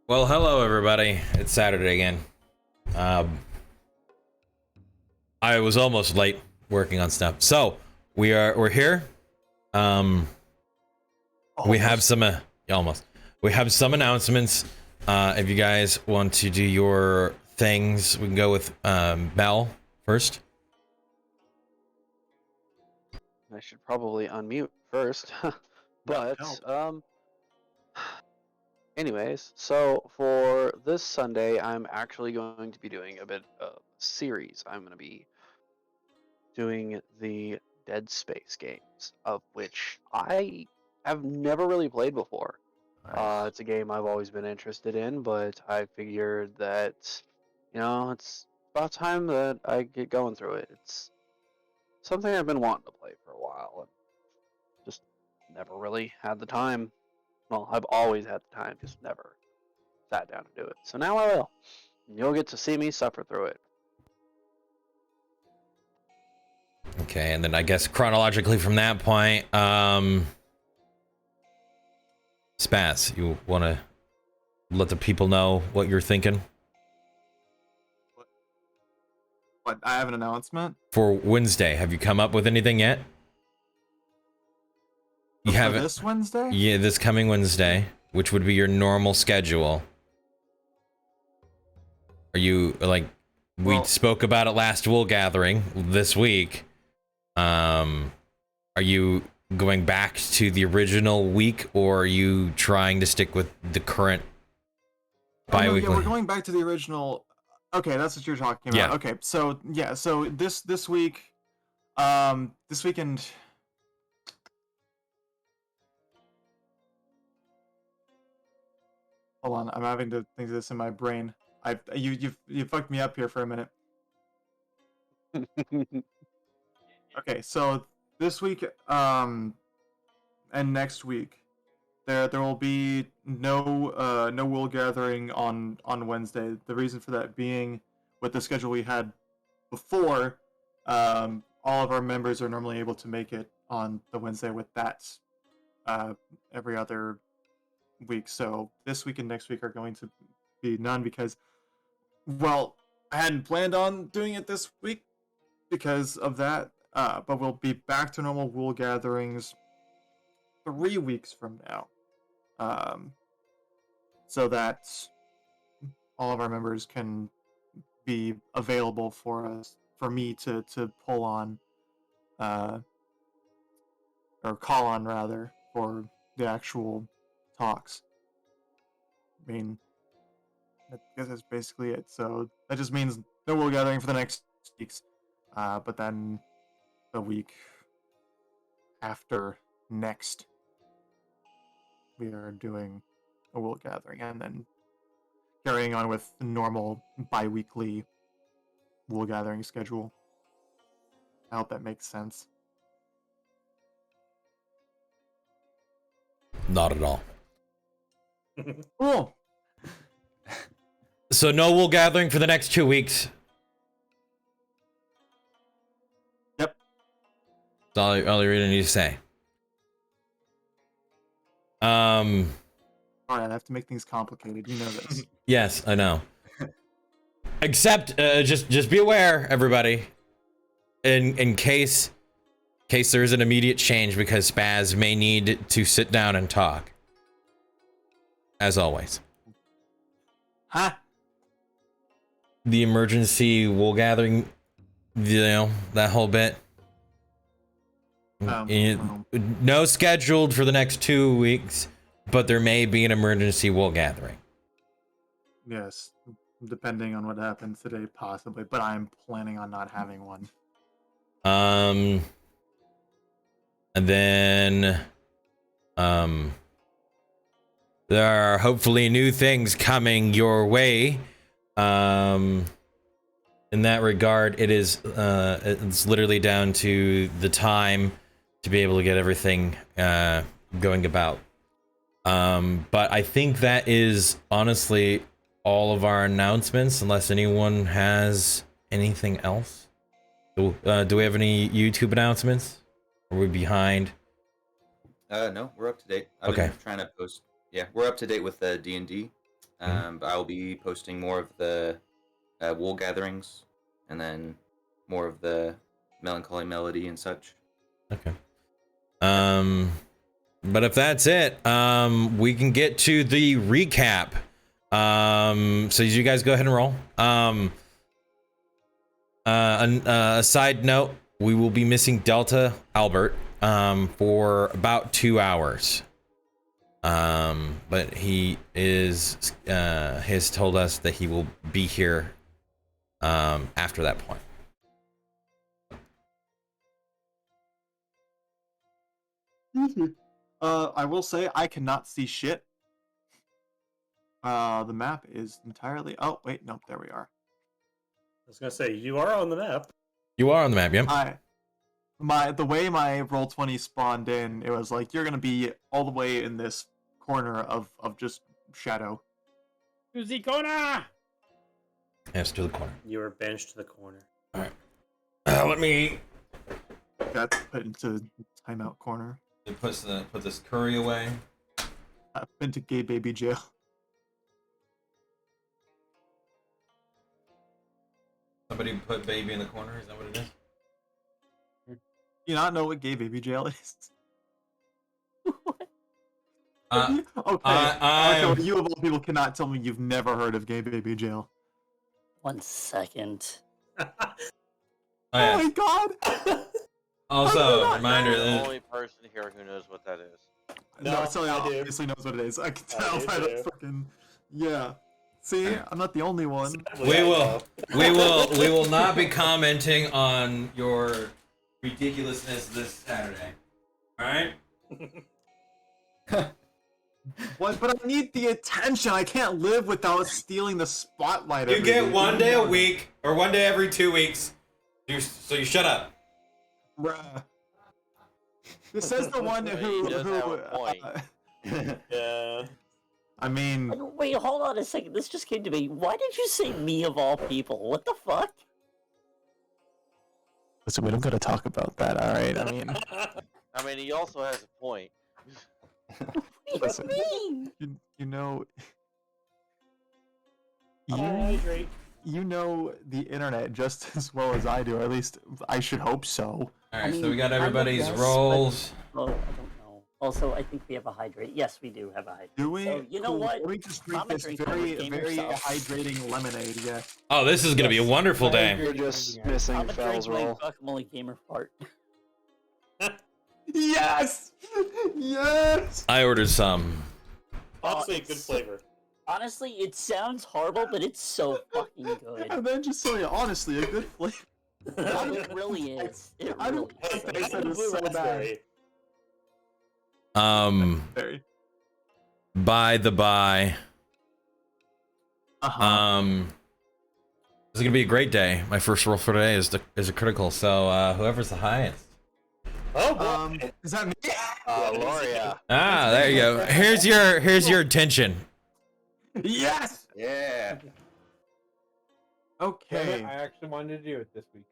Well, hello everybody. It's Saturday again. I was almost late working on stuff. So, we're here. We have some almost. We have some announcements. If you guys want to do your things, we can go with Bell first. I should probably unmute first. But anyways, so for this Sunday, I'm actually going to be doing a bit of series. I'm going to be doing the Dead Space games, of which I have never really played before. Nice. It's a game I've always been interested in, but I figured that, it's about time that I get going through it. It's something I've been wanting to play for a while, and just never really had the time. Well, I've always had the time, just never sat down to do it. So now I will. And you'll get to see me suffer through it. Okay, and then I guess chronologically from that point, Spaz, you want to let the people know what you're thinking What? I have an announcement for Wednesday? Have you come up with anything yet? You for haven't. this Wednesday. Yeah, this coming Wednesday, which would be your normal schedule. Are you like we spoke about it last Wool Gathering this week? Are you going back to the original week, or are you trying to stick with the current bi-weekly? Yeah, we're going back to the original. Okay, that's what you're talking about. Yeah. Okay, so yeah, so this week, this weekend. Hold on, I'm having to think of this in my brain. You fucked me up here for a minute. Okay, so this week, and next week, there will be no wool gathering on Wednesday. The reason for that being, with the schedule we had before, all of our members are normally able to make it on the Wednesday. With that, every other week. So this week and next week are going to be none because, well, I hadn't planned on doing it this week because of that. But we'll be back to normal wool gatherings 3 weeks from now. So that all of our members can be available for us, for me to pull on, or call on rather, for the actual talks. I mean, I guess that's basically it. So that just means no wool gathering for the next weeks. But then the week after next, we are doing a wool gathering, and then carrying on with the normal bi-weekly wool gathering schedule. I hope that makes sense. Not at all. Cool. So no wool gathering for the next 2 weeks. Yep. That's all you really need to say. Alright, I have to make things complicated. You know this. Yes, I know. Except, just be aware, everybody. In case there's an immediate change, because Spaz may need to sit down and talk. As always. Huh? The emergency wool gathering, that whole bit. No scheduled for the next 2 weeks, but there may be an emergency wool gathering. Yes, depending on what happens today, possibly. But I'm planning on not having one. And then, there are hopefully new things coming your way. In that regard, it's literally down to the time to be able to get everything going about. But I think that is honestly all of our announcements, unless anyone has anything else. Do we have any YouTube announcements? Are we behind? No, we're up to date. I've Okay. been trying to post. Yeah, we're up to date with D&D. But I'll be posting more of the wool gatherings, and then more of the melancholy melody and such. Okay. But if that's it, we can get to the recap. So you guys go ahead and roll. A side note, we will be missing Delta Albert for about 2 hours. But he has told us that he will be here after that point. I will say I cannot see shit. The map is entirely. Oh wait, nope. There we are. I was gonna say you are on the map. You are on the map, yeah? The way my Roll20 spawned in, it was like you're gonna be all the way in this corner of just shadow. To the corner. Yes, to the corner. You are benched to the corner. All right. Let me Got put into timeout corner. put this curry away. I've been to gay baby jail. Somebody put baby in the corner. Is that what it is? You not know what gay baby jail is? Uh, Okay, you of all people cannot tell me you've never heard of gay baby jail. 1 second. Oh, Oh yeah. my god! Also, reminder You're the that only person here who knows what that is. No, No, Sully I do. obviously knows what it is. I can I tell do by the too. fucking yeah. See, I'm not the only one. we will not be commenting on your ridiculousness this Saturday. All right? What? But I need the attention. I can't live without stealing the spotlight. You every get week. 1 day a week or 1 day every 2 weeks. So you shut up. Bruh. This says the one He who does have a point. Yeah. I mean, Wait, hold on a second. This just came to me. Why did you say me of all people? What the fuck? listen, we don't gotta talk about that. All right. I mean, I mean, he also has a point. What Listen. do you mean? you know, Hydrate. you know the internet just as well as I do, or at least I should hope so. All right, I so we got mean, I would everybody's guess, rolls. Oh, I don't know. Also, I think we have a hydrate. Yes, we do have a hydrate. Do we? So, you know Cool. what? Let me just drink I'm a this drinker very, with very gamer stuff. hydrating lemonade. Yeah. Oh, this is gonna be a wonderful day. You're just missing I'm a drink Fel's my roll. guacamole gamer part. Yes. Yes. I ordered some. Honestly, a good flavor. Honestly, it sounds horrible, but it's so fucking good. And then just so you, honestly, a good flavor. It really is. It I really don't- is. They said it was Blue so bad. raspberry. Very. By the by, Uh-huh. this is gonna be a great day. My first roll for today is a critical. So whoever's the highest. Oh, boy. Is that me? Loria. Ah, there you go. Here's your attention. Yes. Yeah. Okay. I actually wanted to do it this week.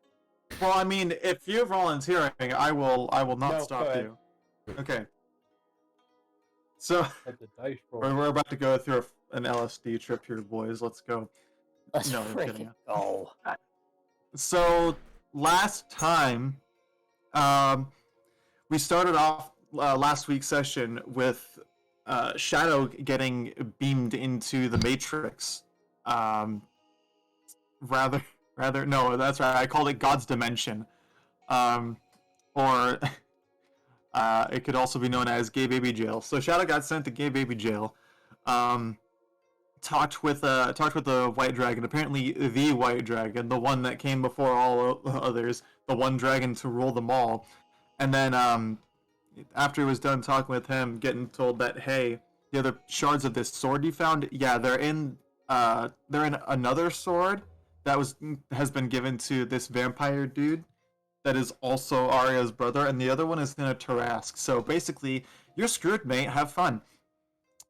Well, I mean, if you're volunteering, I will not No, stop go ahead. you. Okay. So But the dice roll. we're about to go through an LSD trip here, boys. Let's go. Let's No, I'm kidding. freaking go. So last time, we started off last week's session with Shadow getting beamed into the Matrix. Rather, no, that's right. I called it God's Dimension, or it could also be known as Gay Baby Jail. So Shadow got sent to Gay Baby Jail. Talked with the White Dragon. Apparently, the White Dragon, the one that came before all others, the one dragon to rule them all. And then after he was done talking with him, getting told that, hey, the other shards of this sword you found, yeah, they're in another sword that has been given to this vampire dude that is also Arya's brother, and the other one is in a Tarask. So basically, you're screwed, mate. Have fun,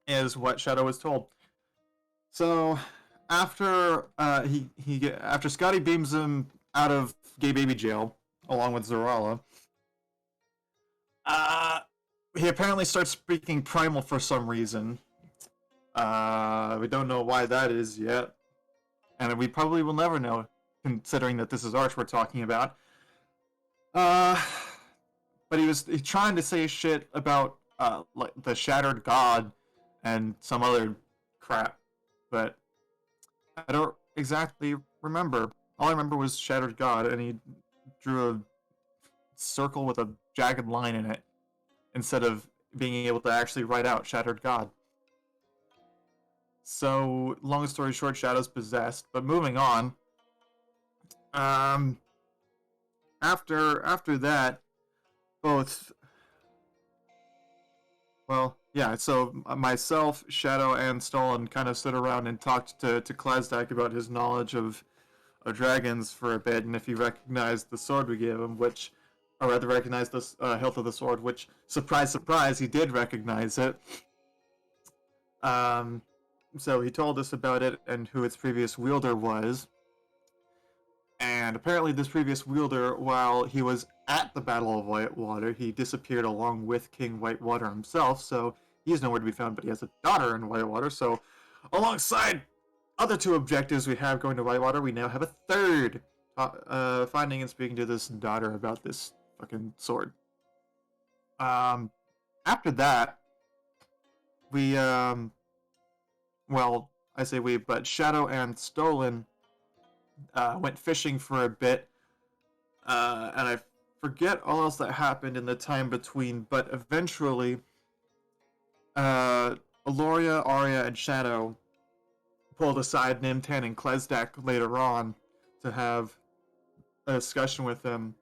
is what Shadow was told. So after after Scotty beams him out of Gay Baby Jail along with Zarala, he apparently starts speaking primal for some reason. We don't know why that is yet. And we probably will never know, considering that this is Arch we're talking about. But he's trying to say shit about like the Shattered God and some other crap, but I don't exactly remember. All I remember was Shattered God, and he drew a circle with a jagged line in it instead of being able to actually write out Shattered God. So, long story short, Shadow's possessed. But moving on, after that, both. Well, yeah. So myself, Shadow, and Stolen kind of stood around and talked to Klazdak about his knowledge of dragons for a bit, and if he recognized the sword we gave him, which, or rather, recognized the hilt of the sword, which, surprise, surprise, he did recognize it. So he told us about it and who its previous wielder was. And apparently this previous wielder, while he was at the Battle of Whitewater, he disappeared along with King Whitewater himself, so he's nowhere to be found, but he has a daughter in Whitewater, so alongside other two objectives we have going to Whitewater, we now have a third, finding and speaking to this daughter about this fucking sword. After that, we, well, I say we, but Shadow and Stolen went fishing for a bit, and I forget all else that happened in the time between, but eventually, Aloria, Arya, and Shadow pulled aside Nimtan and Klezdak later on to have a discussion with them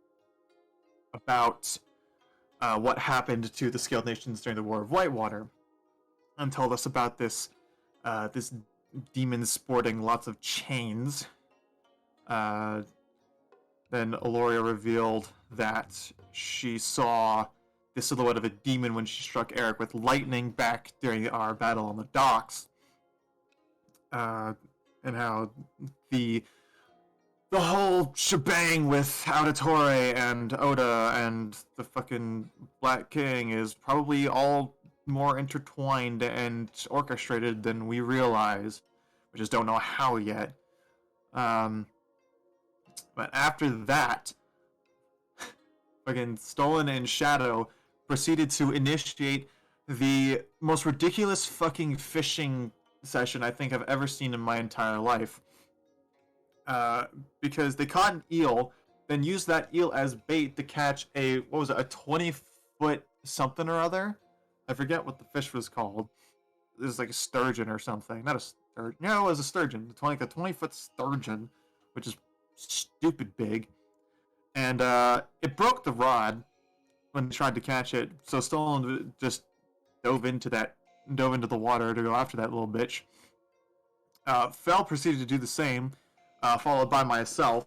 about what happened to the Scaled Nations during the War of Whitewater, and told us about this this demon sporting lots of chains. Then Aloria revealed that she saw the silhouette of a demon when she struck Eric with lightning back during our battle on the docks. And how the whole shebang with Auditore and Oda and the fucking Black King is probably all more intertwined and orchestrated than we realize. We just don't know how yet. But after that, fucking Stolen and Shadow proceeded to initiate the most ridiculous fucking fishing session I think I've ever seen in my entire life. Because they caught an eel, then used that eel as bait to catch a 20-foot something or other? I forget what the fish was called. It was like a sturgeon or something. Not a sturgeon. Yeah, it was a sturgeon. A 20-foot sturgeon, which is stupid big. And it broke the rod when they tried to catch it. So Stolen just dove into the water to go after that little bitch. Fel proceeded to do the same, followed by myself,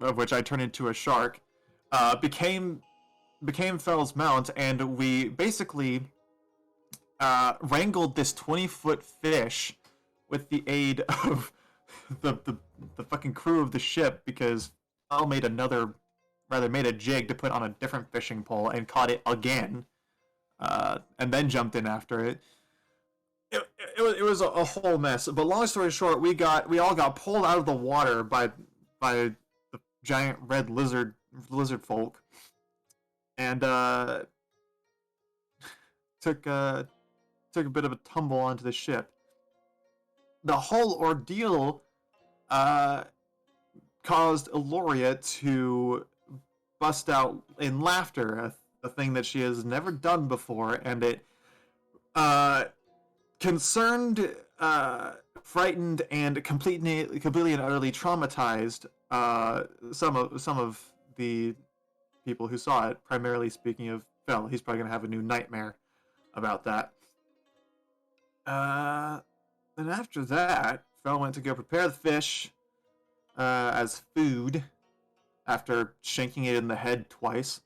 of which I turned into a shark. Became Fel's mount, and we basically wrangled this 20-foot fish with the aid of the fucking crew of the ship, because Fel made a jig to put on a different fishing pole and caught it again, and then jumped in after it. It was a whole mess. But long story short, we all got pulled out of the water by the giant red lizard folk, and took a bit of a tumble onto the ship. The whole ordeal caused Aloria to bust out in laughter, a thing that she has never done before, and it concerned, frightened, and completely and utterly traumatized some of the people who saw it. Primarily speaking of Fel, he's probably gonna have a new nightmare about that. Then after that, Fel went to go prepare the fish as food after shanking it in the head twice.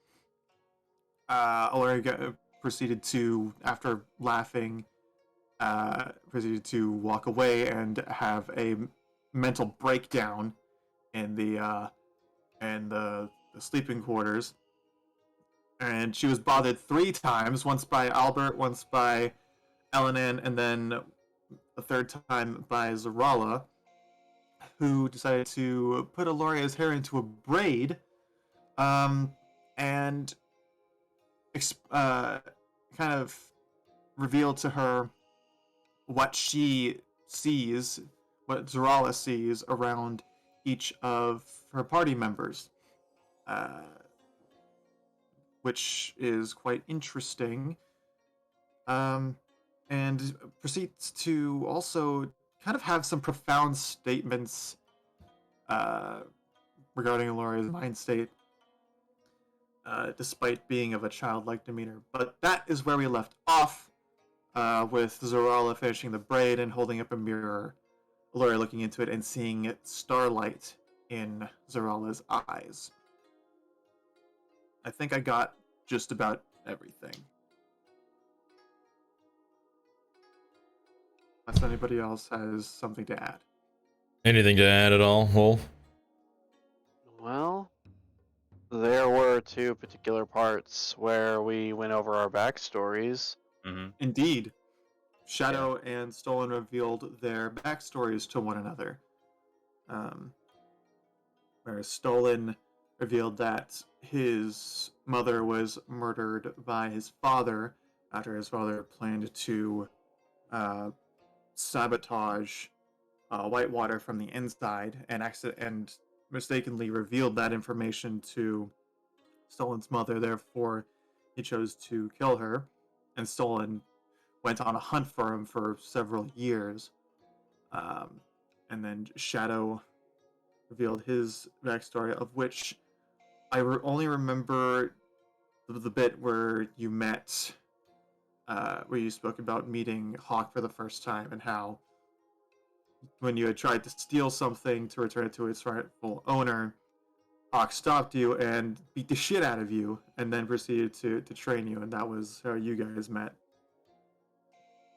Aloria proceeded to, after laughing, proceeded to walk away and have a mental breakdown in the sleeping quarters. And she was bothered 3 times, once by Albert, once by Elenan, and then a third time by Zarala, who decided to put Aloria's hair into a braid, and kind of revealed to her what she sees, what Zarala sees around each of her party members, uh, which is quite interesting. And proceeds to also kind of have some profound statements uh, regarding Aloria's mind state, despite being of a childlike demeanor. But that is where we left off, with Zorala finishing the braid and holding up a mirror, Aloria looking into it and seeing starlight in Zorala's eyes. I think I got just about everything. Unless anybody else has something to add. Anything to add at all, Wolf? Well, there were two particular parts where we went over our backstories. Mm-hmm. Indeed, Shadow and Stolen revealed their backstories to one another. Where Stolen revealed that his mother was murdered by his father after his father planned to sabotage Whitewater from the inside, and mistakenly revealed that information to Stolen's mother. Therefore, he chose to kill her, and Stolen went on a hunt for him for several years. And then Shadow revealed his backstory, of which I only remember the bit where you met, where you spoke about meeting Hawk for the first time, and how when you had tried to steal something to return it to its rightful owner, Hawk stopped you and beat the shit out of you, and then proceeded to train you, and that was how you guys met.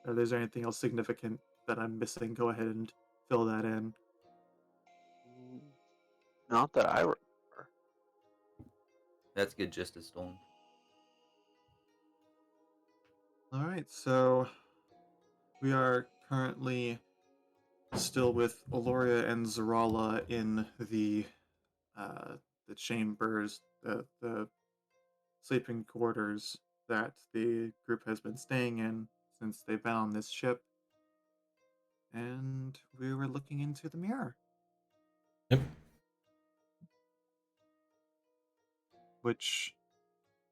Is there anything else significant that I'm missing? Go ahead and fill that in. Not that I remember. That's good, just as Stolen. All right, so we are currently still with Aloria and Zarala in the chambers, the sleeping quarters that the group has been staying in since they've been on this ship. And we were looking into the mirror. Yep. Which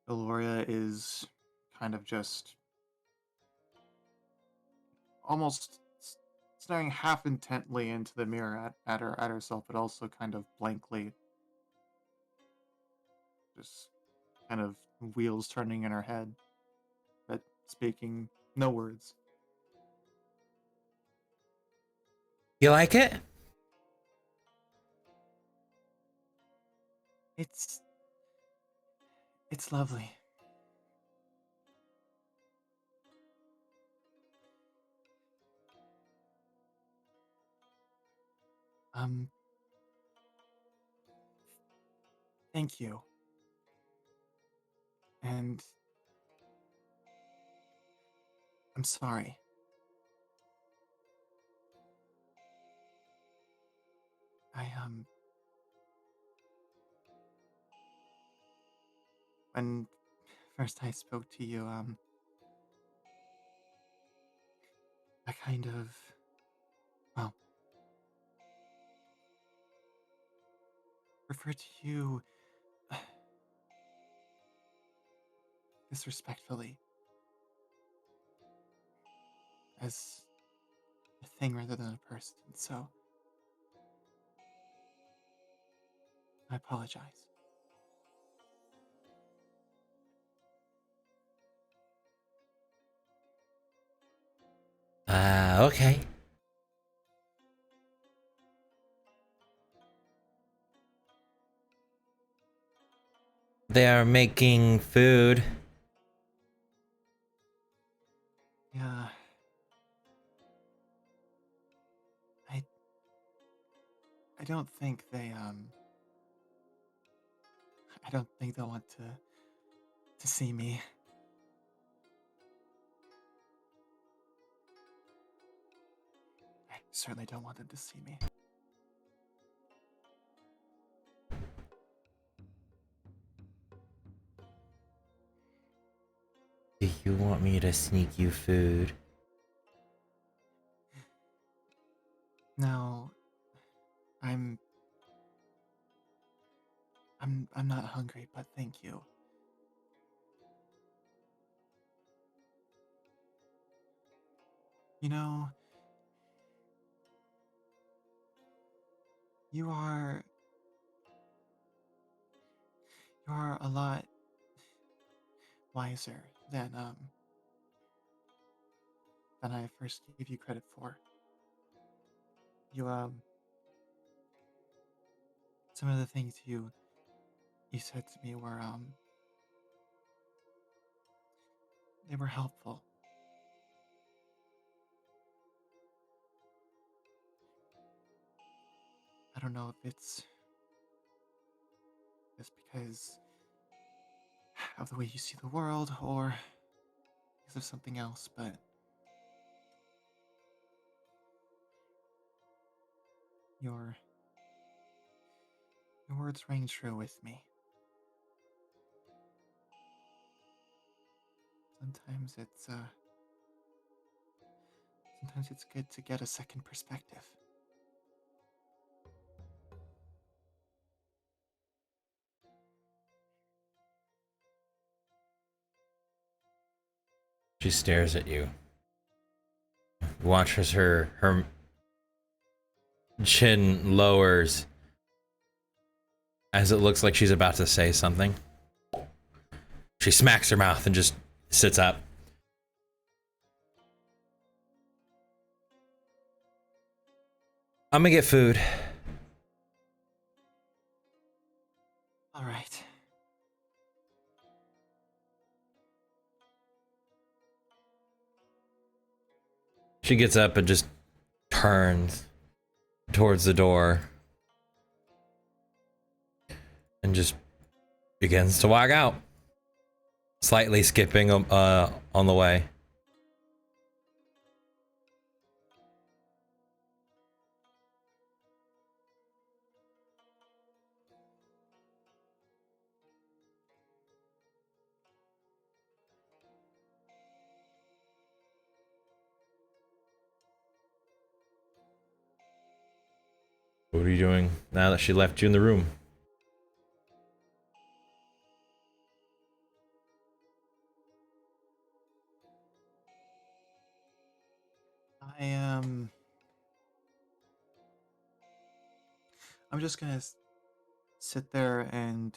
Aloria is kind of just almost staring half intently into the mirror at herself, but also kind of blankly. Just kind of wheels turning in her head, but speaking no words. You like it? It's lovely. Thank you. And I'm sorry. When first I spoke to you, I kind of, well, referred to you disrespectfully as a thing rather than a person, so I apologize. Okay. They are making food. Yeah. I don't think I don't think they'll want to see me. certainly don't want them to see me. Do you want me to sneak you food? No, I'm not hungry, but thank you. You know, you are a lot wiser than I first gave you credit for. You some of the things you said to me were they were helpful. I don't know if it's just because of the way you see the world or because of something else, but your words rang true with me. Sometimes it's good to get a second perspective. She stares at you. Watch as her chin lowers as it looks like she's about to say something. She smacks her mouth and just sits up. I'm gonna get food. All right. She gets up and just turns towards the door and just begins to walk out, slightly skipping on the way. What are you doing now that she left you in the room? I'm just gonna sit there and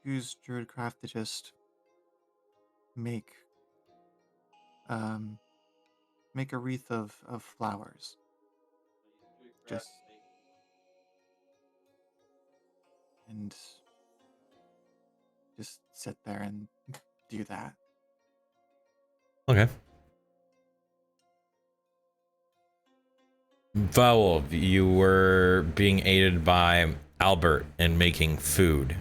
use Druidcraft to just make make a wreath of flowers. Just and just sit there and do that. Okay. Vowel, you were being aided by Albert in making food.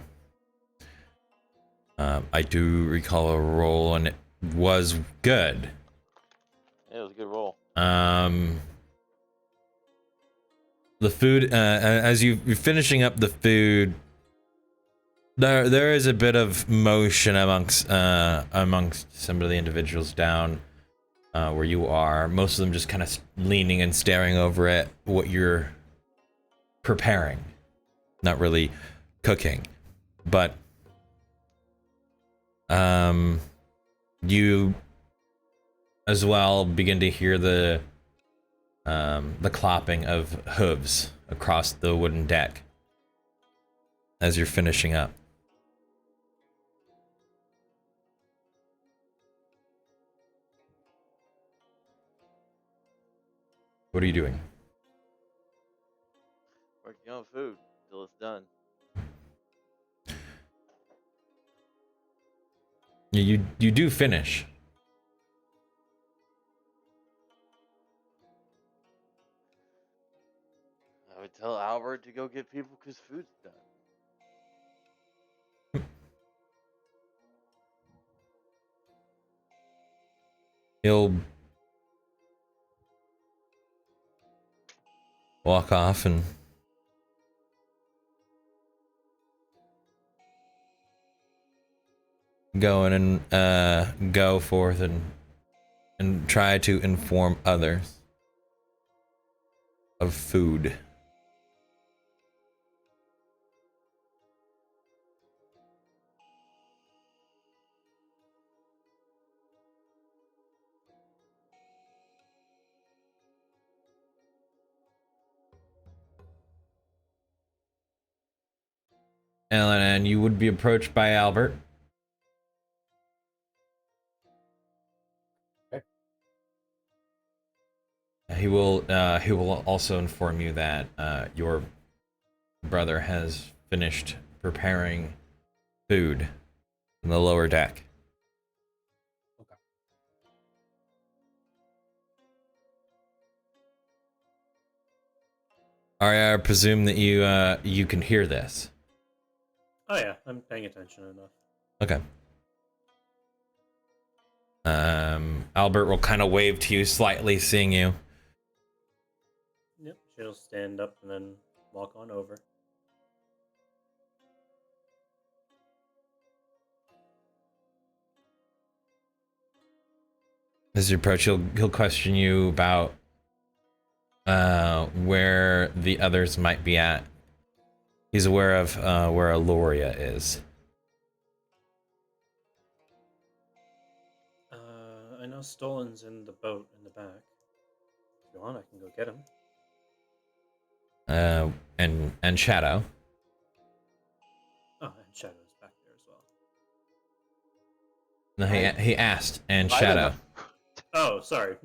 I do recall a roll, and it was good. It was a good roll. The food, as you're finishing up the food, there is a bit of motion amongst some of the individuals down where you are. Most of them just kind of leaning and staring over at what you're preparing, not really cooking, but you as well begin to hear the clopping of hooves across the wooden deck as you're finishing up. What are you doing? Working on food till it's done. You do finish. I would tell Albert to go get people because food's done. He'll walk off and go in and go forth and try to inform others of food. Ellen, and you would be approached by Albert. Okay. He will also inform you that your brother has finished preparing food in the lower deck. Okay. I presume that you can hear this. Oh yeah, I'm paying attention enough. Okay. Albert will kind of wave to you slightly, seeing you. Yep, she'll stand up and then walk on over. As you approach, he'll question you about where the others might be at. He's aware of where Aloria is. I know Stolen's in the boat in the back. If you want, I can go get him. And Shadow. Oh, and Shadow's back there as well. No, he asked, and I don't Shadow. know. Oh, sorry.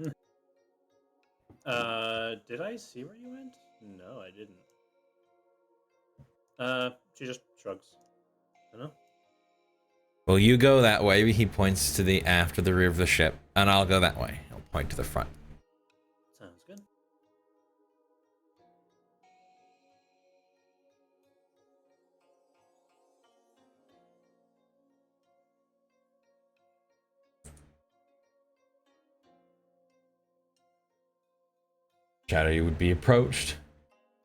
Did I see where you went? No, I didn't. She just shrugs. I don't know. Well, you go that way. He points to the aft of the rear of the ship, and I'll go that way. I'll point to the front. Sounds good. Shadow, you would be approached.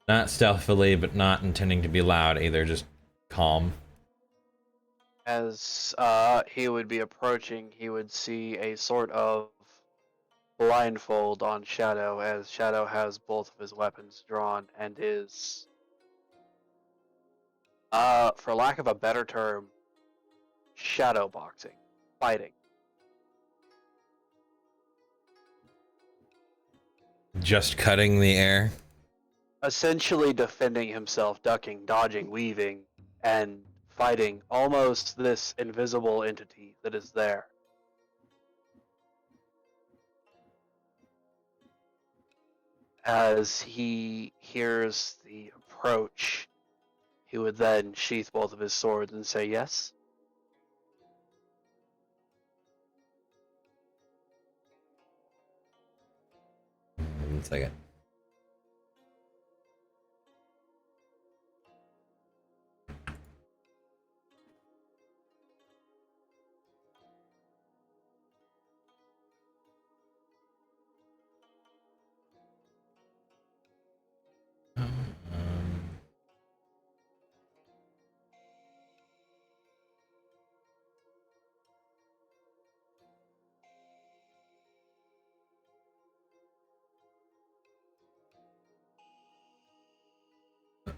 Not stealthily, but not intending to be loud either, just calm. As he would be approaching, he would see a sort of blindfold on Shadow, as Shadow has both of his weapons drawn and is, for lack of a better term, shadow boxing, fighting. Just cutting the air. Essentially defending himself, ducking, dodging, weaving, and fighting almost this invisible entity that is there. As he hears the approach, he would then sheath both of his swords and say, "Yes?" One second.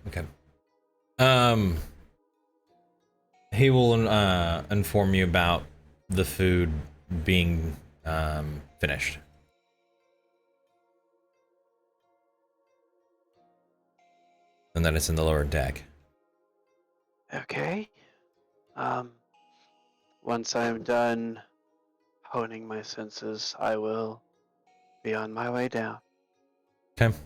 Okay. He will inform you about the food being finished. And that it's in the lower deck. Okay. Once I'm done honing my senses, I will be on my way down. Okay.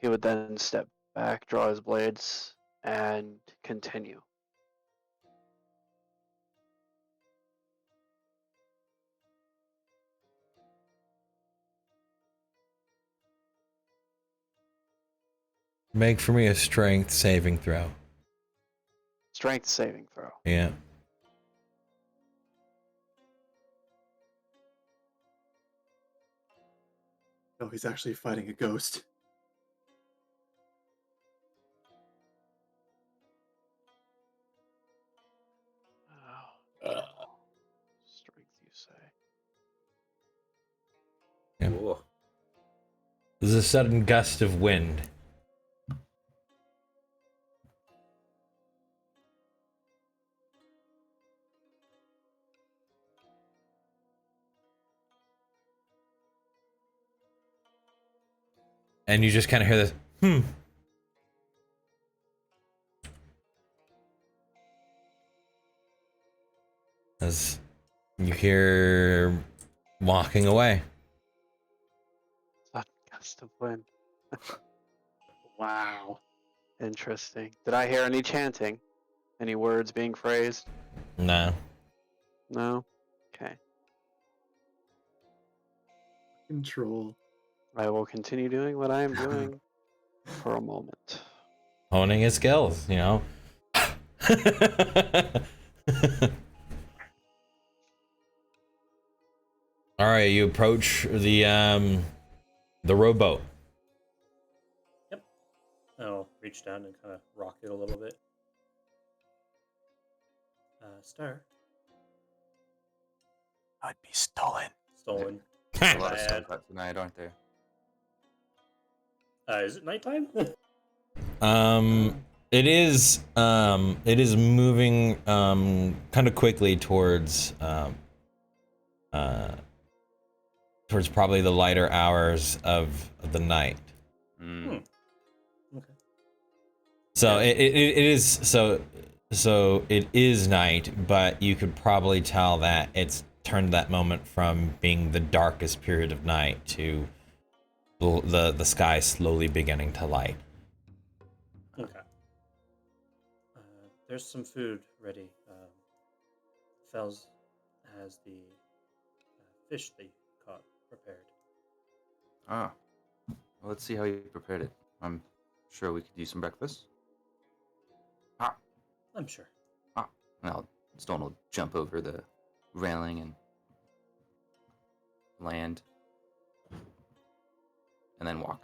He would then step back, draw his blades, and continue. Make for me a strength saving throw. Strength saving throw. Yeah. No, he's actually fighting a ghost. Oh, strength, you say? Yeah. Whoa. There's a sudden gust of wind. And you just kind of hear this, as you hear walking away. Sudden gust of wind. Wow. Interesting. Did I hear any chanting? Any words being phrased? No. No? Okay. Control. I will continue doing what I am doing for a moment. Honing his skills, you know. All right, you approach the rowboat. I'll reach down and kind of rock it a little bit. Star. I'd be stolen. Stolen. A lot of Bad. stuff out tonight, aren't there? Is it nighttime? It is moving kind of quickly towards probably the lighter hours of the night. Mm. Okay. So it is so it is night, but you could probably tell that it's turned that moment from being the darkest period of night to the sky slowly beginning to light. Okay. There's some food ready. Fells has the fish they caught prepared. Ah. Well, let's see how you prepared it. I'm sure we could use some breakfast. I'm sure. Well, Stone will jump over the railing and land. And then walk.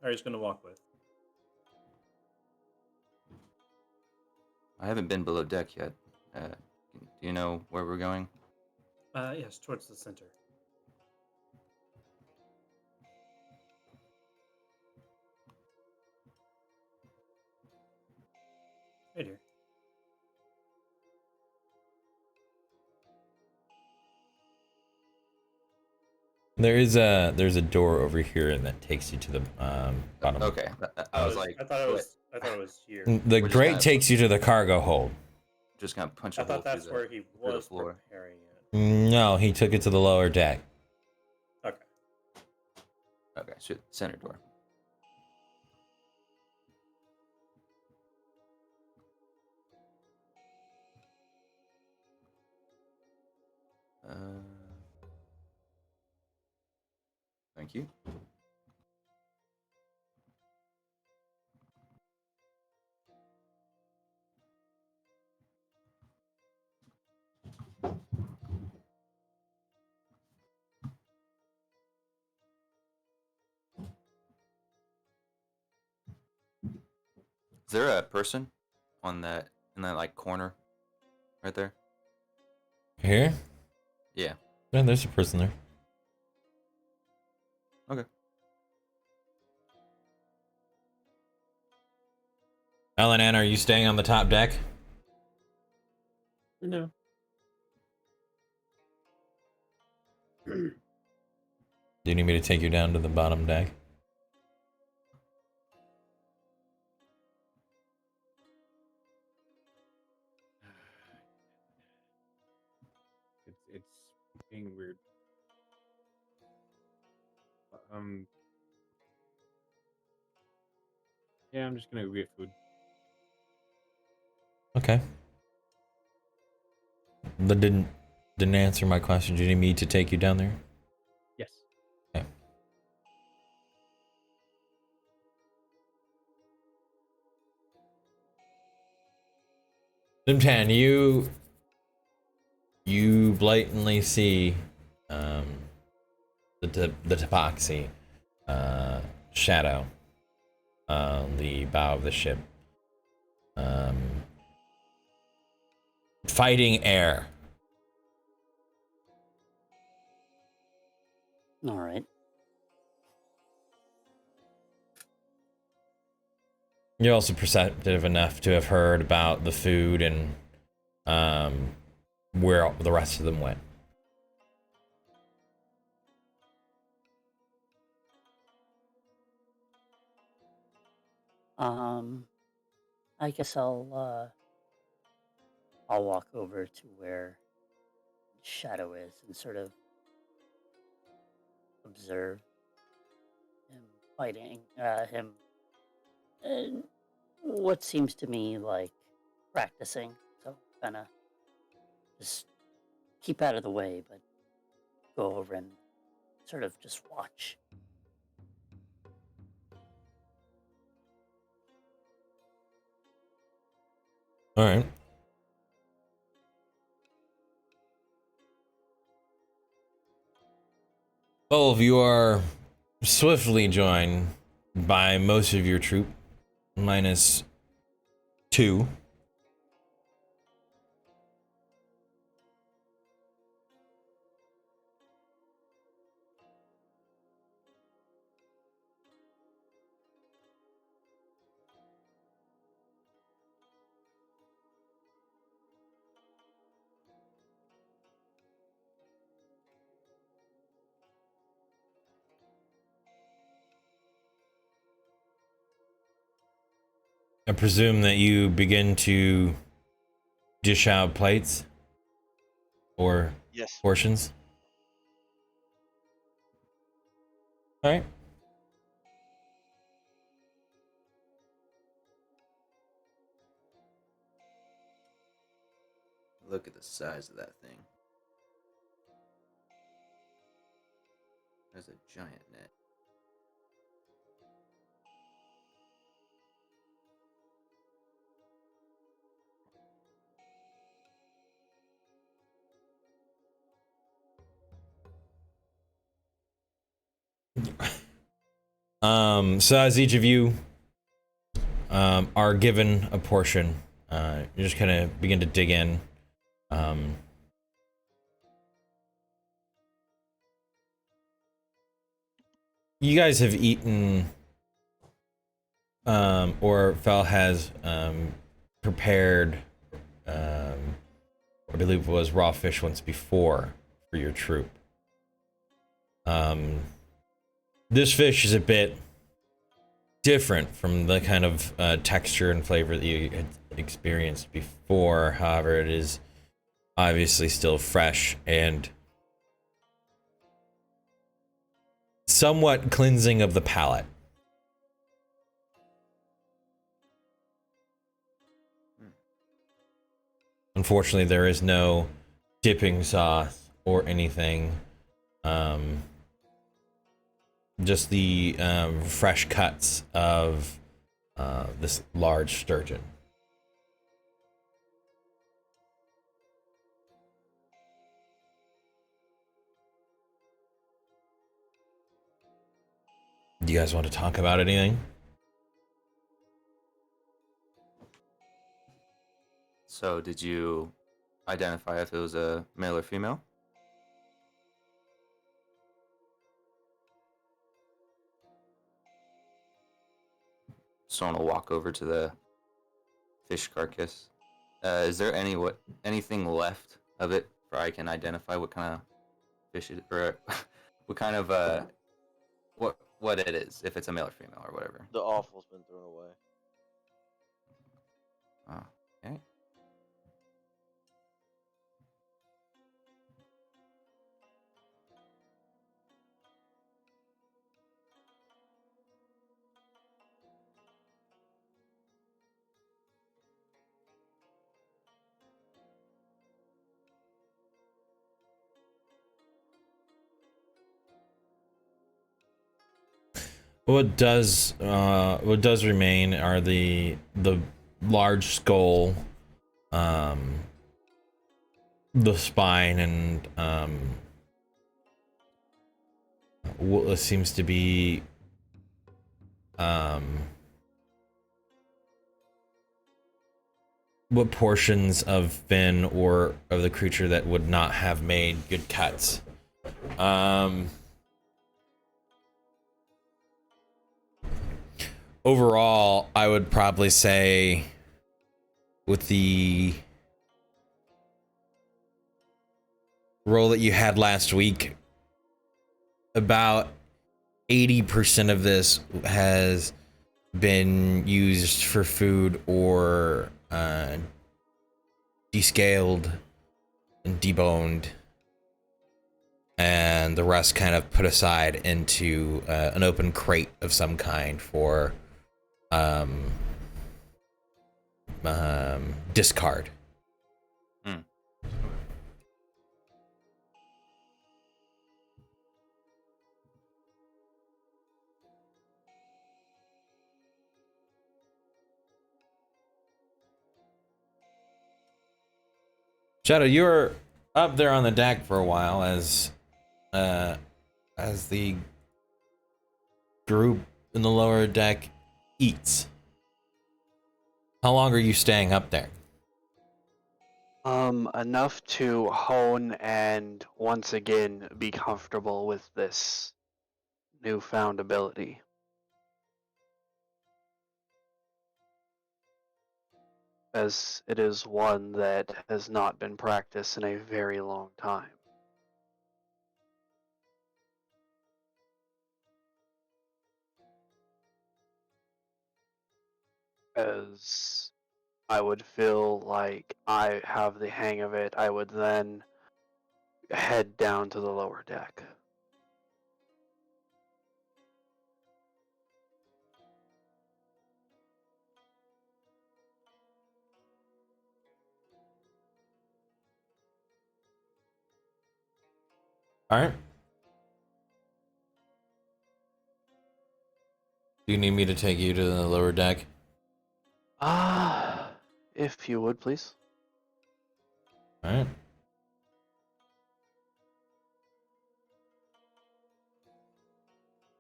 Ari's gonna walk with. I haven't been below deck yet. Do you know where we're going? Yes, towards the center. Right here. There's a door over here and that takes you to the bottom. Okay. I was like, I thought it was here. The We're just grate gonna- takes you to the cargo hold. just gonna punch I a hole thought that's through where he the was floor. preparing it. No, he took it to the lower deck. Okay. Okay, so center door. Thank you. Is there a person on that in that like corner right there? Here? Yeah. Yeah, there's a person there. Okay. Alan, Ann, are you staying on the top deck? No. Do you need me to take you down to the bottom deck? It's being weird. Yeah, I'm just gonna go get food. Okay. That didn't answer my question. Do you need me to take you down there? Yes. Okay. Dimtan, you blatantly see the Tabaxi shadow on the bow of the ship. Fighting air. All right. You're also perceptive enough to have heard about the food and where the rest of them went. I guess I'll walk over to where Shadow is and sort of observe him fighting, him, what seems to me like practicing. So kind of just keep out of the way, but go over and sort of just watch. All right. Well, you are swiftly joined by most of your troop, minus 2. I presume that you begin to dish out plates or Yes. portions. All right. Look at the size of that thing. There's a giant net. So as each of you are given a portion, you just kind of begin to dig in. You guys have eaten, or Fel has prepared, I believe it was raw fish once before for your troop. This fish is a bit different from the kind of texture and flavor that you had experienced before. However, it is obviously still fresh and somewhat cleansing of the palate. Unfortunately, there is no dipping sauce or anything. Just the fresh cuts of this large sturgeon. Do you guys want to talk about anything? So, did you identify if it was a male or female? So, I'm gonna walk over to the fish carcass. Is there anything left of it where I can identify what kind of fish it, or what kind of what it is, if it's a male or female or whatever? The offal's been thrown away. Oh, okay. What does remain are the large skull, the spine, and seems to be what portions of Finn or of the creature that would not have made good cuts. Overall, I would probably say with the roll that you had last week, about 80% of this has been used for food or descaled and deboned, and the rest kind of put aside into an open crate of some kind for discard. Shadow, you were up there on the deck for a while as the group in the lower deck eats. How long are you staying up there? Enough to hone and once again be comfortable with this newfound ability. As it is one that has not been practiced in a very long time. As I would feel like I have the hang of it, I would then head down to the lower deck. All right. Do you need me to take you to the lower deck? If you would, please. All right.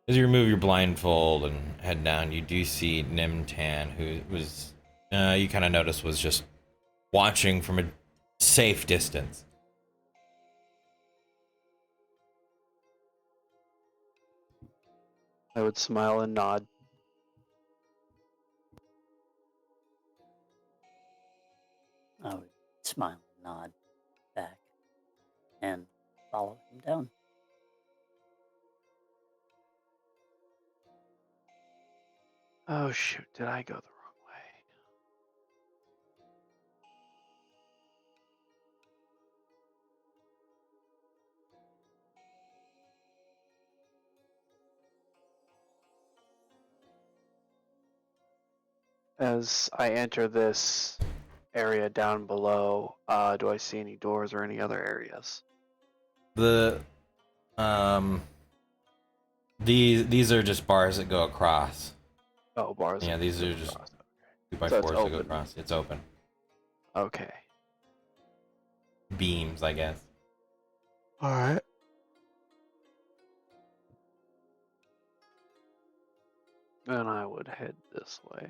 As you remove your blindfold and head down, you do see Nimtan, who was, you kind of notice was just watching from a safe distance. I would smile and nod. I would smile and nod back and follow him down. Oh shoot, did I go the wrong way? As I enter this area down below, do I see any doors or any other areas? These are just bars that go across. Oh, bars. Yeah, that these go are just across. 2x4s So it's that go open. across. It's open. Okay. Beams, I guess. Alright. Then I would head this way.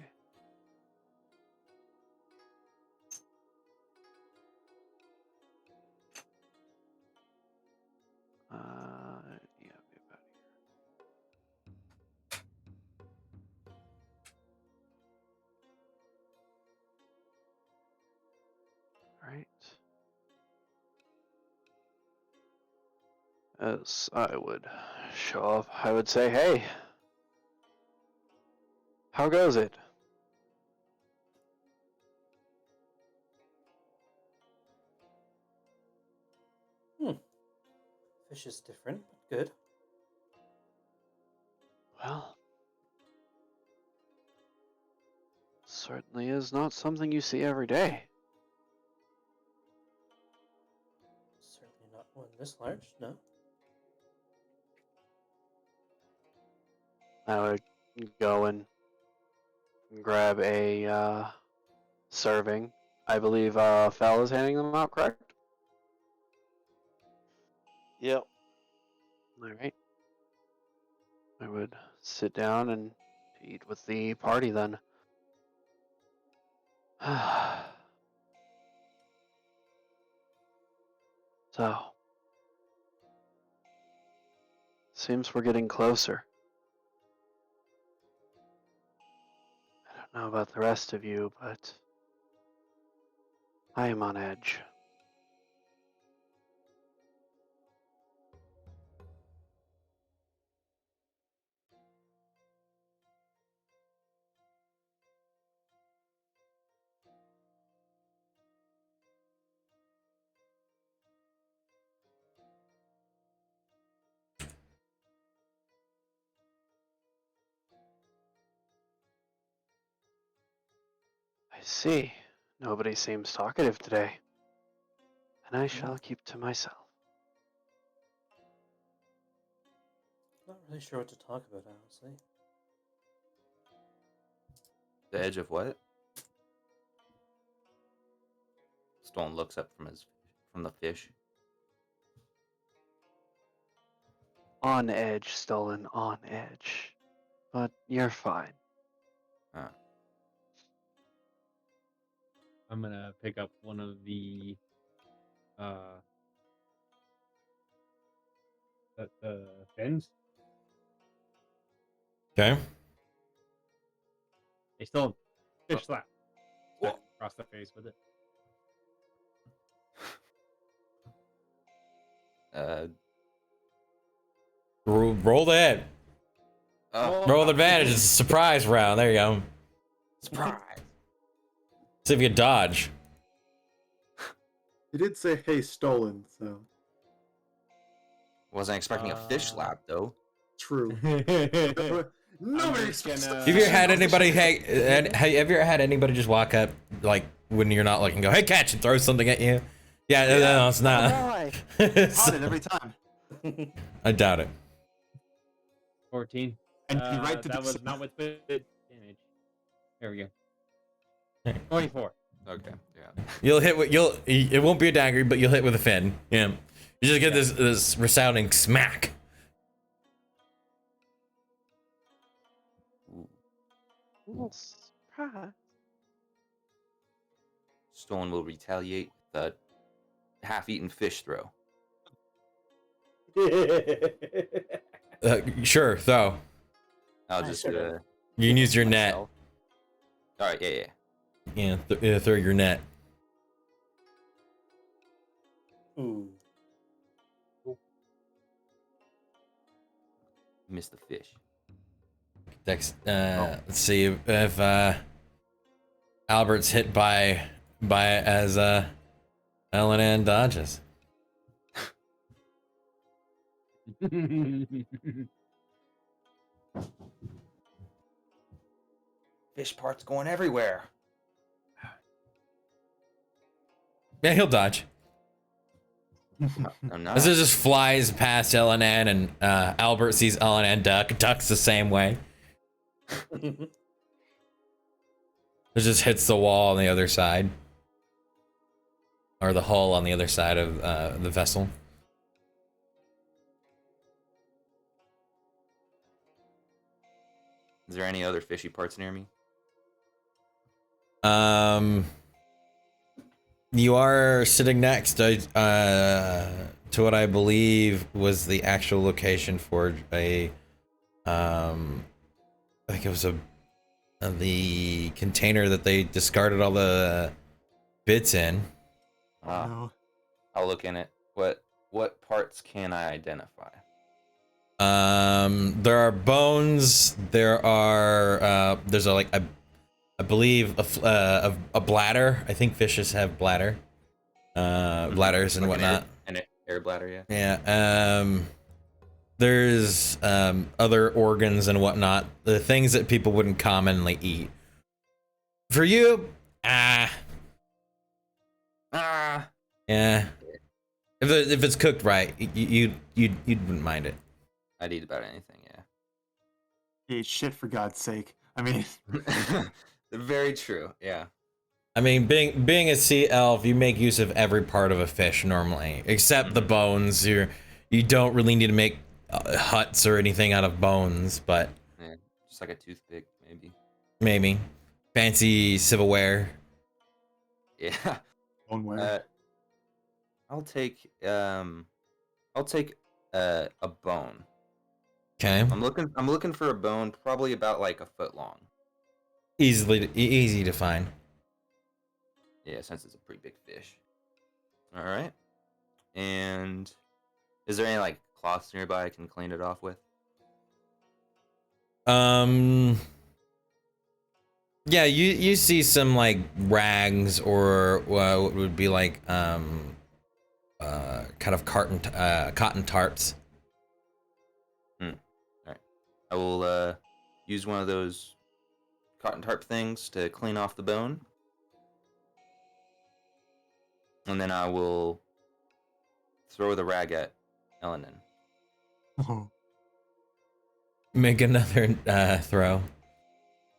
Yeah, be about here. Right. As I would show up, I would say, hey, how goes it? Fish is different, but good. Well, certainly is not something you see every day. Certainly not one this large, no. I would go and grab a serving. I believe Fel is handing them out, correct? Yep. Alright. I would sit down and eat with the party then. So, seems we're getting closer. I don't know about the rest of you, but I am on edge. I see. Nobody seems talkative today. And I shall keep to myself. Not really sure what to talk about, honestly. The edge of what? Stone looks up from the fish. On edge, Stolen, on edge. But you're fine. I'm gonna pick up one of the fins. Okay. They still fish slap. Smack across the face with it. Roll the head. Roll the advantage. It's a surprise round. There you go. Surprise. See if you dodge. You did say, hey, stolen, so. Wasn't expecting a fish slap though. True. Nobody expects Have you ever had anybody? Have you ever had anybody just walk up like when you're not looking, go, "Hey, catch!" and throw something at you? Yeah, no, it's not. Caught it every time. I doubt it. 14. And you right to that do was so. not with damage. There we go. 24. Okay, yeah. You'll hit with it won't be a dagger, but you'll hit with a fin. Yeah, you just get this resounding smack. Surprise. Stone will retaliate with a half-eaten fish throw. Sure, throw. I'll just You can use your net. All right, yeah. Yeah, throw your net. Ooh. Miss the fish. Let's see if Albert's hit by as Ellen dodges. Fish parts going everywhere. Yeah, he'll dodge. I'm not. This just flies past Ellen and Albert sees Ellen ducks the same way. It just hits the wall on the other side. Or the hull on the other side of the vessel. Is there any other fishy parts near me? You are sitting next to what I believe was the actual location for I think it was the container that they discarded all the bits in. No. I'll look in it. What parts can I identify? There are bones. There's I believe a bladder. I think fishes have bladders and Like whatnot. An air bladder, yeah. Yeah. There's other organs and whatnot. The things that people wouldn't commonly eat. For you, yeah. If it's cooked right, you wouldn't mind it. I'd eat about anything, yeah. He ate shit, for God's sake. I mean, Very true, yeah. I mean, being a sea elf, you make use of every part of a fish normally, except the bones. You don't really need to make huts or anything out of bones, but Yeah, just like a toothpick, maybe. maybe fancy silverware. Yeah. Boneware. I'll take a bone. Okay, I'm looking for a bone probably about like a foot long. easy to find. Yeah, since it's a pretty big fish. All right. And is there any like cloths nearby I can clean it off with? Yeah, you see some like rags or what would be like kind of cotton tarps. All right. I will use one of those cotton tarp things to clean off the bone. And then I will throw the rag at Elenin. Make another throw.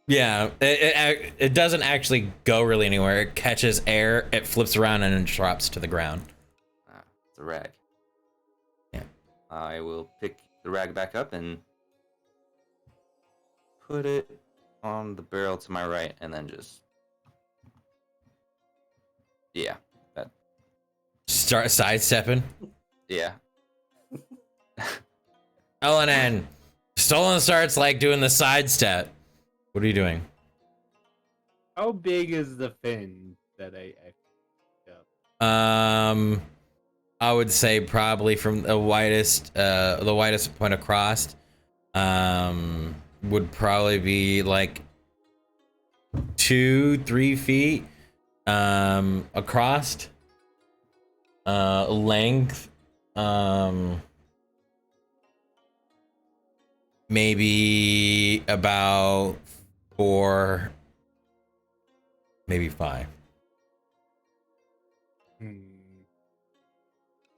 Yeah, it doesn't actually go really anywhere. It catches air, it flips around, and it drops to the ground. Ah, it's a rag. Yeah. I will pick the rag back up and put it on the barrel to my right, and then just that Start sidestepping. yeah. Elenan, Stolen starts like doing the sidestep. What are you doing? How big is the fin that I picked up? I would say probably from the widest point across, would probably be like 2-3 feet, across, length, maybe about 4, maybe 5.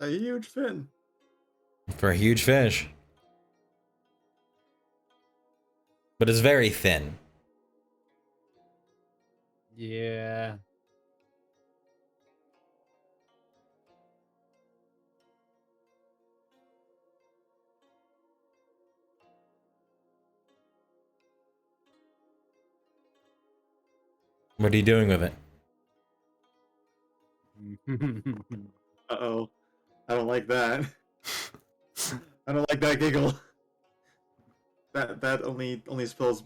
A huge fin. For a huge fish. But it's very thin. Yeah. What are you doing with it? Uh-oh. I don't like that. I don't like that giggle. That only spells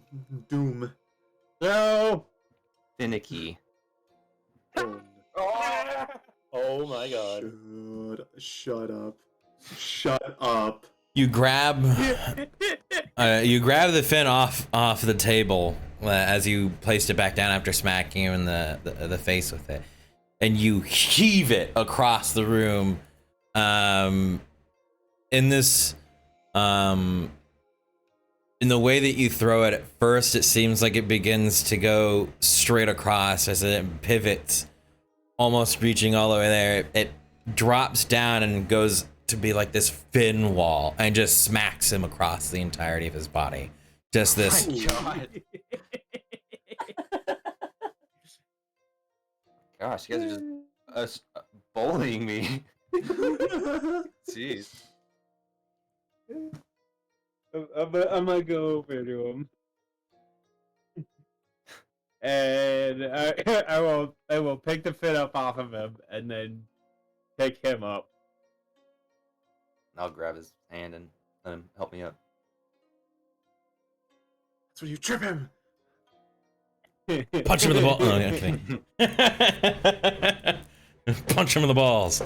doom. No. Finicky. Oh my god. Shut up. Shut up. You grab the fin off the table as you placed it back down after smacking him in the face with it, and you heave it across the room. In this in the way that you throw it, at first it seems like it begins to go straight across as it pivots, almost reaching all the way there. It drops down and goes to be like this fin wall and just smacks him across the entirety of his body. Just this. God. Gosh, you guys are just bullying me. Jeez. I'm gonna go over to him, and I will pick the fin up off of him, and then pick him up. I'll grab his hand and let him help me up. That's when you trip him. Punch him in the ball. Oh, okay. Punch him in the balls.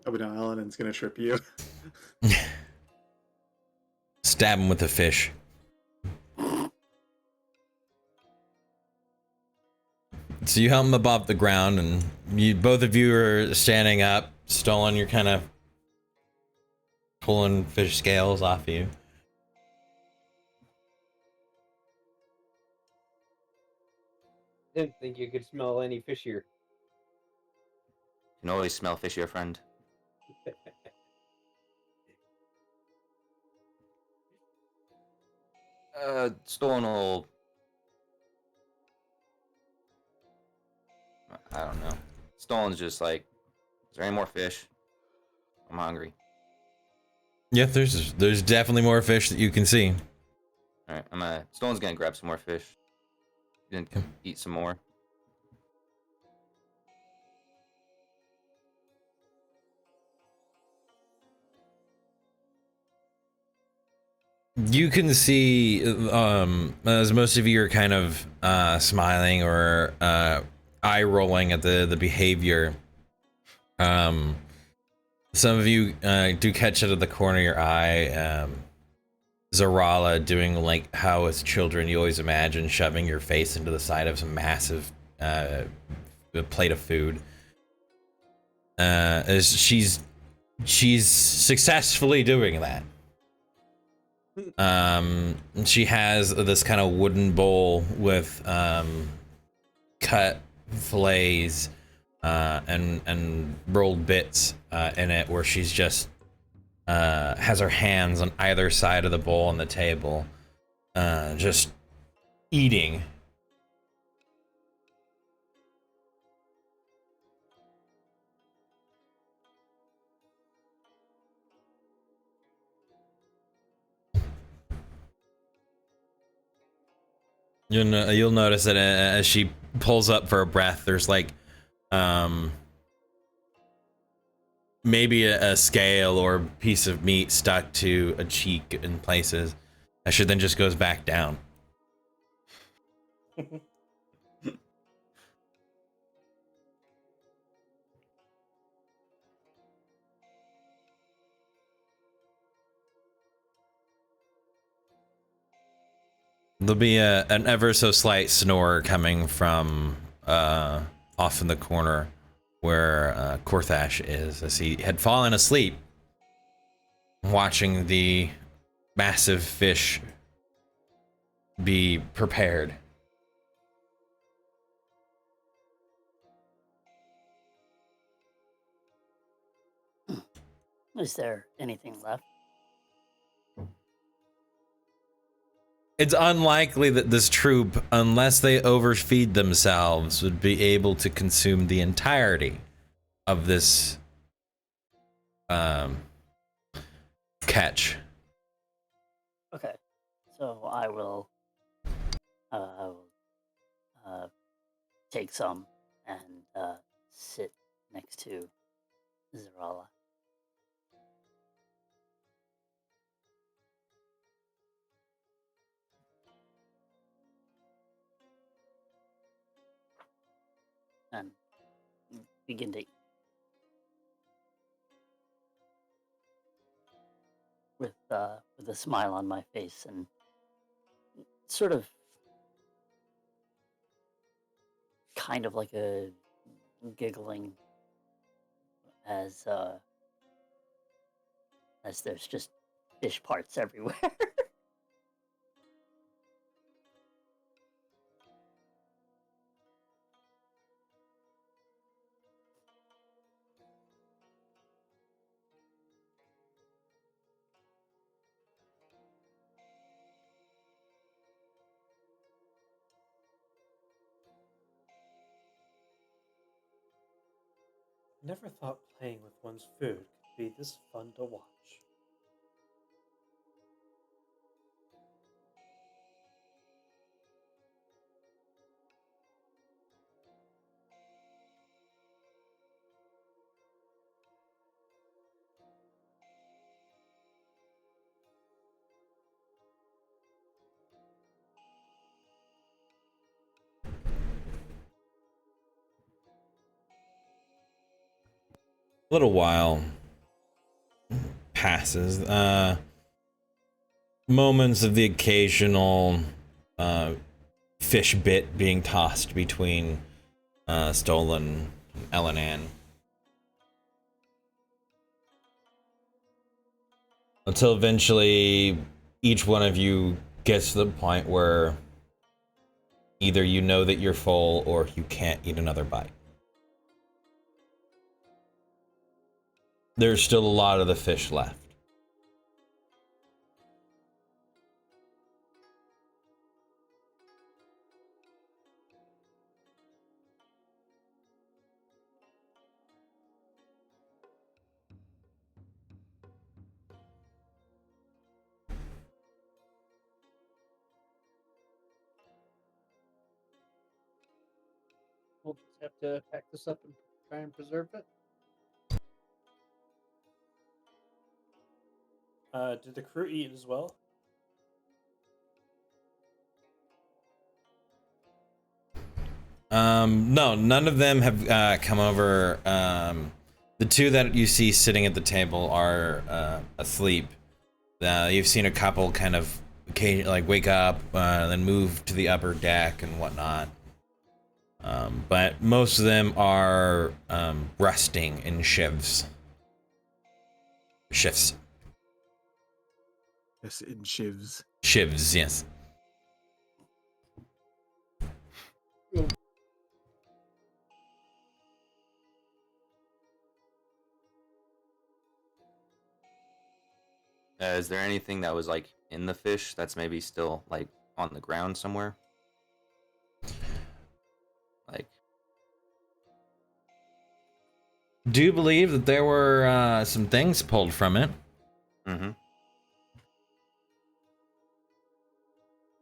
Oh, but no, Alan's gonna trip you. Stab him with the fish. So you help him up off the ground, and both of you are standing up. Stolen, you're kind of pulling fish scales off you. Didn't think you could smell any fishier. You can always smell fishier, friend. Stolen will... I don't know. Stolen's just like, is there any more fish? I'm hungry. Yeah, there's definitely more fish that you can see. All right, Stolen's gonna grab some more fish. Gonna eat some more. You can see, as most of you are kind of smiling or eye rolling at the behavior. Some of you do catch it at the corner of your eye. Zarala doing like how as children you always imagine shoving your face into the side of some massive plate of food. As she's successfully doing that. She has this kind of wooden bowl with cut fillets and rolled bits in it, where she's just has her hands on either side of the bowl on the table, just eating. You'll notice that as she pulls up for a breath, there's like maybe a scale or piece of meat stuck to a cheek in places. That shit then just goes back down. There'll be an ever so slight snore coming from off in the corner where Korthash is, as he had fallen asleep watching the massive fish be prepared. Is there anything left? It's unlikely that this troop, unless they overfeed themselves, would be able to consume the entirety of this catch. Okay, so I will take some and sit next to Zarala. And begin to eat. With a smile on my face and sort of kind of like a giggling as there's just fish parts everywhere. Never thought playing with one's food could be this fun to watch. A little while passes. Moments of the occasional fish bit being tossed between Stolen and Elenan. Until eventually each one of you gets to the point where either you know that you're full or you can't eat another bite. There's still a lot of the fish left. we'll just have to pack this up and try and preserve it. Did the crew eat as well? No, none of them have come over. The two that you see sitting at the table are asleep. You've seen a couple kind of like wake up, then move to the upper deck and whatnot. But most of them are resting in shifts. Shifts. Yes, in shivs. Shifts, yes. Is there anything that was like in the fish that's maybe still like on the ground somewhere? Like, Do you believe that there were some things pulled from it? mm-hmm. A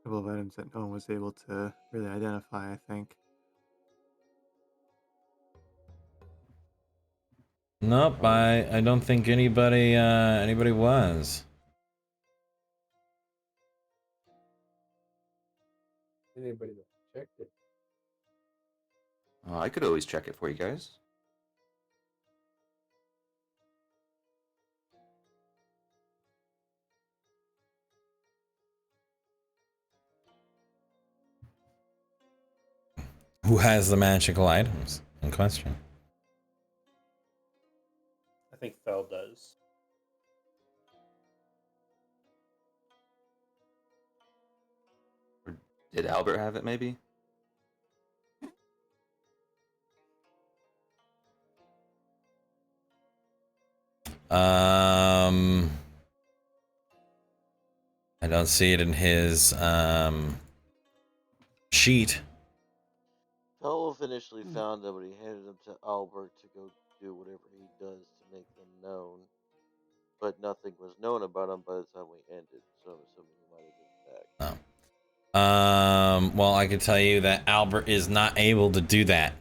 couple of items that no one was able to really identify, I think. Nope, I don't think anybody was. Anybody that checked it? I could always check it for you guys. Who has the magical items in question? I think Fel does. Or did Albert have it maybe? I don't see it in his sheet. Fellow initially found them, but he handed them to Albert to go do whatever he does to make them known. But nothing was known about him by the time we ended, so I'm assuming he might have been back. Oh. Well, I can tell you that Albert is not able to do that.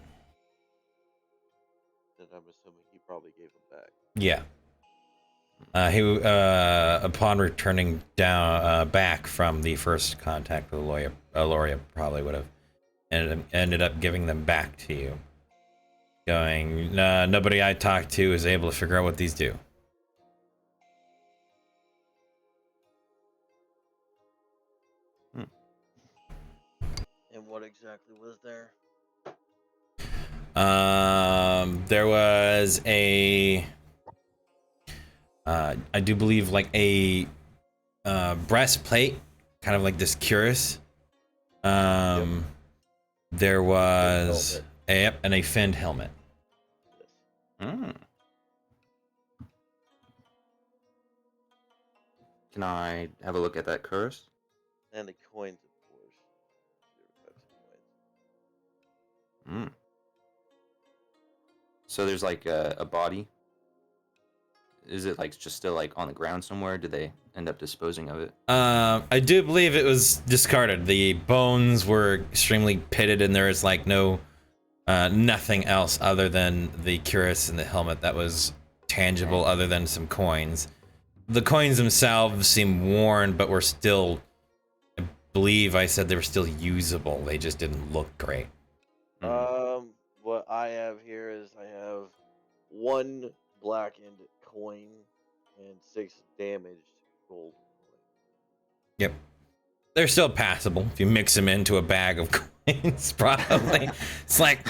Then I'm assuming he probably gave them back. Yeah. He upon returning down back from the first contact with Aloria probably would have ended up giving them back to you. Going, nobody I talked to is able to figure out what these do. And what exactly was there? There was a I do believe like a breastplate, kind of like this cuirass. There was and a finned helmet. Mm. Can I have a look at that curse? And the coins, of course. Different types of coins. So there's like a body. Is it like just still like on the ground somewhere? Did they end up disposing of it? I do believe it was discarded. The bones were extremely pitted, and there is like no nothing else other than the cuirass and the helmet that was tangible, other than some coins. The coins themselves seem worn, but were still, I believe I said they were still usable. They just didn't look great. What I have here is I have 1 blackened coin and 6 damaged gold coin. Yep. They're still passable if you mix them into a bag of coins, probably. It's like,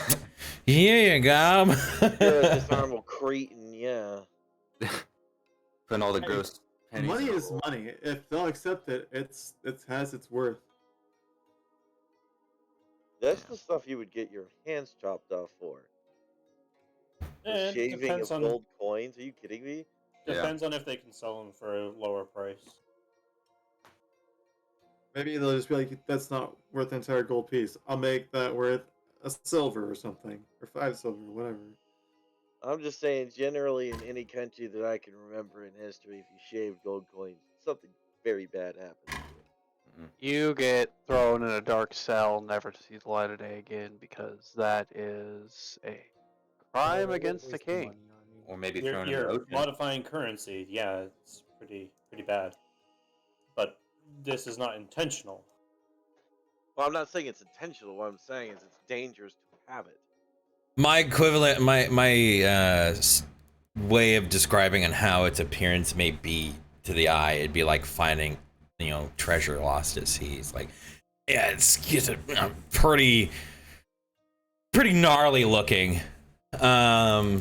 here you go. Disarmable Cretan, yeah. Putting all the gross pennies Money in a is bowl. money. If they'll accept it, it has its worth. That's the stuff you would get your hands chopped off for. The It shaving depends of on gold coins? Are you kidding me? depends on if they can sell them for a lower price. Maybe they'll just be like, that's not worth an entire gold piece. I'll make that worth a silver or something. Or 5 silver, whatever. I'm just saying, generally, in any country that I can remember in history, if you shave gold coins, something very bad happens to it. You get thrown in a dark cell, never to see the light of day again, because that is a crime against the king. Or maybe You're, thrown in the you're ocean. modifying currency. Yeah, it's pretty bad. But this is not intentional. Well, I'm not saying it's intentional. What I'm saying is it's dangerous to have it. My equivalent, my way of describing and how its appearance may be to the eye, it'd be like finding, treasure lost at sea. It's like, yeah, it's a pretty gnarly looking. But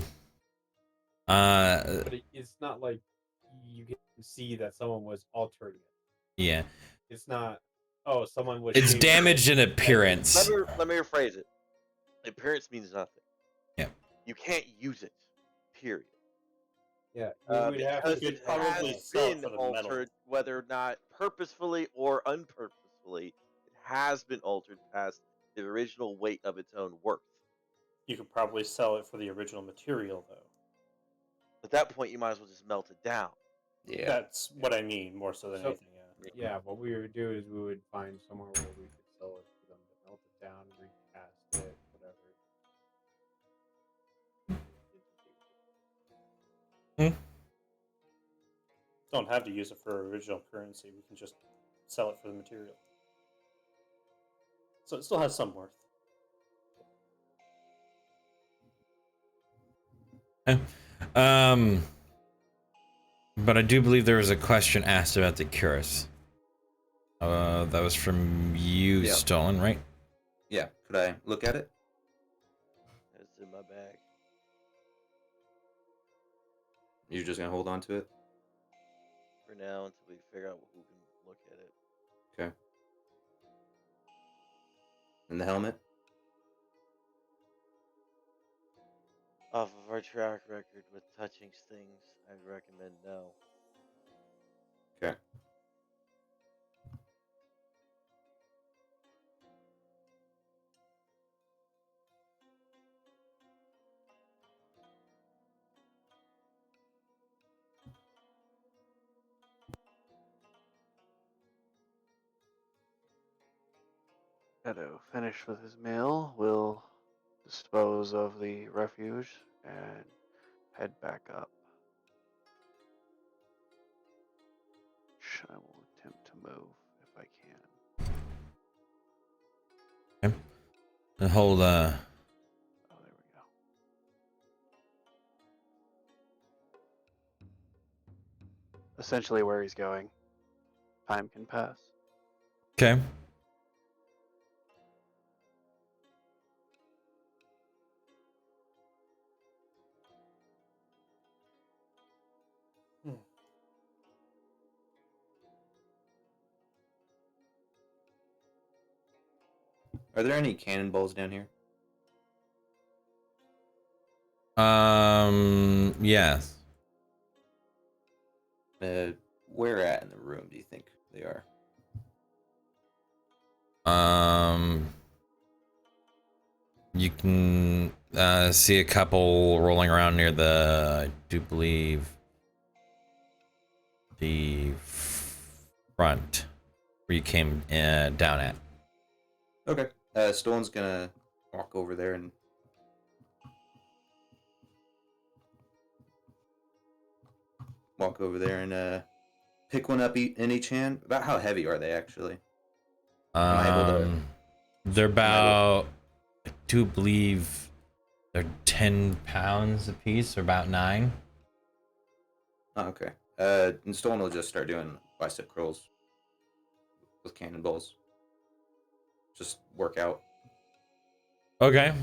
it's not like you can see that someone was altering it. Yeah, It's not. Oh, someone was. it's shaving damaged it. in appearance. Let me rephrase it. Appearance means nothing. Yeah. You can't use it. Period. Yeah, you would have Because to. it probably has sell it been for the metal. altered, whether or not purposefully or unpurposefully, it has been altered past the original weight of its own worth. You could probably sell it for the original material, though. At that point, you might as well just melt it down. Yeah. That's what I mean, more so than So- anything. Yeah. Yeah, what we would do is we would find somewhere where we could sell it for them to melt it down, recast it, whatever. Don't have to use it for original currency. We can just sell it for the material. So it still has some worth. But I do believe there was a question asked about the cuirass. That was from you, Yeah. Stolen, right? Yeah. Could I look at it? It's in my bag. You're just gonna hold on to it? For now until we figure out who can look at it. Okay. And the helmet? Off of our track record with touching things, I'd recommend no. Okay. Edo, finished with his meal, will dispose of the refuge and head back up. I will attempt to move if I can. And hold, Oh, there we go. Essentially where he's going. Time can pass. okay. Are there any cannonballs down here? Yes. Where at in the room do you think they are? You can see a couple rolling around near the, I do believe, the front where you came down at. Okay. Stone's gonna walk over there and pick one up in each hand. About how heavy are they actually? Am I able to- They're about, I do believe, they're 10 pounds a piece, or about 9. Oh, okay. And Stone will just start doing bicep curls with cannonballs. Just work out. Okay.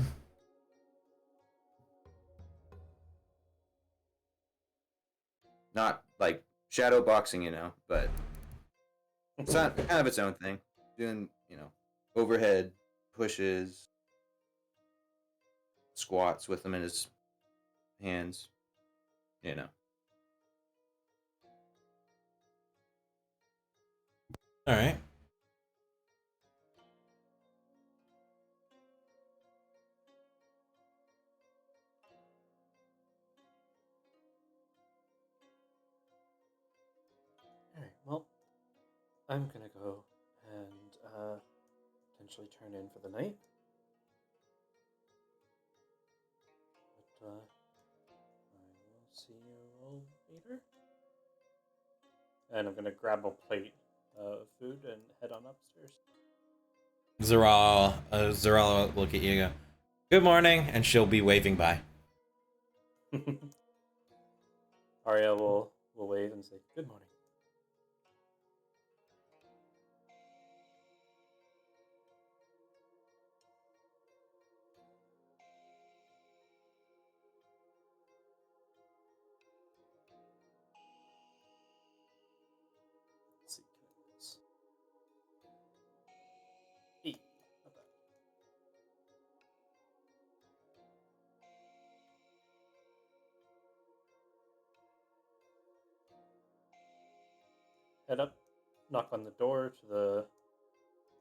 Not like shadow boxing, but it's not kind of its own thing. Doing, overhead pushes, squats with them in his hands. All right. Alright, well, I'm gonna go eventually turn in for the night. But I will see you all later. And I'm gonna grab a plate of food and head on upstairs. Zeral will look at you and go, "Good morning," and she'll be waving by. Arya will wave and say, "Good morning." Let's see, commitments. 8. Not bad. Head up, knock on the door to the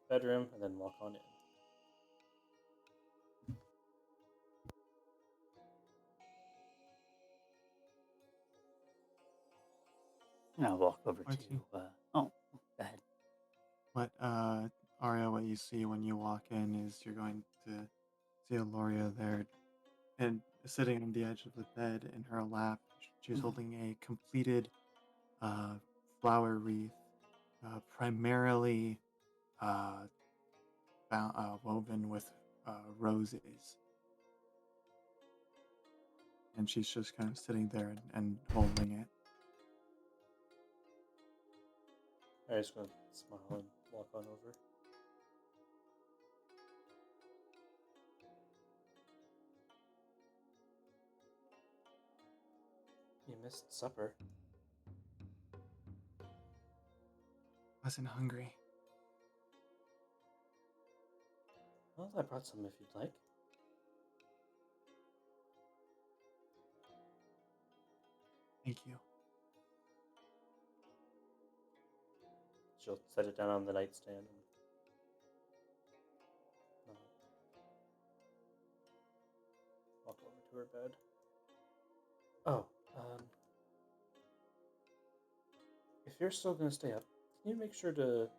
bedroom, and then walk on in. And I'll walk over I to. see. Oh, go ahead. What Arya, what you see when you walk in is you're going to see Aloria there, and sitting on the edge of the bed in her lap. She's holding a completed flower wreath, primarily woven with roses. And she's just kind of sitting there and holding it. I just gonna smile and walk on over. You missed supper. Wasn't hungry. Well, I brought some if you'd like. Thank you. She'll set it down on the nightstand and walk over to her bed. Oh, if you're still gonna stay up, can you make sure to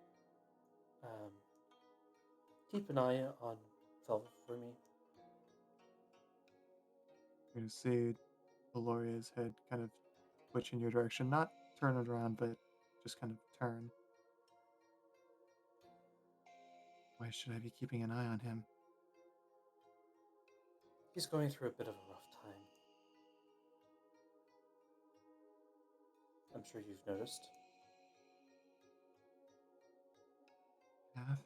keep an eye on Velvet for me? You're gonna see Aloria's head kind of twitch in your direction, not turn it around, but just kind of turn. Why should I be keeping an eye on him? He's going through a bit of a rough time. I'm sure you've noticed. Have?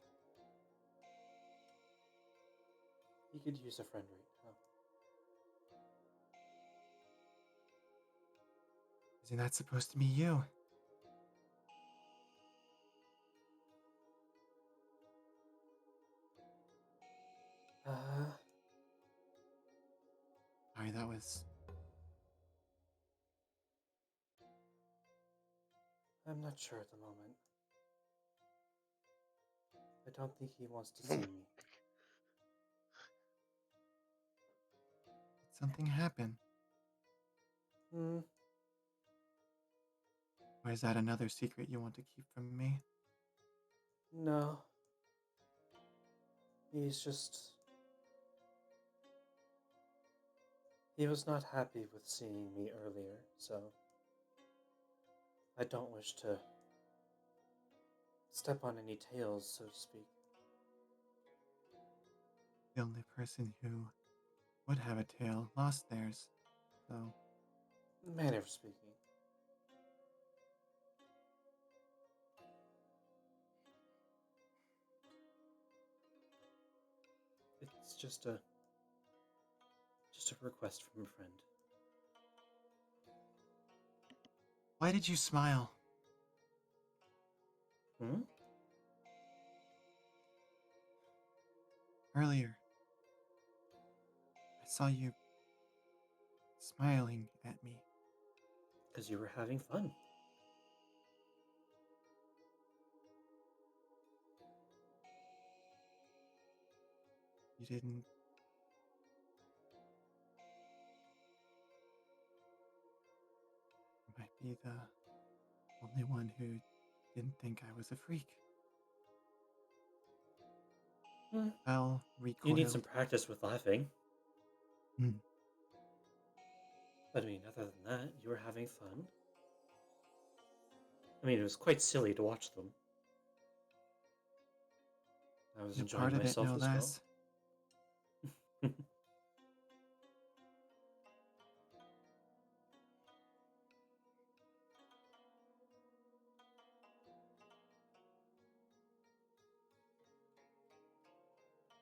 He could use a friend right now. Isn't that supposed to be you? Sorry, that was... I'm not sure at the moment. I don't think he wants to see me. Did something happen? Or is that another secret you want to keep from me? No. He's just... He was not happy with seeing me earlier, so... I don't wish to step on any tails, so to speak. The only person who would have a tail lost theirs, so... Manner of speaking. It's just a request from a friend. Why did you smile? Earlier, I saw you smiling at me. Because you were having fun. You didn't... You might be the only one who didn't think I was a freak. fell, You need some recoiled. practice with laughing. Hmm. But I mean, other than that, you were having fun. I mean, it was quite silly to watch them. I was You're enjoying part of it, myself no as well. less.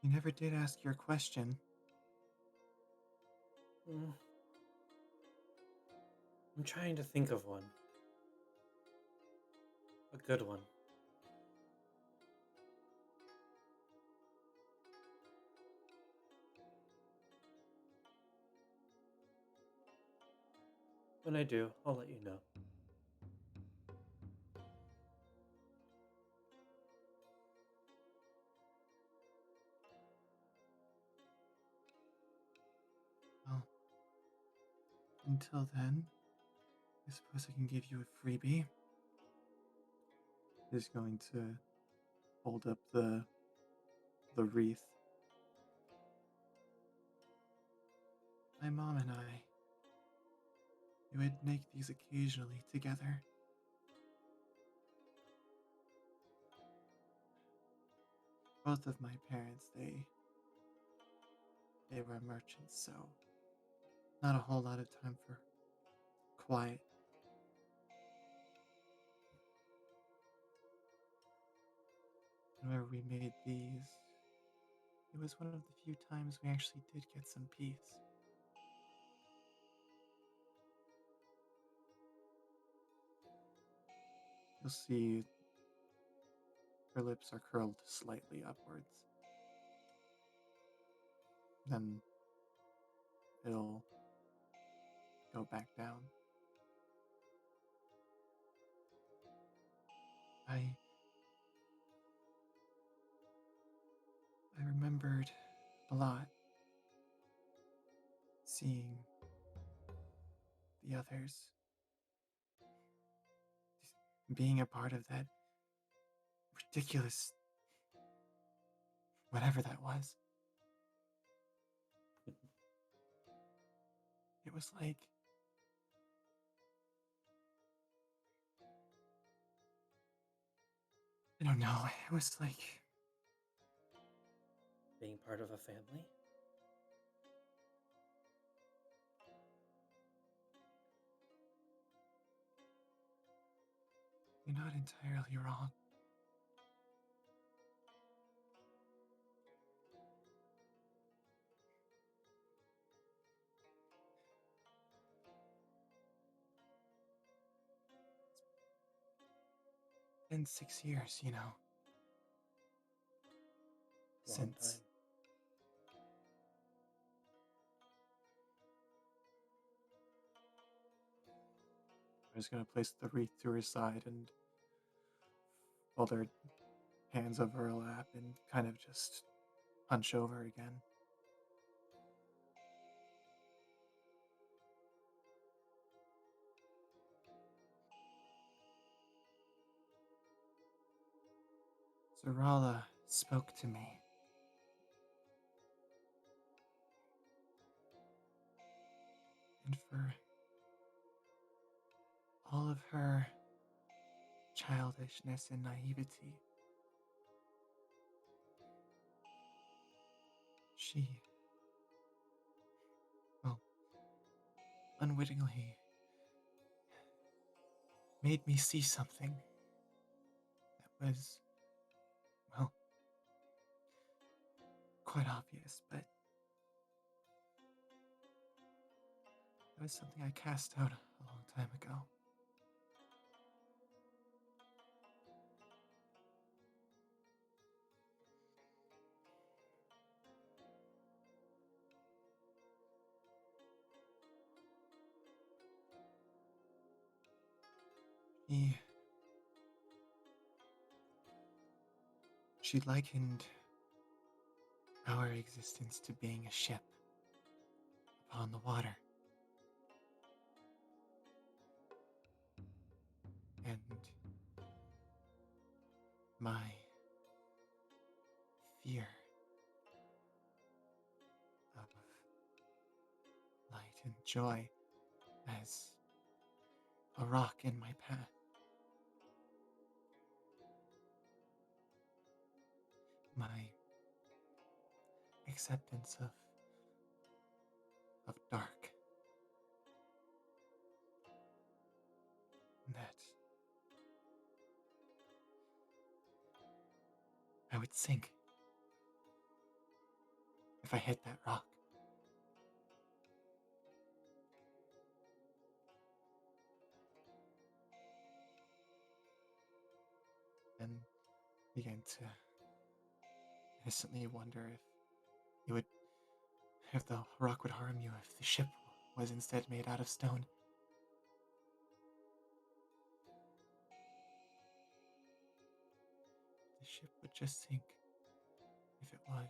You never did ask your question. Mm. I'm trying to think of one. A good one. When I do, I'll let you know. Well, until then, I suppose I can give you a freebie. He's going to hold up the wreath. My mom and I, we would make these occasionally together. Both of my parents, they were merchants, so not a whole lot of time for quiet. Whenever we made these, it was one of the few times we actually did get some peace. You'll see her lips are curled slightly upwards. Then it'll go back down. I remembered a lot seeing the others, being a part of that ridiculous whatever that was. It was like I don't know, it was like Being part of a family? you're not entirely wrong. It's been 6 years, Long since time. I was going to place the wreath to her side and fold her hands over her lap and kind of just hunch over again. Zarala spoke to me. And for all of her childishness and naivety, she, well, unwittingly made me see something that was, well, quite obvious, but it was something I cast out a long time ago. She likened our existence to being a ship upon the water. And my fear joy as a rock in my path. My acceptance of dark. That I would sink if I hit that rock. And began to innocently wonder if the rock would harm you if the ship was instead made out of stone. The ship would just sink if it was.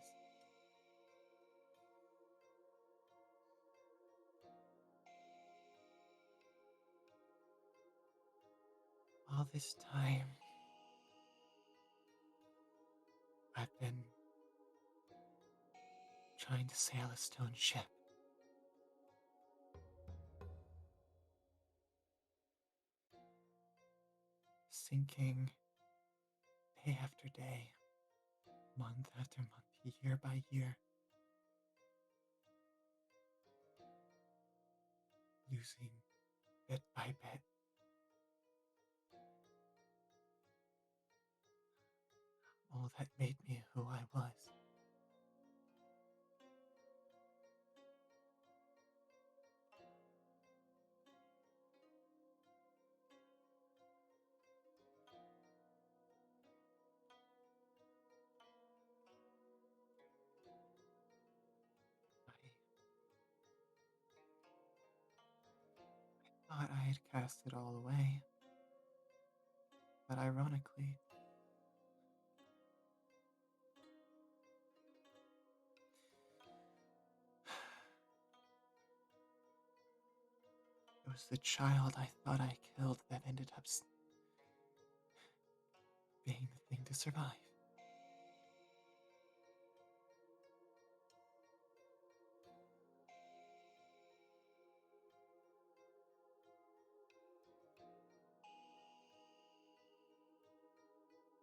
All this time, I've been trying to sail a stone ship. Sinking day after day, month after month, year by year. Losing bit by bit. All that made me who I was. I thought I had cast it all away. But ironically, it was the child I thought I killed that ended up being the thing to survive.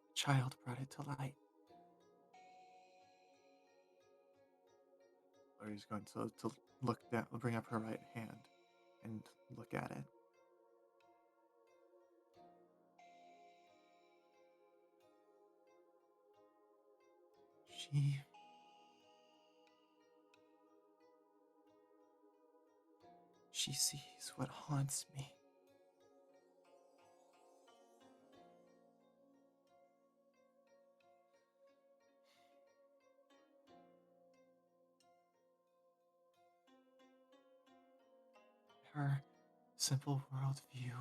The child brought it to light. Lori's going to look down, bring up her right hand and look at it. She sees what haunts me. Her simple worldview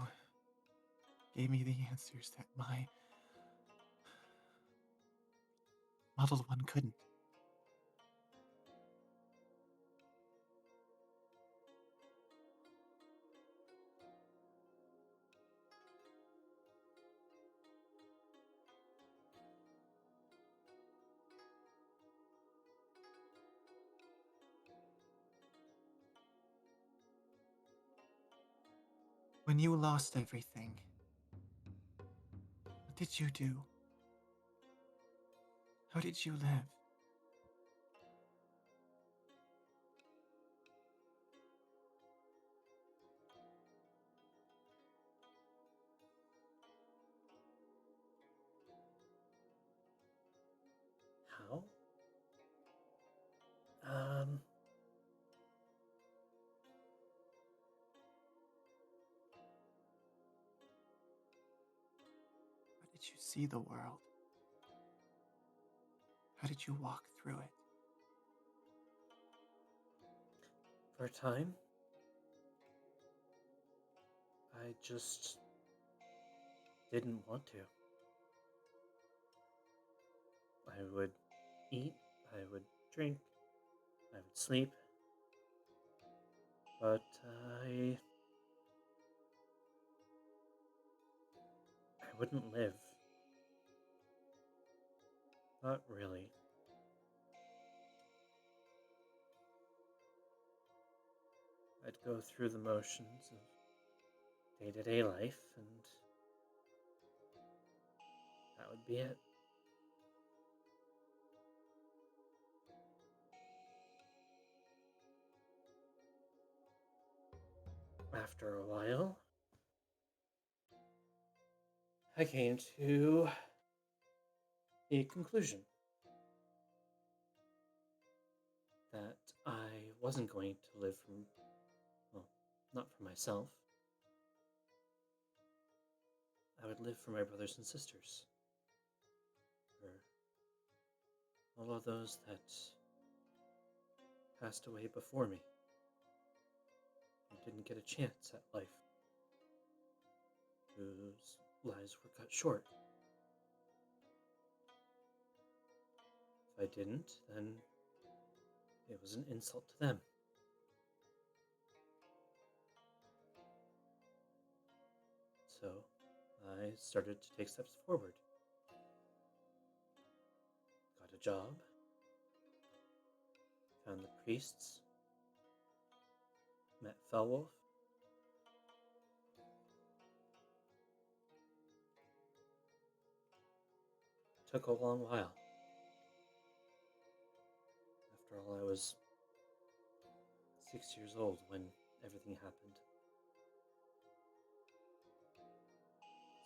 gave me the answers that my muddled one couldn't. When you lost everything, what did you do? How did you live? How? Um. How did you see the world? How did you walk through it? For a time, I just didn't want to. I would eat, I would drink, I would sleep, but I wouldn't live. Not really. I'd go through the motions of day-to-day life, and that would be it. After a while, I came to the conclusion that I wasn't going to live from, well, not for myself. I would live for my brothers and sisters, for all of those that passed away before me, who didn't get a chance at life, whose lives were cut short. If I didn't, then it was an insult to them. So I started to take steps forward. Got a job, found the priests, met Felwolf. Took a long while. After all, I was 6 years old when everything happened.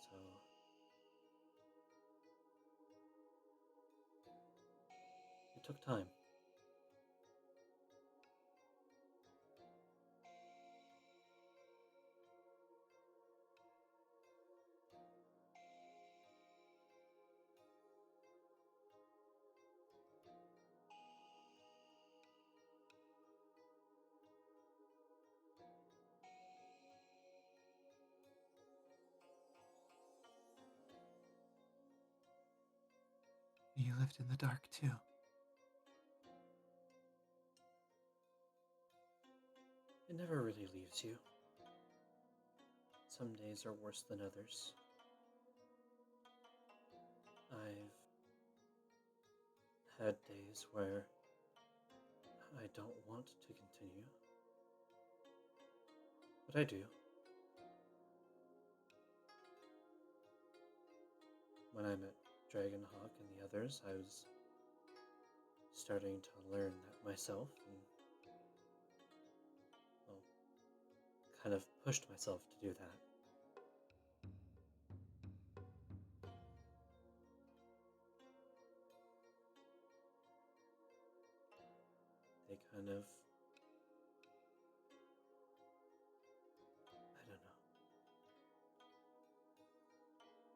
So it took time. You lived in the dark too. It never really leaves you. Some days are worse than others. I've had days where I don't want to continue, but I do. When I met Dragonhawk and the others, I was starting to learn that myself, and well, kind of pushed myself to do that. They kind of, I don't know,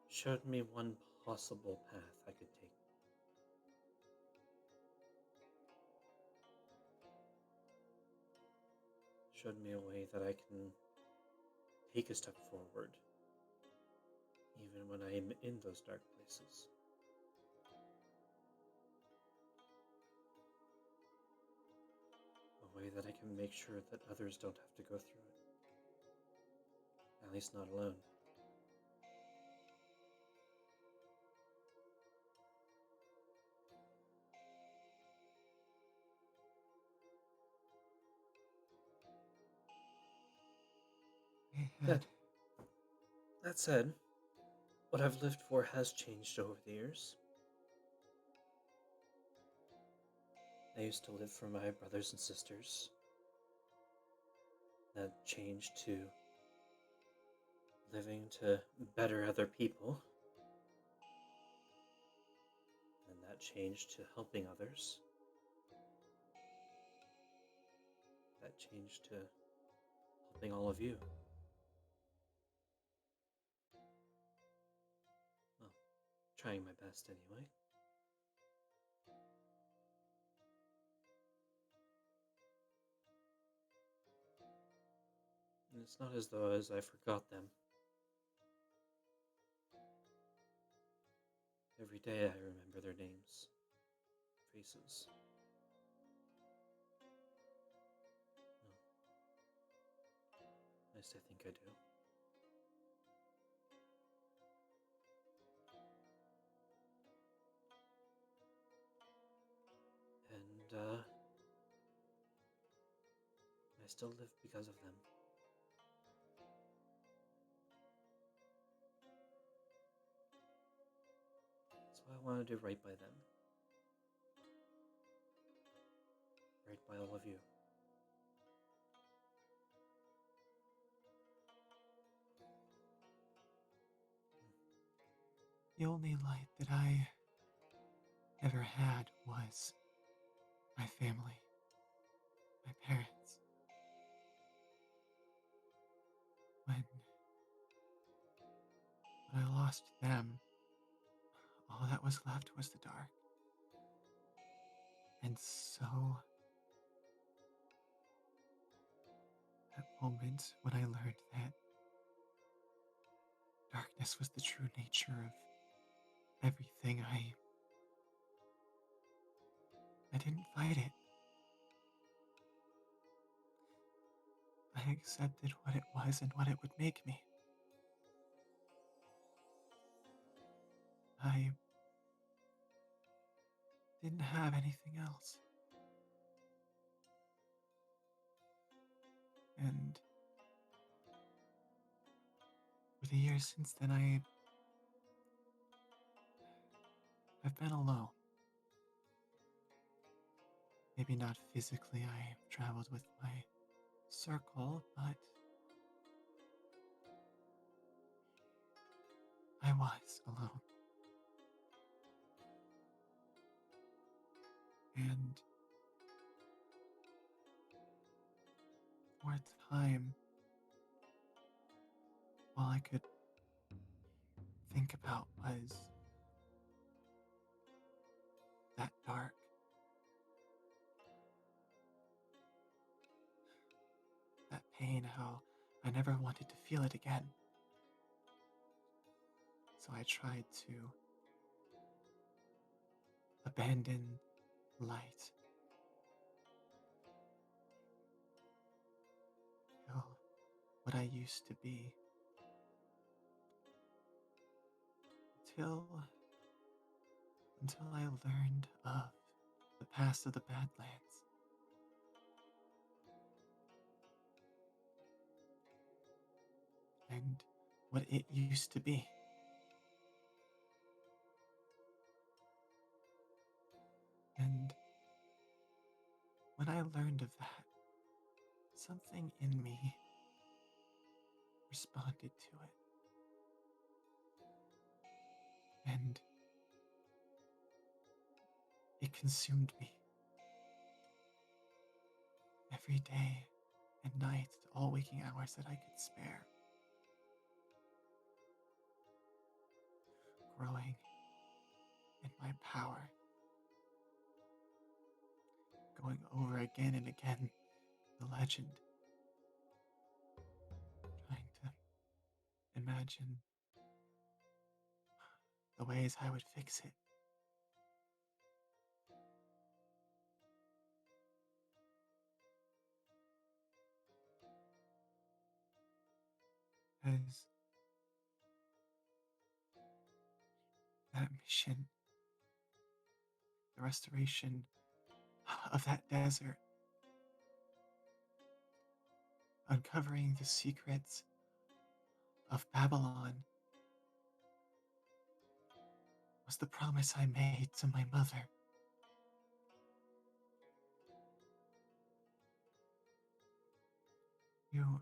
showed me one possible path I could take. Showed me a way that I can take a step forward, even when I am in those dark places. A way that I can make sure that others don't have to go through it. At least not alone. That said, what I've lived for has changed over the years. I used to live for my brothers and sisters. That changed to living to better other people. And that changed to helping others. That changed to helping all of you. Well, trying my best anyway. And it's not as though as I forgot them. Every day I remember their names, faces. Well, at least I think I do. And I still live because of them. That's why I want to do right by them. Right by all of you. The only light that I ever had was my family, my parents. When I lost them, all that was left was the dark. And so, that moment when I learned that darkness was the true nature of everything, I didn't fight it. I accepted what it was and what it would make me. I didn't have anything else. And for the years since then, I've been alone. Maybe not physically, I traveled with my circle, but I was alone. And for a time, all I could think about was that dark. That pain, how I never wanted to feel it again. So I tried to abandon light, feel what I used to be, until I learned of the past of the Badlands. And what it used to be. And when I learned of that, something in me responded to it. And it consumed me. Every day and night, all waking hours that I could spare. Growing in my power. Going over again and again the legend. Trying to imagine the ways I would fix it. As that mission, the restoration of that desert, uncovering the secrets of Babylon, was the promise I made to my mother. To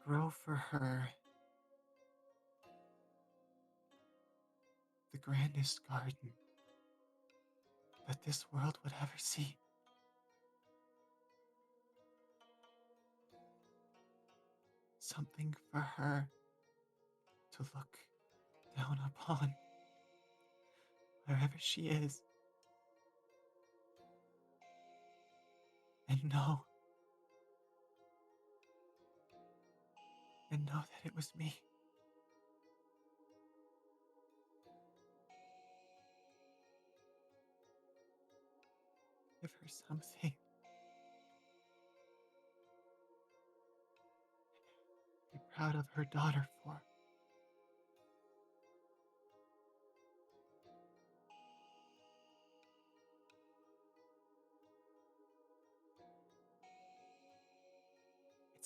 grow for her the grandest garden that this world would ever see. Something for her to look down upon wherever she is and know that it was me. Give her something. Be proud of her daughter for.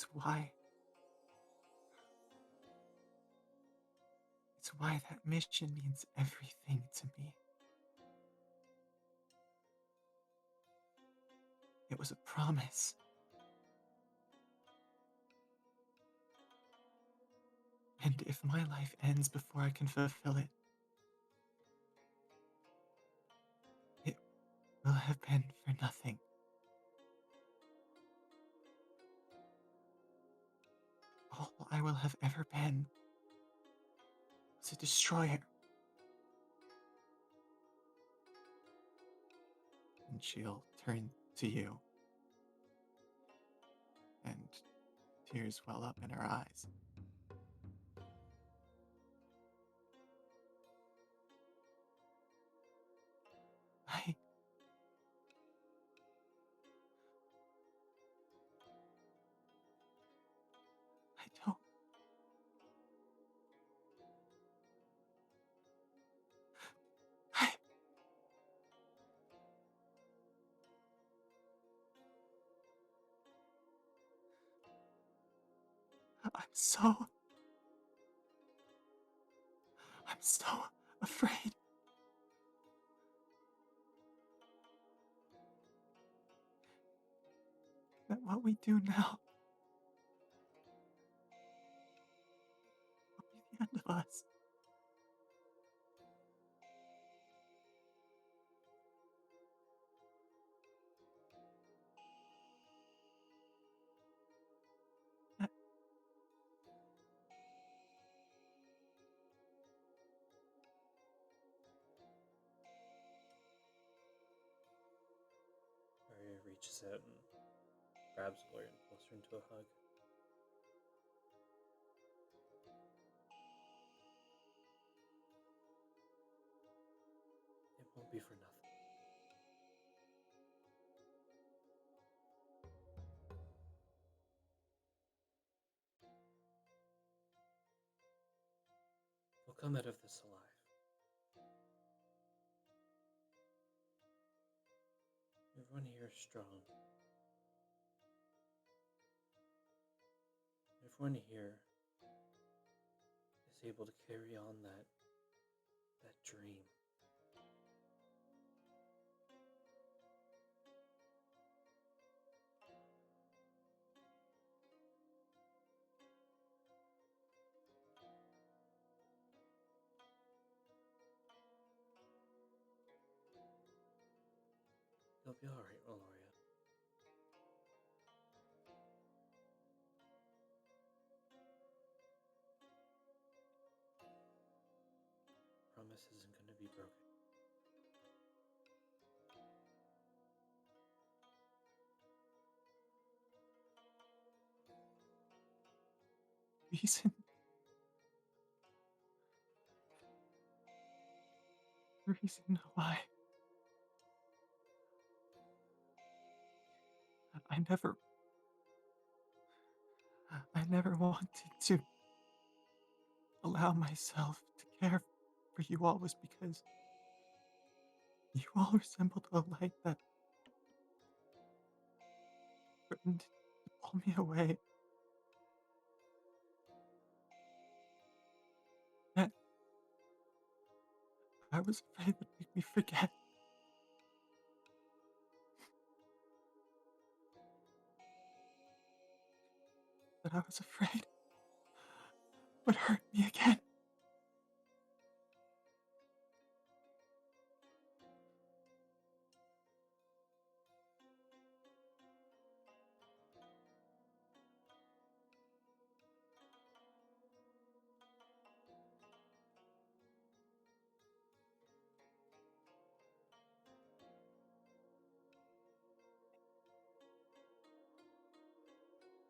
It's why. It's why that mission means everything to me. It was a promise. And if my life ends before I can fulfill it, it will have been for nothing. All I will have ever been was a destroyer. And she'll turn to you, and tears well up in her eyes. I don't. I, I'm so. I'm so afraid. That what we do now will be the end of us. Arya reaches out and grabs Gloria and pulls her into a hug. It won't be for nothing. We'll come out of this alive. Everyone here is strong. Everyone here is able to carry on that dream. You'll be alright, Valoria. Promise isn't going to be broken. Reason. Reason why. I never wanted to allow myself to care for you all was because you all resembled a light that threatened to pull me away. That I was afraid would make me forget. That I was afraid would hurt me again.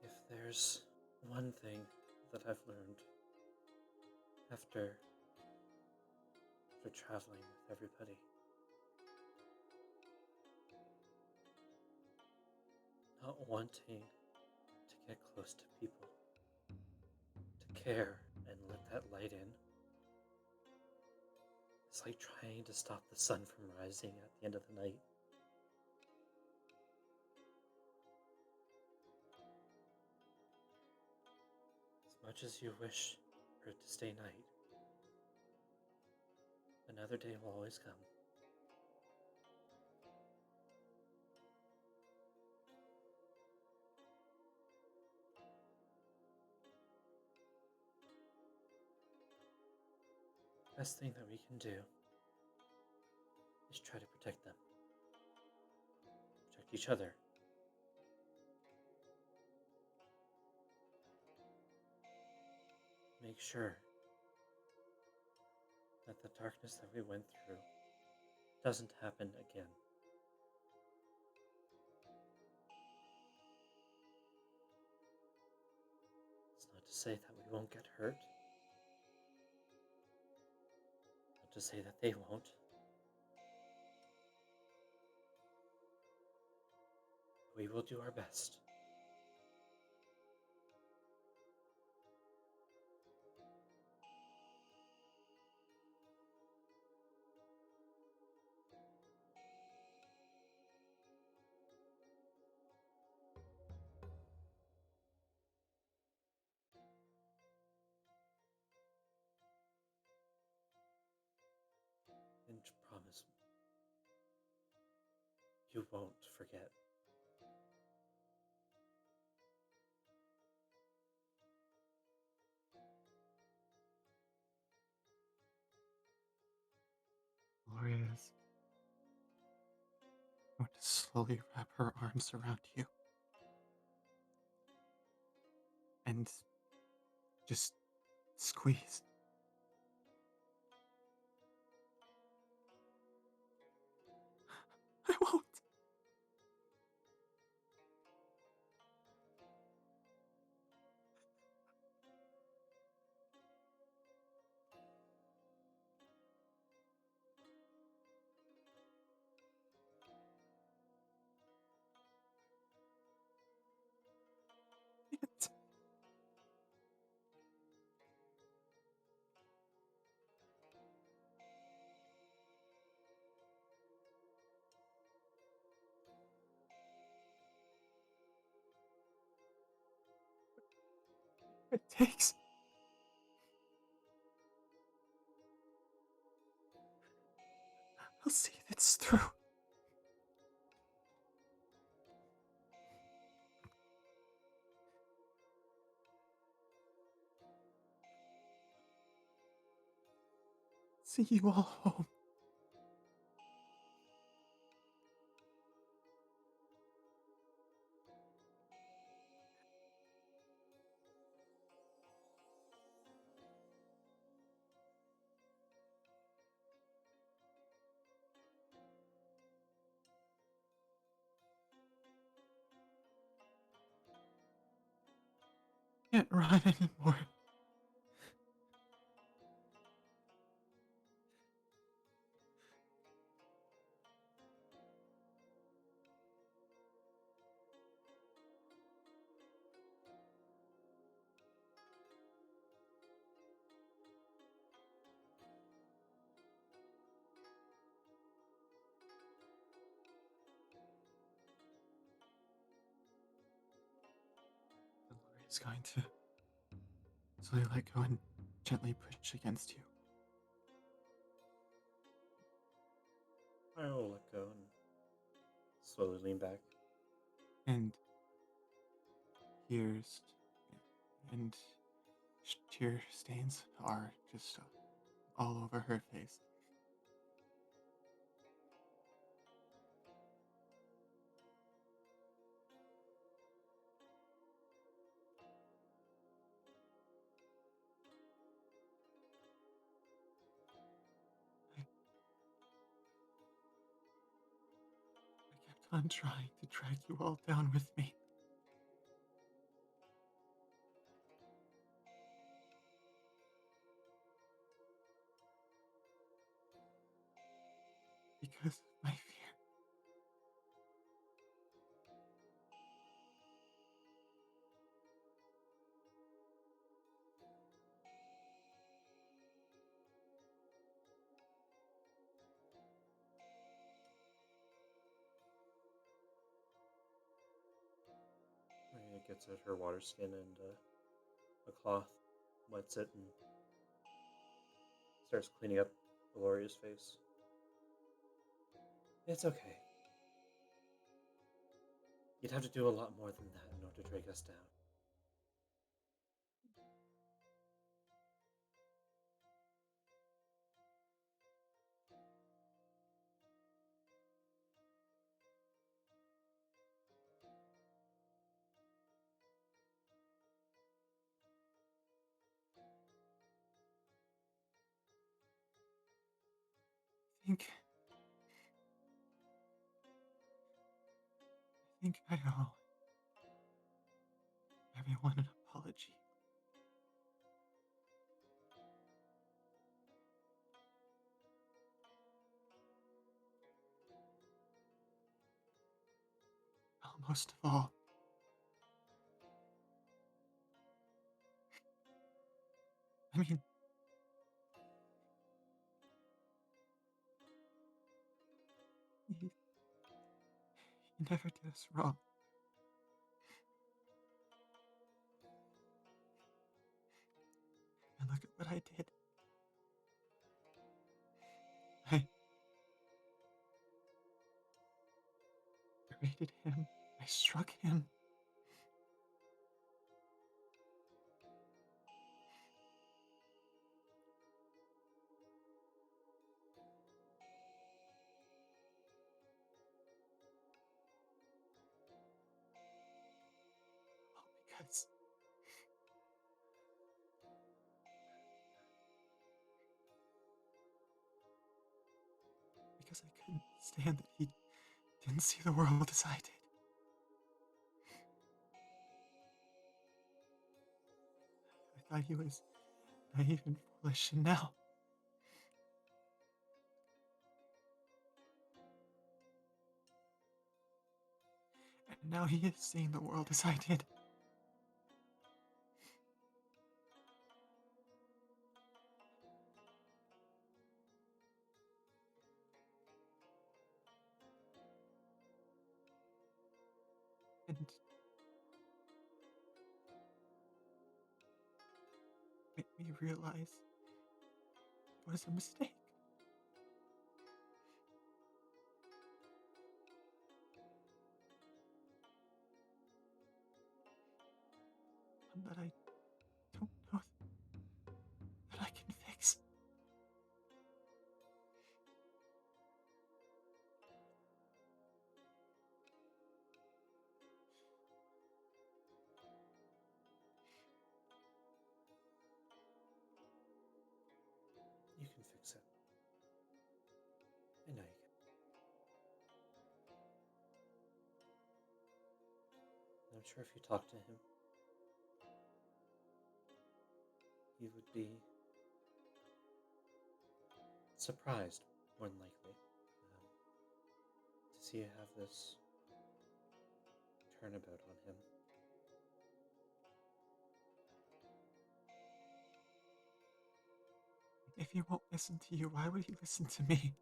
If there's one thing that I've learned after traveling with everybody, not wanting to get close to people, to care and let that light in, it's like trying to stop the sun from rising at the end of the night. much as you wish for it to stay night, another day will always come. Best thing that we can do is try to protect them. Protect each other. Make sure that the darkness that we went through doesn't happen again. It's not to say that we won't get hurt. Not to say that they won't. We will do our best. And promise me, you won't forget. Gloria is going to slowly wrap her arms around you and just squeeze. I won't. Can't. It takes. I'll see this through. See you all home. Can't run anymore. Gloria's going to slowly let go and gently push against you. I will let go and slowly lean back. And tears and tear stains are just all over her face. I kept on trying to drag you all down with me. Because of my fear. Maria gets at her water skin and a cloth, wets it, and starts cleaning up Gloria's face. It's okay. You'd have to do a lot more than that in order to drag us down. I think I owe everyone an apology. Well, most of all, I mean, you never did us wrong. And look at what I did. I berated him. I struck him. All because I couldn't stand that he didn't see the world as I did. I thought he was naive and foolish, and now he is seeing the world as I did. And made me realize it was a mistake. One that I don't know that I can fix. You can fix it. I know you can. I'm sure if you talk to him, he would be surprised, more than likely, to see you have this turnabout on him. If he won't listen to you, why would he listen to me?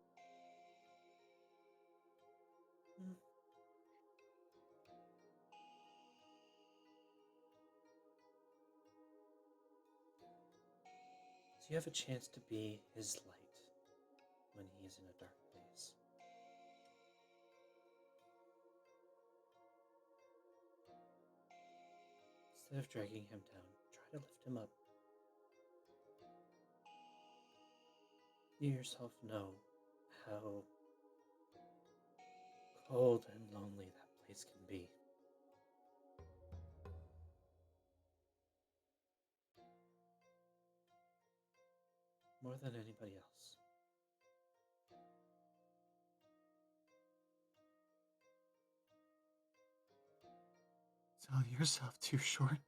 So you have a chance to be his light when he is in a dark place. Instead of dragging him down, try to lift him up. You yourself know how cold and lonely that place can be. More than anybody else. Sell yourself too short.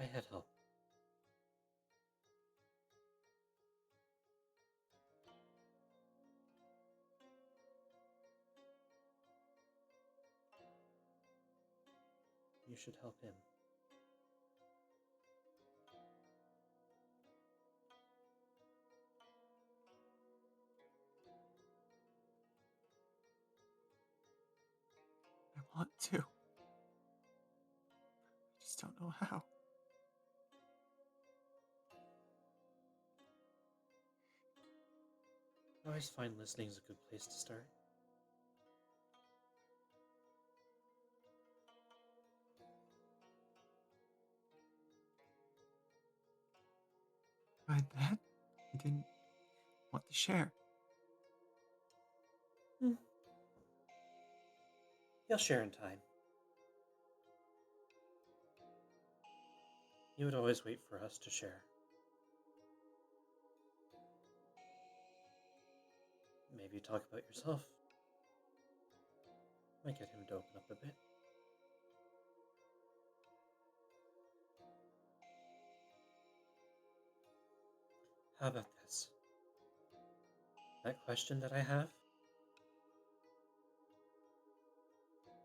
I had help. You should help him. I want to. just don't know how. I always find listening is a good place to start. But that I didn't want to share. You'll share in time. You would always wait for us to share. Maybe talk about yourself. Might get him to open up a bit. How about this? That question that I have,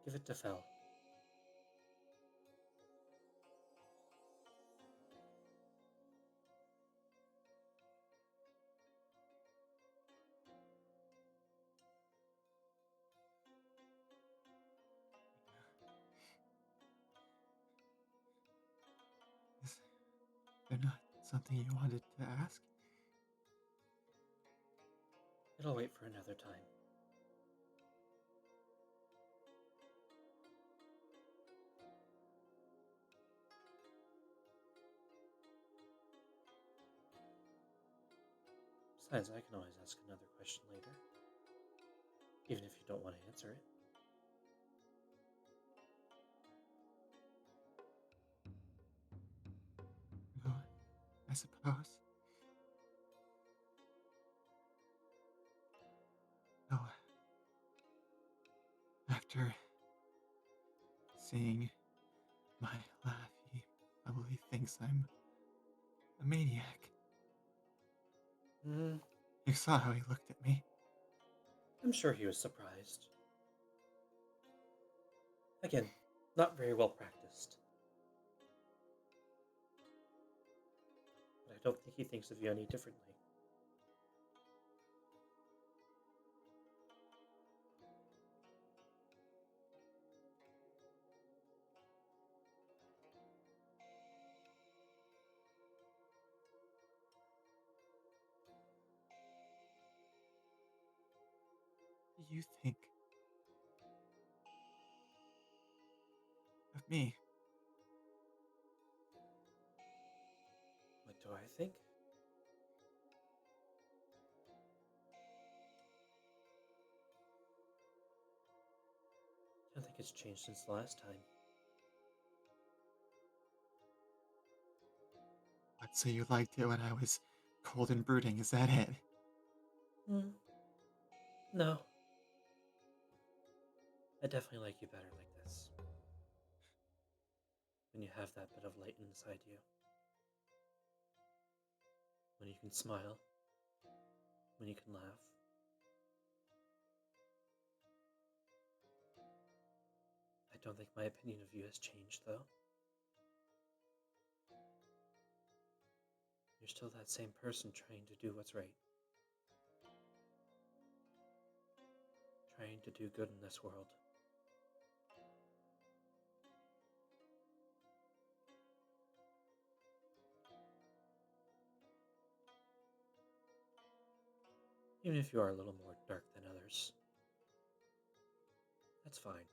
give it to Fel. Is there not something you wanted to ask? It'll wait for another time. Besides, I can always ask another question later. Even if you don't want to answer it. Well, I suppose. Oh, after seeing my laugh, he probably thinks I'm a maniac. You saw how he looked at me. I'm sure he was surprised. Again, not very well practiced. But I don't think he thinks of you any differently. What do you think of me? What do I think? I don't think it's changed since the last time. What, so you liked it when I was cold and brooding, is that it? No. I definitely like you better like this. When you have that bit of light inside you. When you can smile. When you can laugh. I don't think my opinion of you has changed, though. You're still that same person trying to do what's right. Trying to do good in this world. Even if you are a little more dark than others. That's fine.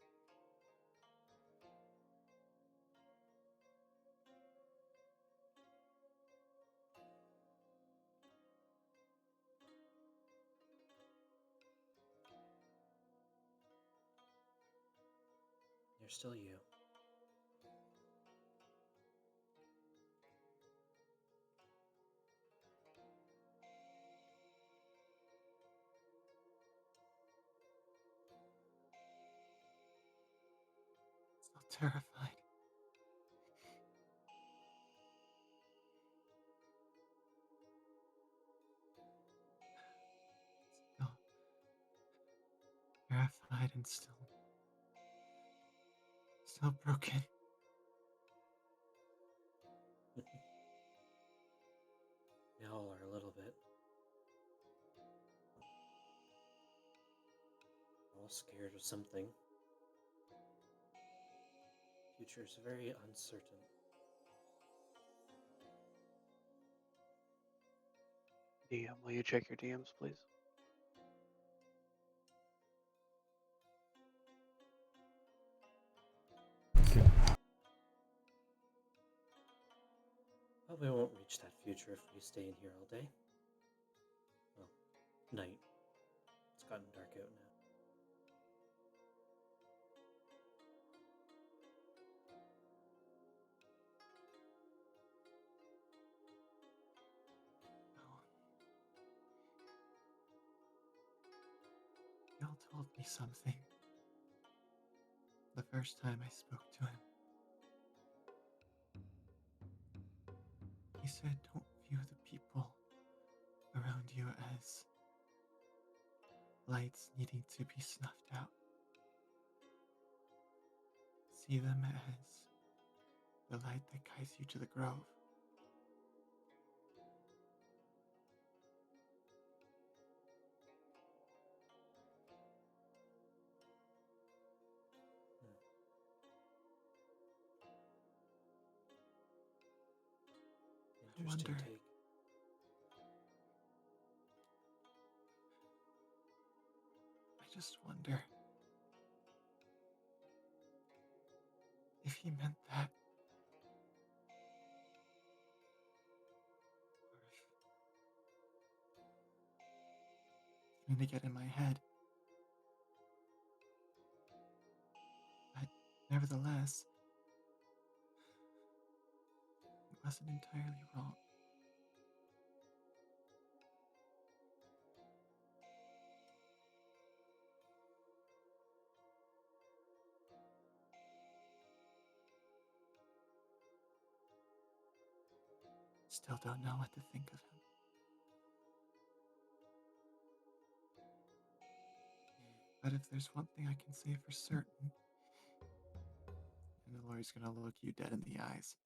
You're still you. Still terrified. Still terrified and still broken. We all are a little bit. We're all scared of something. You future is very uncertain. DM, will you check your DMs, please? Probably won't reach that future if we stay in here all day. Well, night. It's gotten dark out now. Bill told me something the first time I spoke to him. He said, don't view the people around you as lights needing to be snuffed out. See them as the light that guides you to the grove. Interesting wonder- take. I just wonder if he meant that. Or if trying to get in my head. But nevertheless, it wasn't entirely wrong. Still don't know what to think of him. But if there's one thing I can say for certain, and the lawyer's gonna look you dead in the eyes.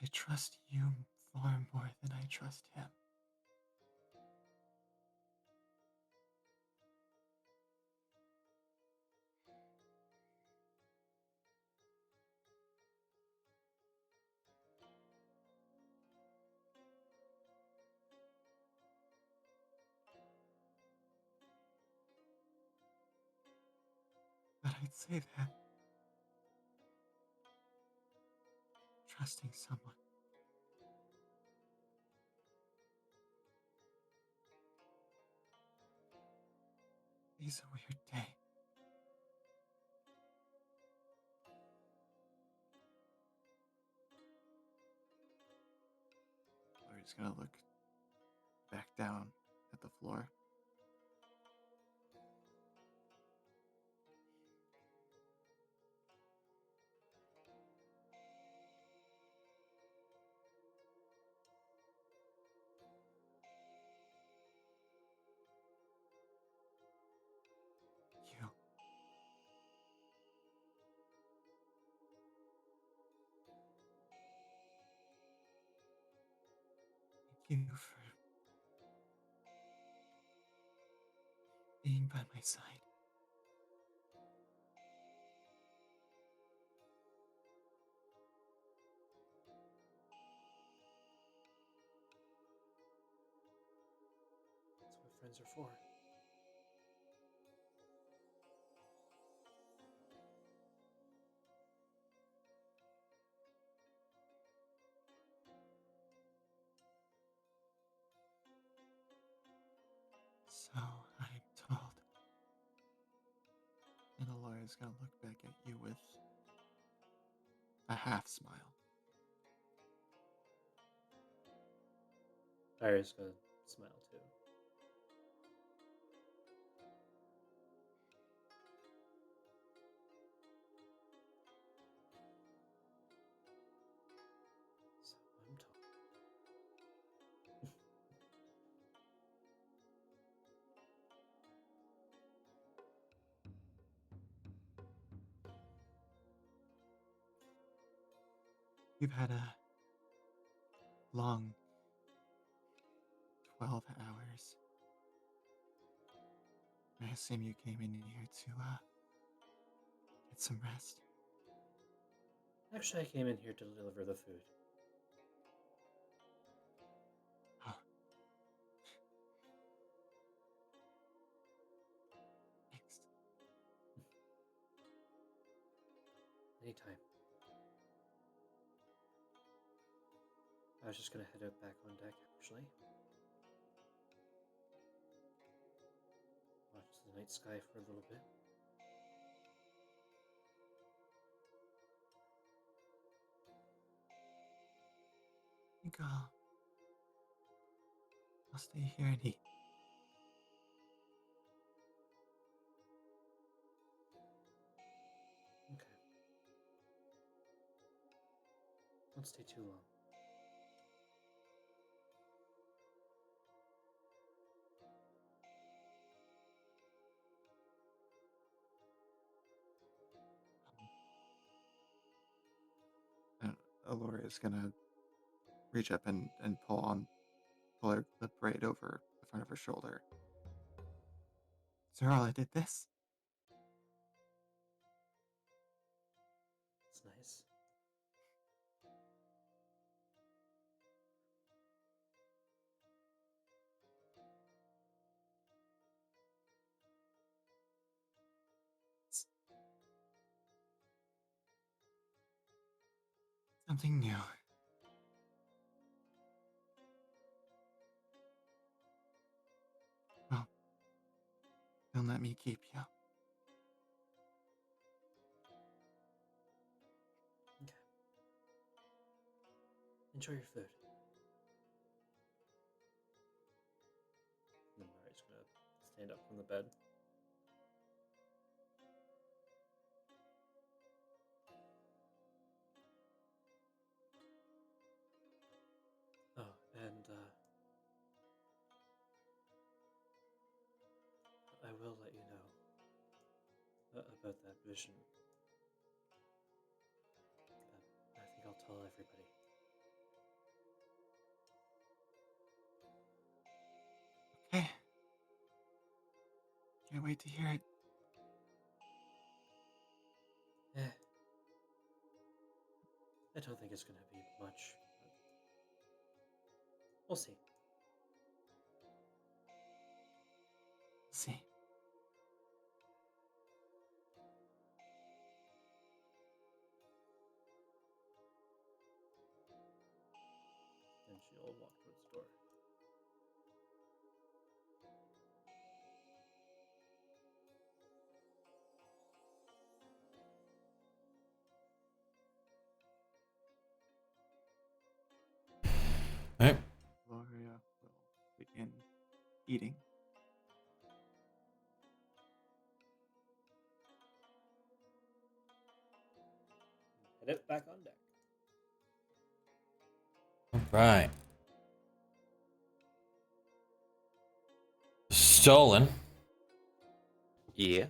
I trust you far more than I trust him. But I'd say that trusting someone is a weird day. Lawyer's gonna look back down at the floor. You. Thank you for being by my side. That's what friends are for. So I'm told. And the lawyer's gonna look back at you with a half smile. Iris gonna smile too. So I'm told. You've had a long 12 hours assume you came in here to get some rest. Actually, I came in here to deliver the food. Oh. Thanks. Anytime. I was just gonna head out back on deck, actually. Watch the night sky for a little bit. I think I'll stay here and eat. Okay. Don't stay too long. And Alora is gonna reach up and pull the braid over the front of her shoulder. Zerola did this. It's nice. Something new. Well, don't let me keep you. Okay. Enjoy your food. And then Mari's gonna stand up from the bed. Oh, and I will let you know about that vision. But I think I'll tell everybody. Okay. Can't wait to hear it. I don't think it's gonna be much, but we'll see. See. And she'll walk towards the door. All right. Gloria will begin eating. Head it back on deck. All right. Stolen. Yeah.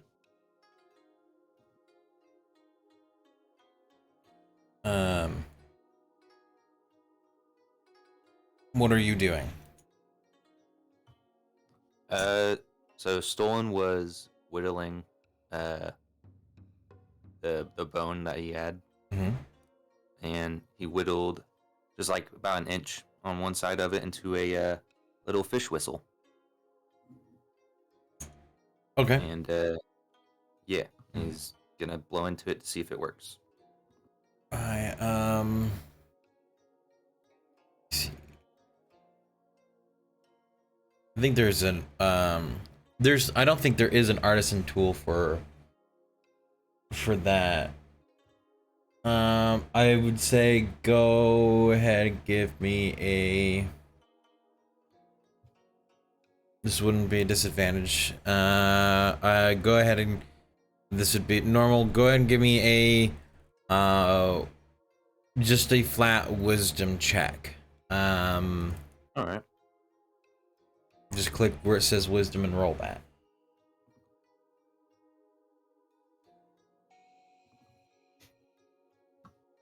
What are you doing? So Stolen was whittling the bone that he had, Mm-hmm. and he whittled just like about an inch on one side of it into a little fish whistle. Okay. And yeah, he's gonna blow into it to see if it works. I see. I think there's an I don't think there is an artisan tool for that. I would say go ahead and give me a. This wouldn't be a disadvantage. Go ahead and this would be normal. Go ahead and give me a just a flat wisdom check. All right. Just click where it says wisdom and roll that.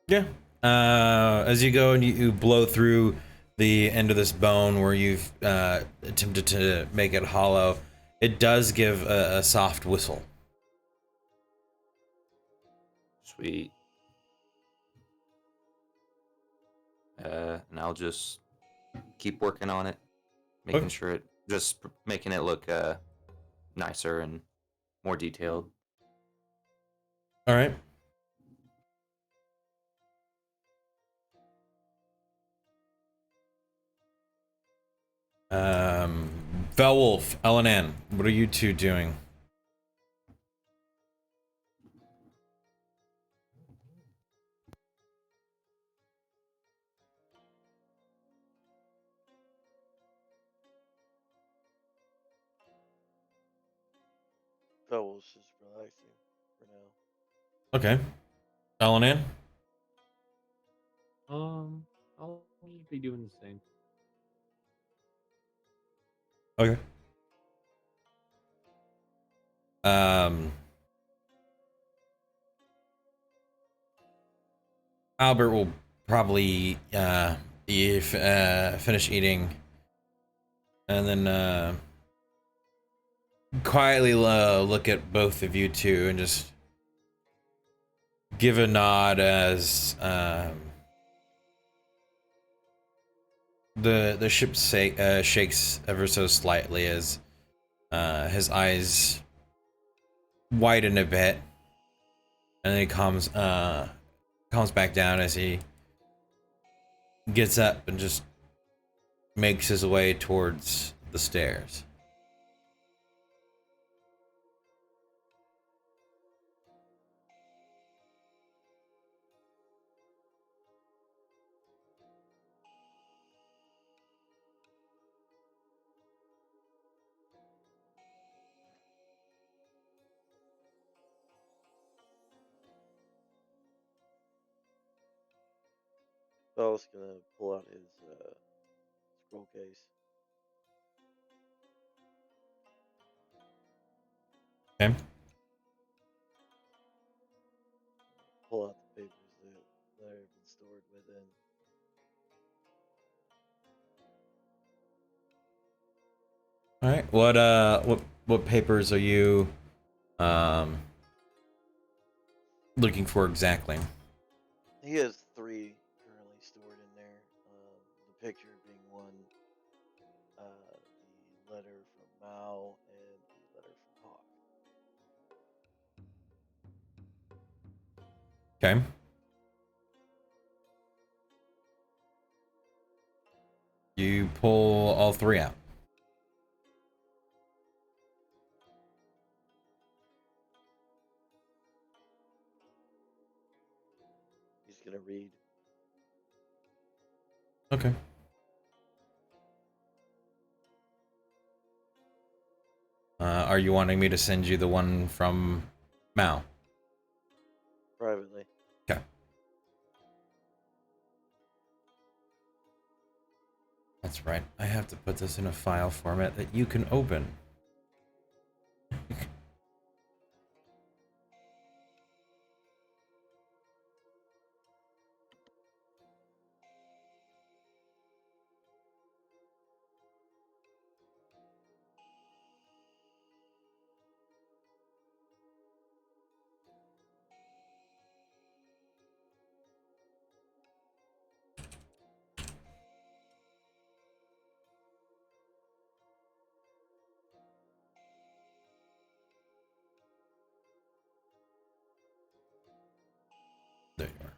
Yeah. As you go and you blow through the end of this bone where you've attempted to make it hollow, it does give a soft whistle. Sweet. And I'll just keep working on it, making Okay. sure making it look nicer and more detailed. All right. Velwolf, LNN, what are you two doing? That was just relaxing for now. Okay. LNN? I'll just be doing the same. Okay. Albert will probably finish eating and then quietly look at both of you two and just give a nod as the ship shakes ever so slightly as his eyes widen a bit, and then he calms back down as he gets up and just makes his way towards the stairs. I was gonna pull out his scroll case. Okay. Pull out the papers that have been stored within. All right. What papers are you looking for exactly? He has 3 currently stored in there. The picture being one, the letter from Mao, and the letter from Hawk. Okay. You pull all 3 out. He's gonna read. Okay. Are you wanting me to send you the one from Mao? Privately. Okay. That's right. I have to put this in a file format that you can open. There you are.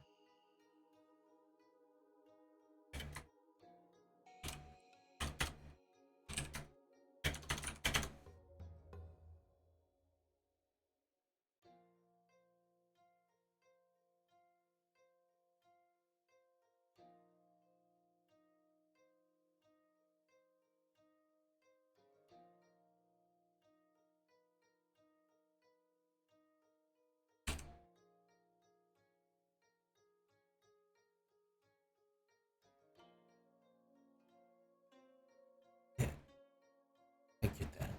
Yeah. Thank you, Dad.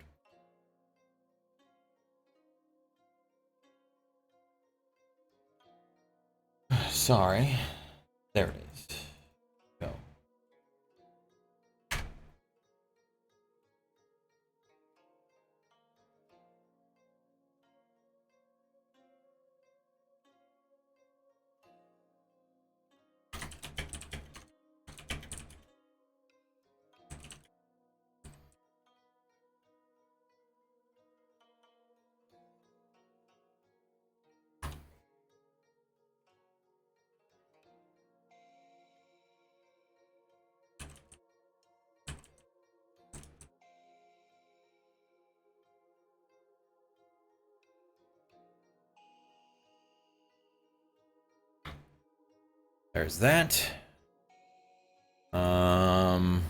Sorry. There it is. Go. There's that. Let's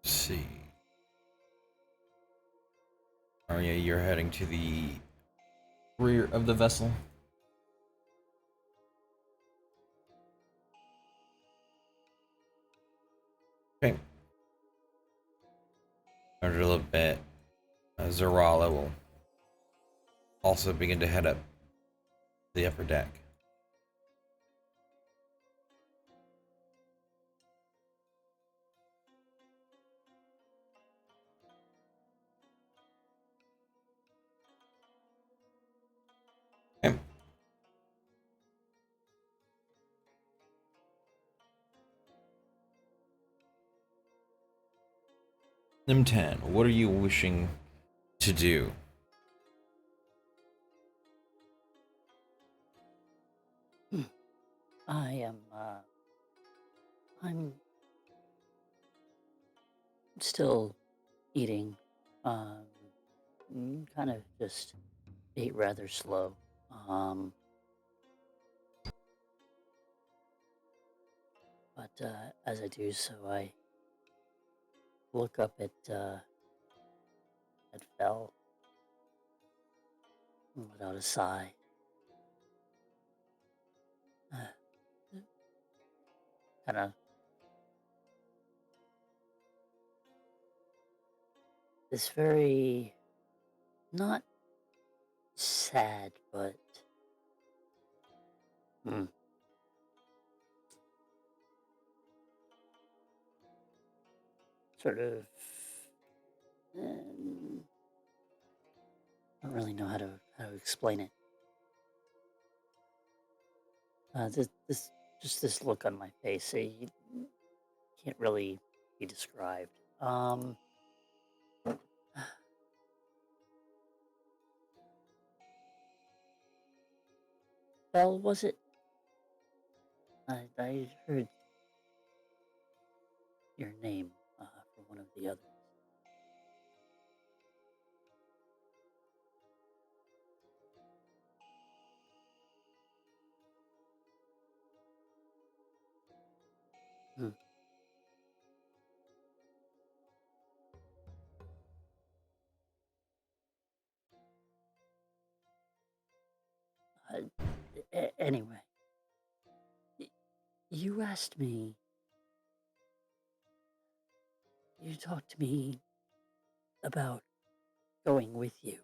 see. Arya, you're heading to the rear of the vessel. Okay. After a little bit, Zarala will also begin to head up the upper deck. Okay. M10, what are you wishing to do? I'm still eating. Kind of just ate rather slow. But as I do so, I look up at Fel and let out a sigh. Kind of this very not sad, but sort of I don't really know how to explain it. This look on my face, it can't really be described. Well, was it? I heard your name from one of the others. Anyway, you asked me. You talked to me about going with you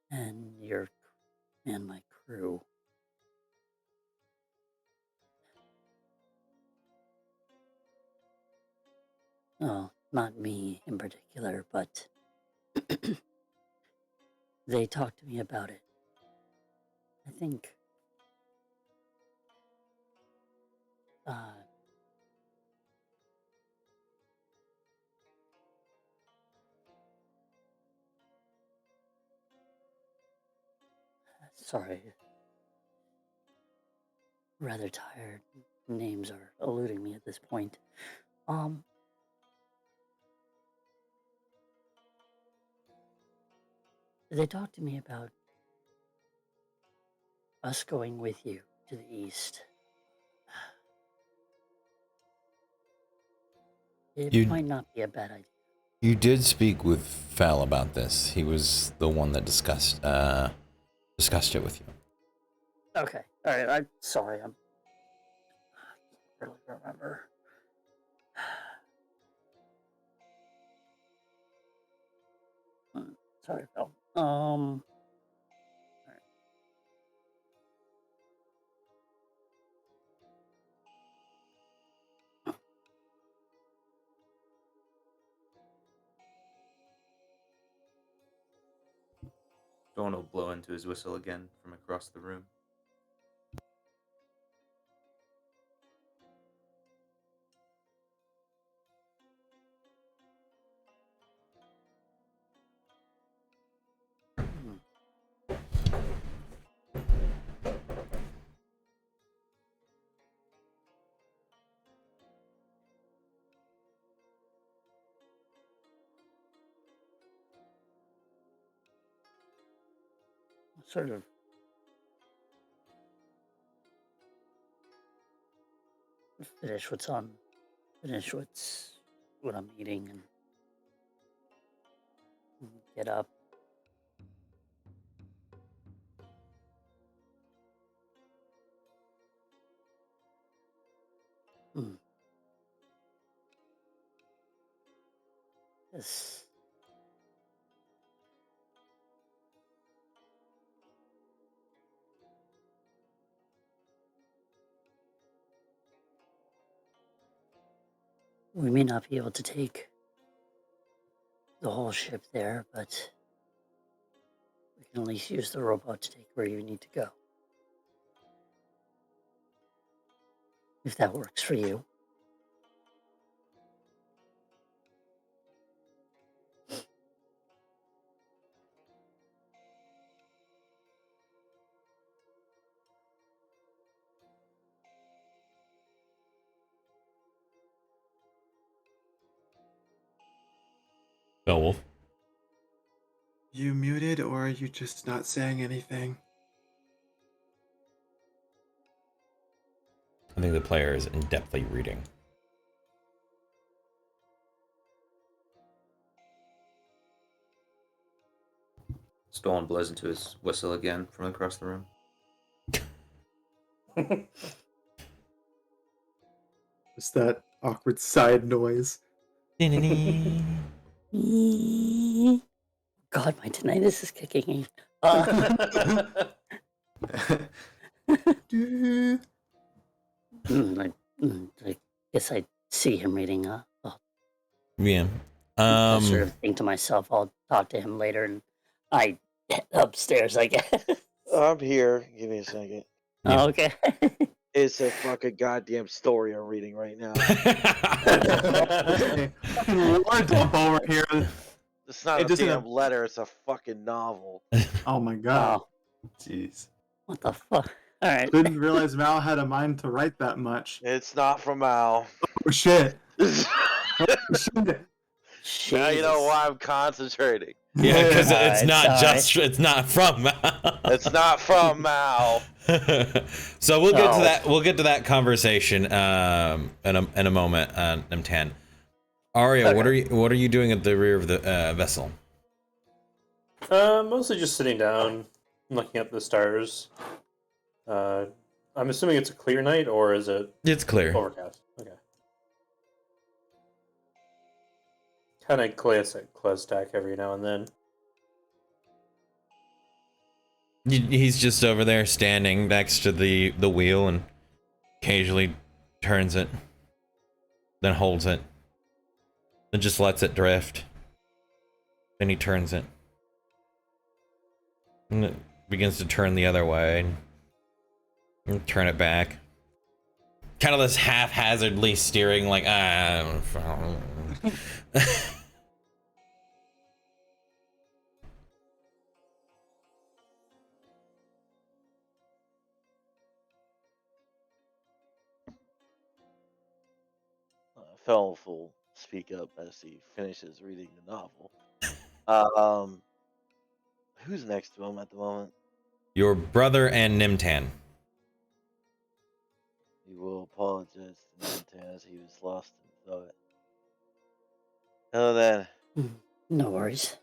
and my crew. Oh, not me in particular, but they talked to me about it. I think sorry. Rather tired. Names are eluding me at this point. They talked to me about us going with you to the east. It might not be a bad idea. You did speak with Fel about this. He was the one that discussed it with you. Okay. All right. I'm sorry. I can't really remember. Sorry, Phil. All right. Dawn will blow into his whistle again from across the room. Sort of finish what I'm eating and get up. Hmm. This we may not be able to take the whole ship there, but we can at least use the robot to take where you need to go. If that works for you. Beowulf. You muted, or are you just not saying anything? I think the player is in-depthly reading. Stolen blows into his whistle again from across the room. It's that awkward side noise. God, my tinnitus is kicking in. I guess I see him reading. Yeah. I sort of think to myself, I'll talk to him later, and I head upstairs, I guess. I'm here. Give me a second. Yeah. Oh, okay. It's a fucking goddamn story I'm reading right now. War dump over here. It's not It a doesn't damn have- letter. It's a fucking novel. Oh my god. Oh, Jeez. what the fuck? All right. Didn't realize Mal had a mind to write that much. It's not from Al. Oh shit. Now Shit. you know Jesus. why I'm concentrating. Yeah, because it's Alright, not sorry. just it's not from It's not from Mal. So we'll get to Oh. that. We'll get to that conversation in a moment. M10. Arya, what are you doing at the rear of the vessel? Mostly just sitting down, looking at the stars. I'm assuming it's a clear night, or is it It's clear. overcast? Okay. Kind of glance at Klestak every now and then. He's just over there standing next to the wheel and occasionally turns it, then holds it, then just lets it drift. Then he turns it. And it begins to turn the other way. And turn it back. Kind of this haphazardly steering, like, Felf will speak up as he finishes reading the novel. Who's next to him at the moment? Your brother and Nimtan. He will apologize to Nantan as he was lost in thought. Hello then. No worries.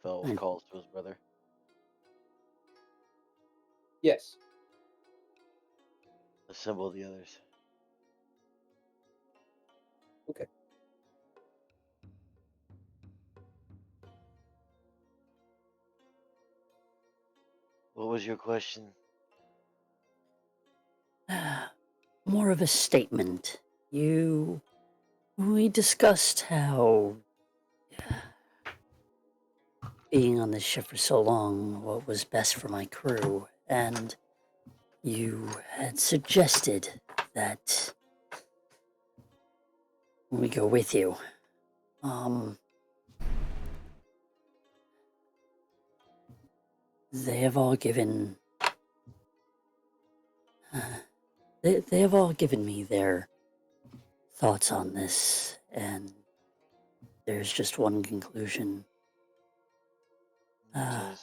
Felf calls to his brother. Yes. Assemble the others. Okay. What was your question? More of a statement. We discussed how being on this ship for so long, what was best for my crew, and you had suggested that we go with you. They have all given they have all given me their thoughts on this, and there's just one conclusion. Jeez.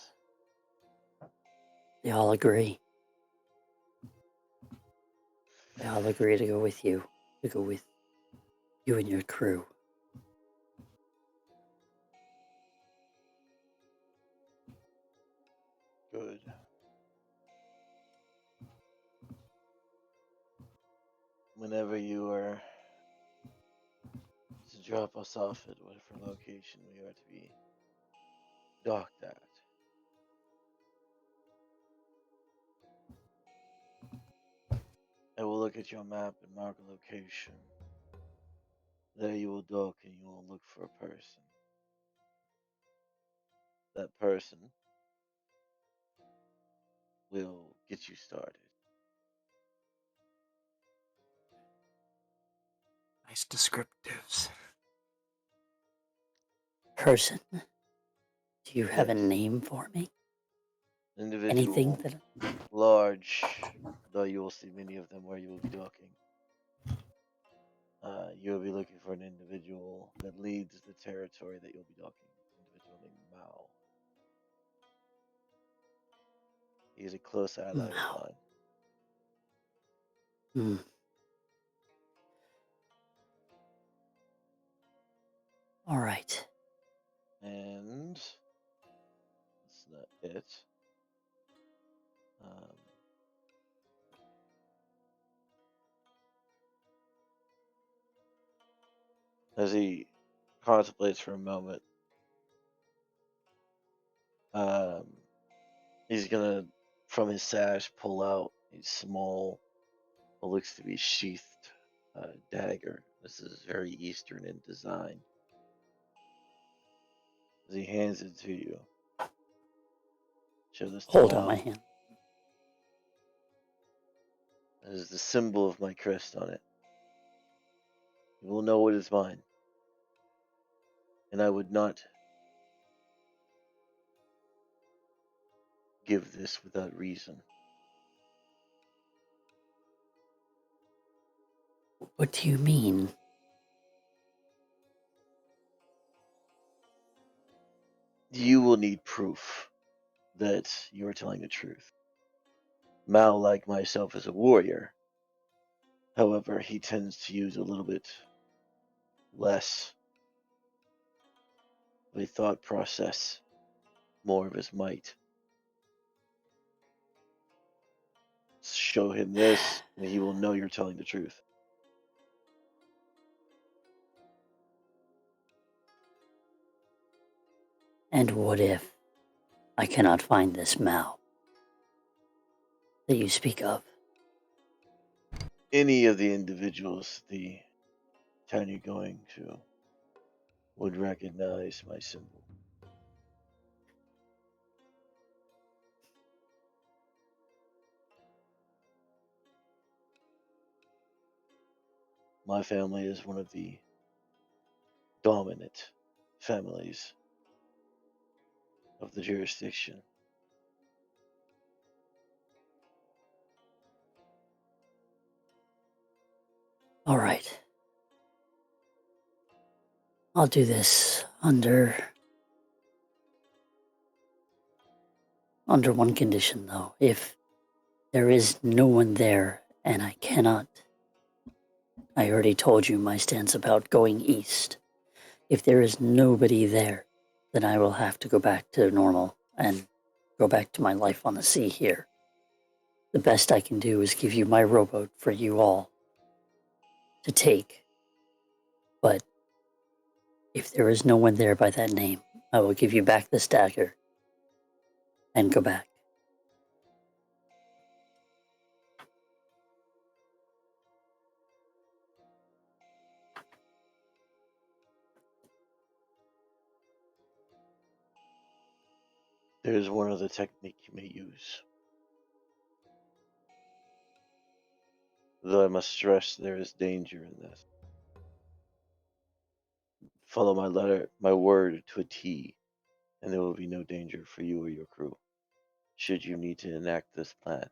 They all agree. I'll agree to go with you. To go with you and your crew. Good. Whenever you are to drop us off at whatever location we are to be docked at, I will look at your map and mark a location. There you will dock and you will look for a person. That person will get you started. Nice descriptives. Person, do you have a Yes. name for me? Individual, Anything that large, though you will see many of them where you will be docking. You will be looking for an individual that leads the territory that you'll be docking. Individual named Mao. He is a close ally of Mao. mine. Hmm. All right. And that's not it. Um, as he contemplates for a moment, he's gonna, from his sash, pull out a small, what looks to be sheathed dagger. This is very Eastern in design. As he hands it to you, show this to Hold on Mao. my hand. That is the symbol of my crest on it. You will know it is mine. And I would not give this without reason. What do you mean? You will need proof that you are telling the truth. Mao, like myself, is a warrior. However, he tends to use a little bit less of a thought process, more of his might. Show him this, and he will know you're telling the truth. And what if I cannot find this Mao that you speak of? Any of the individuals the town you're going to would recognize my symbol. My family is one of the dominant families of the jurisdiction. All right. I'll do this under one condition, though. If there is no one there and I cannot, I already told you my stance about going east. If there is nobody there, then I will have to go back to normal and go back to my life on the sea here. The best I can do is give you my rowboat for you all to take. But if there is no one there by that name, I will give you back this dagger and go back. There is one other technique you may use. Though I must stress there is danger in this. Follow my word to a T, and there will be no danger for you or your crew, should you need to enact this plan.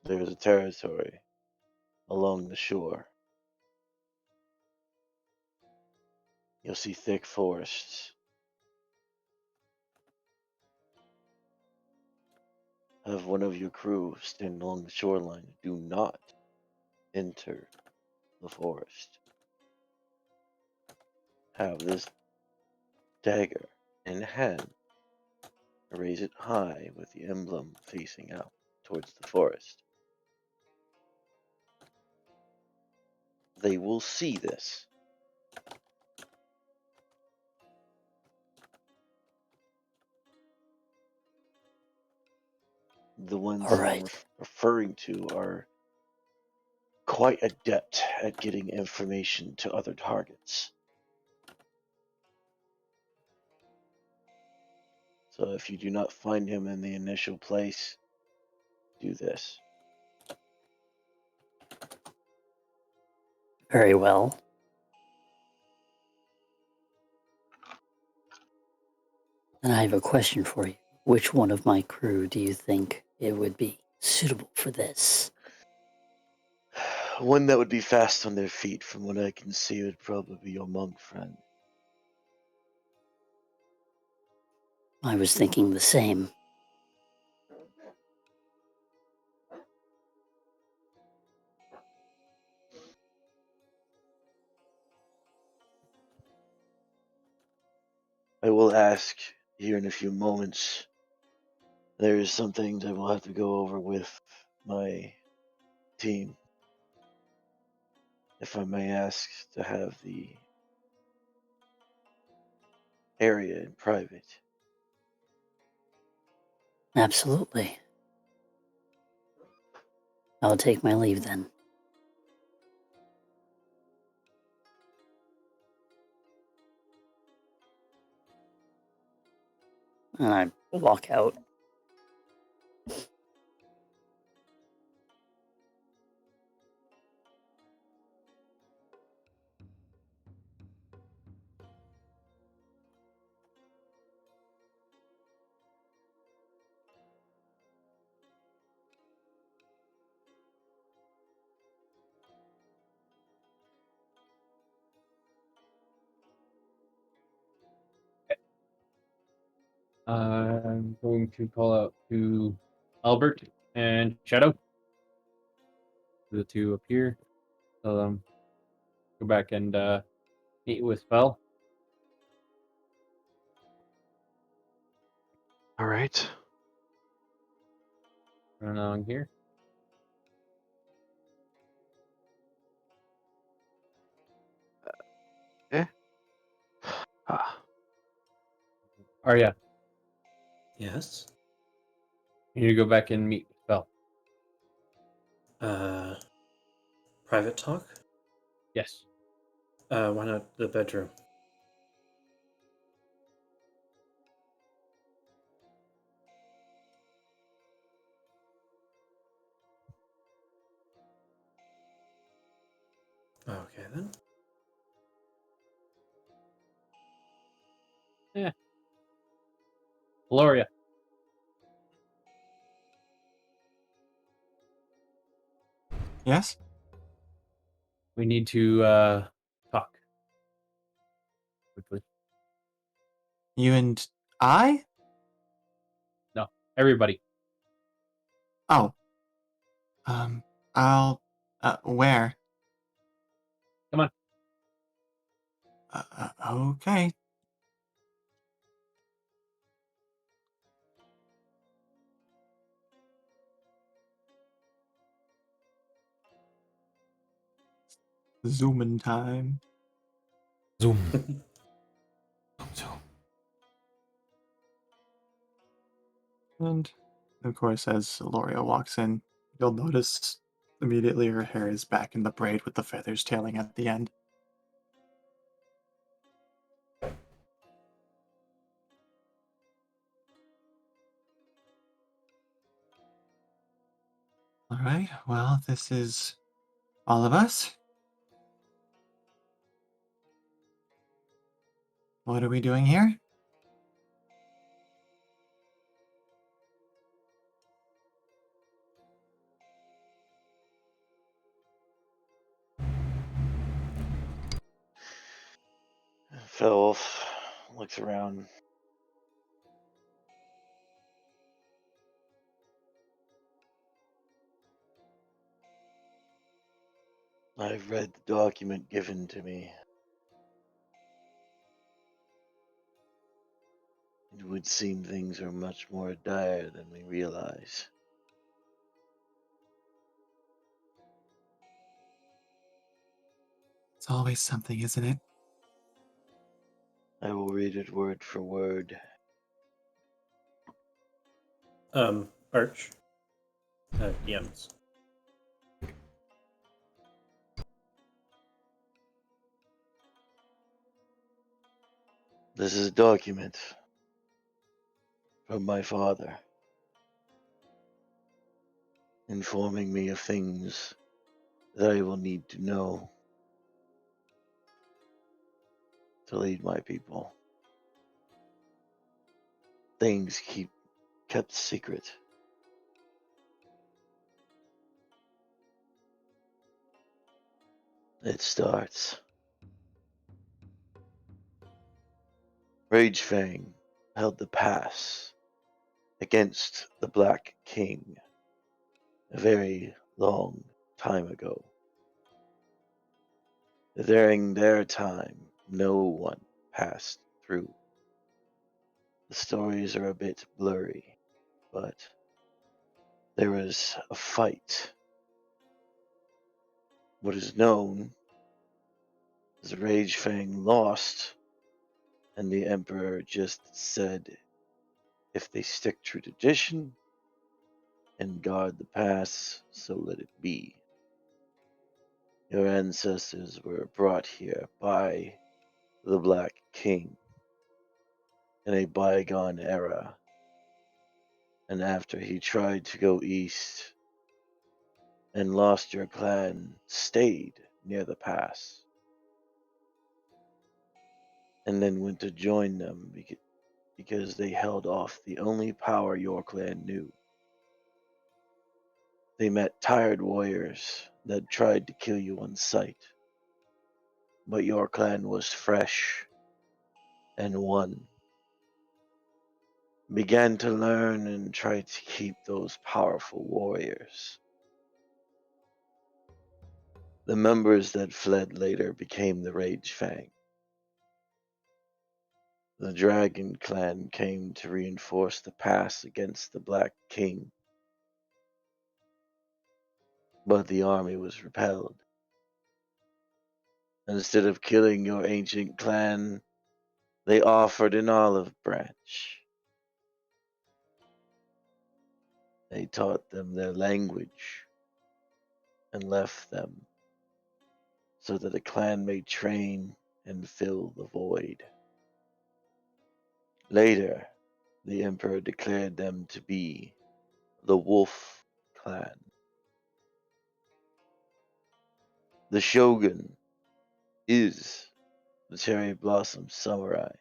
There is a territory along the shore. You'll see thick forests. have one of your crew stand along the shoreline. Do not enter the forest. Have this dagger in hand. Raise it high with the emblem facing out towards the forest. They will see this. The ones All that I'm right. referring to are quite adept at getting information to other targets. So if you do not find him in the initial place, do this. Very well. And I have a question for you. Which one of my crew do you think it would be suitable for this? One that would be fast on their feet, from what I can see, would probably be your monk friend. I was thinking the same. I will ask here in a few moments. There is some things I will have to go over with my team. If I may ask to have the area in private. Absolutely. I'll take my leave then. And I walk out. I'm going to call out to Albert and Shadow. The two up here. Tell them go back and meet with Fel. All right. Run along here. Ah, Arya, Yes. you need to go back and meet with Fel. Private talk? Yes. Why not the bedroom? Okay then. Gloria. Yes? We need to talk quickly. You and I? No, everybody. Oh. I'll. Where? Come on. Okay. Zooming time. Zoom. Zoom. And, of course, as Loria walks in, you'll notice immediately her hair is back in the braid with the feathers tailing at the end. Alright, well, this is all of us. What are we doing here? Felwolf looks around. I've read the document given to me. It would seem things are much more dire than we realize. It's always something, isn't it? I will read it word for word. Arch. DMs. This is a document from my father, informing me of things that I will need to know to lead my people. Things kept secret. It starts. Ragefang held the pass against the Black King a very long time ago. During their time, no one passed through. The stories are a bit blurry, but there was a fight. What is known is Ragefang lost, and the Emperor just said if they stick to tradition and guard the pass, so let it be. Your ancestors were brought here by the Black King in a bygone era, and after he tried to go east and lost your clan, stayed near the pass, and then went to join them because they held off the only power your clan knew. They met tired warriors that tried to kill you on sight, but your clan was fresh and won. Began to learn and try to keep those powerful warriors. The members that fled later became the Ragefang. The Dragon Clan came to reinforce the pass against the Black King, but the army was repelled. Instead of killing your ancient clan, they offered an olive branch. They taught them their language and left them so that the clan may train and fill the void. Later, the Emperor declared them to be the Wolf Clan. The Shogun is the Cherry Blossom Samurai.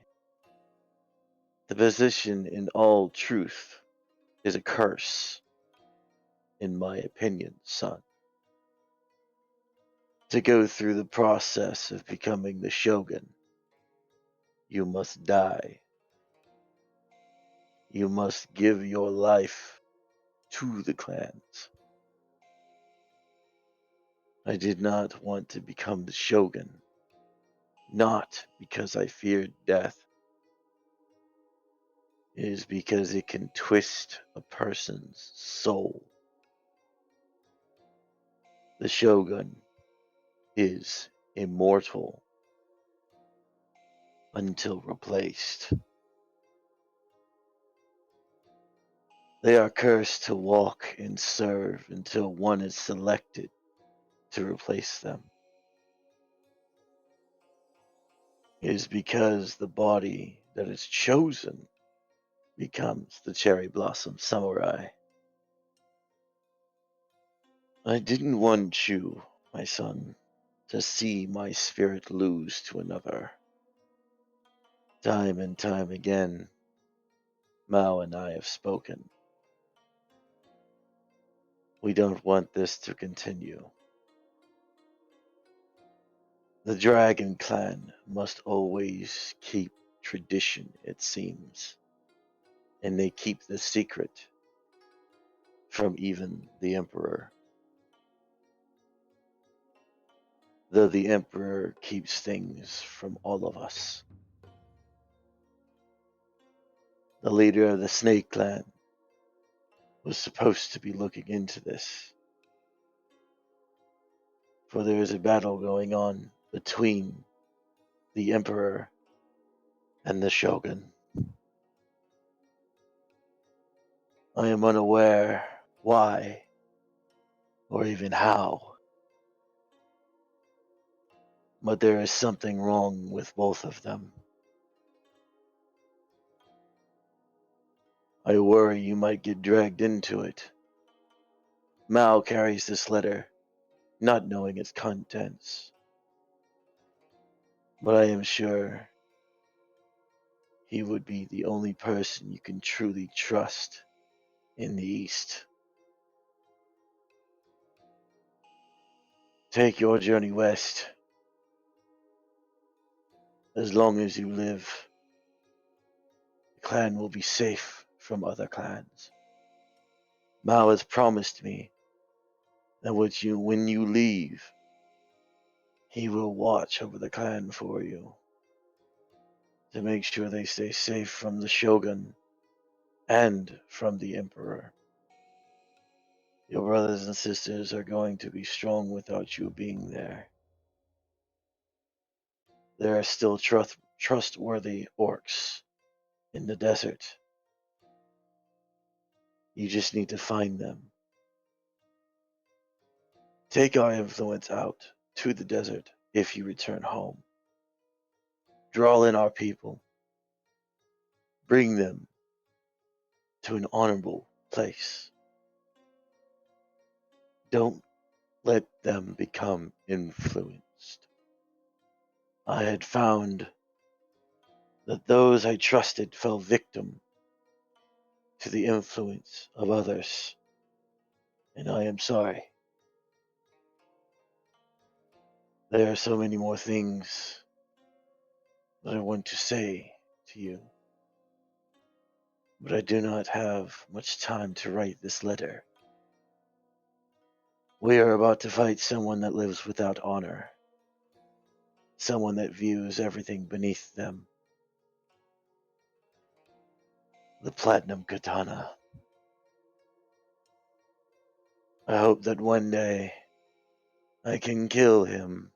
The position, in all truth, is a curse, in my opinion, son. To go through the process of becoming the Shogun, you must die. You must give your life to the clans. I did not want to become the Shogun, not because I feared death. It is because it can twist a person's soul. The Shogun is immortal until replaced. They are cursed to walk and serve until one is selected to replace them. It is because the body that is chosen becomes the Cherry Blossom Samurai. I didn't want you, my son, to see my spirit lose to another. Time and time again, Mao and I have spoken. We don't want this to continue. The Dragon Clan must always keep tradition, it seems, and they keep the secret from even the Emperor. though the Emperor keeps things from all of us. The leader of the Snake Clan was supposed to be looking into this, for there is a battle going on between the Emperor and the Shogun. I am unaware why or even how, but there is something wrong with both of them. I worry you might get dragged into it. Mao carries this letter, not knowing its contents, but I am sure he would be the only person you can truly trust in the East. Take your journey west. As long as you live, the clan will be safe from other clans. Mao has promised me that when you leave, he will watch over the clan for you to make sure they stay safe from the Shogun and from the Emperor. Your brothers and sisters are going to be strong without you being there. There are still trustworthy orcs in the desert. You just need to find them. Take our influence out to the desert if you return home. Draw in our people. Bring them to an honorable place. Don't let them become influenced. I had found that those I trusted fell victim to the influence of others, and I am sorry. There are so many more things that I want to say to you, but I do not have much time to write this letter. We are about to fight someone that lives without honor, someone that views everything beneath them. The Platinum Katana. I hope that one day I can kill him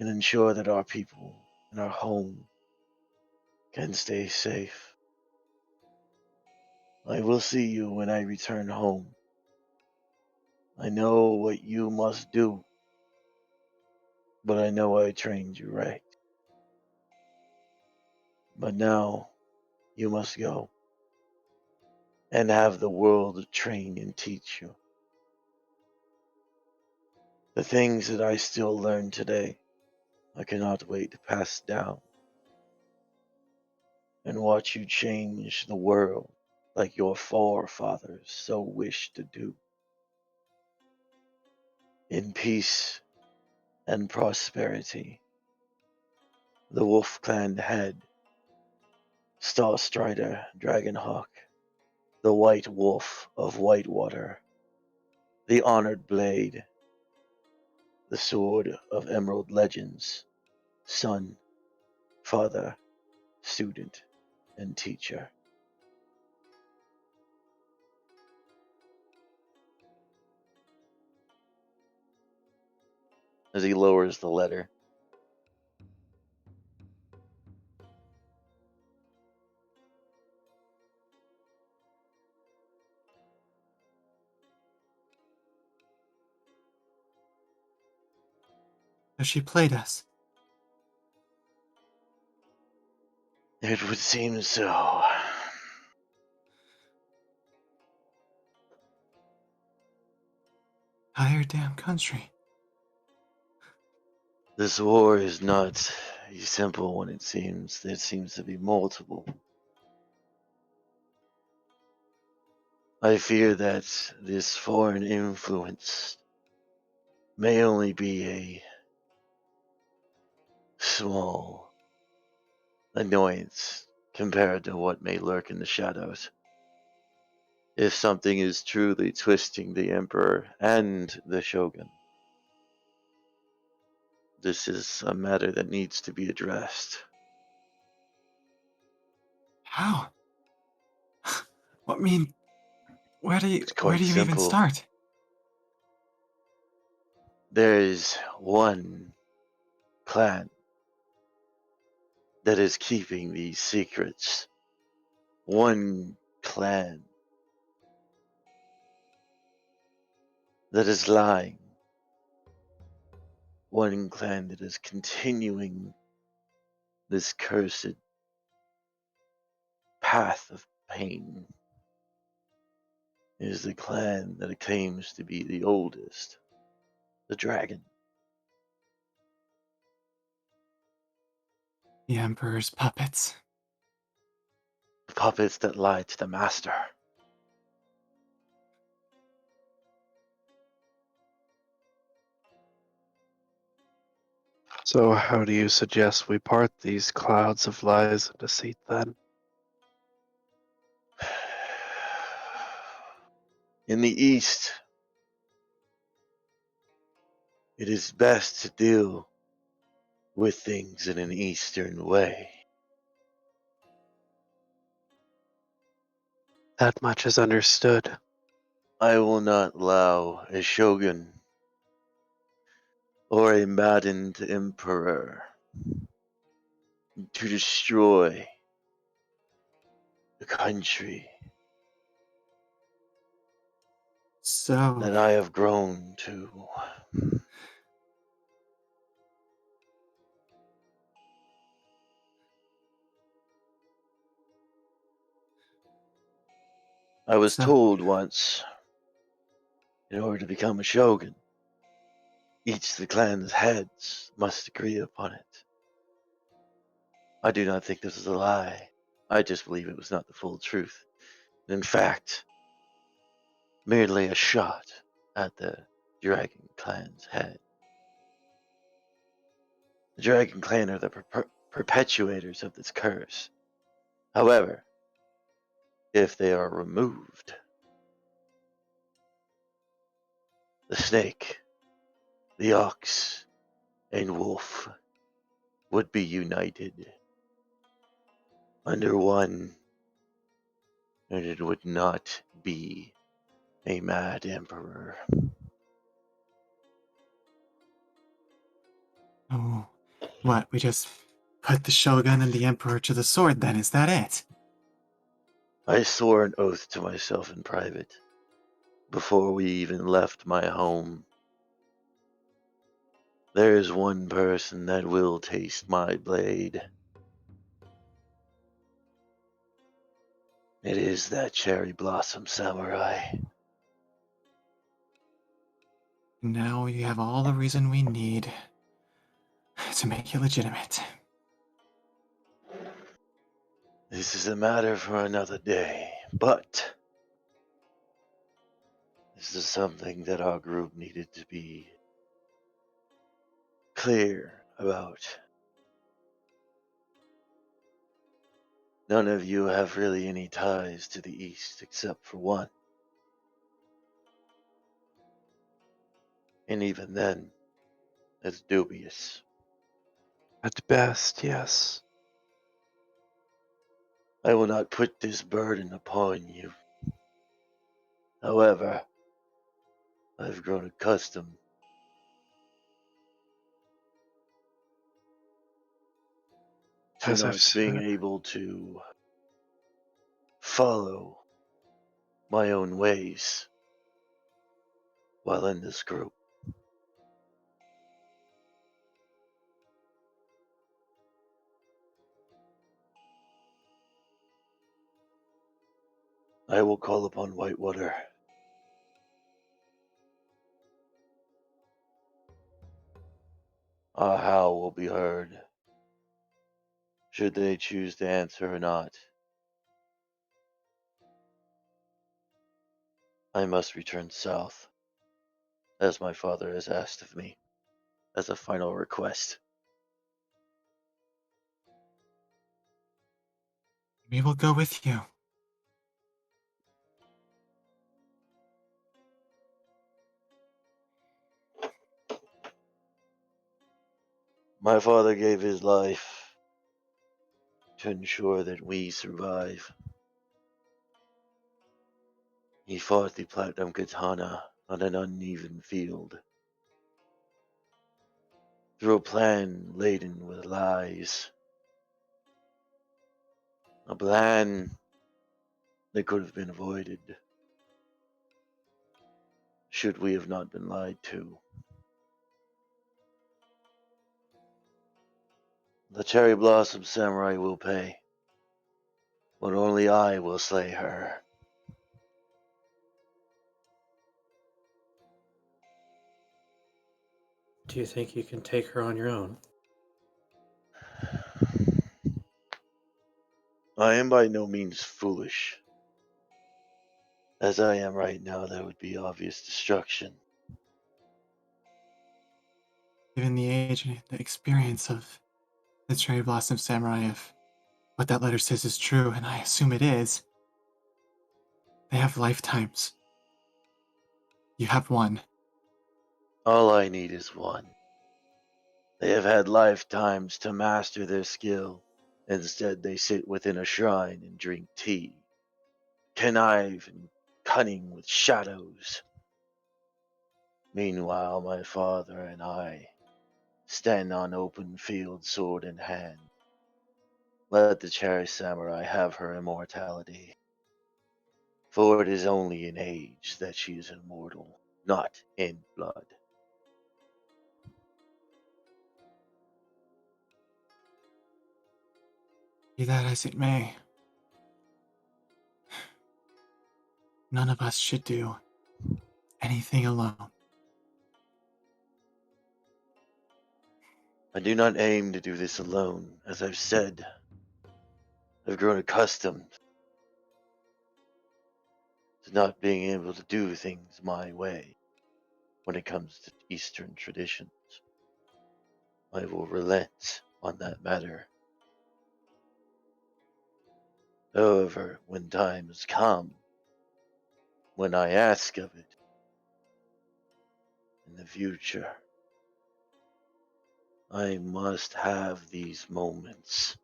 and ensure that our people and our home can stay safe. I will see you when I return home. I know what you must do, but I know I trained you right. But now you must go and have the world train and teach you. The things that I still learn today, I cannot wait to pass down and watch you change the world like your forefathers so wished to do. In peace and prosperity. The Wolf Clan head, Star Strider Dragonhawk, the White Wolf of Whitewater, the Honored Blade, the Sword of Emerald Legends, son, father, student, and teacher. As he lowers the letter, So she played us. it would seem so. Entire damn country. This war is not a simple one, it seems. There seems to be multiple. I fear that this foreign influence may only be a small annoyance compared to what may lurk in the shadows. If something is truly twisting the Emperor and the Shogun, This is a matter that needs to be addressed. How? What mean? Where do It's you quite even simple. start? There is one clan that is keeping these secrets. One clan that is lying. One clan that is continuing this cursed path of pain. It is the clan that claims to be the oldest, the dragon. The Emperor's puppets. The puppets that lie to the master. So, how do you suggest we part these clouds of lies and deceit then? In the East, it is best to deal with things in an Eastern way. That much is understood. I will not allow a shogun or a maddened emperor to destroy the country So, that I have grown to. I was so, told once, in order to become a shogun, each of the clan's heads must agree upon it. I do not think this is a lie. I just believe it was not the full truth. In fact, merely a shot at the Dragon Clan's head. The Dragon Clan are the perpetuators of this curse. However, if they are removed, the snake, the ox, and wolf would be united under one, and it would not be a mad emperor. oh, what? We just put the Shogun and the Emperor to the sword then, is that it? I swore an oath to myself in private before we even left my home. There is one person that will taste my blade. It is that cherry blossom samurai. Now we have all the reason we need to make it legitimate. This is a matter for another day, but this is something that our group needed to be clear about. None of you have really any ties to the East except for one. And even then, it's dubious. At best, yes. I will not put this burden upon you. However, I've grown accustomed to As I've not being said, able to follow my own ways while in this group. I will call upon Whitewater. Our howl will be heard, should they choose to answer or not. I must return south, as my father has asked of me, as a final request. We will go with you. My father gave his life to ensure that we survive. He fought the Platinum Katana on an uneven field, through a plan laden with lies. A plan that could have been avoided should we have not been lied to. The Cherry Blossom Samurai will pay, but only I will slay her. Do you think you can take her on your own? I am by no means foolish. As I am right now, that would be obvious destruction. Given the age and the experience of the Cherry Blossom Samurai, if what that letter says is true, and I assume it is, they have lifetimes. You have one. All I need is one. They have had lifetimes to master their skill. Instead, they sit within a shrine and drink tea, connive and cunning with shadows. Meanwhile, my father and I stand on open field, sword in hand. Let the Cherry Samurai have her immortality. For it is only in age that she is immortal, not in blood. Be that as it may, none of us should do anything alone. I do not aim to do this alone. As I've said, I've grown accustomed to not being able to do things my way when it comes to Eastern traditions. I will relent on that matter. However, when times come, when I ask of it in the future, I must have these moments.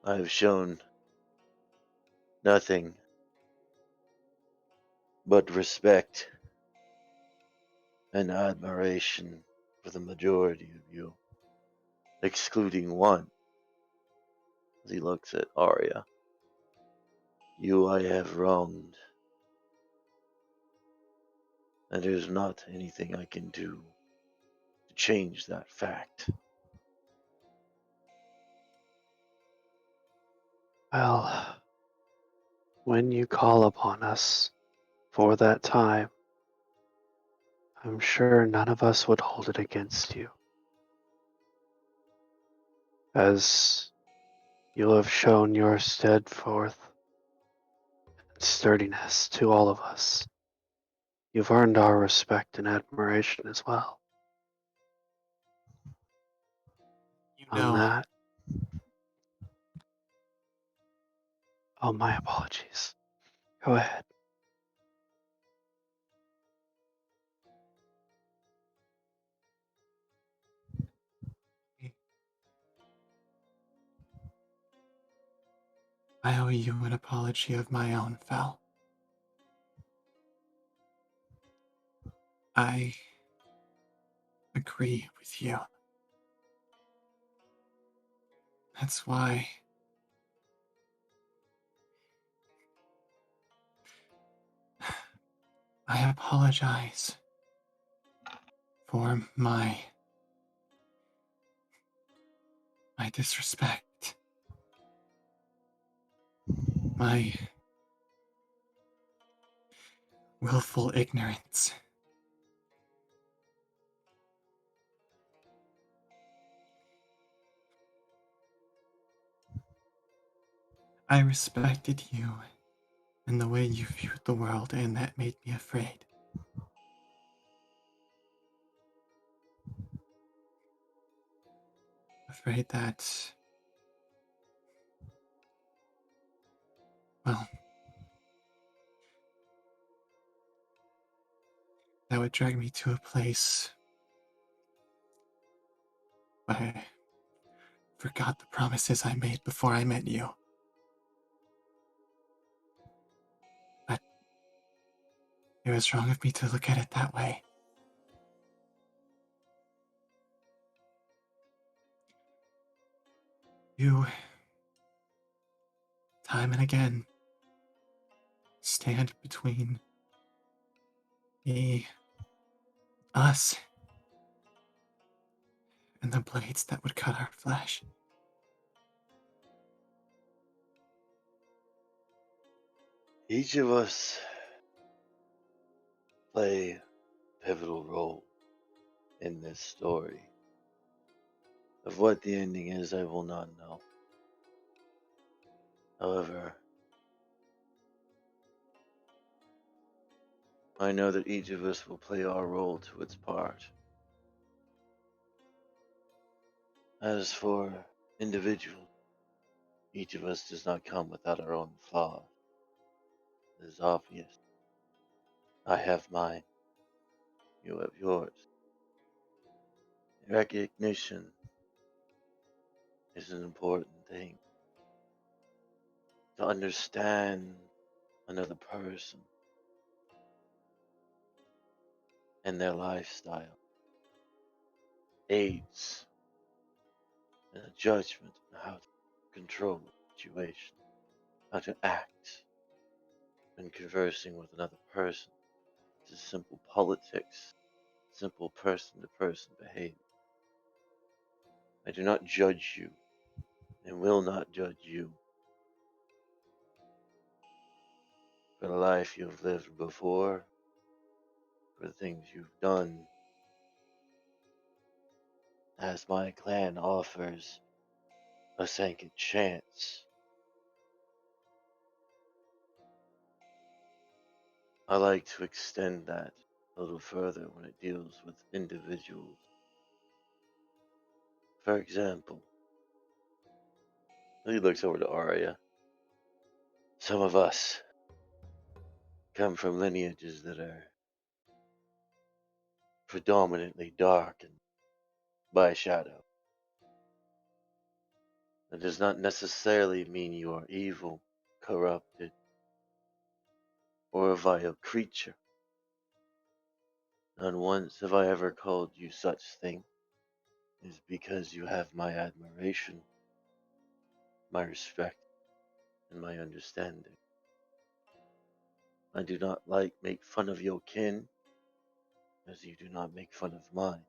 I have shown nothing but respect and admiration for the majority of you, excluding one, as he looks at Arya. You I have wronged, and there's not anything I can do to change that fact. Well, when you call upon us for that time, I'm sure none of us would hold it against you, as you have shown your steadfast and sturdiness to all of us. You've earned our respect and admiration as well. You On know, that, oh, my apologies. Go ahead. I owe you an apology of my own, Val. I agree with you. That's why I apologize for my disrespect, my willful ignorance. I respected you and the way you viewed the world, and that made me afraid. Afraid that, well, that would drag me to a place where I forgot the promises I made before I met you. But it was wrong of me to look at it that way. You, time and again, stand between us, and the blades that would cut our flesh. Each of us play a pivotal role in this story. Of what the ending is, I will not know. However, I know that each of us will play our role to its part. As for individuals, each of us does not come without our own flaws. It is obvious. I have mine. You have yours. Recognition is an important thing. To understand another person and their lifestyle aids in a judgment on how to control the situation, how to act when conversing with another person. It's just simple politics, simple person to person behavior. I do not judge you and will not judge you for the life you have lived before, for the things you've done, as my clan offers a second chance. I like to extend that a little further when it deals with individuals. For example, he looks over to Arya. Some of us come from lineages that are predominantly dark and by shadow. That does not necessarily mean you are evil, corrupted, or a vile creature. Not once have I ever called you such thing. It is because you have my admiration, my respect, and my understanding. I do not make fun of your kin, as you do not make fun of mine.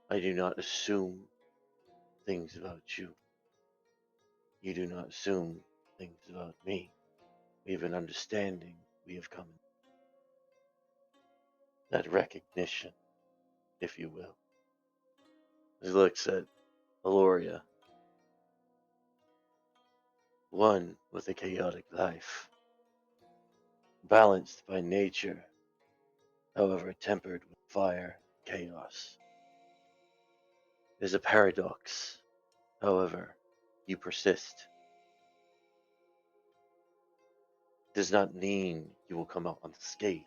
I do not assume things about you. You do not assume things about me. We have an understanding. We have come. That recognition, if you will. He looks at Aloria. One with a chaotic life. Balanced by nature, however tempered with fire, chaos. It is a paradox. However, you persist. Does not mean you will come out unscathed,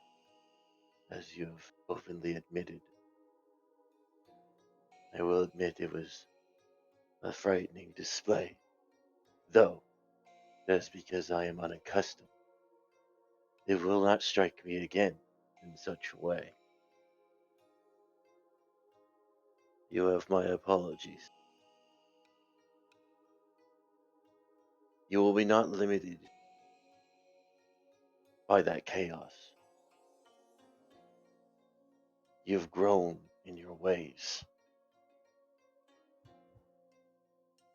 as you have openly admitted. I will admit it was a frightening display, though that's because I am unaccustomed. It will not strike me again in such a way. You have my apologies. You will be not limited by that chaos. You have grown in your ways.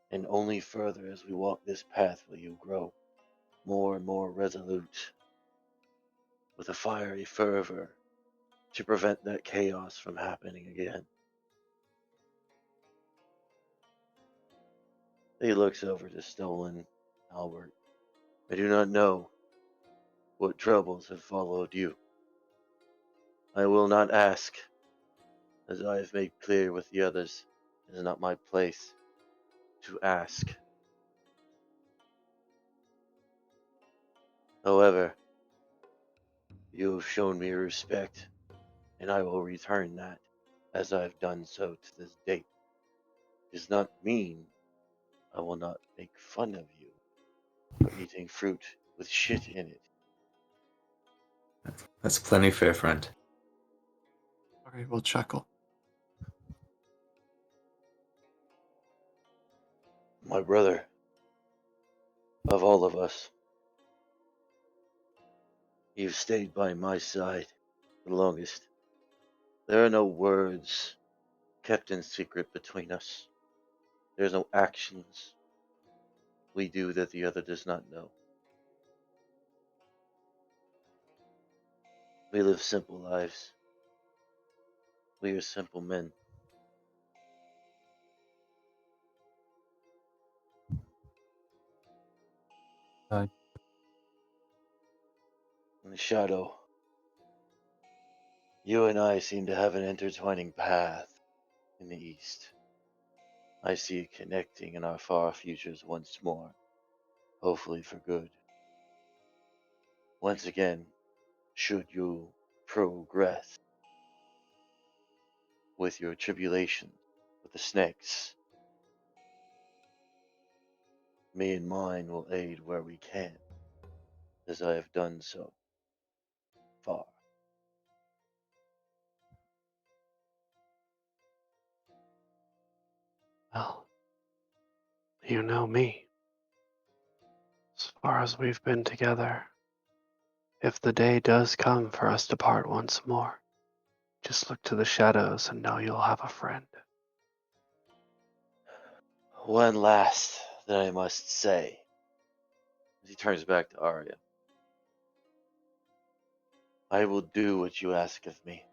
And only further as we walk this path will you grow more and more resolute, with a fiery fervor to prevent that chaos from happening again. He looks over to Stolen Albert. I do not know what troubles have followed you. I will not ask, as I have made clear with the others. It is not my place to ask. However, You have shown me respect, and I will return that, as I have done so to this date. It does not mean I will not make fun of you for eating fruit with shit in it. That's plenty fair, friend. Ari will chuckle. My brother, of all of us, you've stayed by my side the longest. There are no words kept in secret between us. There's no actions we do that the other does not know. We live simple lives. We are simple men. Aye. In the shadow, you and I seem to have an intertwining path in the east. I see it connecting in our far futures once more, hopefully for good. Once again, should you progress with your tribulation with the snakes, me and mine will aid where we can, as I have done so far. Well, you know me. As far as we've been together, if the day does come for us to part once more, just look to the shadows and know you'll have a friend. One last that I must say, as he turns back to Arya. I will do what you ask of me.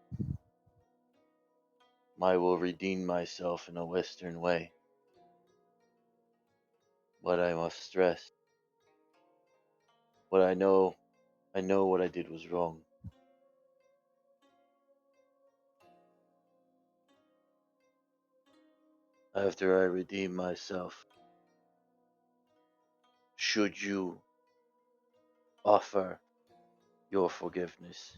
I will redeem myself in a Western way. But I must stress, what I know what I did was wrong. After I redeem myself, should you offer your forgiveness,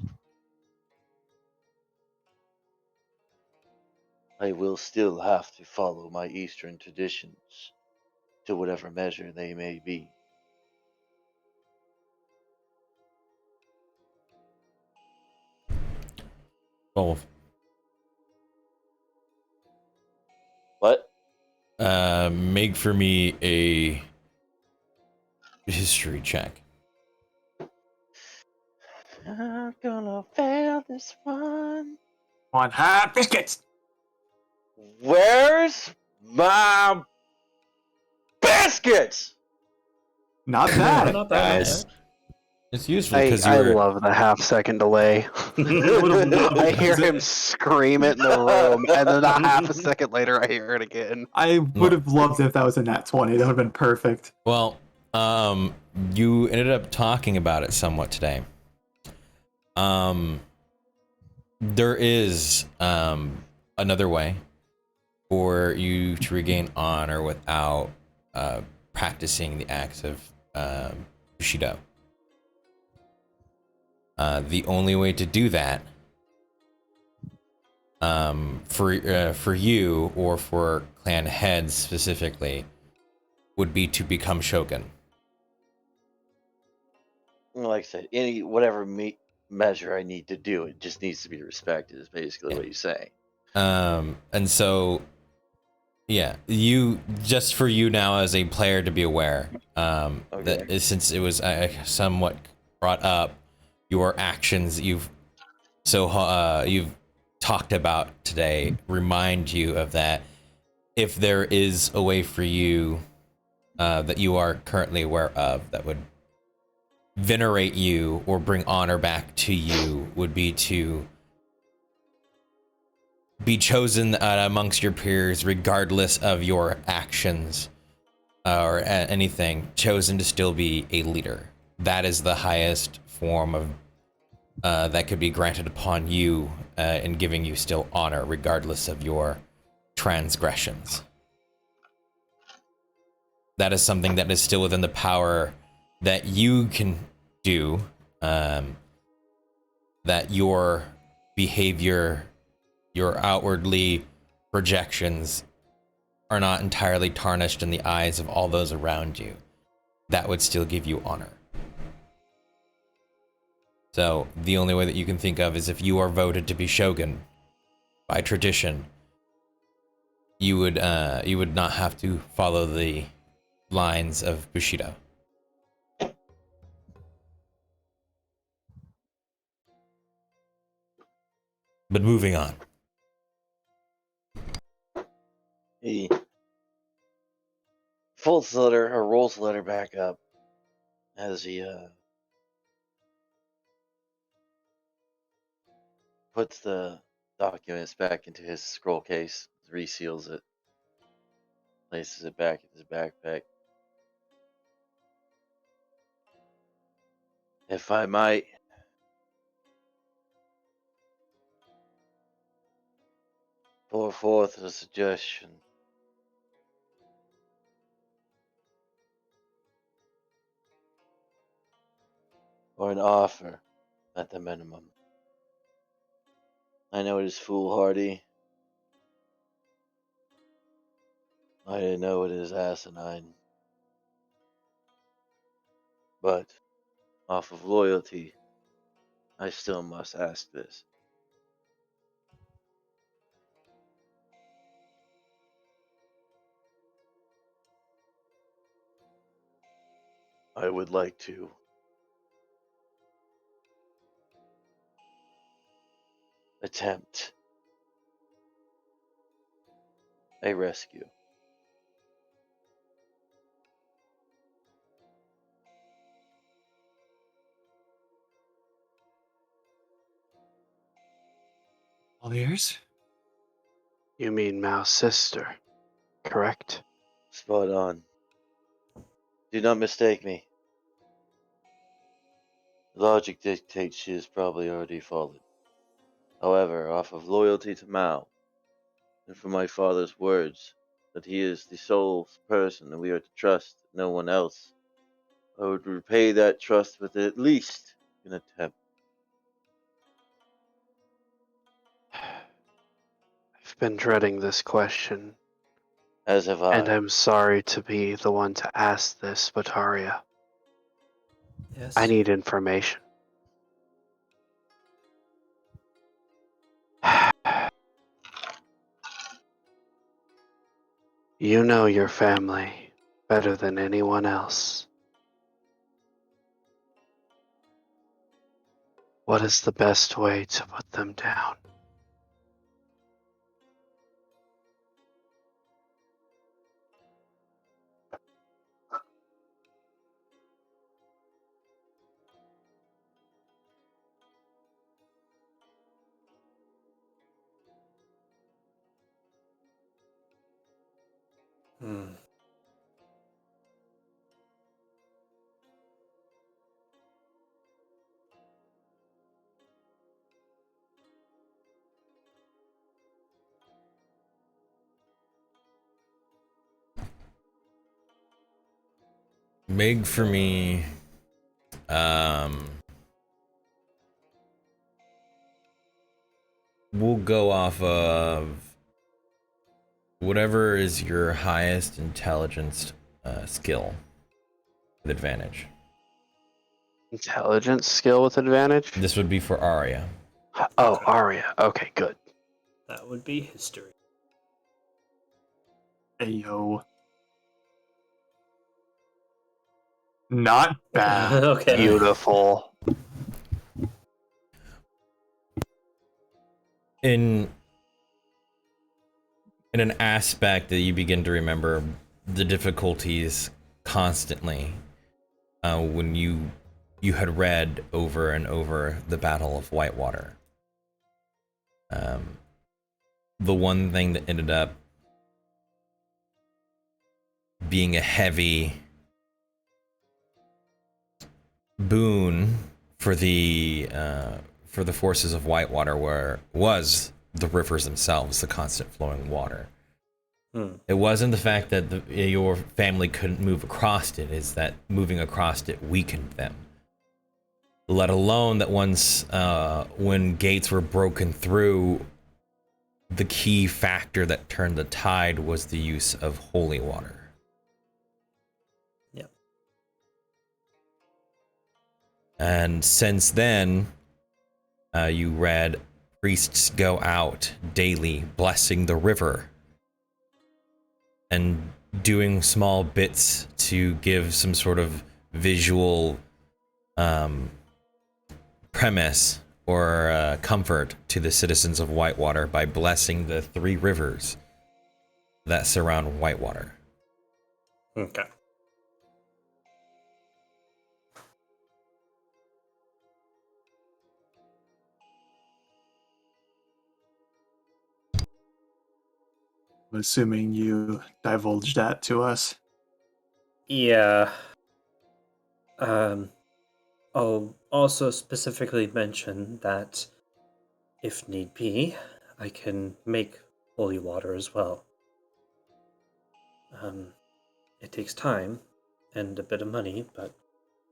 I will still have to follow my Eastern traditions to whatever measure they may be. Both. What? Make for me a history check. I'm gonna fail this one. On hot biscuits. Where's my biscuits? Not bad. Not that Guys. bad. It's useful I, because you I were. love the half-second delay. would've loved I to hear visit- him scream it in the room, and then a half a second later, I hear it again. I would have loved it if that was a nat 20. That would have been perfect. Well, you ended up talking about it somewhat today. There is another way for you to regain honor without practicing the acts of Bushido. The only way to do that, for you or for clan heads specifically, would be to become shogun. Like I said, whatever measure I need to do, it just needs to be respected. Is basically what he's saying. And so, yeah, just for you now as a player to be aware, that since it was somewhat brought up, your actions that you've talked about today remind you of that. If there is a way for you that you are currently aware of that would venerate you or bring honor back to you, would be to be chosen amongst your peers regardless of your actions or anything, chosen to still be a leader. That is the highest form of that could be granted upon you in giving you still honor regardless of your transgressions. That is something that is still within the power that you can do. that your behavior, your outwardly projections are not entirely tarnished in the eyes of all those around you, that would still give you honor. So the only way that you can think of is if you are voted to be shogun by tradition, you would not have to follow the lines of Bushido. But moving on. He folds the letter or rolls the letter back up as he puts the documents back into his scroll case, reseals it, places it back in his backpack. If I might, pour forth a suggestion. Or an offer, at the minimum. I know it is foolhardy. I know it is asinine. But, off of loyalty, I still must ask this. I would like to attempt a rescue. All ears? You mean Mao's sister, correct? Spot on. Do not mistake me. Logic dictates she has probably already fallen. However, off of loyalty to Mao, and from my father's words, that he is the sole person that we are to trust, no one else, I would repay that trust with at least an attempt. I've been dreading this question, As have I. and I'm sorry to be the one to ask this, but Arya, Yes. I need information. You know your family better than anyone else. What is the best way to put them down? Hmm. Big for me. We'll go off of whatever is your highest intelligence skill with advantage. Intelligence skill with advantage? This would be for Arya. Oh, Okay. Arya. Okay, good. That would be history. Ayo. Not bad. Okay. Beautiful. In an aspect that you begin to remember the difficulties constantly when you had read over and over the Battle of Whitewater. The one thing that ended up being a heavy boon for the forces of Whitewater was the rivers themselves, the constant flowing water. It wasn't the fact that your family couldn't move across it, is that moving across it weakened them. let alone that once when gates were broken through, the key factor that turned the tide was the use of holy water. Yep. And since then, you read priests go out daily blessing the river and doing small bits to give some sort of visual premise or comfort to the citizens of Whitewater by blessing the 3 rivers that surround Whitewater. Okay. I'm assuming you divulged that to us. Yeah. I'll also specifically mention that if need be, I can make holy water as well. It takes time and a bit of money, but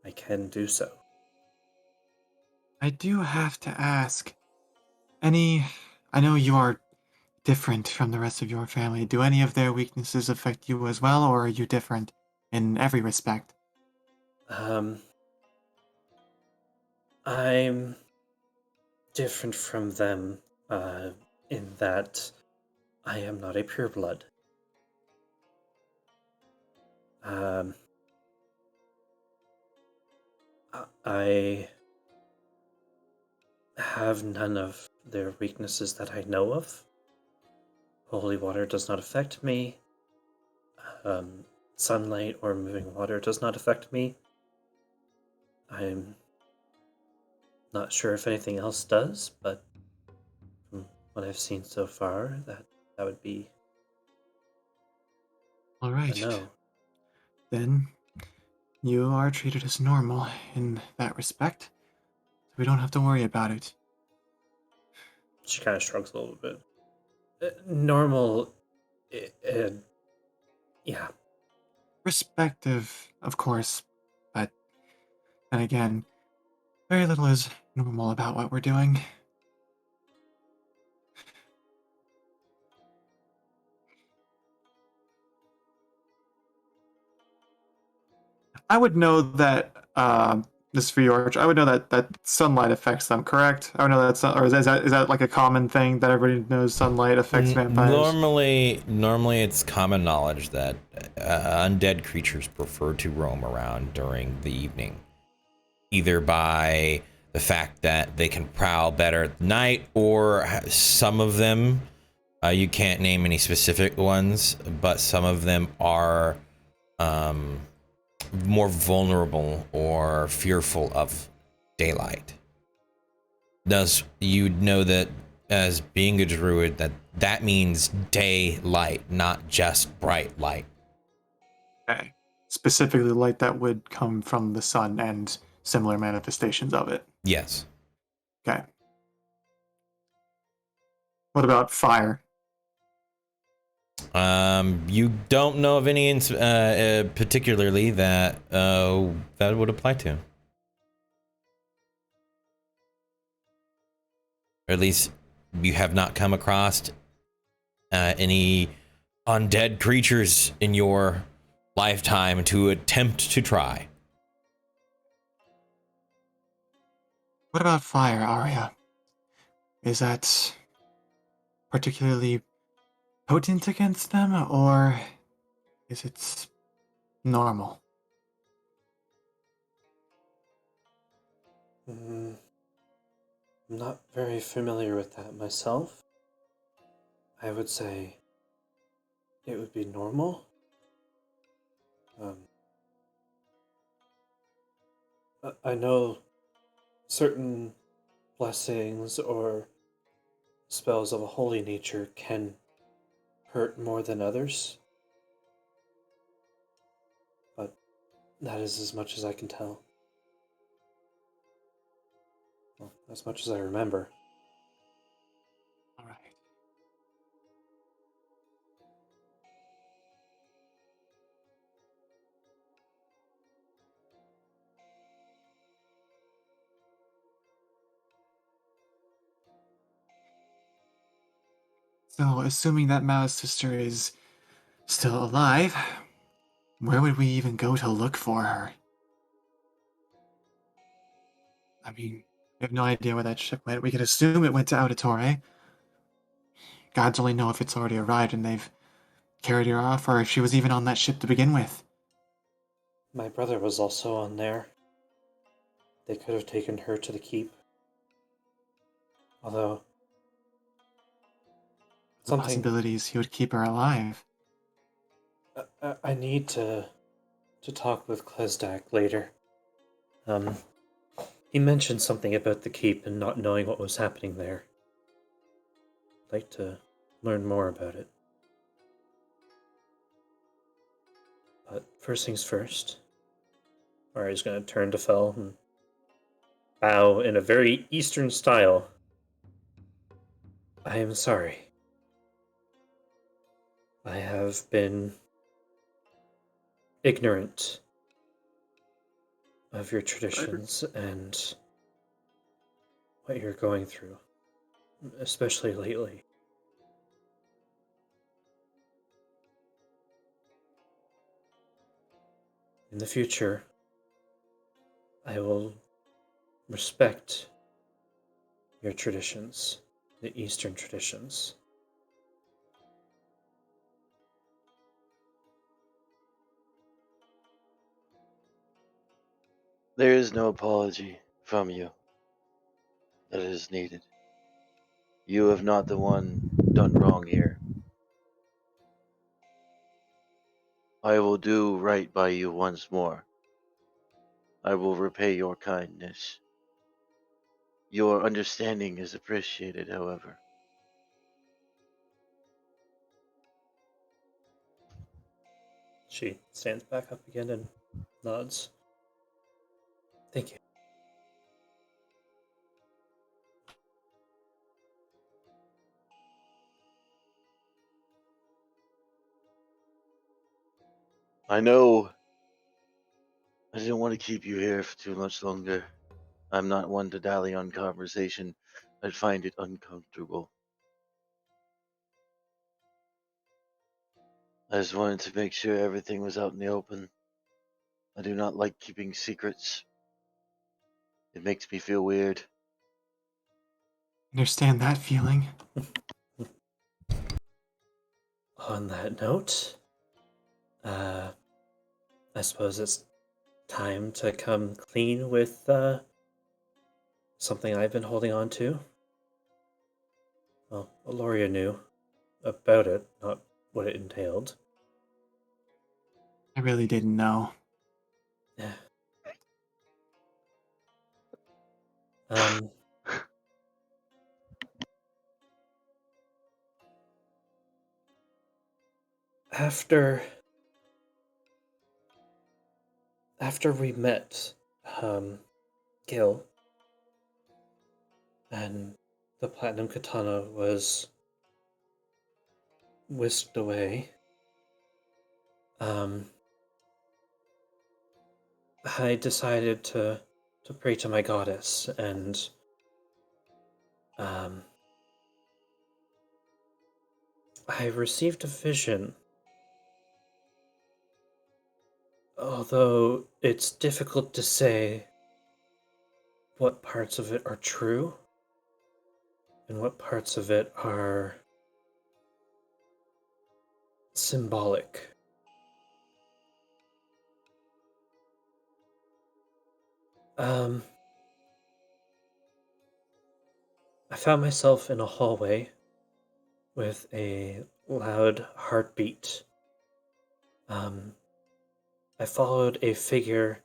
I can do so. I do have to ask, I know you are different from the rest of your family. Do any of their weaknesses affect you as well, or are you different in every respect? I'm different from them in that I am not a pureblood. I have none of their weaknesses that I know of. Holy water does not affect me. Sunlight or moving water does not affect me. I'm not sure if anything else does, but from what I've seen so far, that would be All a right. no. Then you are treated as normal in that respect. So we don't have to worry about it. She kind of shrugs a little bit. Normal, yeah. Respective, of course, but then again, very little is normal about what we're doing. I would know that this is for you, Arch. I would know that sunlight affects them, correct? I would know that, or is that like a common thing that everybody knows? Sunlight affects vampires. Normally, it's common knowledge that undead creatures prefer to roam around during the evening, either by the fact that they can prowl better at night, or some of them, you can't name any specific ones, but some of them are more vulnerable or fearful of daylight. Thus, you'd know that as being a druid, that means daylight, not just bright light. Okay. Specifically, light that would come from the sun and similar manifestations of it. Yes. Okay. What about fire? You don't know of any particularly that that would apply to. Or at least you have not come across any undead creatures in your lifetime to attempt to try. What about fire, Arya? Is that particularly potent against them, or is it normal? I'm not very familiar with that myself. I would say it would be normal. I know certain blessings or spells of a holy nature can hurt more than others, but that is as much as I can tell. Well, as much as I remember. All right. So, assuming that Mao's sister is still alive, where would we even go to look for her? I mean, we have no idea where that ship went. We could assume it went to Auditore. Gods only know if it's already arrived and they've carried her off, or if she was even on that ship to begin with. My brother was also on there. They could have taken her to the keep. Although, The possibilities he would keep her alive. I need to talk with Klesdak later. He mentioned something about the keep and not knowing what was happening there. I'd like to learn more about it. But first things first, Mari's going to turn to Fel and bow in a very Eastern style. I am sorry. I have been ignorant of your traditions and what you're going through, especially lately. In the future, I will respect your traditions, the Eastern traditions. There is no apology from you that is needed. You have not the one done wrong here. I will do right by you once more. I will repay your kindness. Your understanding is appreciated, however. She stands back up again and nods. Thank you. I know I didn't want to keep you here for too much longer. I'm not one to dally on conversation. I'd find it uncomfortable. I just wanted to make sure everything was out in the open. I do not like keeping secrets. It makes me feel weird. Understand that feeling? On that note, I suppose it's time to come clean with something I've been holding on to. Well, Aloria knew about it, not what it entailed. I really didn't know. Yeah. Um, after we met, Gil, and the platinum katana was whisked away, I decided to pray to my goddess, and I received a vision. Although it's difficult to say what parts of it are true and what parts of it are symbolic. I found myself in a hallway with a loud heartbeat. I followed a figure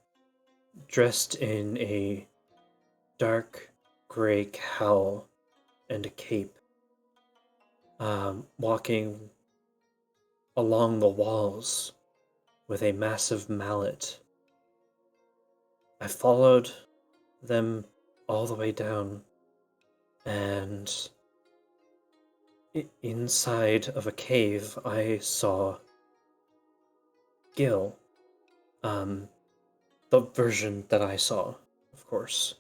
dressed in a dark gray cowl and a cape, walking along the walls with a massive mallet. I followed them all the way down, and inside of a cave I saw Gil, the version that I saw, of course.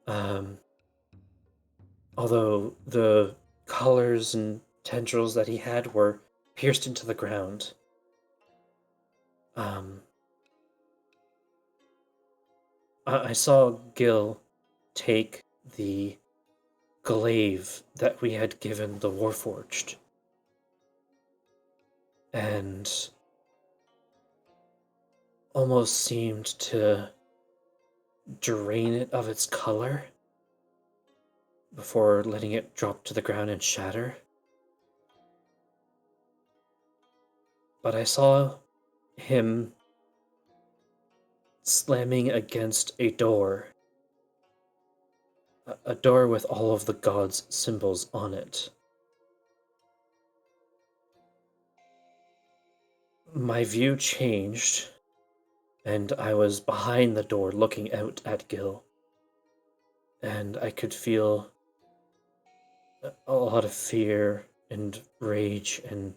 Although the collars and tendrils that he had were pierced into the ground. I saw Gil take the glaive that we had given the Warforged and almost seemed to drain it of its color before letting it drop to the ground and shatter. But I saw him slamming against a door with all of the gods' symbols on it. My view changed, and I was behind the door looking out at Gil, and I could feel a lot of fear and rage and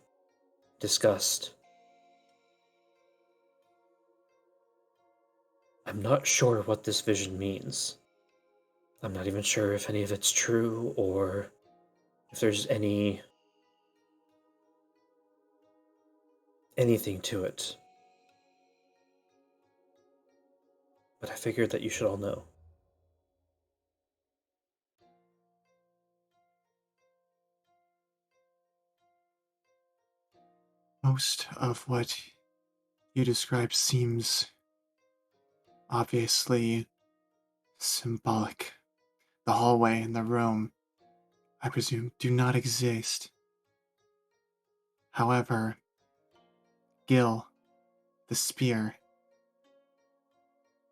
disgust. I'm not sure what this vision means. I'm not even sure if any of it's true or if there's anything to it. But I figured that you should all know. Most of what you described seems obviously symbolic. The hallway and the room, I presume, do not exist. However, Gil, the spear,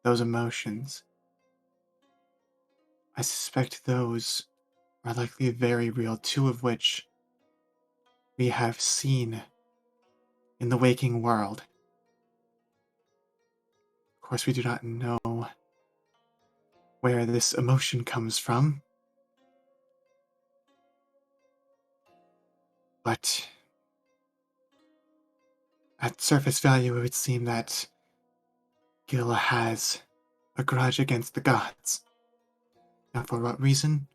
those emotions, I suspect those are likely very real, two of which we have seen in the waking world. Of course, we do not know where this emotion comes from, but at surface value, it would seem that Gil has a grudge against the gods. Now, for what reason?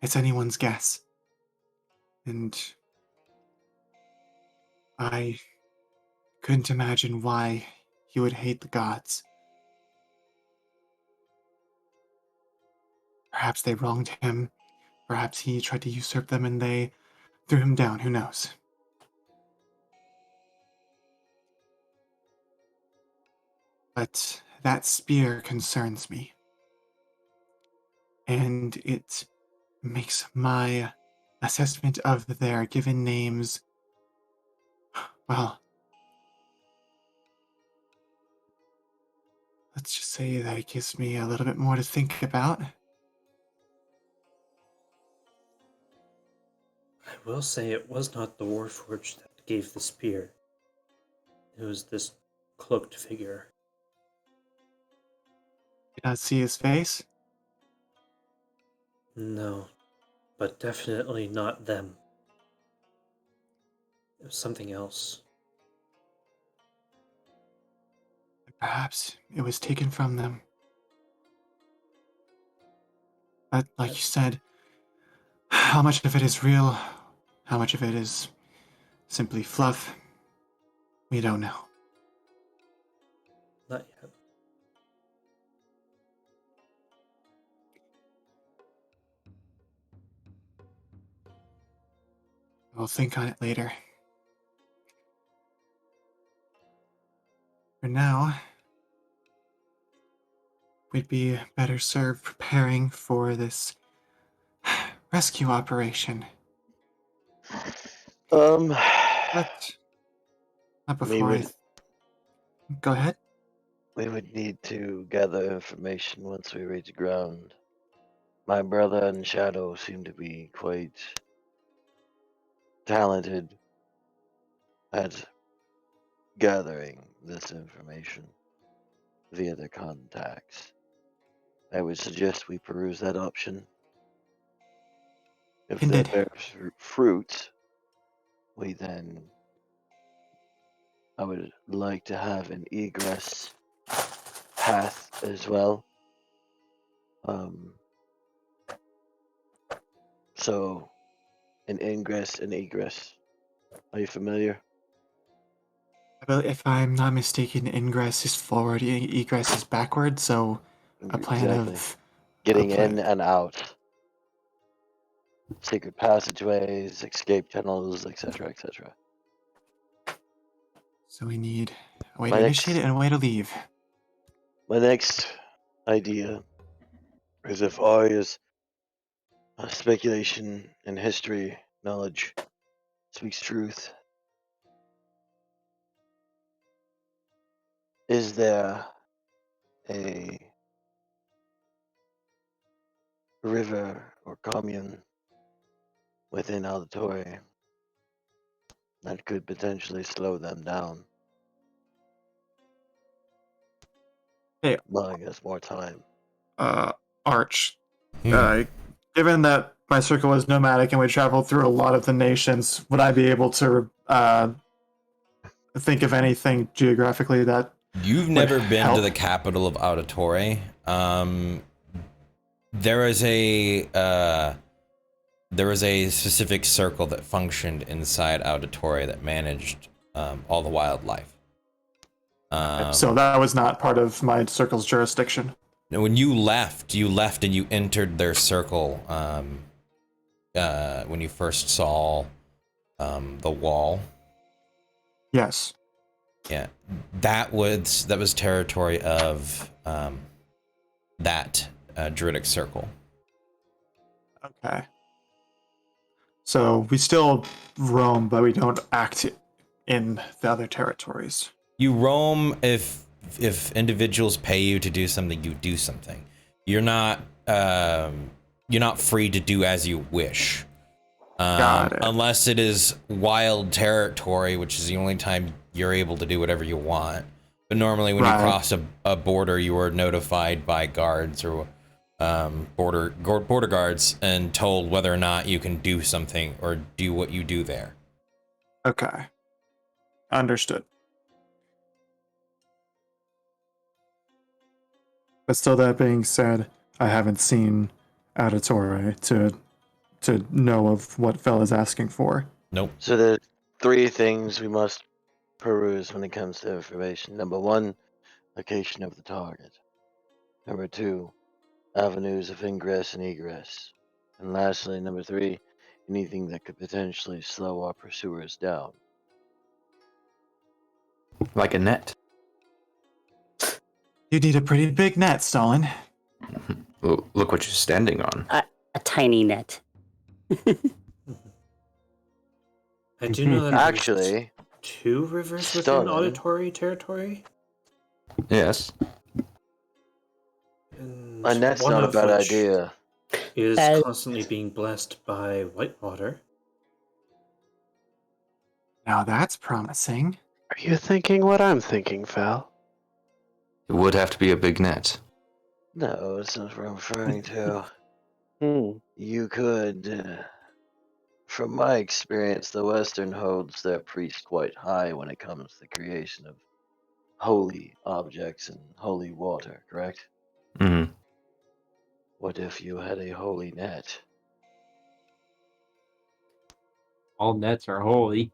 It's anyone's guess. And I couldn't imagine why he would hate the gods. Perhaps they wronged him. Perhaps he tried to usurp them and they threw him down. Who knows? But that spear concerns me. And it makes my assessment of their given names, well, let's just say that it gives me a little bit more to think about. I will say it was not the Warforged that gave the spear. It was this cloaked figure. Did not see his face? No, but definitely not them. It was something else. Perhaps it was taken from them. But like you said, how much of it is real, how much of it is simply fluff, we don't know. Not yet. We'll think on it later. For now, we'd be better served preparing for this rescue operation. Um, But not we before would Go ahead. we would need to gather information once we reach ground. My brother and Shadow seem to be quite talented at gathering this information via their contacts. I would suggest we peruse that option. If that Indeed. bears fruit, I would like to have an egress path as well. So an ingress and egress. Are you familiar? If I'm not mistaken, ingress is forward, egress is backward, so a plan of getting okay. in and out, secret passageways, escape tunnels, etc., etc. So we need a way My to next- initiate it and a way to leave. My next idea is if I is speculation and history knowledge speaks truth. Is there a river or commune within Auditory that could potentially slow them down? Hey. Buying us more time. Arch. Given that my circle is nomadic and we travel through a lot of the nations, would I be able to think of anything geographically that You've never been to the capital of Auditory. There is a specific circle that functioned inside Auditory that managed all the wildlife. So that was not part of my circle's jurisdiction. When you left and you entered their circle when you first saw the wall. Yes. Yeah, that was territory of that druidic circle. Okay. So we still roam, but we don't act in the other territories. You roam if individuals pay you to do something, you do something. You're not free to do as you wish. Got it. Unless it is wild territory, which is the only time you're able to do whatever you want. But normally when you cross a border, you are notified by guards or border guards and told whether or not you can do something or do what you do there. Okay. Understood. But still, that being said, I haven't seen Auditory to know of what Fella's asking for. Nope. So there's 3 things we must peruse when it comes to information. Number 1, location of the target. Number 2, avenues of ingress and egress. And lastly, number 3, anything that could potentially slow our pursuers down. Like a net. You need a pretty big net, Stalin. Look what you're standing on. A tiny net. I do know that Actually, 2 rivers within Stalin. Auditory territory. Yes. And a net's one not a of bad which idea. Is constantly being blessed by whitewater. Now that's promising. Are you thinking what I'm thinking, Val? It would have to be a big net. No, that's not what I'm referring to. Hmm. You could, from my experience, the Western holds their priests quite high when it comes to the creation of holy objects and holy water, correct? Mm-hmm. What if you had a holy net? All nets are holy.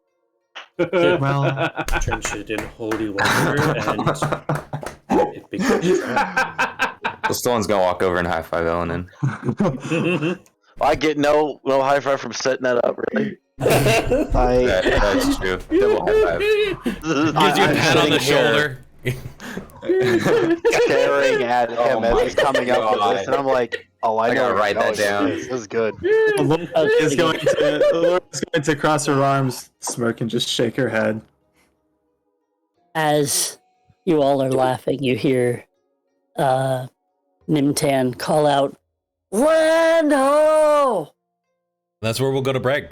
Well, Drenched it in holy water and it becomes trapped. So Stone's gonna walk over and high five Ellen. I get no high five from setting that up, really. That's true. Double high five. Gives you a pat on the shoulder. Staring at him as he's coming up with God. this, and I'm like, oh, I know. gotta where write you're that going down. with This is good. is going to cross her arms, smirk, and just shake her head. As you all are laughing, you hear Nimtan call out, Lando! That's where we'll go to break.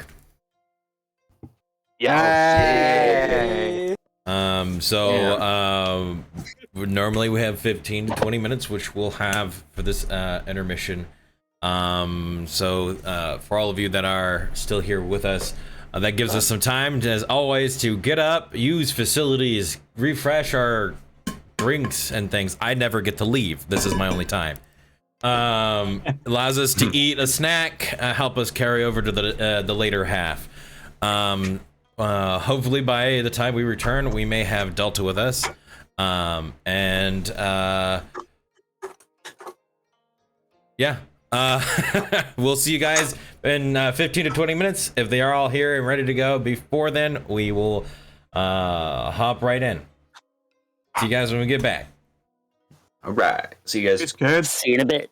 Yay! Normally we have 15 to 20 minutes, which we'll have for this intermission. For all of you that are still here with us, that gives us some time, as always, to get up, use facilities, refresh our drinks and things. I never get to leave. This is my only time. Allows us to eat a snack, help us carry over to the later half. Hopefully by the time we return, we may have Delta with us. Yeah. We'll see you guys in 15 to 20 minutes. If they are all here and ready to go before then, we will hop right in. See you guys when we get back. All right. See you guys. It's good. See you in a bit.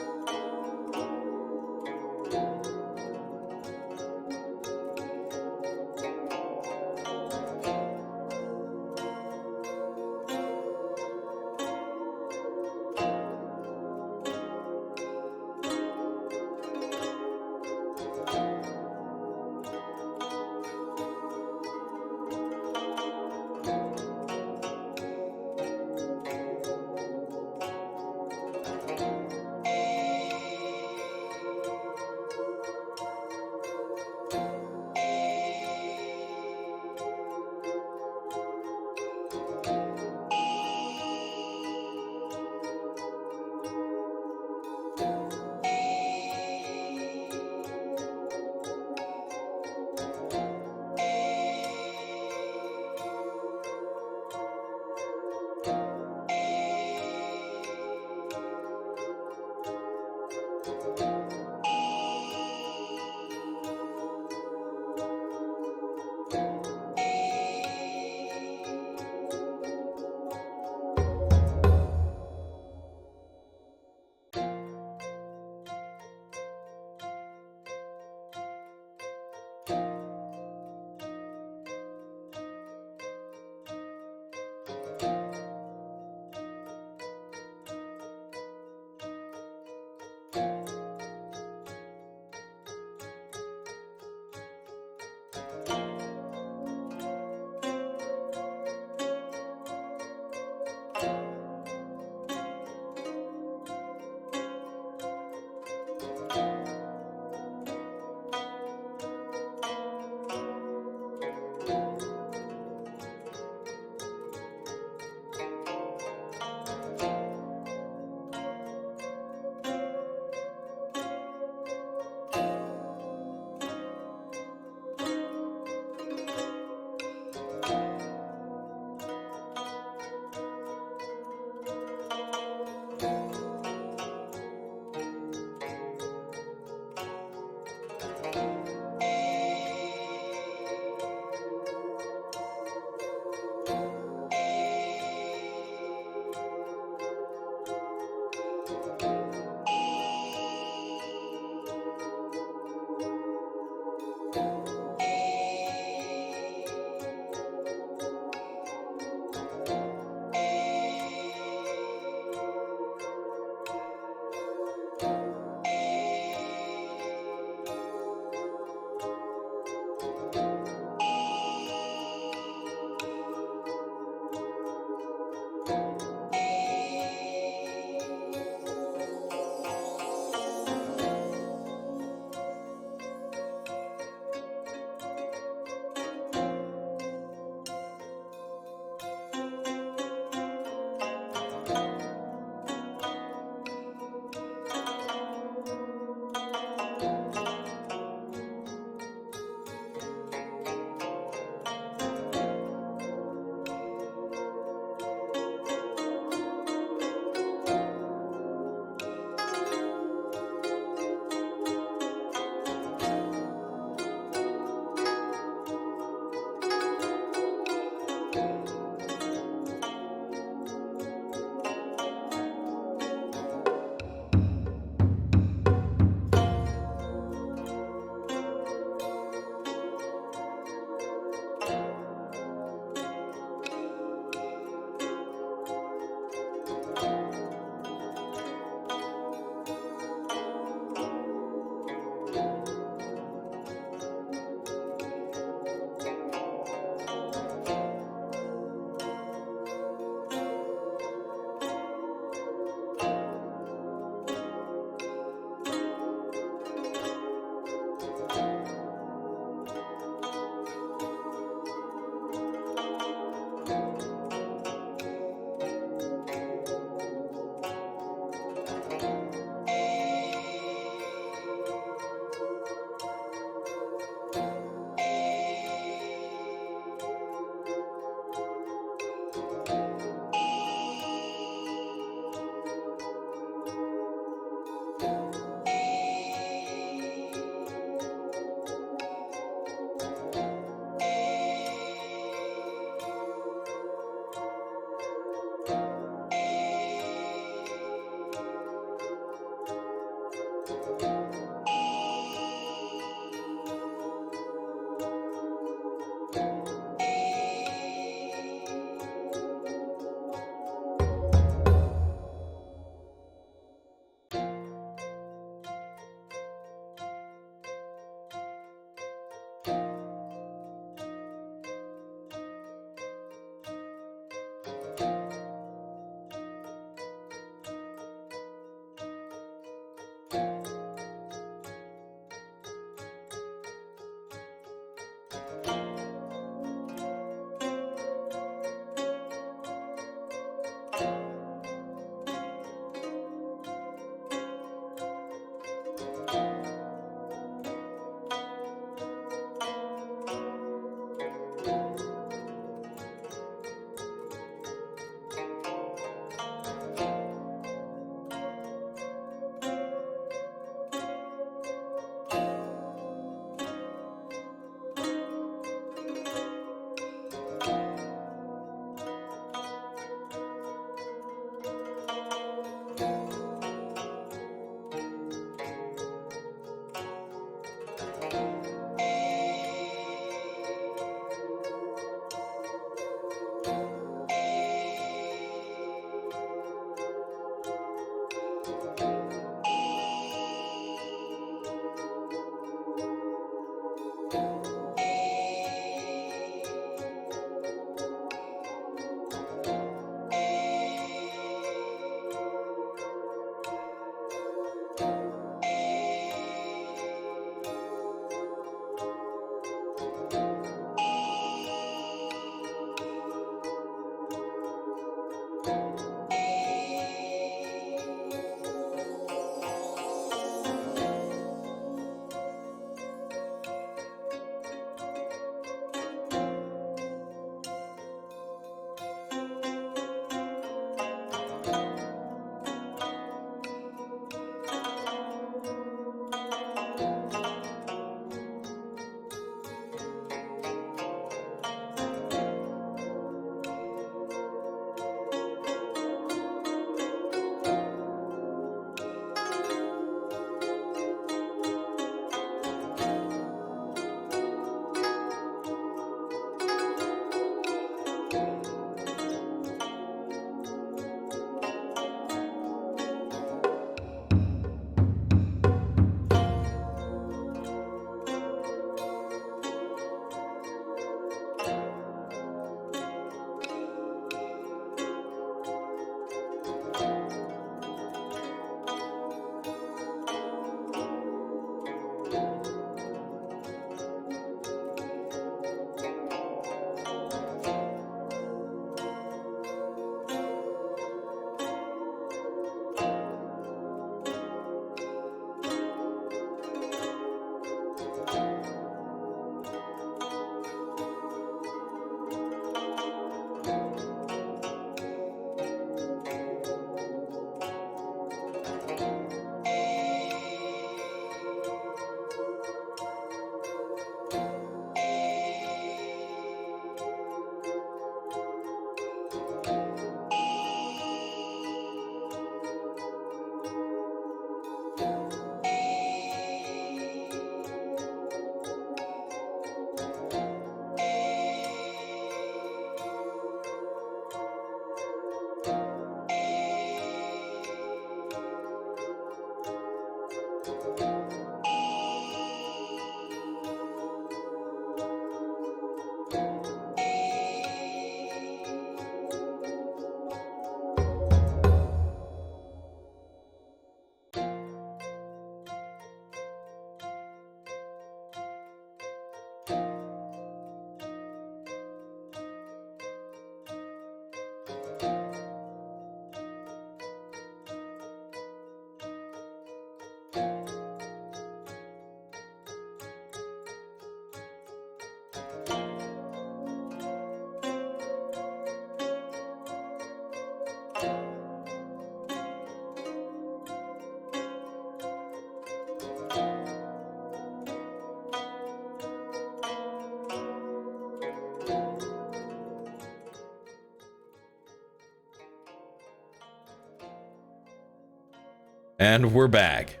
And we're back.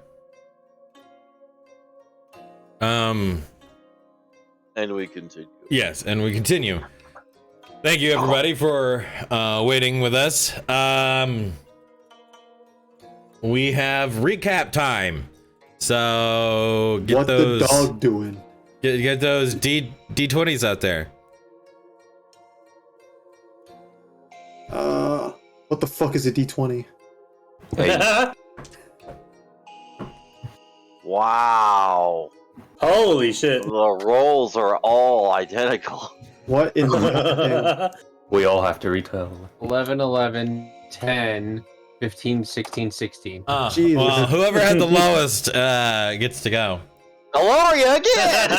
And we continue. Yes, and we continue. Thank you, everybody, for waiting with us. We have recap time. So get what those. the dog doing? Get those D20s out there. What the fuck is a D20? Wow. Holy shit. The rolls are all identical. What in the We all have to retell. 11, 11, 10, 15, 16, 16. Jesus. Well, whoever had the lowest gets to go. Gloria again!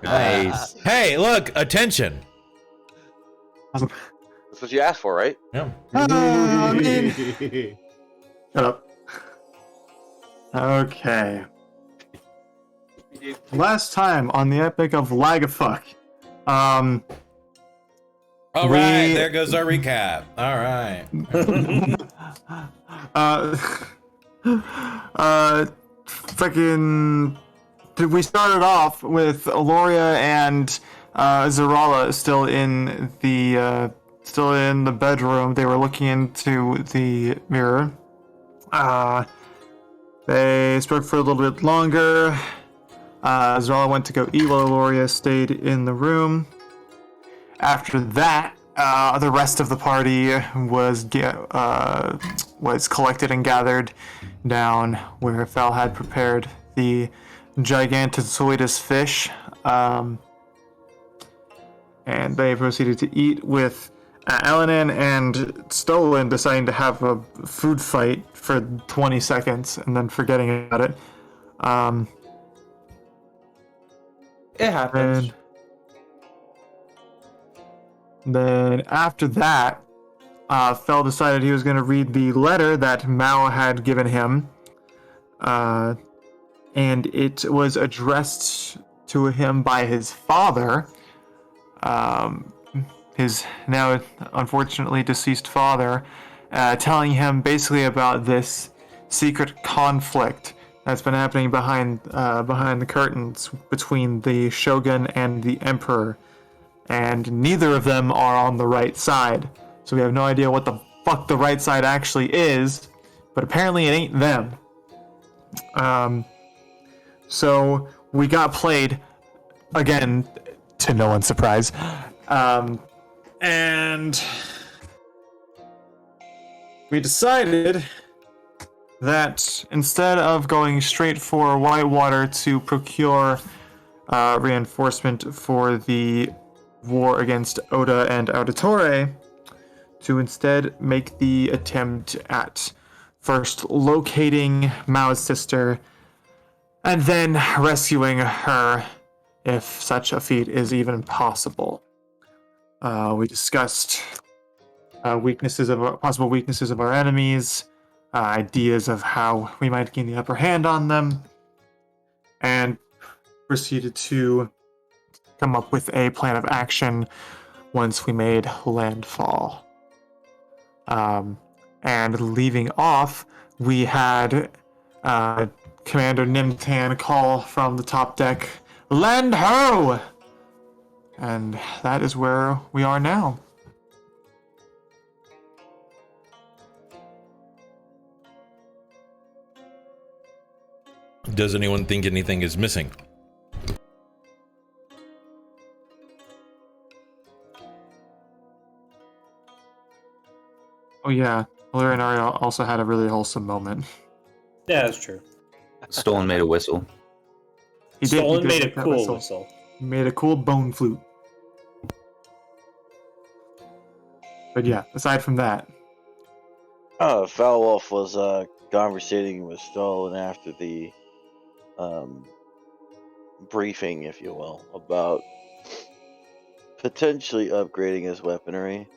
Nice. Hey, look, attention. That's what you asked for, right? Yeah. I'm in. Shut up. Okay. Last time on the Epic of Lagafuck. All right, there goes our recap. All right. Freaking. We started off with Aloria and Zarala still in the bedroom. They were looking into the mirror. They spoke for a little bit longer. Zarala went to go eat while Aloria stayed in the room. After that, the rest of the party was was collected and gathered down where Fel had prepared the Gigantosaurus fish, and they proceeded to eat with Alanan and Stolen deciding to have a food fight for 20 seconds and then forgetting about it. It happens. Then after that, Fel decided he was going to read the letter that Mao had given him, and it was addressed to him by his father, his now unfortunately deceased father, telling him basically about this secret conflict that's been happening behind the curtains between the shogun and the emperor, and neither of them are on the right side. So we have no idea what the fuck the right side actually is, but apparently it ain't them. So we got played again, to no one's surprise, and we decided that instead of going straight for Whitewater to procure reinforcement for the war against Oda and Auditore, to instead make the attempt at first locating Mao's sister and then rescuing her, if such a feat is even possible. We discussed possible weaknesses of our enemies, ideas of how we might gain the upper hand on them, and proceeded to come up with a plan of action once we made landfall. And leaving off, we had Commander Nimtan call from the top deck, "Land ho!" And that is where we are now. Does anyone think anything is missing? Oh yeah, Valyria and Arya also had a really wholesome moment. Yeah, that's true. Stolen made a whistle. He Stolen did made a make that cool whistle. He made a cool bone flute. But yeah, aside from that, Foulwolf was conversating with Stolen after the briefing, if you will, about potentially upgrading his weaponry.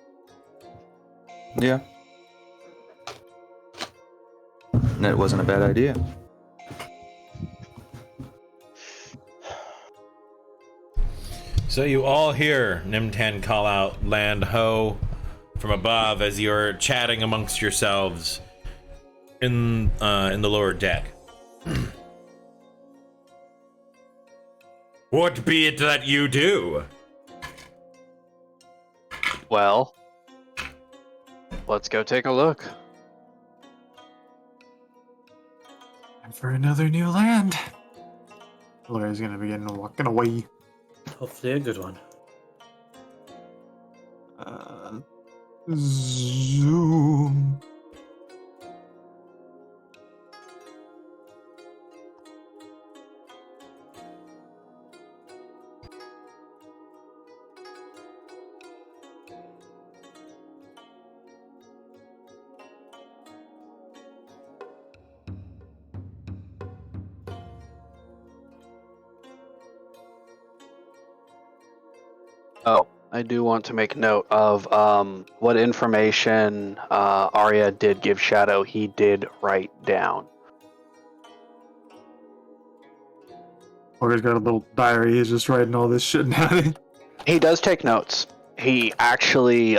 Yeah. That wasn't a bad idea. So you all hear Nimtan call out "Land ho" from above as you're chatting amongst yourselves in the lower deck. What be it that you do? Well, let's go take a look. time for another new land. Valyria's gonna begin walking away. Hopefully a good one. Zoom. Oh, I do want to make note of what information Arya did give Shadow. He did write down. Valyria's got a little diary. He's just writing all this shit down. He does take notes. He actually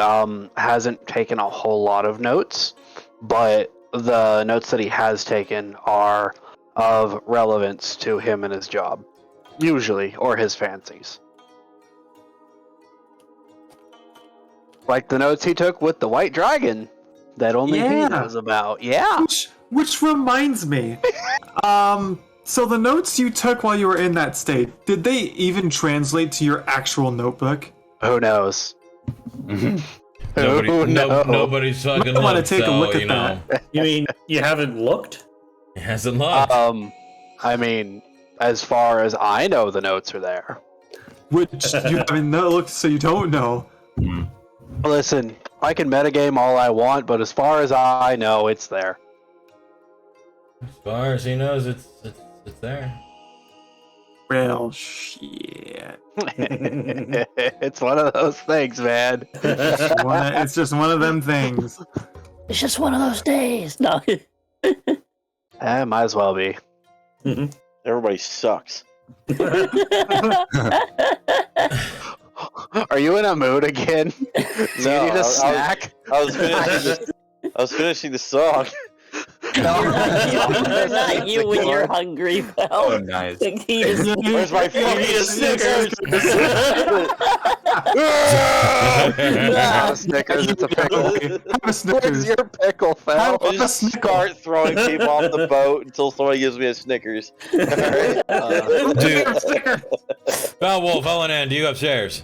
hasn't taken a whole lot of notes, but the notes that he has taken are of relevance to him and his job, usually, or his fancies. Like the notes he took with the White Dragon that only he Yeah. knows about. Yeah. Which reminds me, so the notes you took while you were in that state, did they even translate to your actual notebook? Who knows? Nobody's fucking I wanna looked, take a so, look at you know, that. You mean you haven't looked? it hasn't looked. I mean, as far as I know, the notes are there. Which you haven't looked, so you don't know. Listen, I can metagame all I want, but as far as I know, it's there. As far as he knows, it's there. Well, shit. It's one of those things, man. It's just one of them things. It's just one of those days. No. Might as well be. Everybody sucks. Are you in a mood again? Do you need a snack? I was finishing the song. You're not you when you're hungry, pal. Oh, nice. Where's my fucking Snickers? Not a Snickers, it's a pickle. Have a Where's Snickers. your pickle, pal? I just start throwing people off the boat until somebody gives me a Snickers. Dude. Val Wolf, Ellen, you upstairs.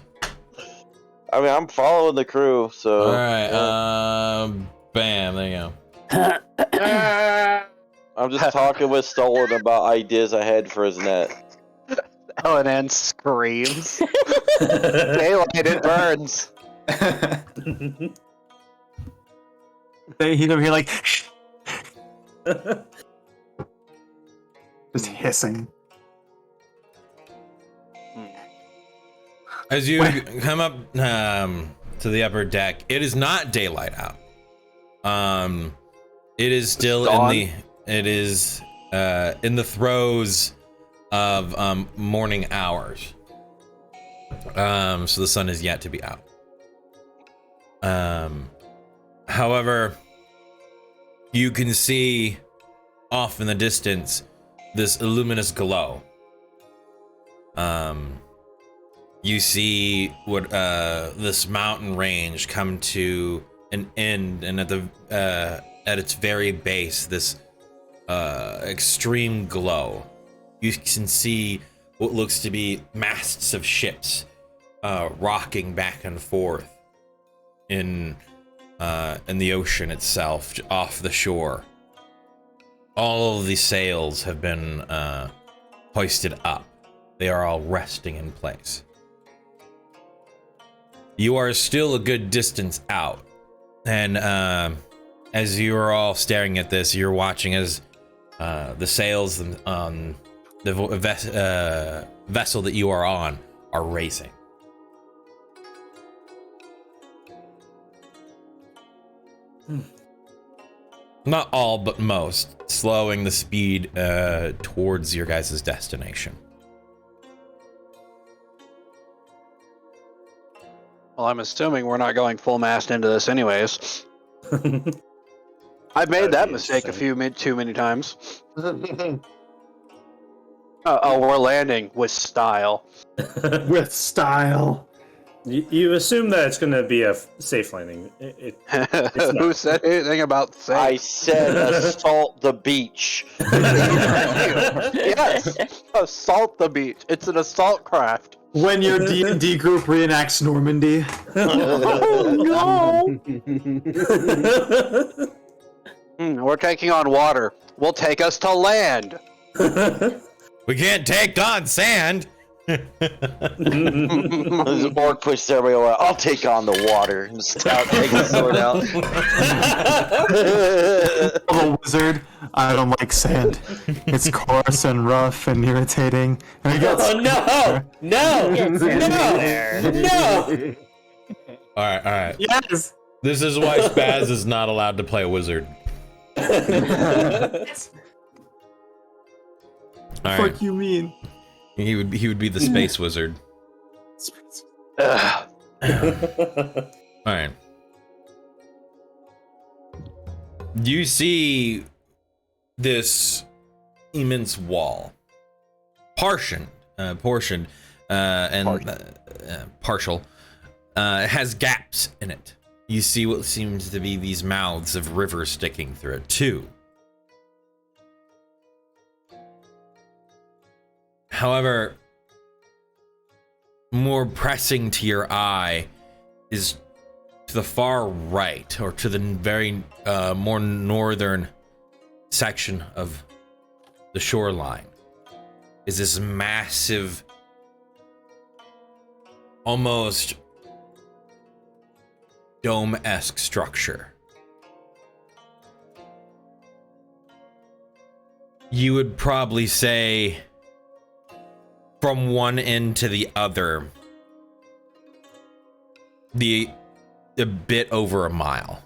I mean, I'm following the crew, so. All right. Bam. There you go. I'm just talking with Stolen about ideas I had for his net. Ellen screams. Daylight, it burns. He's over here like, just hissing. As you come up to the upper deck, it is not daylight out. It is still in the throes of morning hours. So the sun is yet to be out. However, you can see off in the distance this luminous glow. You see what this mountain range come to an end, and at its very base, this extreme glow. You can see what looks to be masts of ships rocking back and forth in the ocean itself, off the shore. All of the sails have been hoisted up. They are all resting in place. You are still a good distance out, and as you are all staring at this, you're watching as the sails on the vessel that you are on are racing. Not all, but most, slowing the speed towards your guys' destination. Well, I'm assuming we're not going full mast into this anyways. I've made that mistake too many times. We're landing with style. With style. You assume that it's going to be a safe landing. Who said anything about safe? I said assault the beach. Yes, assault the beach. It's an assault craft. When your D&D group reenacts Normandy. Oh no! We're taking on water. Will take us to land. We can't take on sand. The orc pushes everybody away. I'll take on the water. And Stout takes the sword out. I'm a wizard. I don't like sand. It's coarse and rough and irritating. And it gets No! All right. Yes. This is why Spaz is not allowed to play a wizard. All right. Fuck you mean? He would be the space wizard. All right. You see this immense wall, portioned, and partial. It has gaps in it. You see what seems to be these mouths of rivers sticking through it too. However, more pressing to your eye is to the far right, or to the very more northern section of the shoreline, is this massive, almost dome-esque structure. You would probably say from one end to the other, a bit over a mile.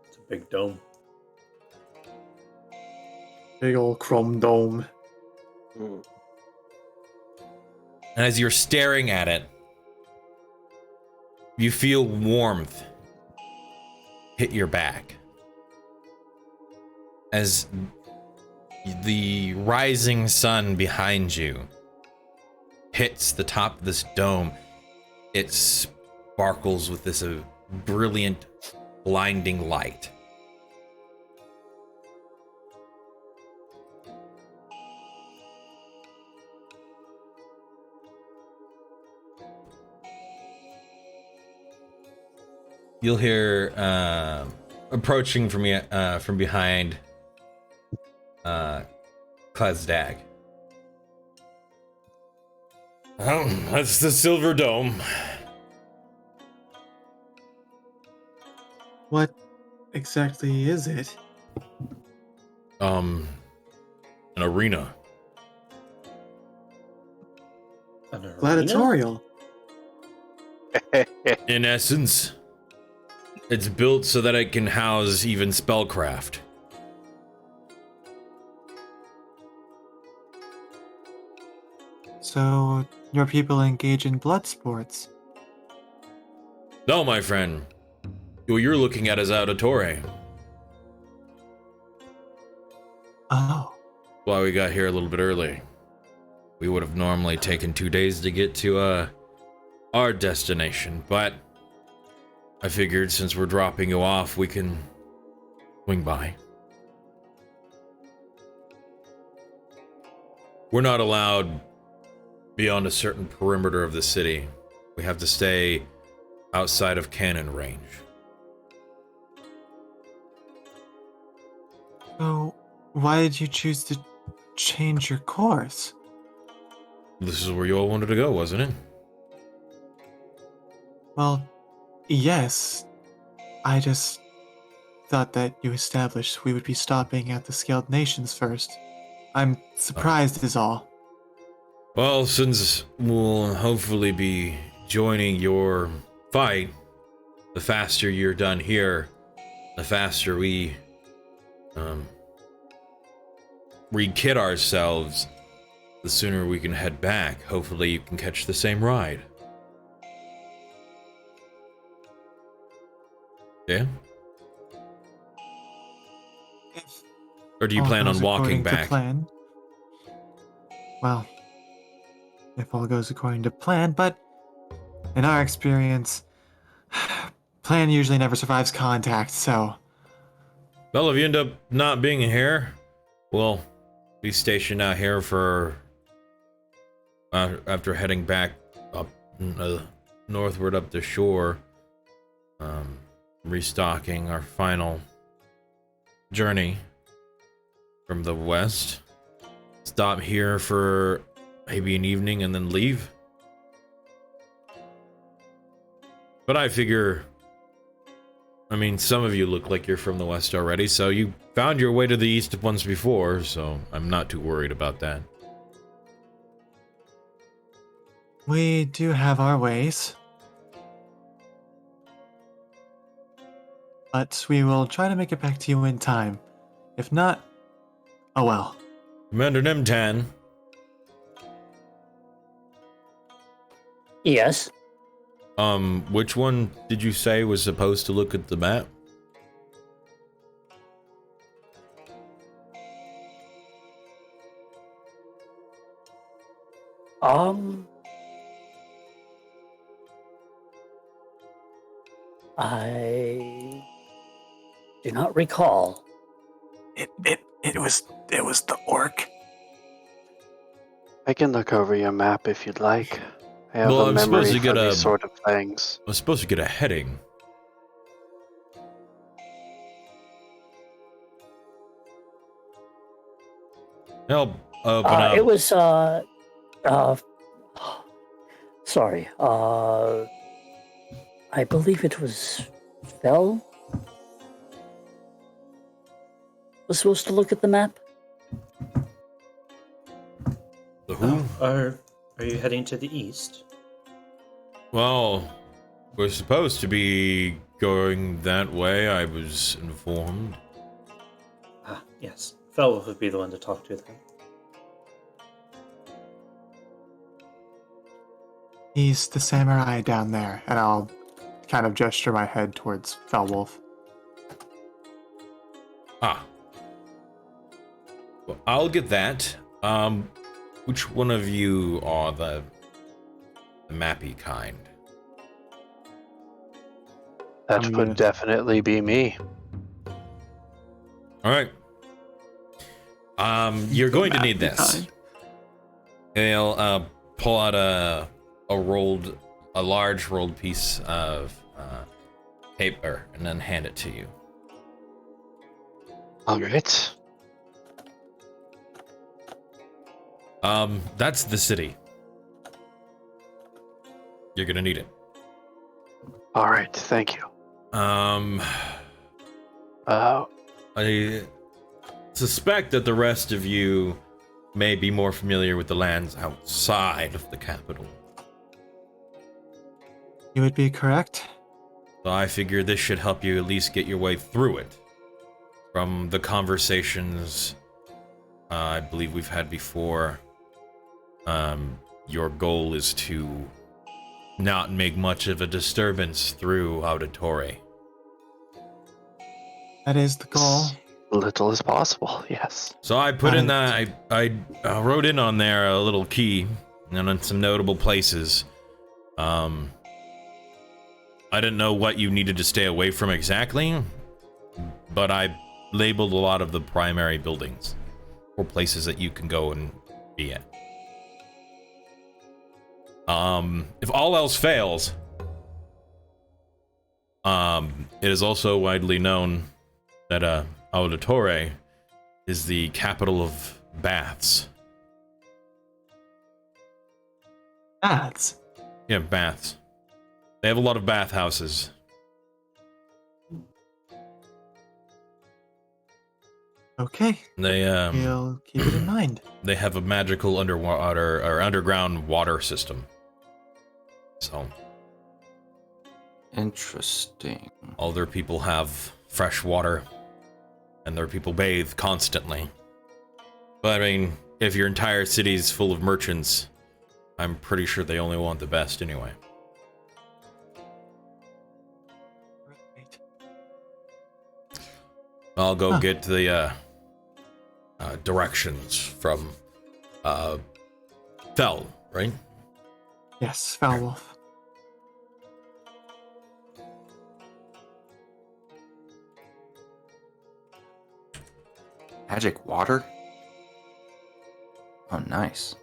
It's a big dome. Big old chrome dome. Mm. And as you're staring at it, you feel warmth hit your back. As the rising sun behind you hits the top of this dome, it sparkles with this brilliant, blinding light. You'll hear approaching from behind Klazdag. Oh, that's the Silver Dome. What exactly is it? An arena. An arena? Gladiatorial. In essence, it's built so that it can house even spellcraft. So, your people engage in blood sports? No, my friend. What you're looking at is Auditore. Oh. Why we got here a little bit early. We would have normally taken 2 days to get to our destination, but I figured since we're dropping you off, we can swing by. We're not allowed beyond a certain perimeter of the city. We have to stay outside of cannon range. So, why did you choose to change your course? This is where you all wanted to go, wasn't it? Well, yes. I just thought that you established we would be stopping at the Scaled Nations first. I'm surprised is all. Well, since we'll hopefully be joining your fight, the faster you're done here, the faster we re-kit ourselves, the sooner we can head back. Hopefully you can catch the same ride. Yeah? If Or do you all plan on goes walking according to back? plan, well, if all goes according to plan, but in our experience, plan usually never survives contact, so Well, if you end up not being here, we'll be stationed out here for after heading back up northward up the shore, restocking our final journey from the west. Stop here for maybe an evening and then leave. But I figure, I mean, some of you look like you're from the west already, so you found your way to the east once before, so I'm not too worried about that. we do have our ways. But we will try to make it back to you in time. If not, oh well. Commander Nimtan, Yes. which one did you say was supposed to look at the map? I do not recall. It was the orc. I can look over your map if you'd like. I have Well, a I'm supposed memory to get for a- these sort of things. I'm supposed to get a heading. I'll open up. It was sorry. I believe it was Fell. Was supposed to look at the map. The who? Are you heading to the east? Well, we're supposed to be going that way, I was informed. Ah, yes. Felwolf would be the one to talk to then. He's the samurai down there, and I'll kind of gesture my head towards Felwolf. Ah. Well, I'll get that. Which one of you are the mappy kind? That I'm would gonna- definitely be me. All right. You're going to need Mappy this. kind. He'll pull out a large rolled piece of paper and then hand it to you. All right. That's the city. You're gonna need it. All right. Thank you. I suspect that the rest of you may be more familiar with the lands outside of the capital. You would be correct. So I figure this should help you at least get your way through it. From the conversations I believe we've had before, your goal is to not make much of a disturbance through Auditore. That is the goal. Little as possible. Yes. So I put in that, I wrote in on there a little key and on some notable places. I didn't know what you needed to stay away from exactly, but I labeled a lot of the primary buildings or places that you can go and be at. If all else fails, it is also widely known that Auditore is the capital of baths. Baths. Yeah, baths. They have a lot of bathhouses. Okay. They We'll keep it in mind. they have a magical underwater or underground water system. So Interesting. all their people have fresh water, and their people bathe constantly. But I mean, if your entire city is full of merchants, I'm pretty sure they only want the best anyway. Right. I'll go Huh. get the directions from Fell, right? Yes, Felwolf. Magic water? Oh, nice.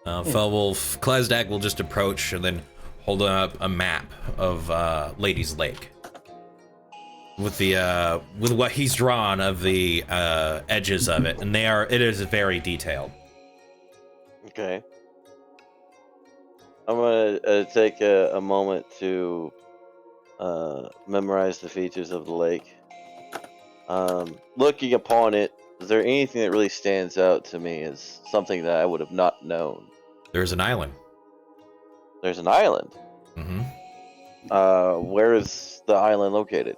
Felwolf, Klesdak will just approach and then hold up a map of Lady's Lake with the with what he's drawn of the edges of it, and it is very detailed. Okay. I'm gonna take a moment to memorize the features of the lake. Looking upon it, is there anything that really stands out to me as something that I would have not known? There's an island. There's an island. Mm-hmm. Where is the island located?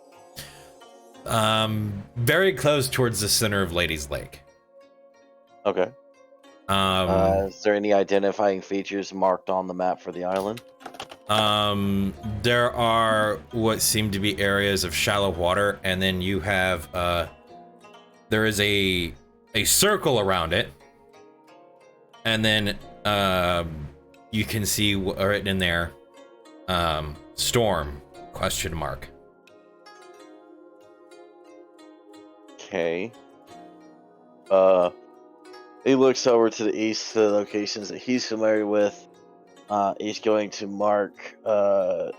Very close towards the center of Lady's Lake. Okay. Is there any identifying features marked on the map for the island? There are what seem to be areas of shallow water, and then you have there is a circle around it, and then you can see written in there storm ? Okay. He looks over to the east to the locations that he's familiar with. He's going to mark. I'm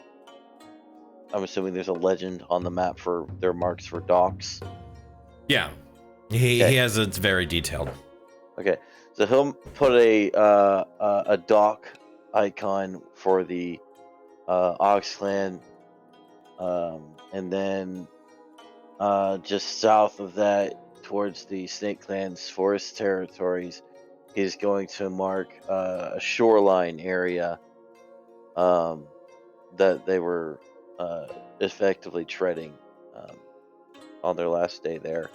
assuming there's a legend on the map for their marks for docks. Yeah, he Okay. has it's very detailed. Okay, so he'll put a dock icon for the Ox Clan, and then just south of that, towards the Snake Clan's forest territories, he's going to mark a shoreline area that they were effectively treading on their last day there.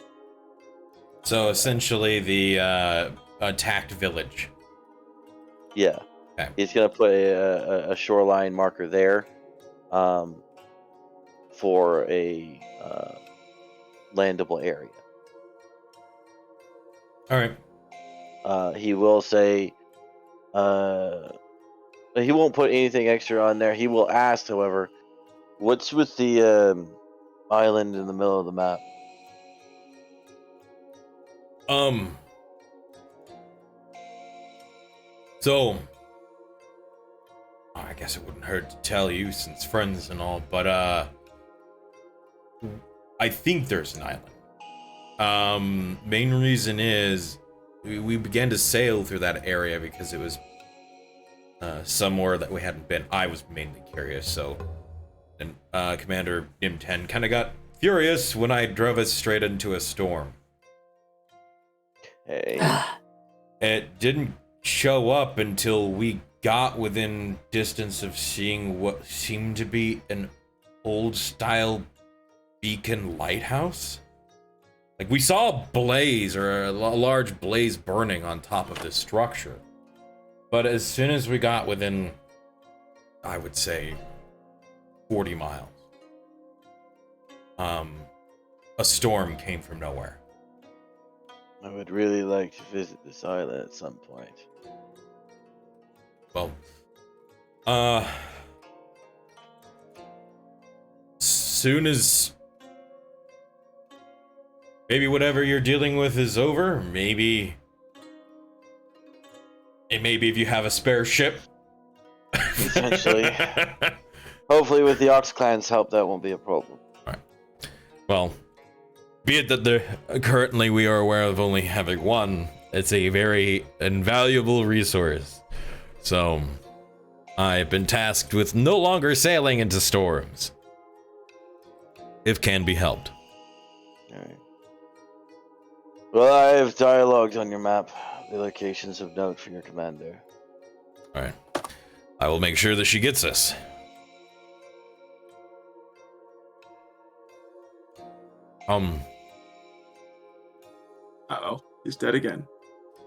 So essentially, the attacked village. Yeah. Okay. He's gonna put a shoreline marker there, for a landable area. All right. He will say, he won't put anything extra on there. He will ask, however, what's with the island in the middle of the map? So, I guess it wouldn't hurt to tell you since friends and all, but I think there's an island. Main reason is we began to sail through that area because it was somewhere that we hadn't been. I was mainly curious, so and Commander M10 kind of got furious when I drove us straight into a storm. Hey. It didn't show up until we got within distance of seeing what seemed to be an old-style beacon lighthouse. Like, we saw a blaze, or a large blaze burning on top of this structure. But as soon as we got within, I would say, 40 miles, a storm came from nowhere. I would really like to visit this island at some point. Well, soon as maybe whatever you're dealing with is over, maybe if you have a spare ship. Potentially. Hopefully with the Ox Clan's help, that won't be a problem. All right. Well, be it that currently we are aware of only having one, it's a very invaluable resource. So, I've been tasked with no longer sailing into storms, if can be helped. Alright. Well, I have dialogued on your map the locations of note for your commander. All right. I will make sure that she gets this. Uh-oh. He's dead again.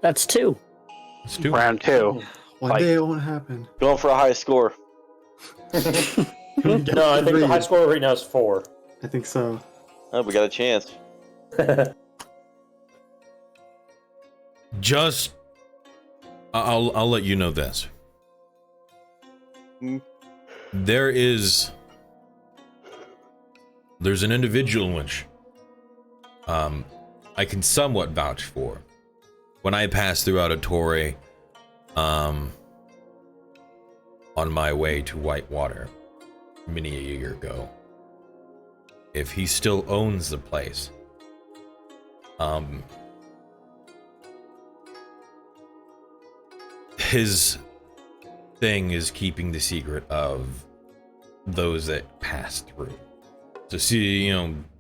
That's two. Let's do it. Round two. One day it won't happen. Going for a high score. No, I think the high score right now is 4. I think so. Oh, we got a chance. Just, I'll let you know this. There's an individual which, I can somewhat vouch for. When I passed through Auditory, on my way to Whitewater, many a year ago, if he still owns the place, his thing is keeping the secret of those that pass through. So see,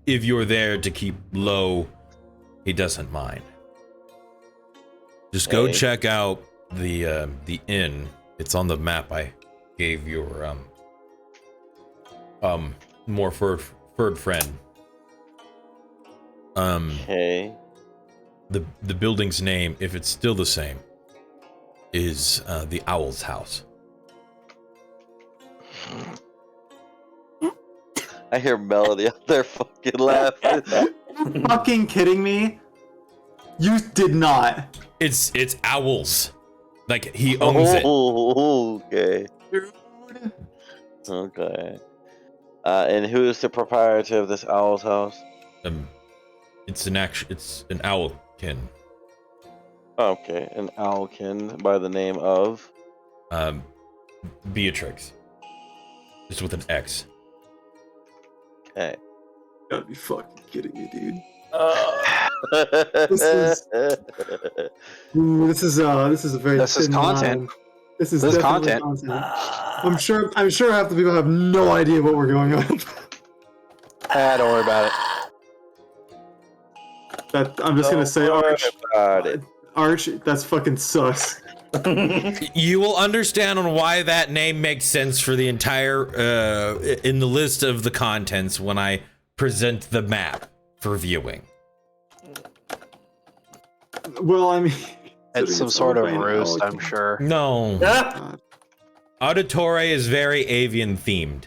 if you're there to keep low, he doesn't mind. Just go Hey. check out the inn. It's on the map I gave your more furred friend. Okay. The building's name, if it's still the same, is the Owl's House. I hear Melody out there fucking laughing. Fucking kidding me? You did not. It's Owl's. Like, he owns it. Oh, okay. Dude. Okay. And who is the proprietor of this Owl's House? It's an owlkin. Okay, an owlkin by the name of. Beatrix. Just with an X. Okay. You gotta be fucking kidding me, dude. This is Ooh, this is a very This is thin content. line. This is This is definitely content. I'm sure half the people have no idea what we're going on. Don't worry about it. That I'm just gonna say, Don't worry Arch. about it. Arch, that's fucking sus. You will understand on why that name makes sense for the entire in the list of the contents when I present the map for viewing. Well, I mean, It's some sort of roost, I'm sure. No. God. Auditore is very avian themed.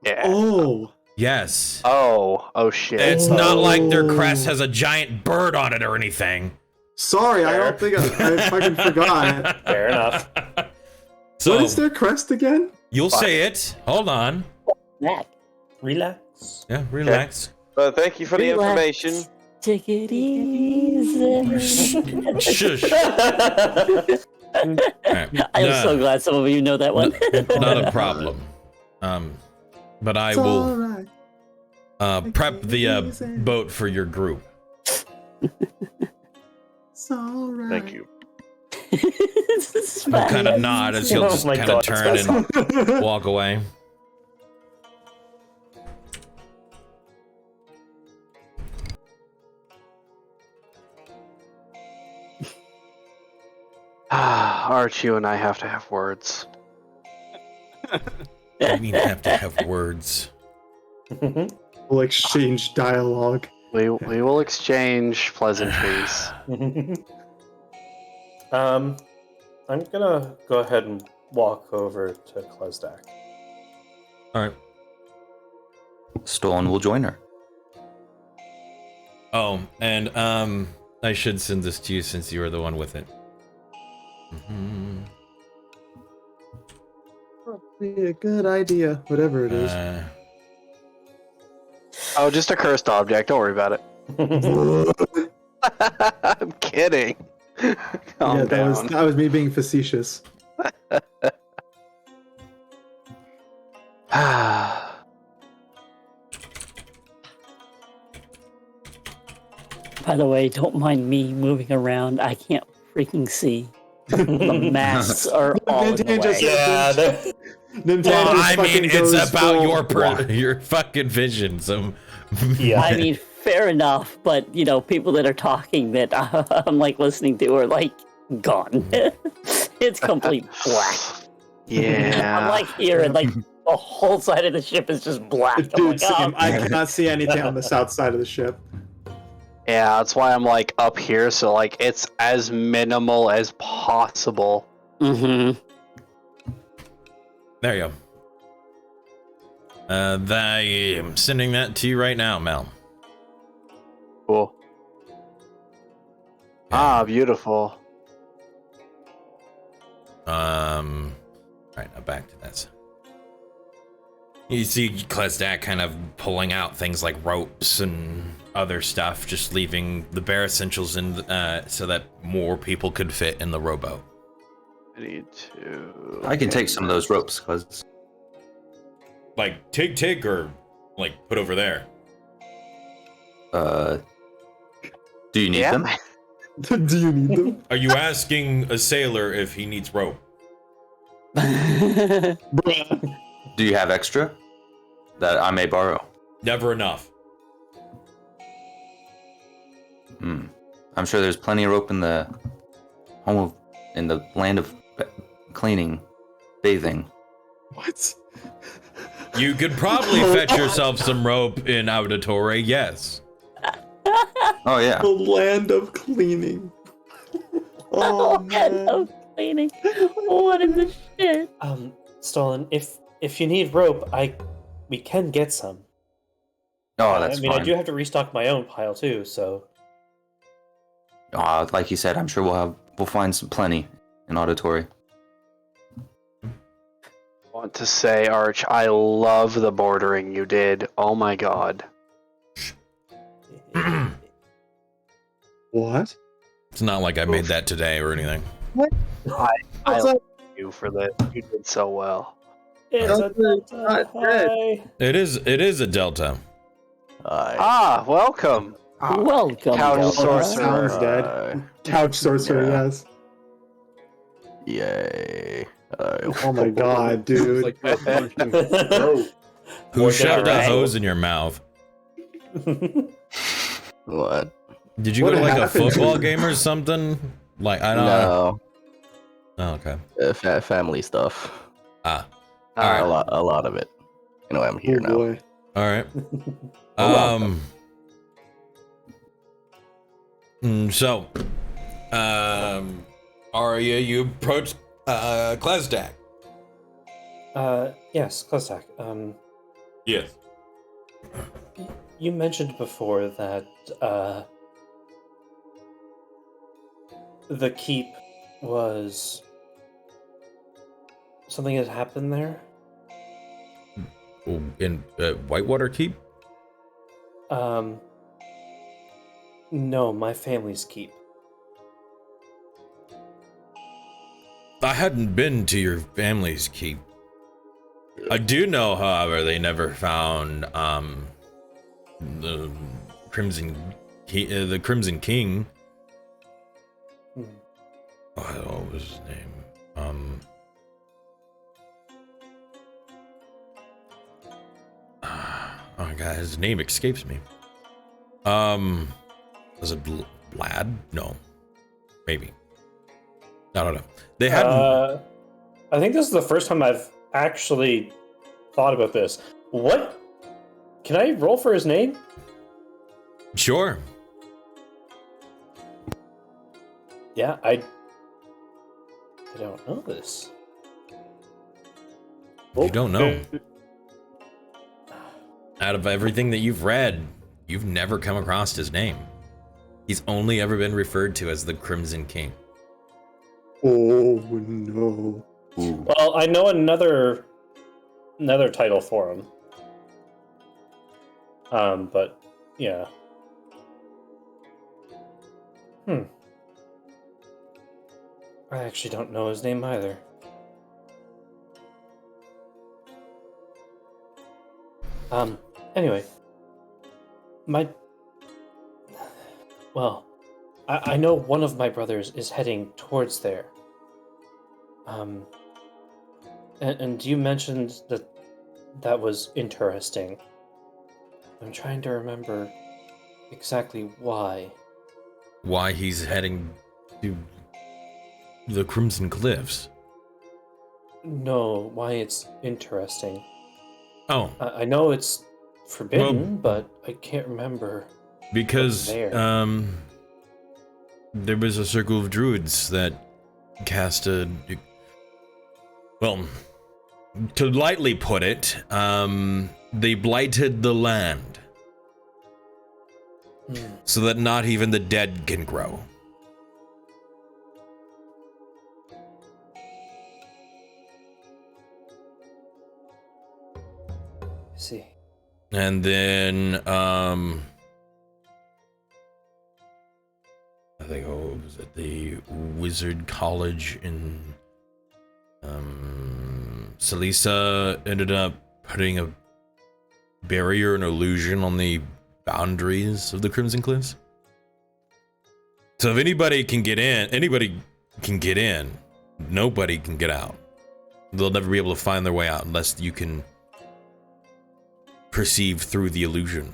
Yeah. Oh, Yes. Oh shit. It's not like their crest has a giant bird on it or anything. sorry, I don't think I fucking forgot. Fair enough. So What is their crest again? you'll say it. Hold on. That. Relax. Yeah, relax. Thank you for the Relax. information. Take it easy. Shush. Alright. I am so glad some of you know that one. Not a problem. But I It's will alright. prep the boat for your group. It's alright. Thank you. He'll kind of nod as he'll Oh just my kind of God, turn it's and walk away. Arch, you and I have to have words. I mean, have to have words. We'll exchange dialogue. We will exchange pleasantries. I'm gonna go ahead and walk over to Klezdak. All right. Stolen will join her. Oh, and I should send this to you since you were the one with it. Mm-hmm. Probably a good idea, whatever it is. Oh, just a cursed object. Don't worry about it. I'm kidding. Calm Yeah, down. that was me being facetious. By the way, don't mind me moving around. I can't freaking see. The masks are all in the Nintendo just- way. Yeah, Nintendo Well, just I mean, fucking it's goes about full- your fucking vision. So yeah. I mean, fair enough, but you know, people that are talking that I'm like listening to are like gone. It's complete black. Yeah. I'm like here, and like the whole side of the ship is just black. I'm Dude, like, Sam, oh. I cannot see anything on the south side of the ship. Yeah, that's why I'm like up here, so like it's as minimal as possible. Mm-hmm. there you go. I am sending that to you right now, Mel. Cool. Ah, beautiful. Right, now back to this. You see Klezdak kind of pulling out things like ropes and other stuff, just leaving the bare essentials in so that more people could fit in the rowboat. I need to. I can take some of those ropes, cause Like, take, or like put over there. do you need Yeah. them? Do you need them? Are you asking a sailor if he needs rope? Do you have extra that I may borrow? Never enough. I'm sure there's plenty of rope in the in the land of cleaning, bathing. What? You could probably fetch yourself some rope in Auditore, yes. Oh yeah. The land of cleaning. Oh man. Oh, cleaning. What in the shit? Stolen. If you need rope, we can get some. Oh, that's I mean, fine. I do have to restock my own pile too. So Like you said, I'm sure we'll find some plenty in Auditory. Want to say, Arch, I love the bordering you did. Oh my god. What? It's not like I made that today or anything. I What's love up? you for this. You did so well. It's a Delta, not dead. hi. It is a delta. Ah, welcome, Welcome, couch Delta. sorcerer. Sounds dead. Couch sorcerer, yeah. yes. Yay. Oh my god, It's dude. like bro. Who More shoved a generous. hose in your mouth? What? Did you What go to like a happened to football you? game or something? Like I don't know. No. Oh, okay. Family stuff. Ah. Ah, All right. A lot of it. Anyway, I'm here Oh now. boy. All right. welcome. So, Arya, you approach Klesdak. Yes, Klestak. Yes. You mentioned before that the keep was something had happened there. In Whitewater Keep? No, my family's keep. I hadn't been to your family's keep. I do know, however, they never found the Crimson King. Hmm. What was his name? Oh my god, his name escapes me. Was it Lad? No, maybe. I don't know. They hadn't. I think this is the first time I've actually thought about this. What? Can I roll for his name? Sure. Yeah, I don't know this. You don't know. Out of everything that you've read, you've never come across his name. He's only ever been referred to as the Crimson King. Oh no. Well, I know another title for him. But yeah. I actually don't know his name either. Anyway. I know one of my brothers is heading towards there. And you mentioned that was interesting. I'm trying to remember exactly why. Why he's heading to the Crimson Cliffs? No, why it's interesting. Oh, I know it's forbidden, but I can't remember. because there. there was a circle of druids that cast a. Well, to lightly put it, they blighted the land so that not even the dead can grow. I see. And then, I think, was it the Wizard College in, Salisa ended up putting a barrier, an illusion on the boundaries of the Crimson Cliffs. So if anybody can get in, nobody can get out. They'll never be able to find their way out unless you can perceive through the illusion.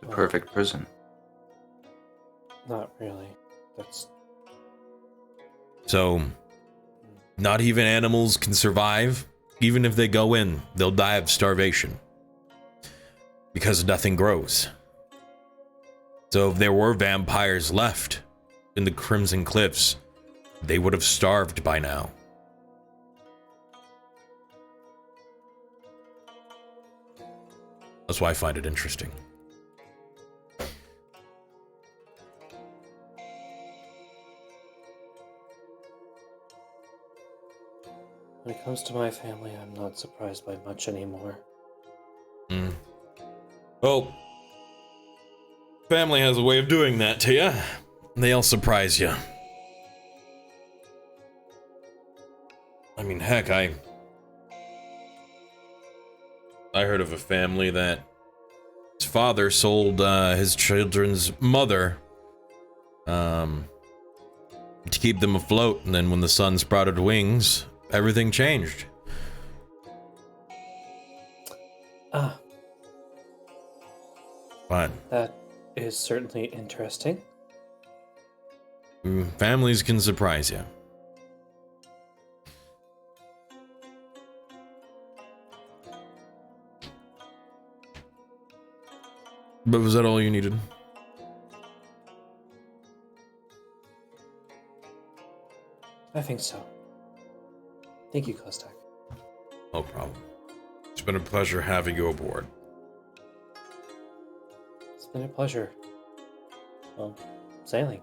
The perfect prison. Not really. That's So, not even animals can survive. Even if they go in, they'll die of starvation. Because nothing grows. So if there were vampires left in the Crimson Cliffs, they would have starved by now. That's why I find it interesting. when it comes to my family, I'm not surprised by much anymore. Well, family has a way of doing that to you. they'll surprise you. I mean, heck, I heard of a family that his father sold his children's mother to keep them afloat, and then when the sun sprouted wings, everything changed. Ah, But that is certainly interesting. families can surprise you. But was that all you needed? I think so. Thank you, Kostak. No problem. It's been a pleasure having you aboard. It's been a pleasure. Well, sailing.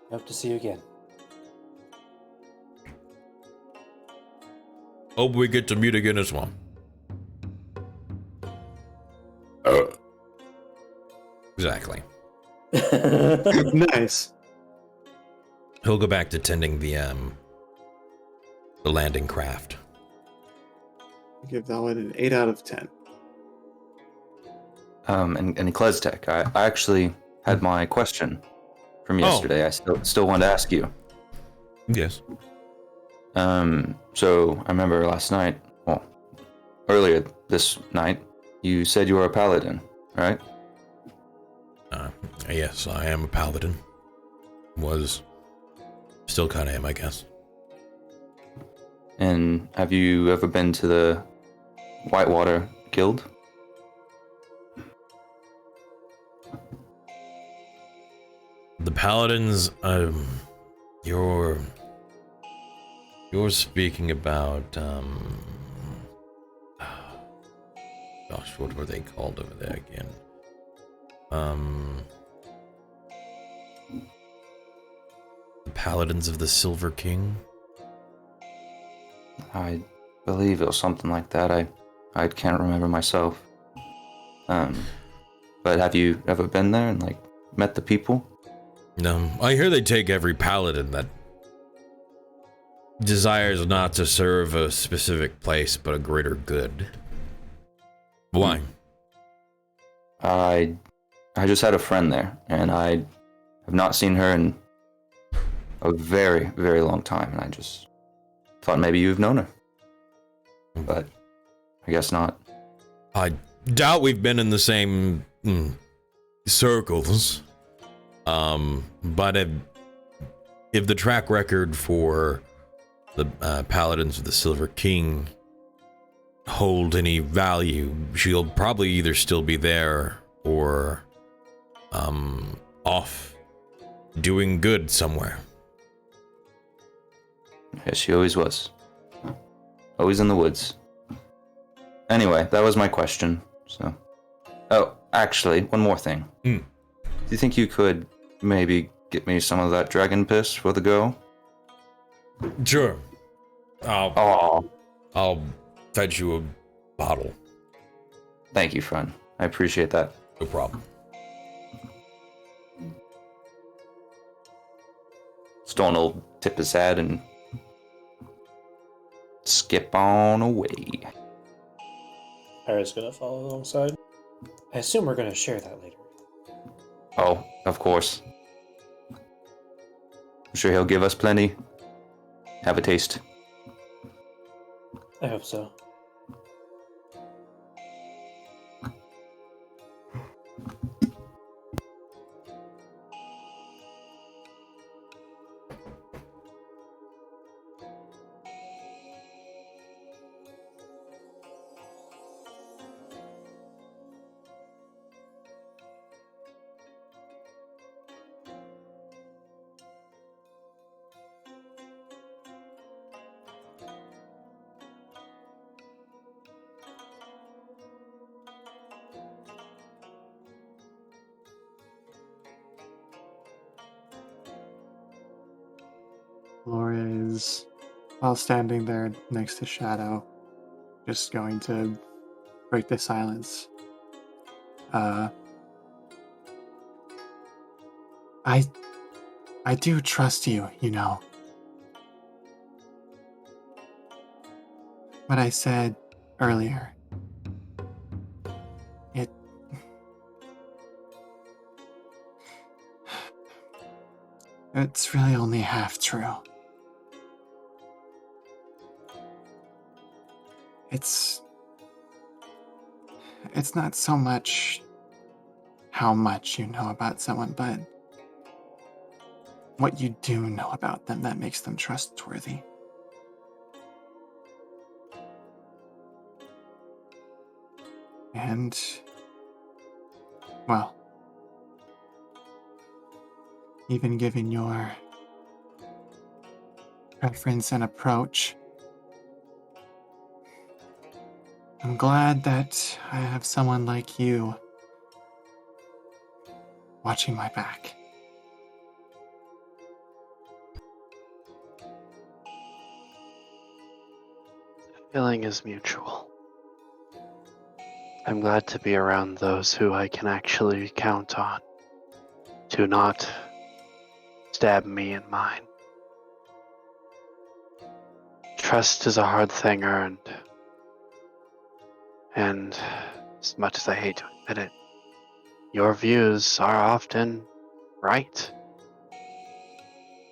Hope to see you again. Hope we get to meet again as well. Exactly. Nice. He'll go back to tending the landing craft. Give that one an 8 out of 10. And Kleztek, I actually had my question from yesterday. I still wanted to ask you. Yes. So I remember last night, well, earlier this night, you said you were a paladin, right? Yes, I am a paladin. Was. Still kind of am, I guess. And have you ever been to the Whitewater Guild? The paladins, you're speaking about, gosh, what were they called over there again? The Paladins of the Silver King? I believe it was something like that. I can't remember myself. But have you ever been there and like met the people? No, I hear they take every paladin that desires not to serve a specific place but a greater good. Why? I just had a friend there, and I have not seen her in a very, very long time, and I just thought maybe you've known her. But I guess not. I doubt we've been in the same circles. But if the track record for the Paladins of the Silver King hold any value, she'll probably either still be there or off doing good somewhere. Yes, she always was. Always in the woods. Anyway, that was my question. So, oh, actually, one more thing. Do you think you could maybe get me some of that dragon piss for the go? Sure. I'll fetch you a bottle. Thank you, friend. I appreciate that. No problem. Stone will tip his head and skip on away. Ira's gonna follow alongside. I assume we're gonna share that later. Oh, of course. I'm sure he'll give us plenty. Have a taste. I hope so. Gloria is, while standing there next to Shadow, just going to break the silence. I do trust you, you know. What I said earlier, it's really only half true. It's not so much how much you know about someone, but what you do know about them that makes them trustworthy. And, well, even given your preference and approach, I'm glad that I have someone like you watching my back. Feeling is mutual. I'm glad to be around those who I can actually count on to not stab me in mine. Trust is a hard thing earned, and as much as I hate to admit it, your views are often right.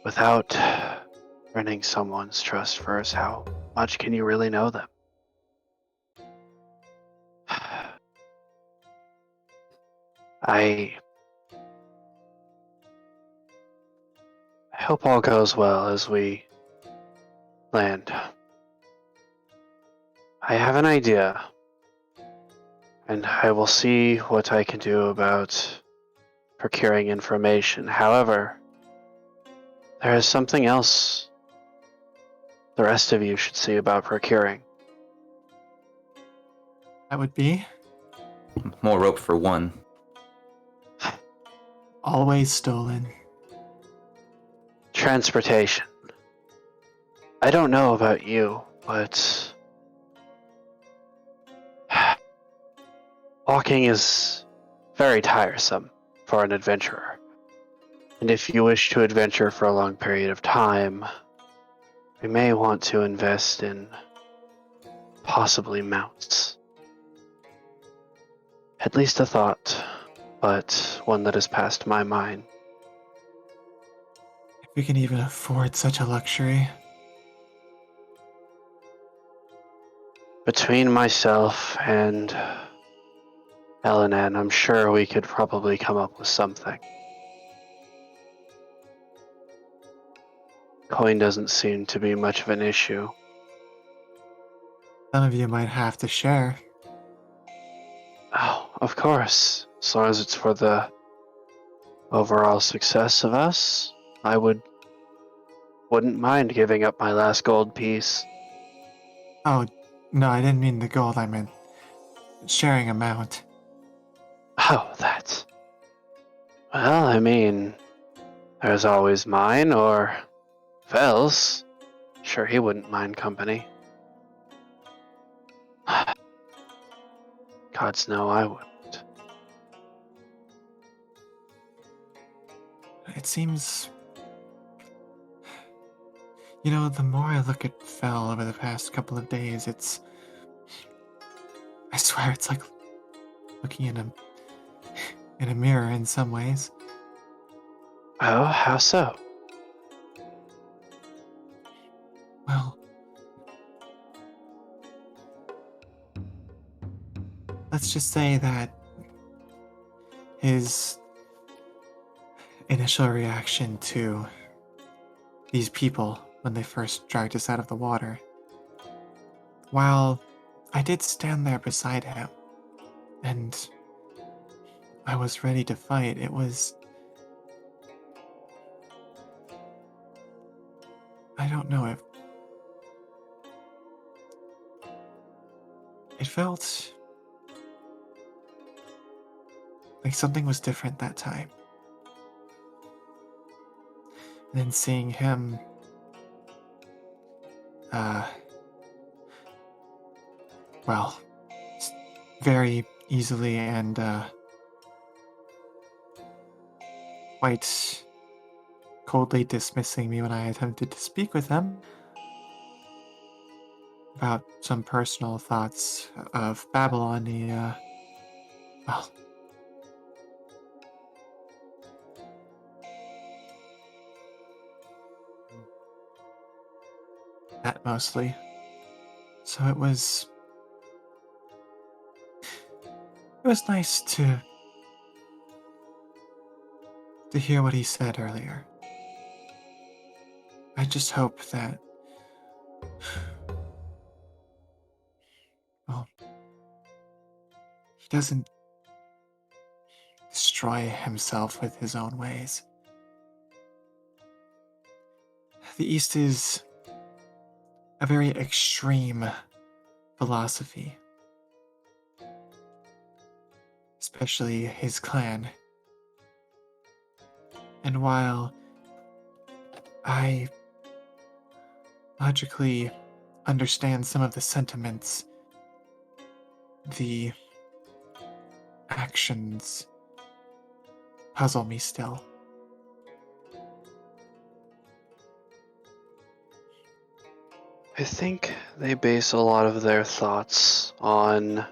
Without earning someone's trust first, how much can you really know them? I hope all goes well as we land. I have an idea, and I will see what I can do about procuring information. However, there is something else the rest of you should see about procuring. That would be More rope for one. always stolen. Transportation. I don't know about you, but walking is very tiresome for an adventurer. And if you wish to adventure for a long period of time, we may want to invest in possibly mounts. At least a thought, but one that has passed my mind. If we can even afford such a luxury. Between myself and Elenan, I'm sure we could probably come up with something. Coin doesn't seem to be much of an issue. Some of you might have to share. Oh, of course. As long as it's for the overall success of us, I wouldn't mind giving up my last gold piece. Oh, no, I didn't mean the gold, I meant sharing amount. Oh, that. Well, I mean, there's always mine, or Vel's. Sure, he wouldn't mind company. Gods know I wouldn't. It seems... You know, the more I look at Fel over the past couple of days, I swear it's like looking in a mirror in some ways. Oh, how so? Well, let's just say that his initial reaction to these people when they first dragged us out of the water, while I did stand there beside him and I was ready to fight, I don't know if it felt like something was different that time. And then seeing him, well, very easily and quite coldly dismissing me when I attempted to speak with them about some personal thoughts of Babylon. Well, that mostly. So it was nice to hear what he said earlier. I just hope that, well, he doesn't destroy himself with his own ways. The East is a very extreme philosophy, especially his clan. And while I logically understand some of the sentiments, the actions puzzle me still. I think they base a lot of their thoughts on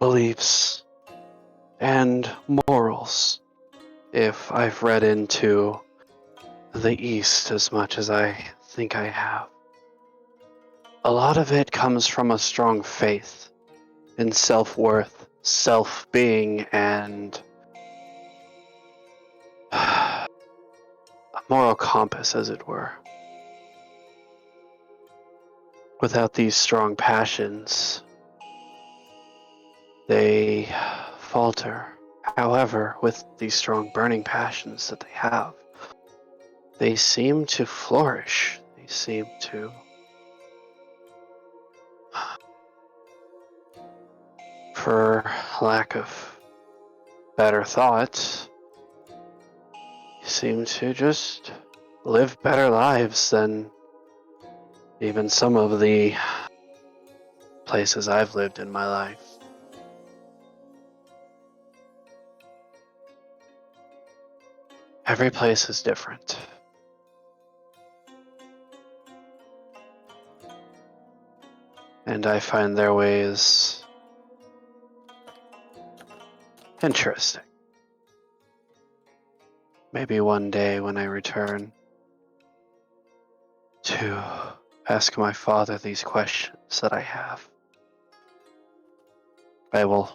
beliefs and morals. If I've read into the East as much as I think I have, a lot of it comes from a strong faith in self-worth, self-being, and a moral compass, as it were. Without these strong passions, they falter. However, with these strong burning passions that they have, they seem to flourish. They seem to for lack of better thought, seem to just live better lives than even some of the places I've lived in my life. Every place is different. And I find their ways interesting. Maybe one day when I return to ask my father these questions that I have, I will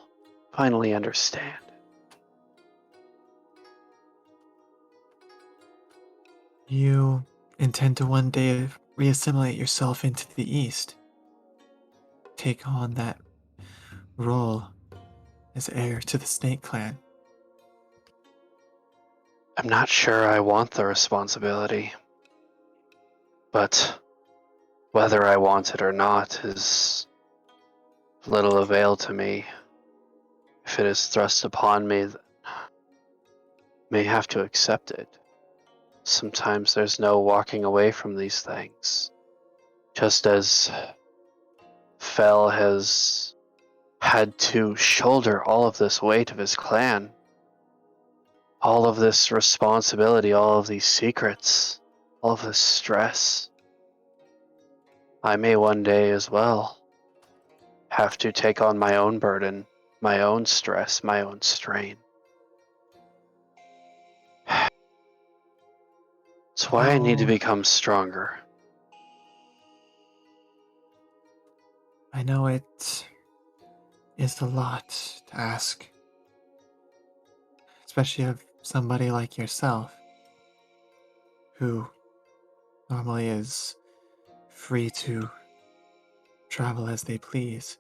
finally understand. You intend to one day reassimilate yourself into the East, take on that role as heir to the Snake Clan. I'm not sure I want the responsibility, but whether I want it or not is little avail to me. If it is thrust upon me, then I may have to accept it. Sometimes there's no walking away from these things. Just as Fell has had to shoulder all of this weight of his clan, all of this responsibility, all of these secrets, all of this stress, I may one day as well have to take on my own burden, my own stress, my own strain. It's why I need to Oh. become stronger. I know it is a lot to ask, especially of somebody like yourself, who normally is free to travel as they please.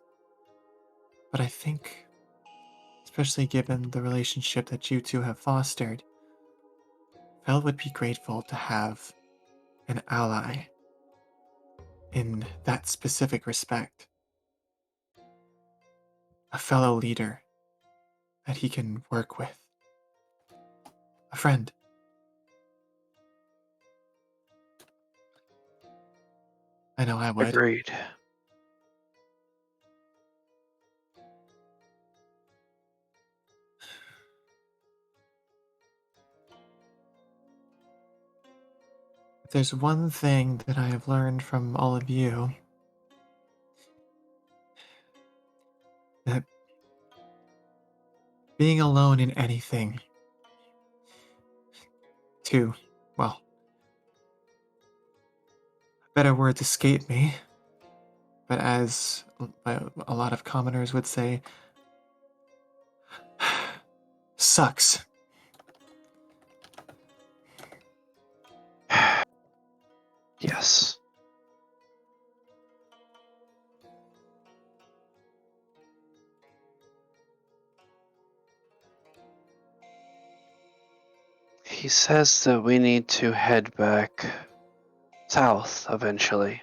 But I think, especially given the relationship that you two have fostered, Fel would be grateful to have an ally in that specific respect. A fellow leader that he can work with. A friend. I know I would. Agreed. If there's one thing that I have learned from all of you, that being alone in anything to, well, better words escape me, but as a lot of commoners would say, sucks. Yes. He says that we need to head back south eventually.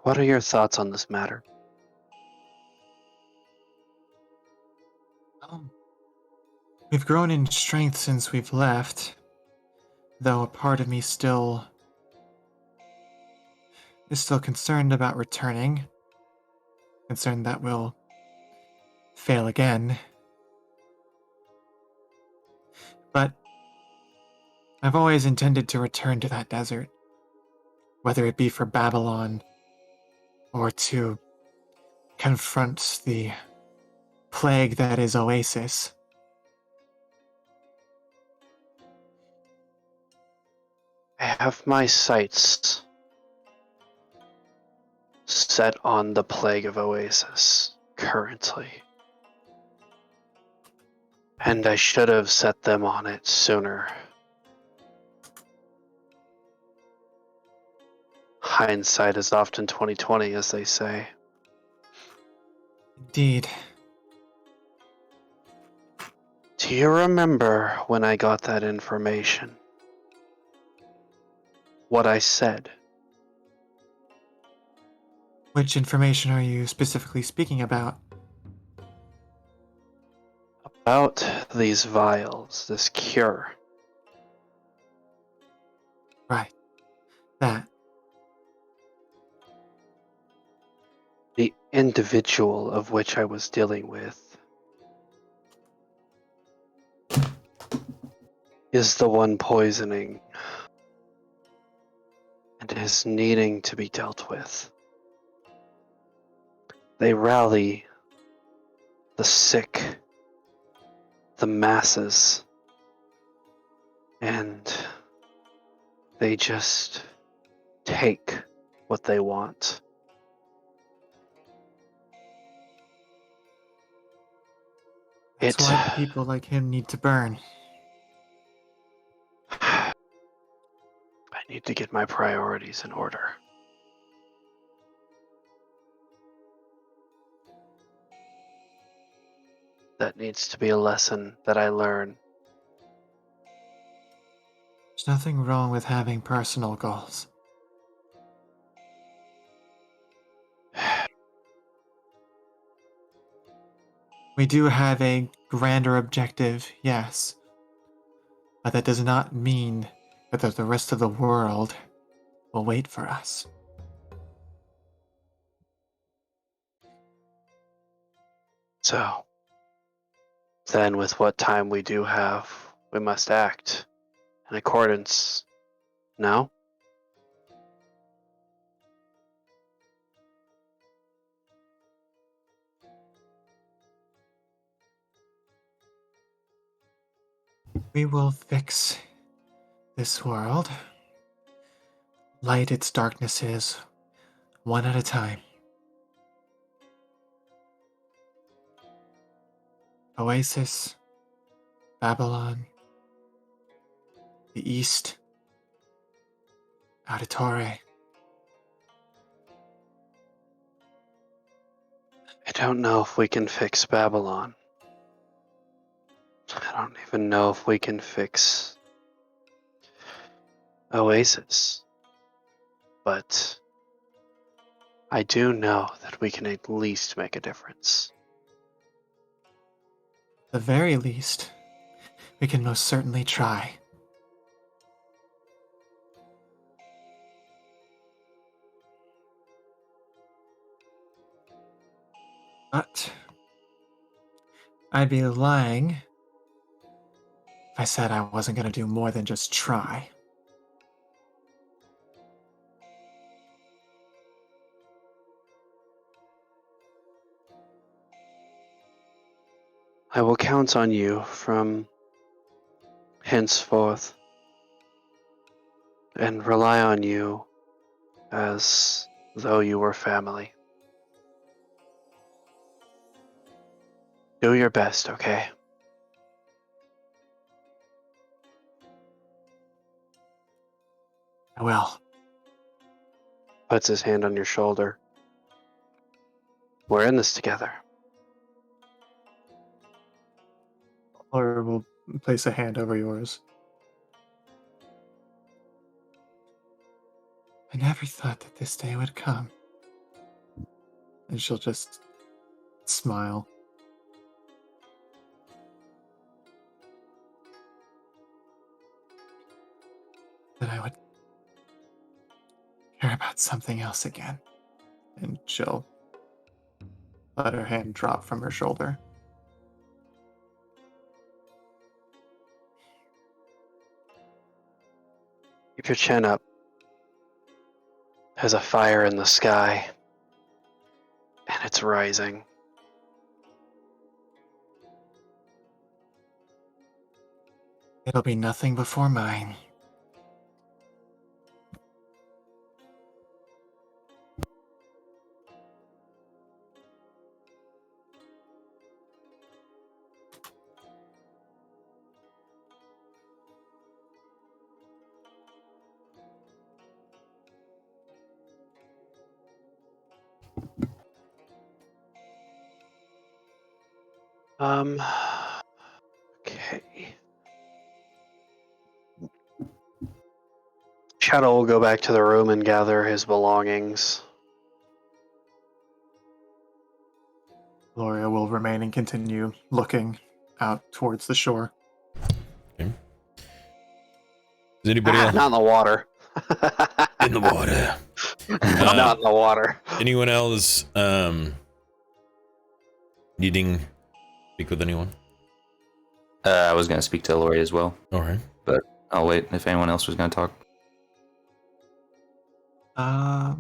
What are your thoughts on this matter? We've grown in strength since we've left, though a part of me is still concerned about returning, concerned that we'll fail again. But I've always intended to return to that desert, whether it be for Babylon or to confront the plague that is Oasis. I have my sights set on the plague of Oasis currently. And I should have set them on it sooner. Hindsight is often 20/20, as they say. Indeed. Do you remember when I got that information? What I said? Which information are you specifically speaking about? About these vials, this cure. Right. That. The individual of which I was dealing with is the one poisoning and is needing to be dealt with. They rally the sick, the masses, and they just take what they want. That's why people like him need to burn. I need to get my priorities in order. That needs to be a lesson that I learn. There's nothing wrong with having personal goals. We do have a grander objective, yes. But that does not mean that the rest of the world will wait for us. So, then with what time we do have, we must act in accordance. No? We will fix this world, light its darknesses, one at a time. Oasis, Babylon, the East, Auditore. I don't know if we can fix Babylon. I don't even know if we can fix Oasis. But I do know that we can at least make a difference. At the very least, we can most certainly try. But I'd be lying if I said I wasn't going to do more than just try. I will count on you from henceforth and rely on you as though you were family. Do your best, okay? I will. Puts his hand on your shoulder. We're in this together. Laura will place a hand over yours. I never thought that this day would come. And she'll just smile. That I would care about something else again. And she'll let her hand drop from her shoulder. Keep your chin up. There's a fire in the sky, and it's rising. It'll be nothing before mine. Okay. Shadow will go back to the room and gather his belongings. Gloria will remain and continue looking out towards the shore. Is anybody else Not in the water. in the water? Not in the water. Anyone else needing to speak with anyone? I was gonna speak to Lori as well, All right. but I'll wait if anyone else was gonna talk. I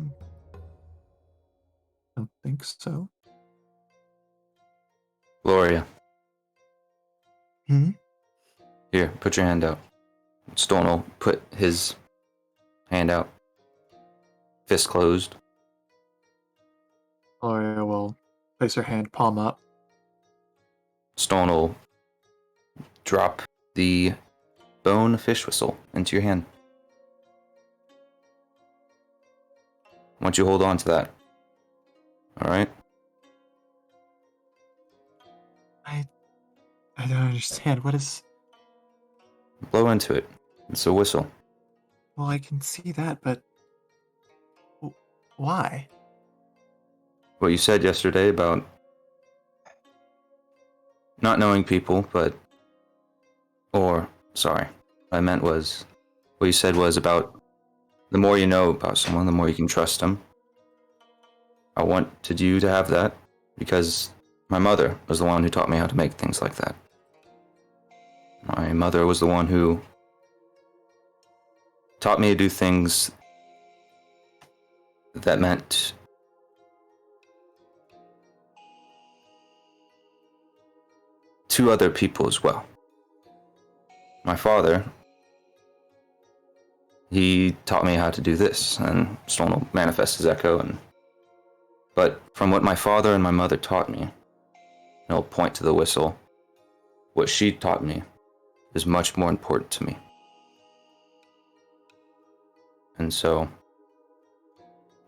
don't think so. Gloria. Hmm? Here, put your hand out. Stone will put his hand out. Fist closed. Gloria will place her hand palm up. Stone will drop the bone fish whistle into your hand. I want you to hold on to that. Alright? I don't understand. What is... Blow into it. It's a whistle. Well, I can see that, but... Why? What you said yesterday about not knowing people, but... Or, sorry. What I meant was... What you said was about the more you know about someone, the more you can trust them. I wanted you to have that because my mother was the one who taught me how to make things like that. My mother was the one who taught me to do things that meant to other people as well. My father, he taught me how to do this, and Stone will manifest his echo. But from what my father and my mother taught me, and he'll point to the whistle, what she taught me is much more important to me. And so,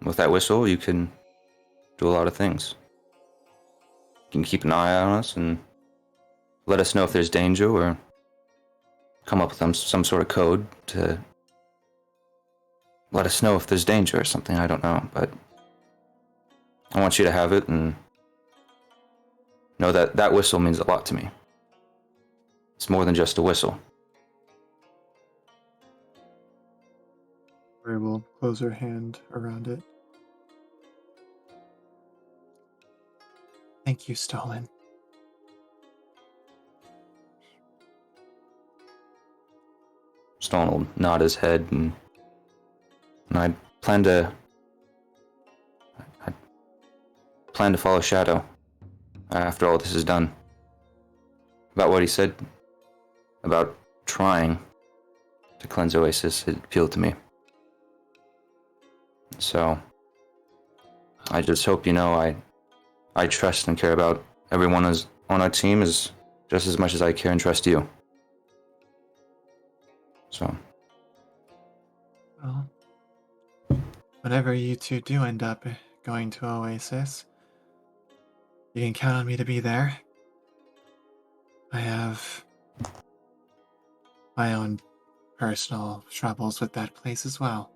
with that whistle, you can do a lot of things. You can keep an eye on us and let us know if there's danger, or come up with some sort of code to let us know if there's danger or something. I don't know, but I want you to have it and know that that whistle means a lot to me. It's more than just a whistle. Gloria will close her hand around it. Thank you, Stolen. Stone will nod his head, and I plan to follow Shadow after all this is done. about what he said about trying to cleanse Oasis. It appealed to me. So I just hope you know I trust and care about everyone on our team as just as much as I care and trust you. So Well, whenever you two do end up going to Oasis, you can count on me to be there. I have my own personal troubles with that place as well.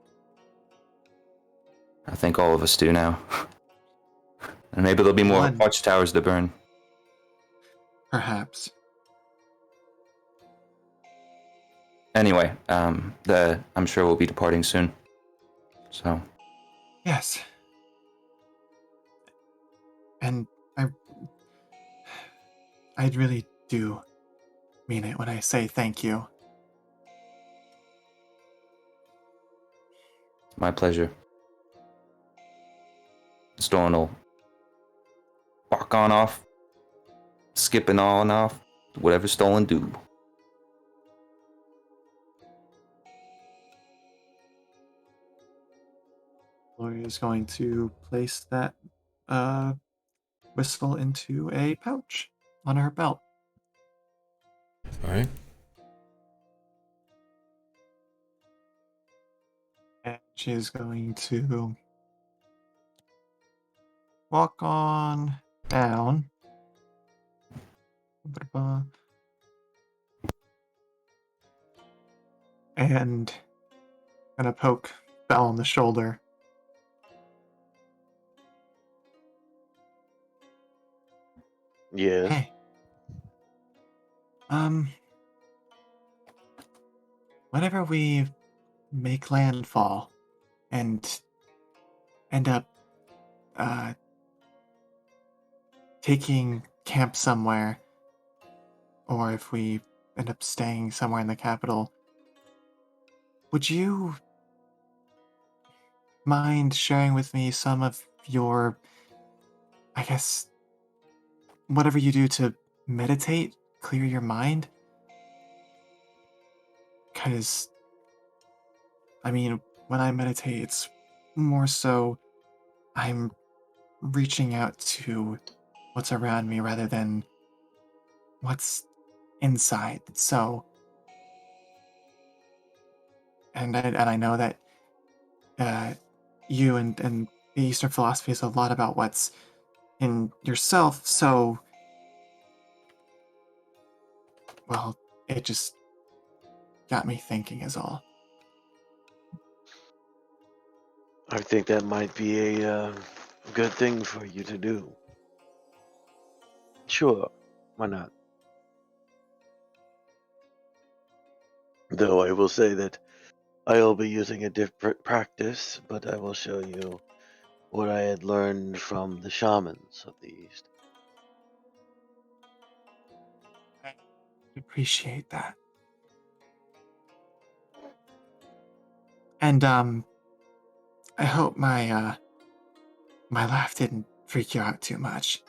I think all of us do now. And maybe there'll be more One. watchtowers to burn. Perhaps. Anyway, I'm sure we'll be departing soon. So Yes. And I really do mean it when I say thank you. my pleasure. Storm will walk on off, skipping on off, whatever Stolen do. Gloria is going to place that whistle into a pouch on her belt. All right. And she is going to walk on down. And gonna poke Belle on the shoulder. Yes. Hey. Whenever we make landfall and end up taking camp somewhere, or if we end up staying somewhere in the capital, would you mind sharing with me some of your, I guess, whatever you do to meditate, clear your mind? Because, I mean, when I meditate, it's more so I'm reaching out to what's around me rather than what's inside. So, and I know that you and the Eastern philosophy is a lot about what's in yourself. So, well, it just got me thinking, is all. I think that might be a good thing for you to do. Sure, why not? Though I will say that I'll be using a different practice, but I will show you what I had learned from the shamans of the East. I appreciate that. And I hope my my laugh didn't freak you out too much.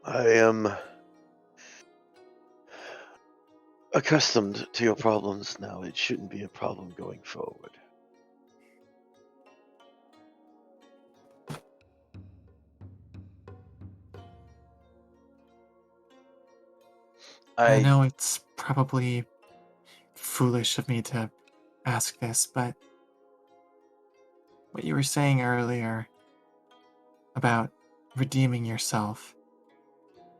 I am accustomed to your problems now. It shouldn't be a problem going forward. I know it's probably foolish of me to ask this, but what you were saying earlier about redeeming yourself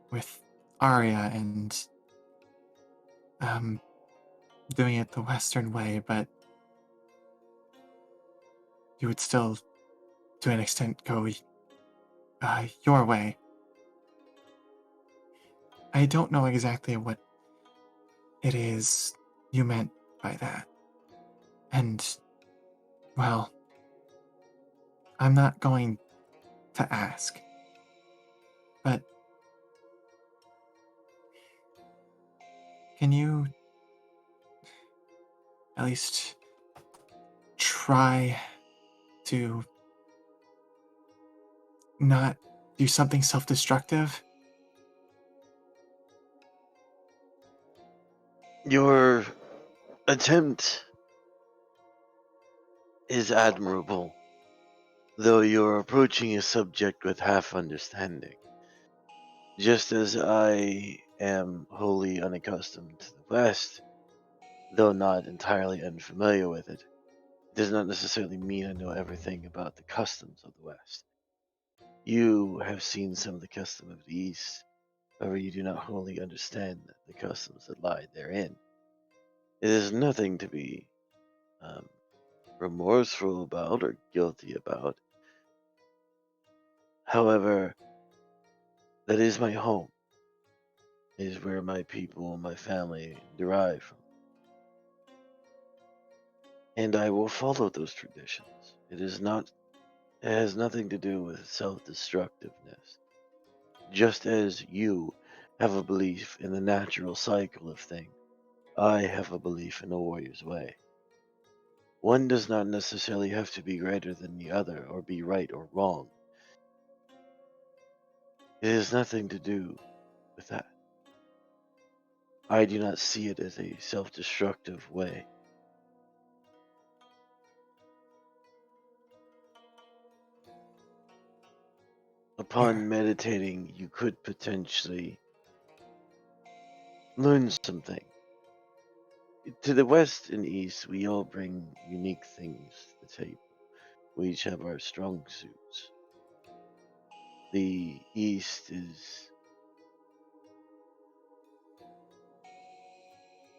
with Arya and doing it the Western way, but you would still, to an extent, go your way. I don't know exactly what it is you meant by that. And, well, I'm not going to ask. But can you at least try to not do something self-destructive? Your attempt is admirable, though you're approaching a subject with half understanding. Just as I am wholly unaccustomed to the West, though not entirely unfamiliar with it, it does not necessarily mean I know everything about the customs of the West. You have seen some of the customs of the East, however, you do not wholly understand the customs that lie therein. It is nothing to be um, remorseful about or guilty about. However, that is my home. It is where my people and my family derive from. And I will follow those traditions. It has nothing to do with self-destructiveness. Just as you have a belief in the natural cycle of things, I have a belief in a warrior's way. One does not necessarily have to be greater than the other or be right or wrong. It has nothing to do with that. I do not see it as a self-destructive way. Upon meditating, you could potentially learn something. To the West and East, we all bring unique things to the table. We each have our strong suits. The East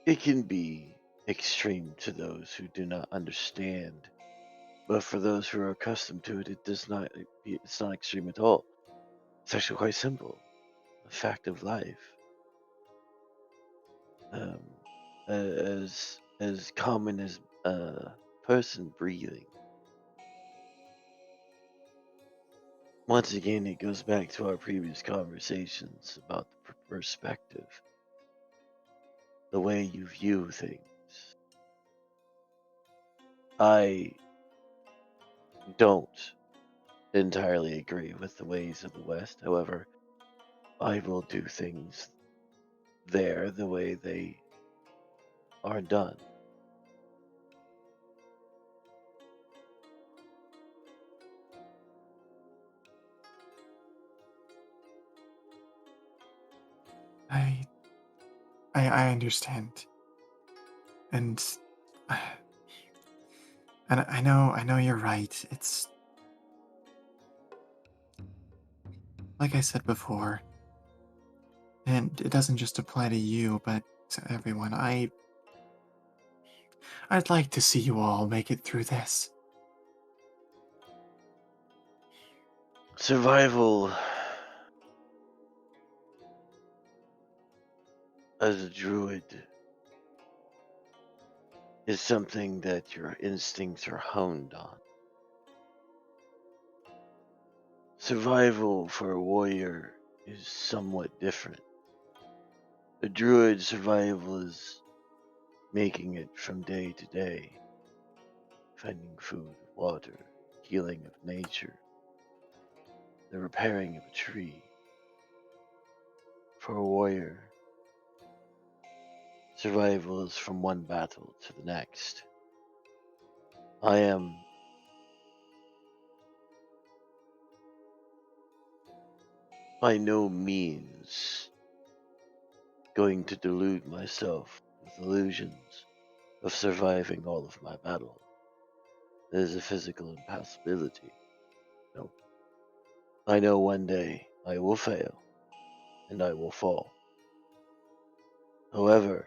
it can be extreme to those who do not understand. But for those who are accustomed to it, it's not extreme at all. It's actually quite simple. A fact of life. Um, as common as a person breathing. Once again, it goes back to our previous conversations about the perspective, the way you view things. I don't entirely agree with the ways of the West. However, I will do things there the way they are done. I I understand. And and I know you're right. It's like I said before, and it doesn't just apply to you, but to everyone. I'd like to see you all make it through this. Survival as a druid is something that your instincts are honed on. Survival for a warrior is somewhat different. A druid survival is making it from day to day, finding food, water, healing of nature, the repairing of a tree. For a warrior, survival is from one battle to the next. I am by no means going to delude myself with illusions of surviving all of my battle. It is a physical impossibility. No. I know one day I will fail and I will fall. However,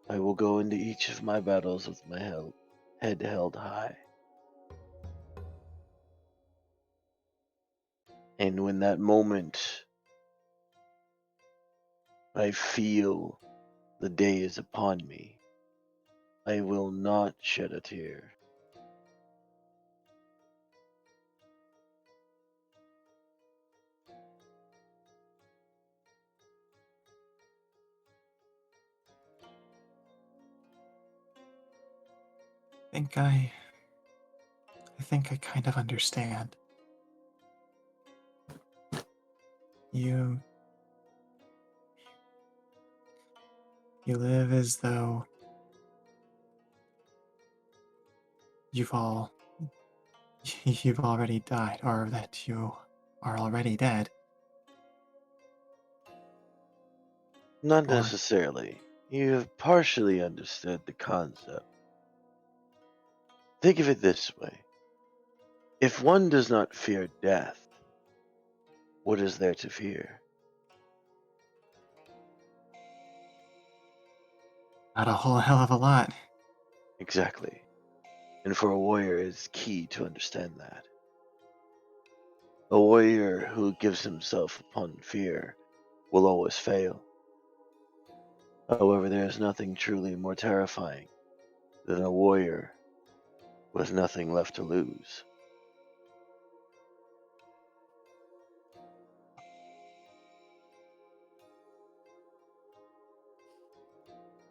I will go into each of my battles with my head held high. And when that moment I feel the day is upon me, I will not shed a tear. Think I think I kind of understand. You You live as though you've already died, or that you are already dead. Not Or necessarily. You have partially understood the concept. Think of it this way. If one does not fear death, what is there to fear? not a whole hell of a lot. Exactly. And for a warrior, it's key to understand that. A warrior who gives himself upon fear will always fail. However, there is nothing truly more terrifying than a warrior with nothing left to lose.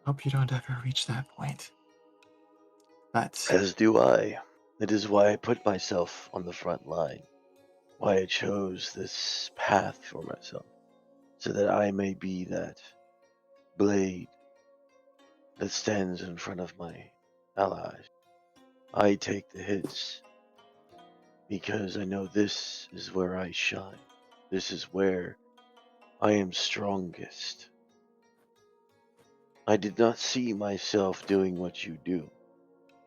Hope you don't ever reach that point. But As do I. It is why I put myself on the front line, why I chose this path for myself, so that I may be that blade that stands in front of my allies. I take the hits because I know this is where I shine. This is where I am strongest. I did not see myself doing what you do.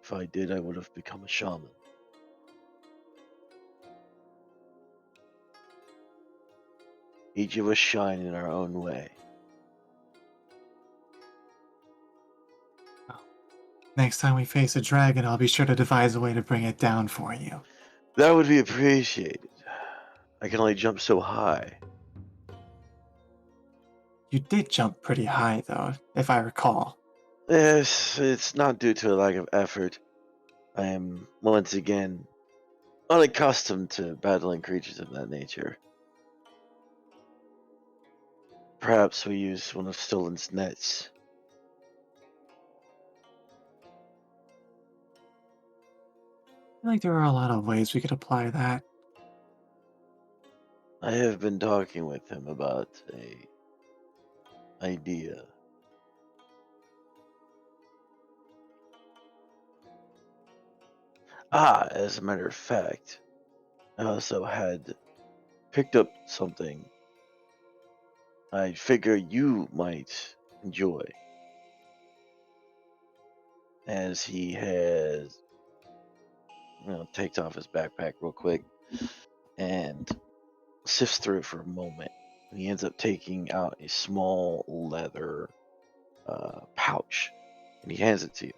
If I did, I would have become a shaman. Each of us shine in our own way. next time we face a dragon, I'll be sure to devise a way to bring it down for you. That would be appreciated. I can only jump so high. You did jump pretty high, though, if I recall. Yes, it's not due to a lack of effort. I am, once again, unaccustomed to battling creatures of that nature. Perhaps we use one of Stolen's nets. I feel like there are a lot of ways we could apply that. I have been talking with him about a idea. As a matter of fact, I also had picked up something I figure you might enjoy. As he has, takes off his backpack real quick and sifts through it for a moment. And he ends up taking out a small leather pouch and he hands it to you.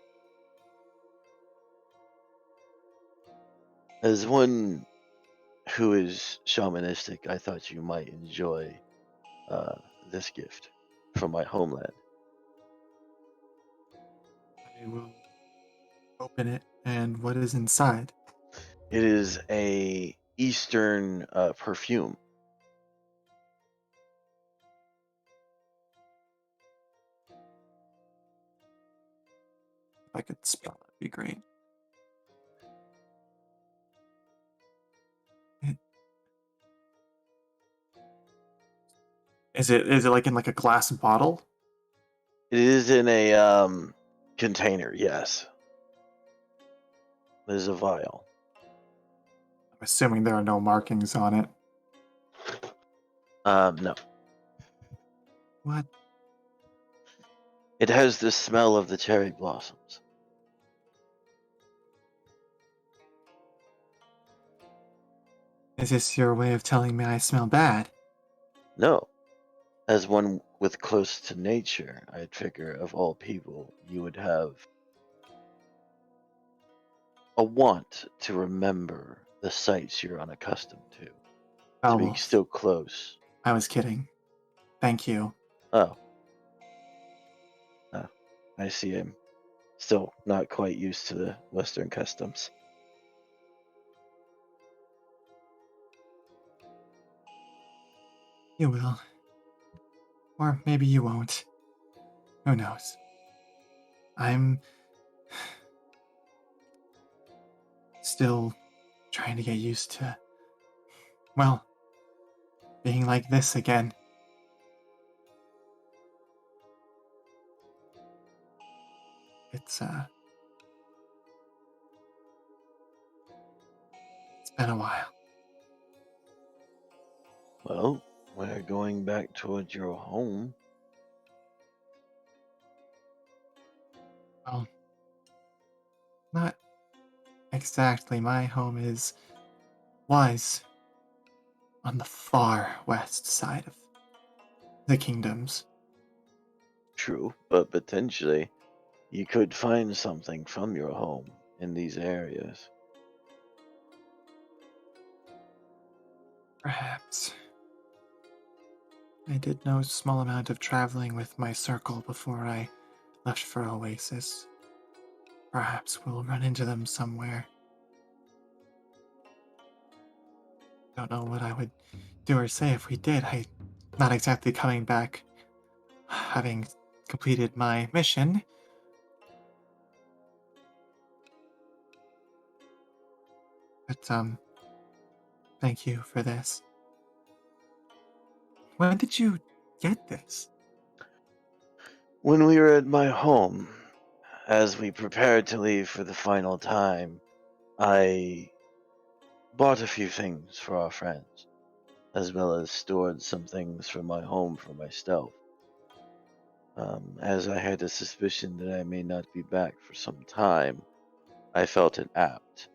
As one who is shamanistic, I thought you might enjoy this gift from my homeland. I will open it, and what is inside? It is a Eastern perfume. If I could spell it, it'd be great. Is it like in like a glass bottle? It is in a container, yes. There's a vial. I'm assuming there are no markings on it. No. What? It has the smell of the cherry blossoms. Is this your way of telling me I smell bad? No. As one with close to nature, I'd figure of all people, you would have a want to remember the sights you're unaccustomed to. Oh, Being well, still close. I was kidding. Thank you. Oh. I see I'm still not quite used to the Western customs. You will. Or maybe you won't. Who knows? I'm still trying to get used to, well, being like this again. It's been a while. Well, we're going back towards your home. Well, not exactly. My home was on the far west side of the kingdoms. True, but potentially you could find something from your home in these areas. Perhaps. I did no small amount of traveling with my circle before I left for Oasis. Perhaps we'll run into them somewhere. Don't know what I would do or say if we did. I'm not exactly coming back having completed my mission. But, thank you for this. When did you get this? When we were at my home, as we prepared to leave for the final time, I bought a few things for our friends, as well as stored some things from my home for myself. As I had a suspicion that I may not be back for some time, I felt it apt.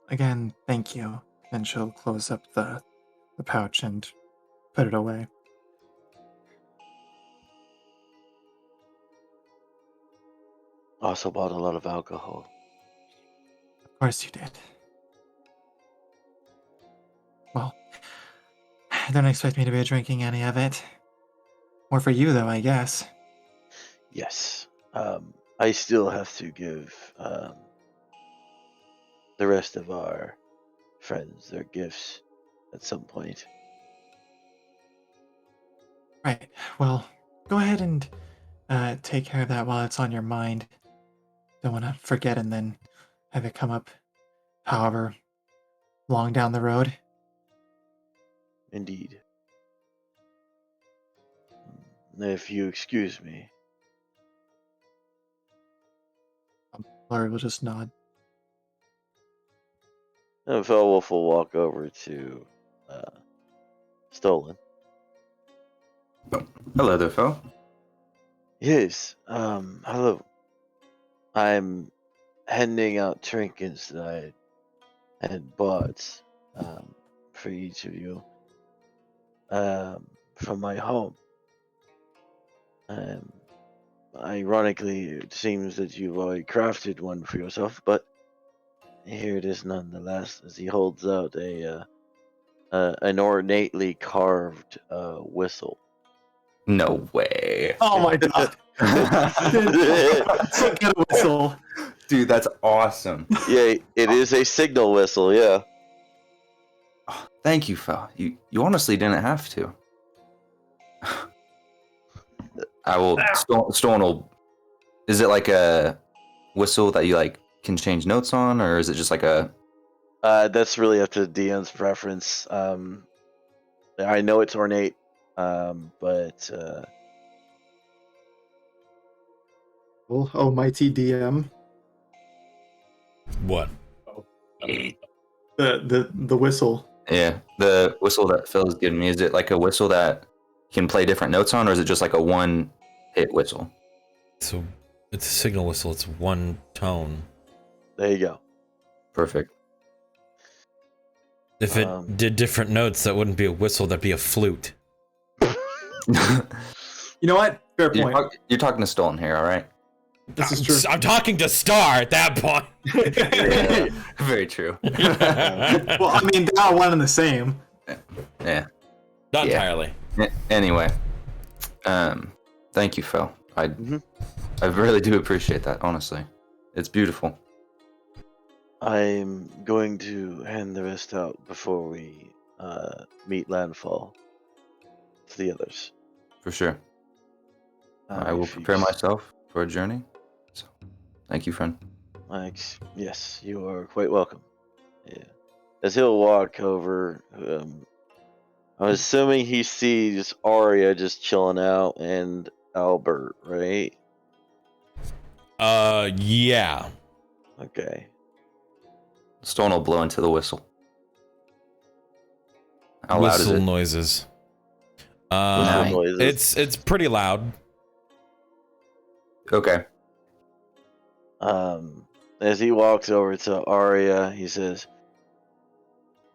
Again, thank you. Then she'll close up the pouch and put it away. Also bought a lot of alcohol. Of course you did. Well, don't expect me to be drinking any of it. More for you, though, I guess. Yes. I still have to give the rest of our friends their gifts at some point. Right. Well, go ahead and take care of that while it's on your mind. Don't want to forget and then have it come up however long down the road. Indeed. If you excuse me. Larry will just nod. Felwolf will walk over to Stolen. Hello there, Phil. Yes, hello. I'm handing out trinkets that I had bought for each of you from my home. Ironically, it seems that you've already crafted one for yourself, but here it is nonetheless, as he holds out an ornately carved whistle. No way. Oh my god! So get a whistle. Dude, that's awesome. Yeah, it is a signal whistle, yeah. Oh, thank you, Phil. You honestly didn't have to. I will. Stone will. Is it like a whistle that you like can change notes on, or is it just like a? That's really up to DM's preference. I know it's ornate, but Oh, almighty DM. What? The whistle. Yeah, the whistle that Phil's giving me, is it like a whistle that can play different notes on, or is it just like a one-hit whistle? So it's a signal whistle. It's one tone. there you go. Perfect. If it did different notes, that wouldn't be a whistle. That'd be a flute. You know what? Fair point. You're talking to Stolen here, all right? This is true. I'm talking to Star at that point. Very true. Well, I mean, they're not one and the same. Yeah. Not entirely. Anyway, thank you, Phil. I really do appreciate that. Honestly, it's beautiful. I'm going to hand the rest out before we meet landfall to the others. For sure. I will prepare myself for a journey. So, thank you, friend. Yes, you are quite welcome. Yeah. As he'll walk over I'm assuming he sees Arya just chilling out and Albert, right? Yeah. Okay. Stone will blow into the whistle. How loud is Whistle it? noises. Whistle noises. It's pretty loud. Okay. As he walks over to Arya, he says,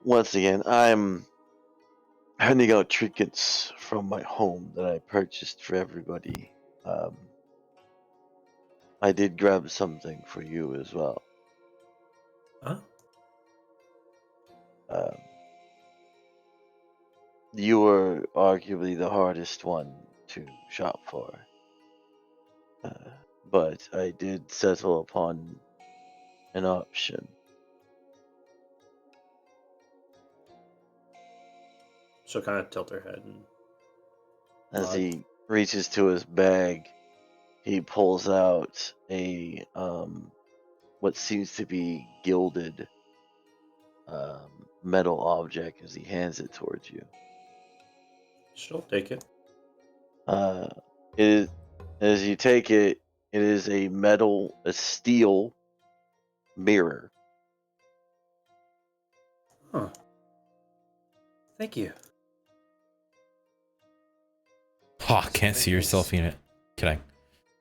"Once again, I'm handing out trinkets from my home that I purchased for everybody. I did grab something for you as well. Huh? You were arguably the hardest one to shop for. But I did settle upon an option. She'll kind of tilt her head and As nod. he reaches to his bag, he pulls out a what seems to be gilded metal object as he hands it towards you. She'll take it. As you take it, it is a steel mirror. Huh. Thank you. Oh, can't see yourself in it. Kidding.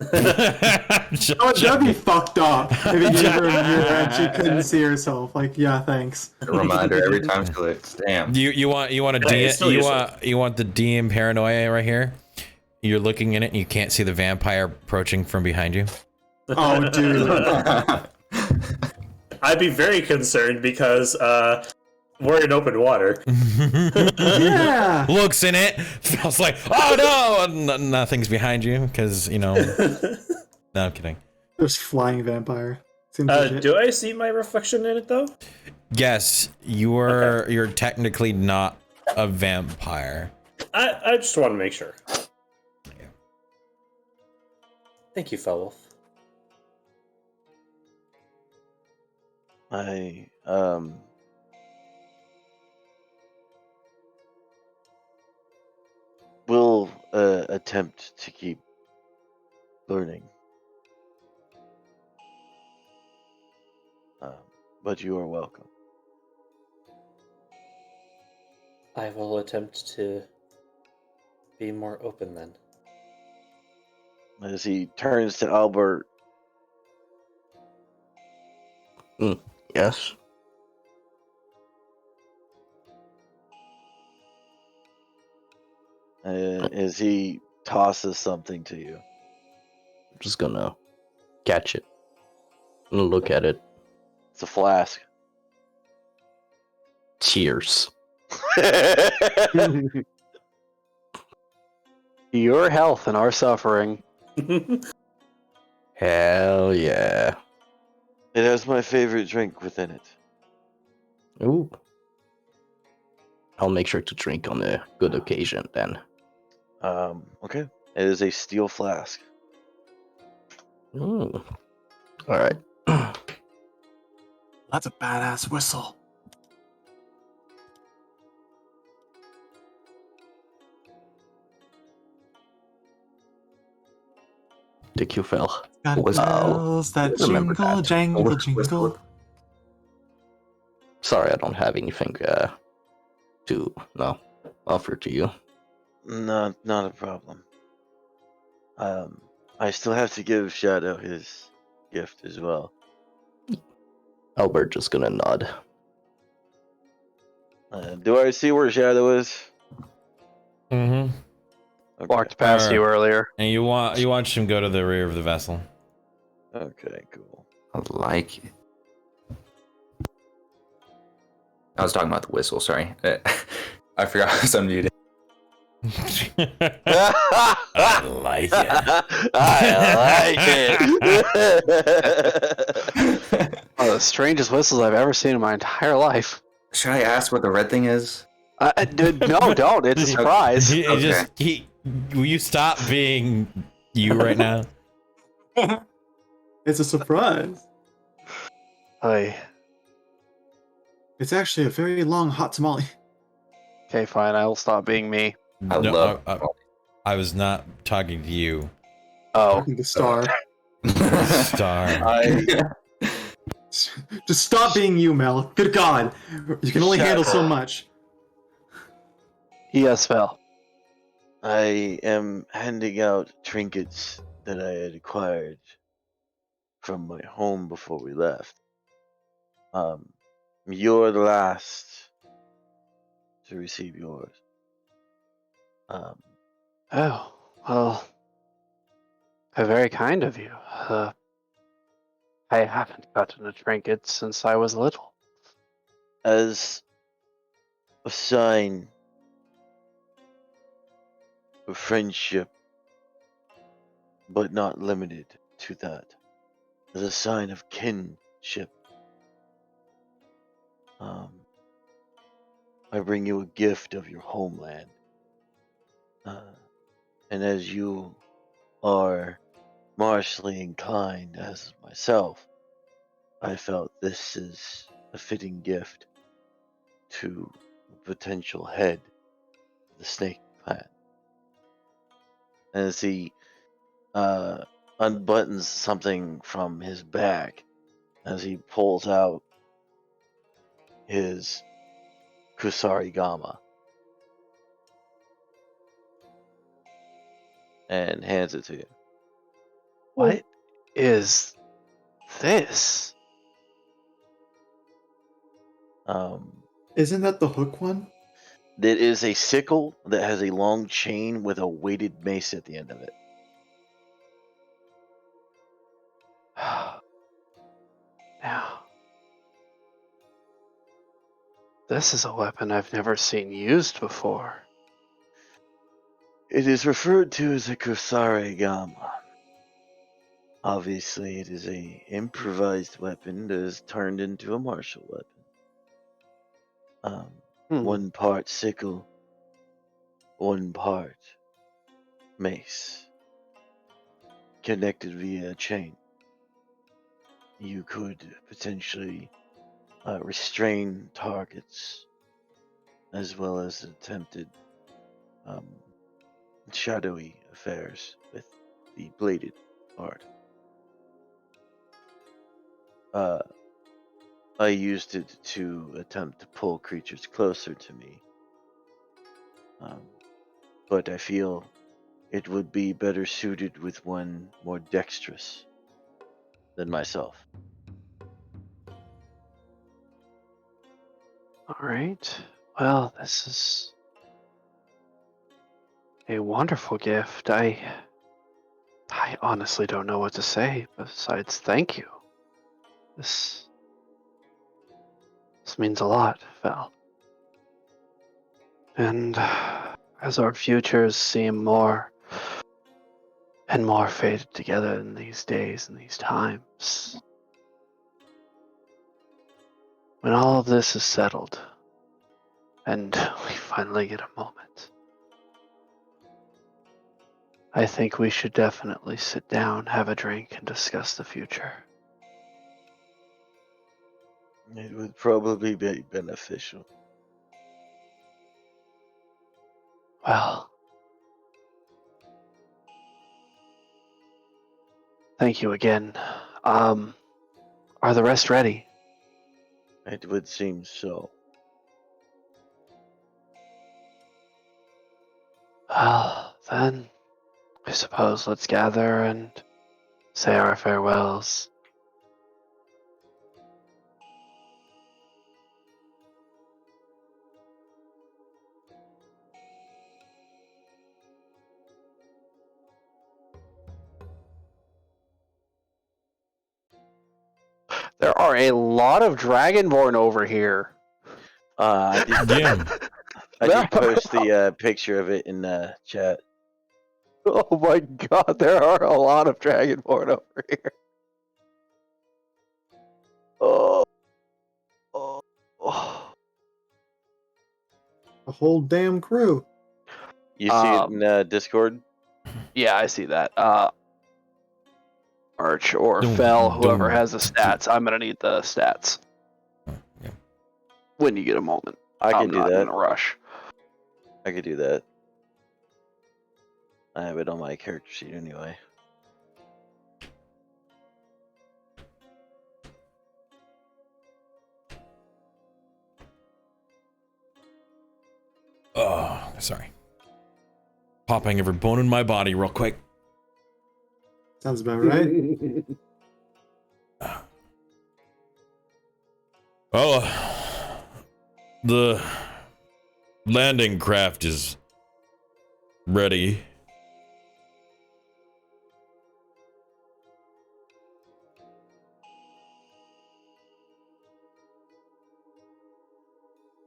Oh, that'd be fucked up if you gave her a mirror and she couldn't see herself. Like, yeah, thanks. A reminder every time she clicks. Damn. You want a Yeah, DM, it's still useful. you want the DM paranoia right here. You're looking in it and you can't see the vampire approaching from behind you. Oh, dude. I'd be very concerned because we're in open water. Yeah. Looks in it, feels like, oh no, nothing's behind you because no, I'm kidding. There's flying vampire. Seems legit. Do I see my reflection in it though? Yes, you're technically not a vampire. I just want to make sure. Thank you, Felwolf. I will attempt to keep learning. But you are welcome. I will attempt to be more open then. As he turns to Albert, Yes. as he tosses something to you. I'm just gonna catch it and look at it. It's a flask. Cheers. Your health and our suffering. Hell yeah. It has my favorite drink within it. Ooh. I'll make sure to drink on a good occasion then. Okay. It is a steel flask. Ooh. Alright. That's a badass whistle. Thank you, Fel. Got What was- bells that remember jingle, that. jangle, What was- jingle. Sorry, I don't have anything to offer to you. Not a problem. I still have to give Shadow his gift as well. Albert just gonna nod. Do I see where Shadow is? Mm-hmm. Okay. Walked past you earlier. And you watch him go to the rear of the vessel. Okay, cool. I like it. I was talking about the whistle, sorry. I forgot I was unmuted. I like it. I like it. One of the strangest whistles I've ever seen in my entire life. Should I ask what the red thing is? Dude, no, don't. It's a surprise. Will you stop being you right now? It's a surprise. Hey, It's actually a very long hot tamale. Okay, fine. I will stop being me. I No, love. I was not talking to you. Oh, Talking to Star. Star. I Just stop being you, Mel. Good God. You can only handle so much. yes, Val. I am handing out trinkets that I had acquired from my home before we left. You're the last to receive yours. Oh, well, very kind of you. I haven't gotten a trinket since I was little. As a sign of friendship, but not limited to that. As a sign of kinship, I bring you a gift of your homeland. And as you are martially inclined as myself, I felt this is a fitting gift to the potential head of the snake clan. As he unbuttons something from his bag, as he pulls out his Kusarigama and hands it to you. What is this? Isn't that the hook one? It is a sickle that has a long chain with a weighted mace at the end of it. Now, this is a weapon I've never seen used before. It is referred to as a Kusarigama. Obviously, it is a improvised weapon that is turned into a martial weapon. One part sickle, one part mace, connected via a chain. You could potentially restrain targets, as well as attempted shadowy affairs with the bladed part. I used it to attempt to pull creatures closer to me, but I feel it would be better suited with one more dexterous than myself. All right. Well, this is a wonderful gift. I honestly don't know what to say besides thank you. This means a lot, Val. And as our futures seem more and more faded together in these days and these times, when all of this is settled and we finally get a moment, I think we should definitely sit down, have a drink, and discuss the future. It would probably be beneficial. Well, thank you again. Are the rest ready? It would seem so. Well, then, I suppose let's gather and say our farewells. There are a lot of Dragonborn over here. I did, Yeah. I did post the picture of it in the chat. Oh my god, there are a lot of Dragonborn over here. Oh. The whole damn crew. You see it in Discord? Yeah, I see that. Arch or Doom, Fell, whoever doom. has the stats. I'm gonna need the stats Yeah. when you get a moment. I can I'm do not that. in a rush. I could do that. I have it on my character sheet anyway. Oh, sorry. Popping every bone in my body real quick. Sounds about right. Well, the landing craft is ready.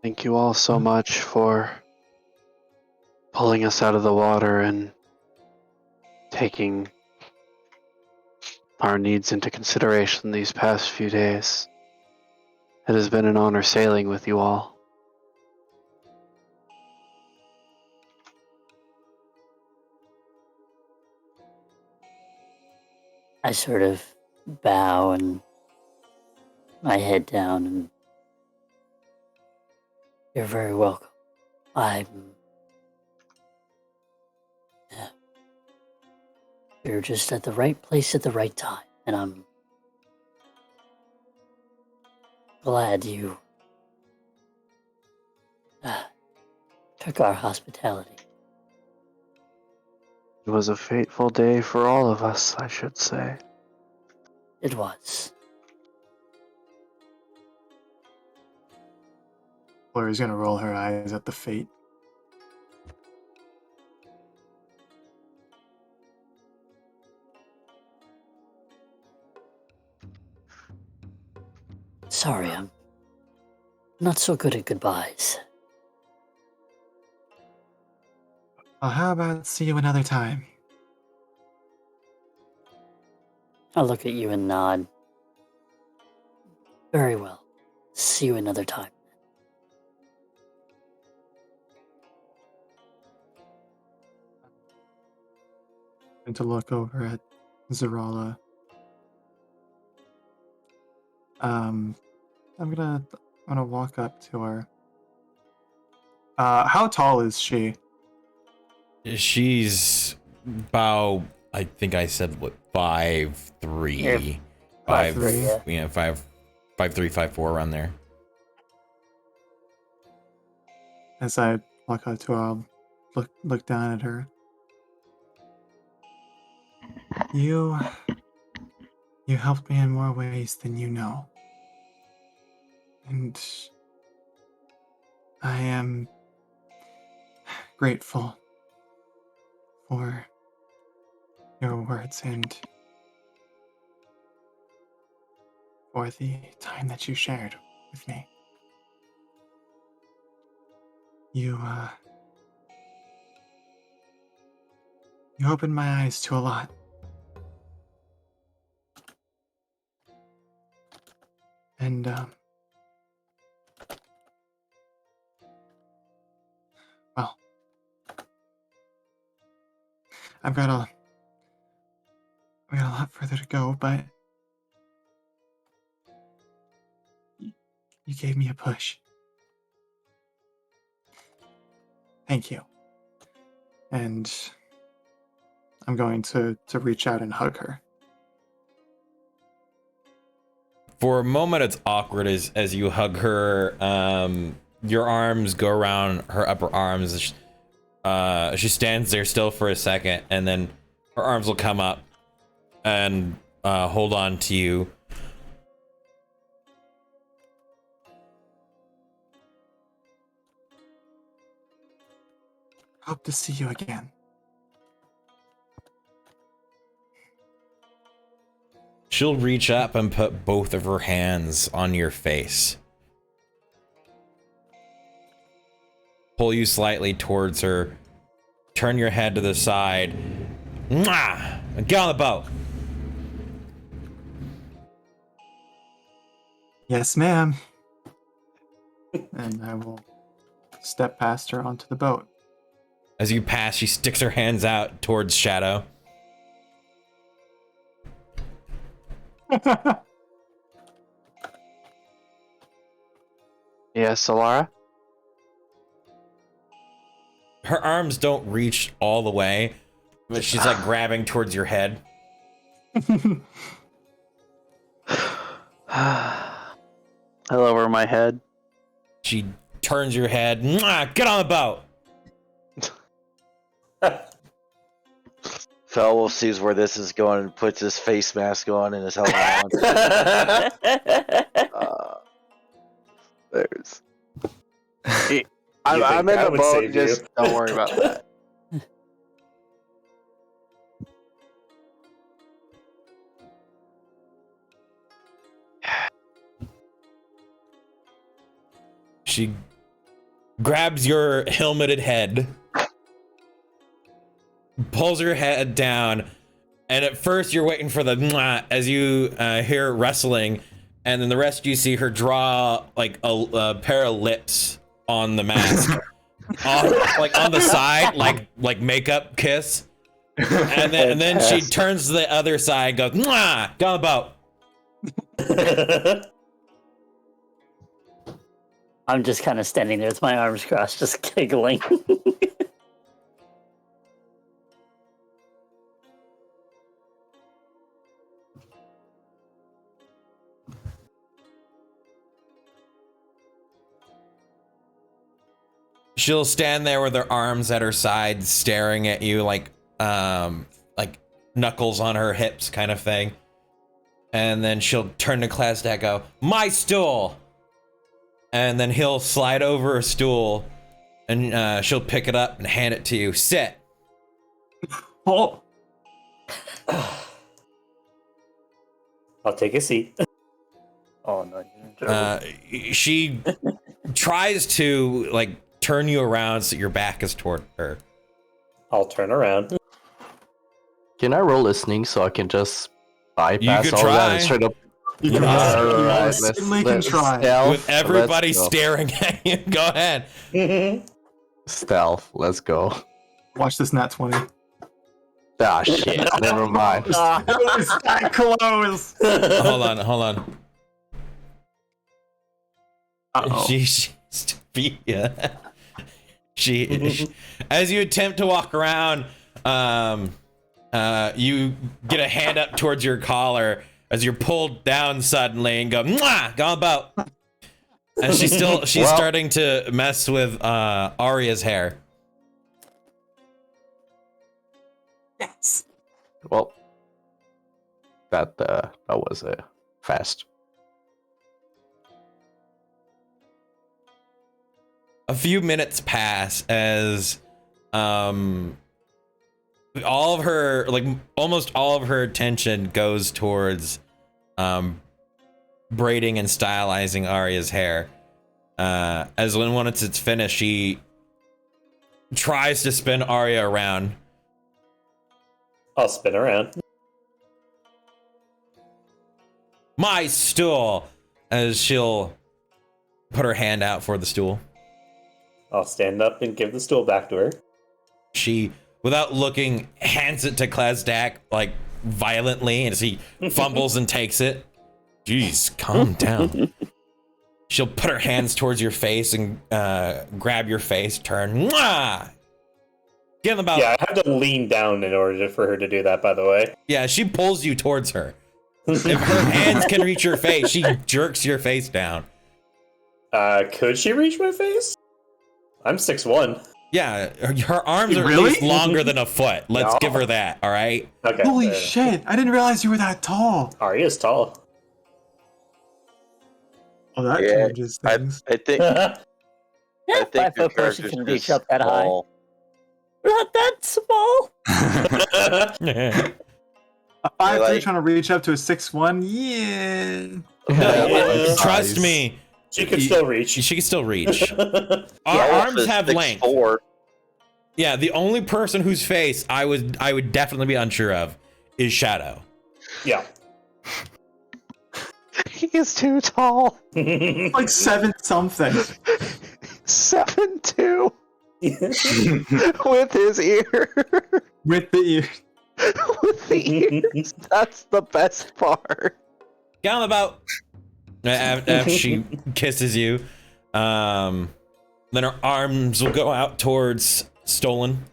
Thank you all so much for pulling us out of the water and taking our needs into consideration these past few days. It has been an honor sailing with you all. I sort of bow and my head down, and you're very welcome. You're just at the right place at the right time, and I'm glad you took our hospitality. It was a fateful day for all of us, I should say. It was. Flurry's gonna roll her eyes at the fate. Sorry, I'm not so good at goodbyes. Well, how about see you another time? I'll look at you and nod. Very well. See you another time. And to look over at Zarala. I'm gonna walk up to her. How tall is she? She's about, I think I said, what, 5'3". Yeah, 5'3", Yeah, 5'3", 5'4", around there. As I walk up to her, I'll look down at her. You helped me in more ways than you know. And I am grateful for your words and for the time that you shared with me. You opened my eyes to a lot. And well, I've got a lot further to go, but you gave me a push. Thank you. And I'm going to reach out and hug her. For a moment, it's awkward as you hug her. Your arms go around her upper arms. She stands there still for a second, and then her arms will come up and hold on to you. Hope to see you again. She'll reach up and put both of her hands on your face. Pull you slightly towards her. Turn your head to the side. Mwah! And get on the boat. Yes, ma'am. And I will step past her onto the boat. As you pass, she sticks her hands out towards Shadow. Yes, Solara? her arms don't reach all the way, but she's like grabbing towards your head. I lower my head. She turns your head. Mwah, get on the boat. Fellow sees where this is going and puts his face mask on and his helmet on. There's. I'm in the boat. Just don't worry about that. She grabs your helmeted head, pulls your head down, and at first you're waiting for the mwah as you hear wrestling, and then the rest you see her draw like a pair of lips on the mask, like on the side, like makeup kiss, and then she turns to the other side, and goes mwah, down the boat. I'm just kind of standing there with my arms crossed, just giggling. She'll stand there with her arms at her sides, staring at you like knuckles on her hips kind of thing. And then she'll turn to Klasdak, go, my stool! And then he'll slide over a stool, and she'll pick it up and hand it to you. Sit. Oh. I'll take a seat. Oh no! She tries to like turn you around so your back is toward her. I'll turn around. Can I roll listening so I can just bypass could all try. that and straight up? You can Alright, certainly can try. Stealth, With everybody let's go. staring at you. Go ahead. Stealth, let's go. Watch this nat 20. Ah, shit. Never mind. It was that close. Hold on. Uh-oh. She as you attempt to walk around, you get a hand up towards your collar as you're pulled down suddenly and go, mwah, go about. And she's starting to mess with Arya's hair. Yes. Well, that was fast. A few minutes pass as all of her, like almost all of her attention goes towards braiding and stylizing Arya's hair. As when once it's finished, she tries to spin Arya around. I'll spin around. My stool, as she'll put her hand out for the stool. I'll stand up and give the stool back to her. She, without looking, hands it to Klasdak, like, violently, and as he fumbles and takes it. Jeez, calm down. She'll put her hands towards your face and grab your face, turn, mwah! Get in the mouth. Yeah, I have to lean down in order for her to do that, by the way. Yeah, she pulls you towards her. If her hands can reach your face, she jerks your face down. Could she reach my face? I'm 6'1". Yeah, her arms are Really? at least longer than a foot. Let's No. give her that, all right? Okay. Holy shit! I didn't realize you were that tall. Arya's tall. Oh, that Yeah, changes things. I think Yeah, I think your 5 foot person character's can reach just up that high. small. Not that small. A 5'3" like- trying to reach up to a 6'1". Yeah. Yeah. Trust me, She could still reach. she can still reach. Our Elf arms is have length. 6'4". Yeah, the only person whose face I would definitely be unsure of is Shadow. Yeah. He is too tall. Like 7 something. 7'2". With his ear. With the ear. With the ears. That's the best part. Get on the boat. After she kisses you, then her arms will go out towards Stolen.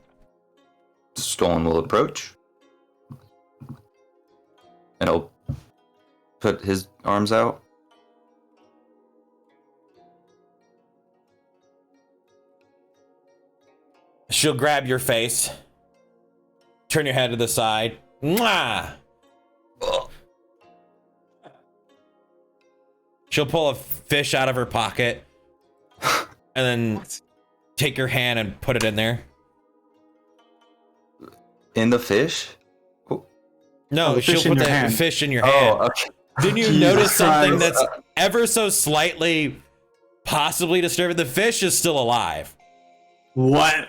Stolen will approach. And he'll put his arms out. She'll grab your face. Turn your head to the side. Mwah! She'll pull a fish out of her pocket. And then take your hand and put it in there. In the fish? No, the she'll fish in put your the hand. fish in your hand. Oh, okay. Didn't you Jesus notice something Christ. that's ever so slightly possibly disturbing? The fish is still alive. What?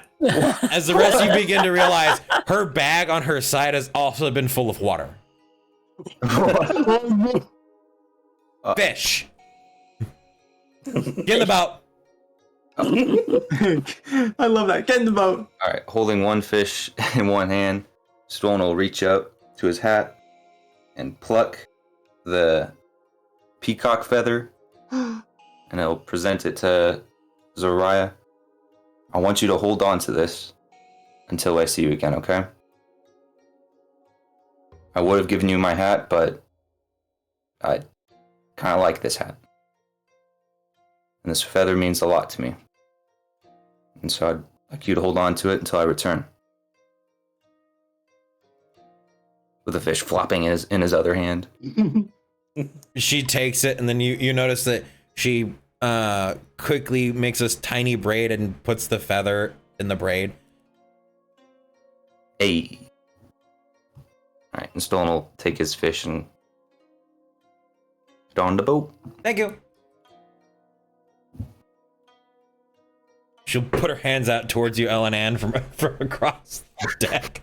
As the rest of you begin to realize her bag on her side has also been full of water. Fish. Get in the boat. I love that. Get in the boat. All right, holding one fish in one hand, Stolen will reach up to his hat and pluck the peacock feather, and he'll present it to Zariah. I want you to hold on to this until I see you again, okay? I would have given you my hat, but I kind of like this hat. And this feather means a lot to me. And so I'd like you to hold on to it until I return. With the fish flopping in his other hand. She takes it, and then you notice that she quickly makes this tiny braid and puts the feather in the braid. Hey. Alright, and Stolen will take his fish and get on the boat. Thank you. She'll put her hands out towards you, Ellen Ann, from across the deck.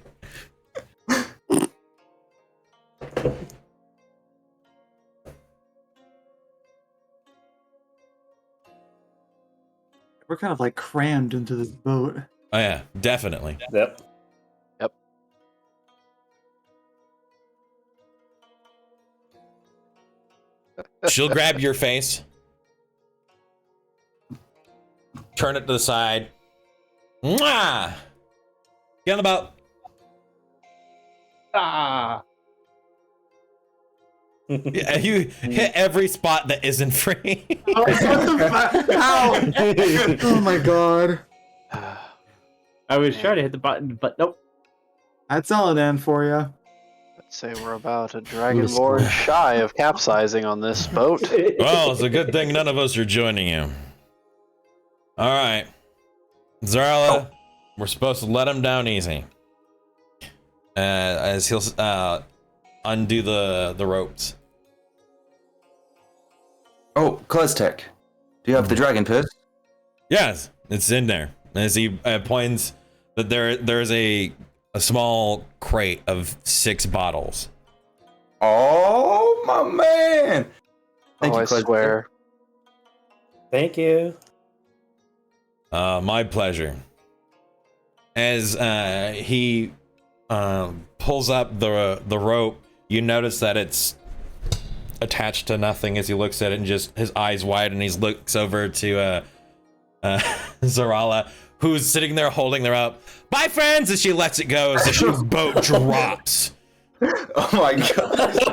We're kind of like crammed into this boat. Oh yeah, definitely. Yep. She'll grab your face, turn it to the side. Mwah! Get on the boat. Ah. Yeah, you hit every spot that isn't free. What the fuck? Ow! Oh my god. I was trying to hit the button, but nope. That's Eladan for you. Let's say we're about a dragonborn shy of capsizing on this boat. Well, it's a good thing none of us are joining you. All right, Zarla, we're supposed to let him down easy. As he'll undo the ropes. Oh, Kleztek, do you have the dragon piss? Yes, it's in there. As he points that there's a small crate of 6 bottles. Oh, my man! Thank you, I Kleztek. swear. Thank you. My pleasure. As he pulls up the rope, you notice that it's attached to nothing as he looks at it, and just his eyes widen, and he looks over to Zarala, who's sitting there holding the rope. Bye, friends! As she lets it go, as the boat drops. Oh my god.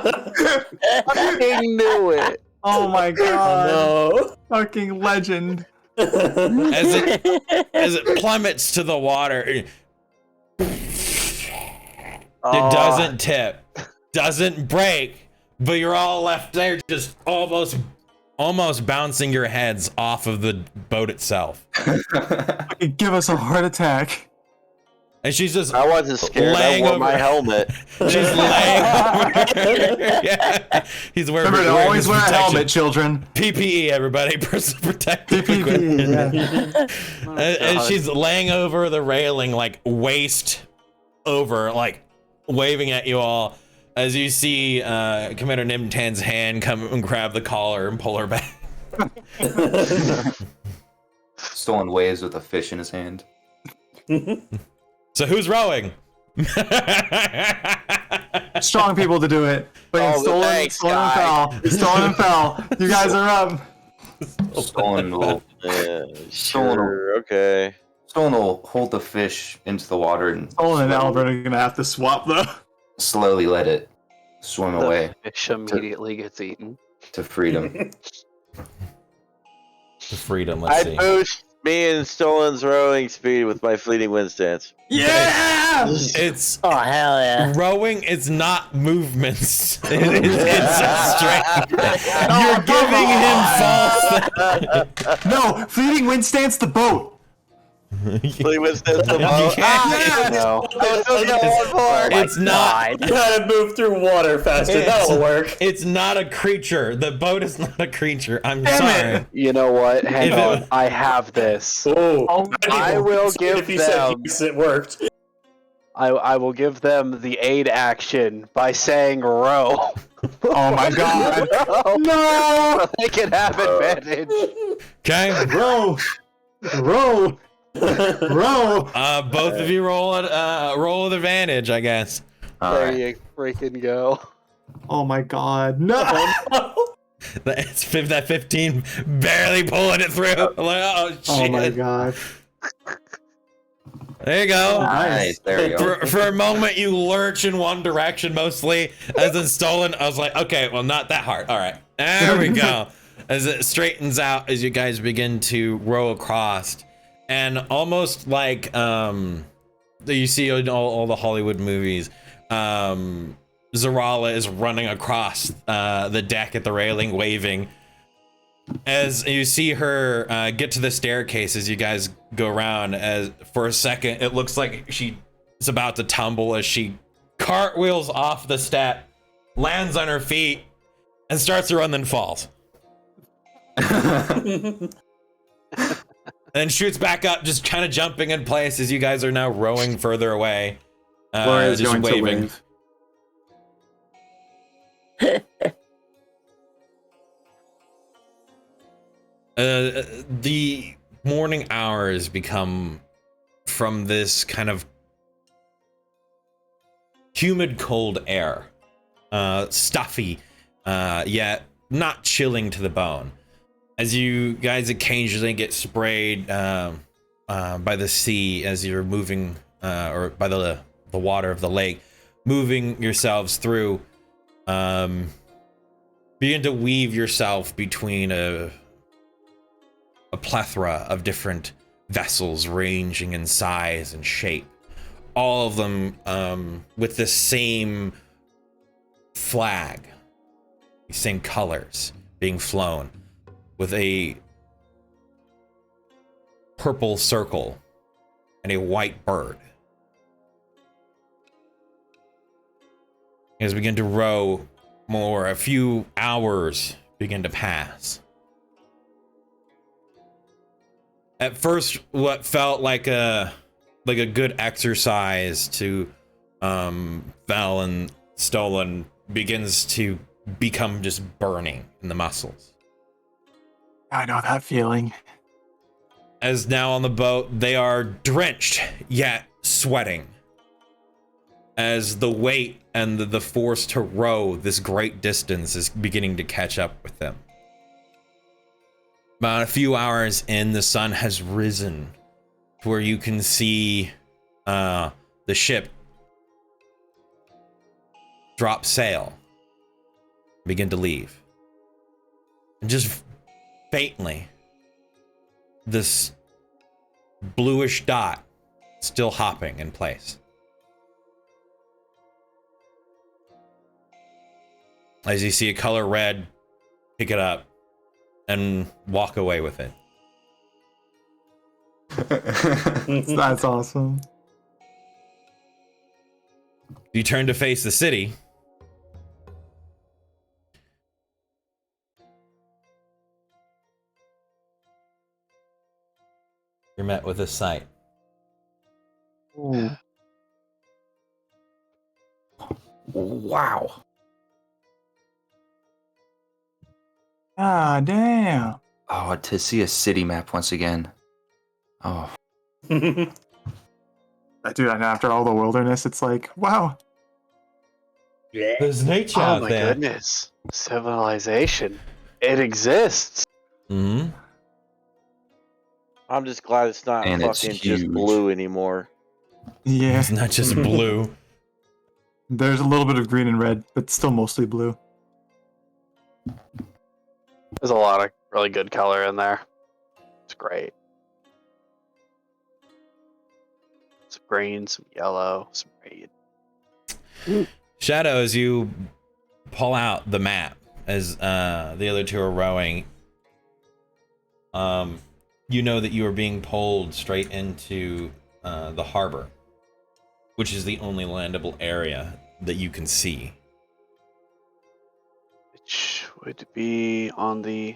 I knew it. Oh my god. No. Fucking legend. As it plummets to the water, it doesn't tip, doesn't break, but you're all left there just almost bouncing your heads off of the boat itself. Fucking give us a heart attack. And she's just I wasn't scared. I laying wore over my helmet. She's laying over. Yeah. He's wearing, Remember to wearing always his wear a protection. helmet, children. PPE, everybody. Personal protective PPE, equipment. yeah. And she's laying over the railing, like waist over, like waving at you all. As you see Commander Nimtan's hand come and grab the collar and pull her back. Stolen waves with a fish in his hand. So who's rowing? Strong people to do it. But Oh, stolen, thanks, stolen and guy. fell. Stolen and fell. You guys are up. Stolen will Yeah, sure. Okay. Stolen will hold the fish into the water and Stolen and Albert are gonna have to swap though. slowly let it swim The away fish immediately gets eaten. to freedom. To freedom, let's I see. boost me and Stolen's rowing speed with my fleeting wind stance. Yeah! It's Oh, hell yeah. rowing is not movements. It's a strength. You're come giving him false. No, fleeting wind stance the boat. Fleeting wind stance the You boat. can't- No. I still got one more. It's not. Gotta move through water faster. That'll work. It's not a creature. The boat is not a creature. I'm Damn sorry. it. You know what? Hang If it- on. I have this. Oh, I will give if you said them. yes, it worked. I will give them the aid action by saying row. Oh my god. No! They can have advantage. Okay. Row. Row. Row. Both of you roll with advantage, I guess. All There right. you freaking go. Oh my god. No. It's that 15 barely pulling it through. I'm like, oh shit. Oh my god. There you go. Nice. There we go. For a moment, you lurch in one direction mostly, as in Stolen. I was like, okay, well, not that hard. All right, there we go. As it straightens out, as you guys begin to row across, and almost like you see in all the Hollywood movies, Zarala is running across the deck at the railing, waving. As you see her get to the staircase, as you guys go around, as for a second it looks like she is about to tumble as she cartwheels off the step, lands on her feet, and starts to run, then falls. And shoots back up, just kind of jumping in place as you guys are now rowing further away. Gloria's Just going to waving. wave. The morning hours become from this kind of humid, cold air, stuffy, yet not chilling to the bone. As you guys occasionally get sprayed by the sea as you're moving, or by the water of the lake, moving yourselves through, begin to weave yourself between a plethora of different vessels ranging in size and shape, all of them with the same flag, the same colors being flown, with a purple circle and a white bird. As we begin to row more, a few hours begin to pass. At first, what felt like a good exercise to Val and Stolen begins to become just burning in the muscles. I know that feeling. As now on the boat, they are drenched yet sweating, as the weight and the force to row this great distance is beginning to catch up with them. About a few hours in, the sun has risen to where you can see the ship drop sail, begin to leave. And just faintly, this bluish dot still hopping in place. As you see a color red, pick it up and walk away with it. That's awesome. You turn to face the city. You're met with a sight. Wow. Ah, damn. Oh, to see a city map once again. Oh, Dude, and after all the wilderness, it's like, wow. There's nature Oh out my there. goodness. Civilization. It exists. Hmm. I'm just glad it's not And it's fucking just huge. blue anymore. Yeah, It's not just blue. there's a little bit of green and red, but still mostly blue. There's a lot of really good color in there. It's great. Some green, some yellow, some red. Shadow, as you pull out the map, as the other two are rowing, you know that you are being pulled straight into the harbor, which is the only landable area that you can see. Which would be on the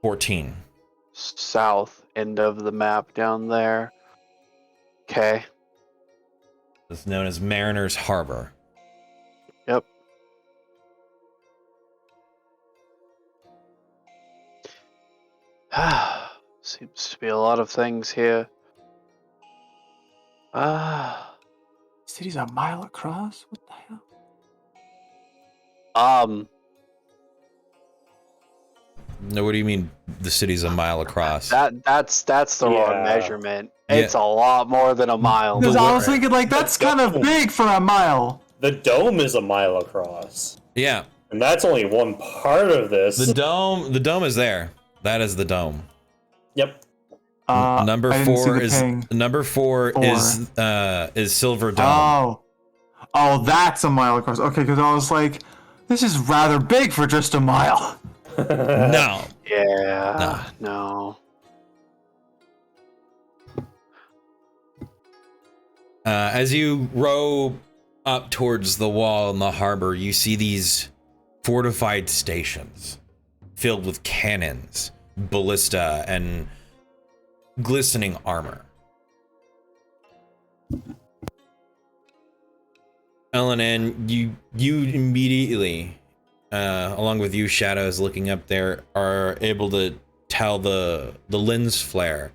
14. south end of the map down there. Okay. It's known as Mariner's Harbor. Yep. Seems to be a lot of things here. City's a mile across? What the hell? No, what do you mean the city's a mile across? That's the wrong Yeah. measurement. Yeah. It's a lot more than a mile. Because I was thinking, like, that's kind of big for a mile. The dome is a mile across, Yeah, and that's only one part of this. the dome is there. That is the dome. Yep. Number I didn't see 4 the is ping. number 4 is Silver Dome. Oh, that's a mile across. Okay, because I was like, this is rather big for just a mile. No. Yeah. No. As you row up towards the wall in the harbor, you see these fortified stations filled with cannons, ballista, and glistening armor. Ellen, you immediately, along with you, Shadows, looking up there, are able to tell the lens flare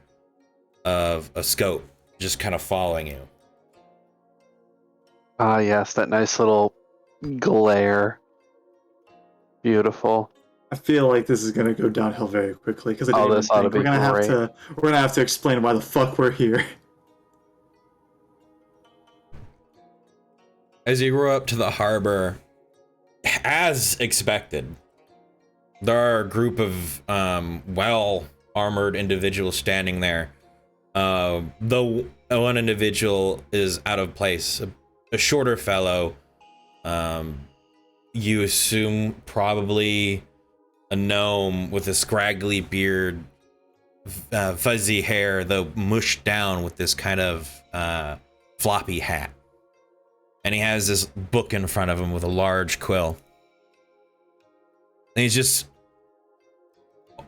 of a scope just kind of following you. Ah, yes, that nice little glare. Beautiful. I feel like this is gonna go downhill very quickly because I Oh, didn't even this ought to think we're be gonna great. have to explain why the fuck we're here. As you row up to the harbor, as expected, there are a group of well-armored individuals standing there. Though one individual is out of place, a shorter fellow, you assume probably a gnome with a scraggly beard, fuzzy hair, though mushed down with this kind of floppy hat. And he has this book in front of him with a large quill. And he's just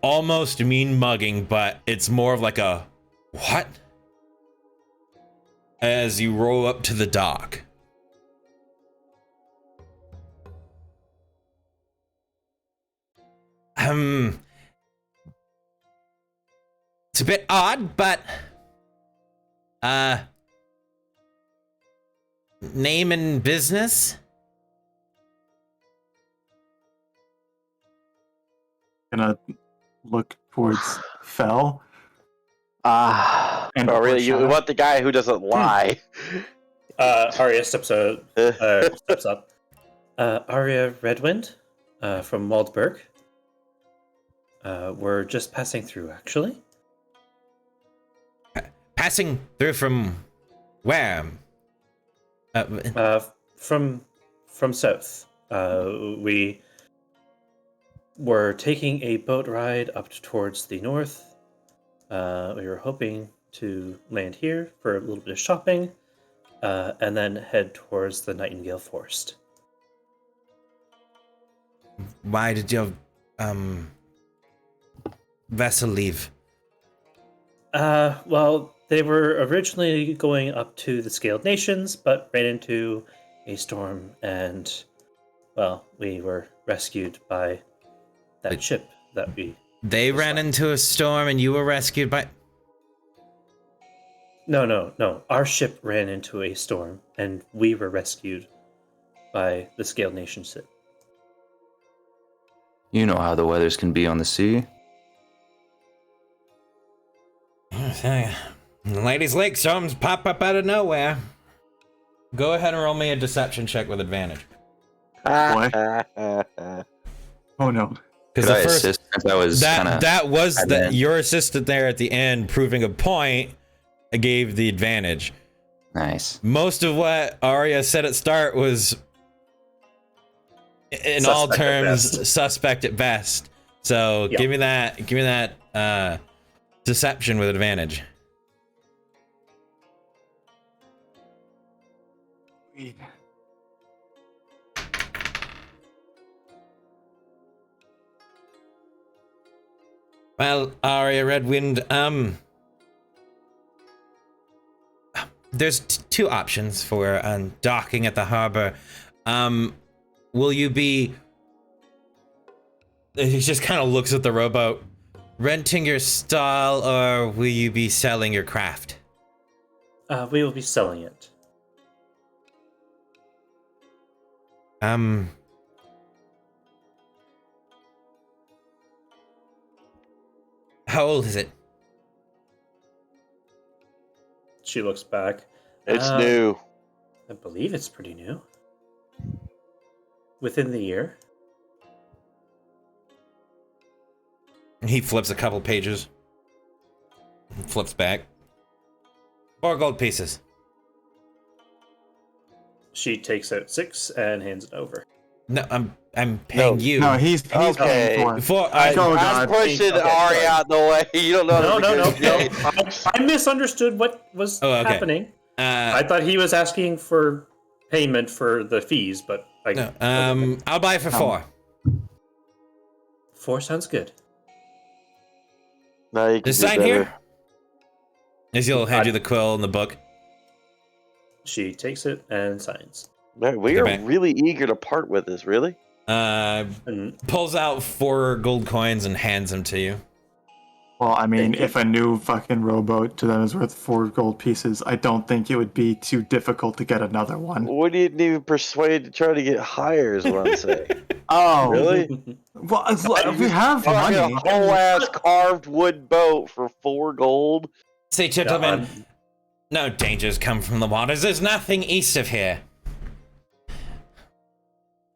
almost mean mugging, but it's more of like a what? As you roll up to the dock. It's a bit odd, but name and business? Gonna look towards Fell. And Oh, really? You Shadow. want the guy who doesn't lie? Arya steps up. Arya Redwind from Waldberg. We're just passing through, actually. Passing through from where? From south. We were taking a boat ride up towards the north. We were hoping to land here for a little bit of shopping, and then head towards the Nightingale Forest. Why did your vessel leave? Well, they were originally going up to the Scaled Nations, but ran into a storm, and, well, we were rescued by that ship that we... They ran into a storm and you were rescued by... No. Our ship ran into a storm, and we were rescued by the Scaled Nation ship. You know how the weathers can be on the sea. Ladies Lake storms pop up out of nowhere. Go ahead and roll me a deception check with advantage. Boy. Oh no. Because Could the I first assist since I was kind of that was at the the end? your assistant there at the end proving a point gave the advantage. Nice. Most of what Arya said at start was in all Suspect at terms best. suspect at best. So Yeah. give me that deception with advantage. Well, Arya Redwind, there's two options for docking at the harbor. Will you be... He just kind of looks at the rowboat. Renting your stall, or will you be selling your craft? We will be selling it. How old is it? She looks back. It's new. I believe it's pretty new. Within the year. He flips a couple pages. Flips back. 4 gold pieces. She takes out 6 and hands it over. No, I'm paying you. No, he's Okay. paying for it. For I'm God. pushing Okay, Ari sorry. out the way. You don't know. No. the I misunderstood what was Oh, okay. happening. I thought he was asking for payment for the fees, but No, I'll buy it for 4. 4 sounds good. No, you can Just do sign better. here. As he'll hand you the quill and the book. She takes it and signs. Man, we They're are back. really eager to part with this. Really? And Pulls out 4 gold coins and hands them to you. Well, I mean, Thank you. if a new fucking rowboat to them is worth 4 gold pieces, I don't think it would be too difficult to get another one. We didn't even persuade to try to get higher. Is what I'm saying. Oh, Really? well, it's like, we have Fucking money. a whole ass carved wood boat for 4 gold. Say, gentlemen, no dangers come from the waters. There's nothing east of here.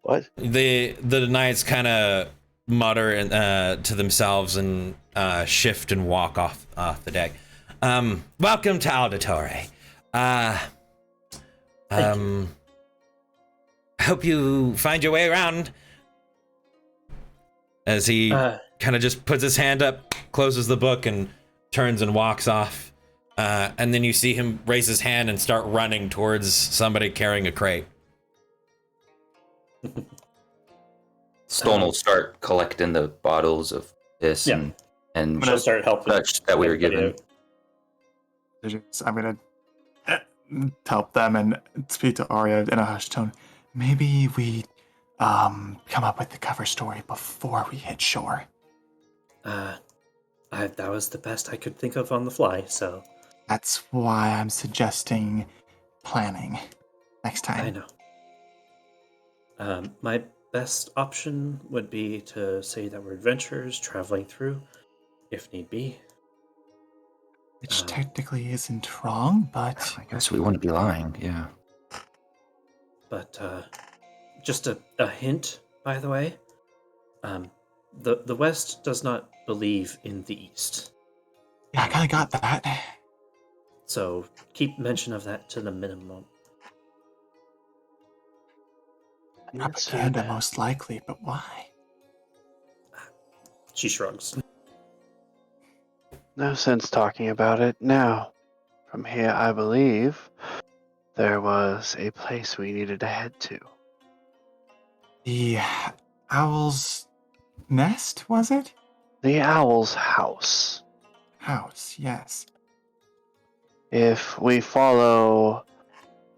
What? The knights kind of mutter to themselves and shift and walk off the deck. Welcome to Auditore. Hope you find your way around. As he kind of just puts his hand up, closes the book, and turns and walks off. And then you see him raise his hand and start running towards somebody carrying a crate. Stone will start collecting the bottles of this Yeah. and she'll start helping such that we were everybody given. out. I'm gonna help them and speak to Arya in a hushed tone. Maybe we come up with the cover story before we hit shore. That was the best I could think of on the fly, so That's why I'm suggesting planning next time. I know. My best option would be to say that we're adventurers traveling through, if need be. Which technically isn't wrong, but I guess we wouldn't be lying, yeah. But just a hint, by the way. The West does not believe in the East, yeah, I kind of got that. so keep mention of that to the minimum. Propaganda, most likely, but why? She shrugs. No sense talking about it now. From here, I believe there was a place we needed to head to. The owl's nest, was it? The owl's house. House, yes. If we follow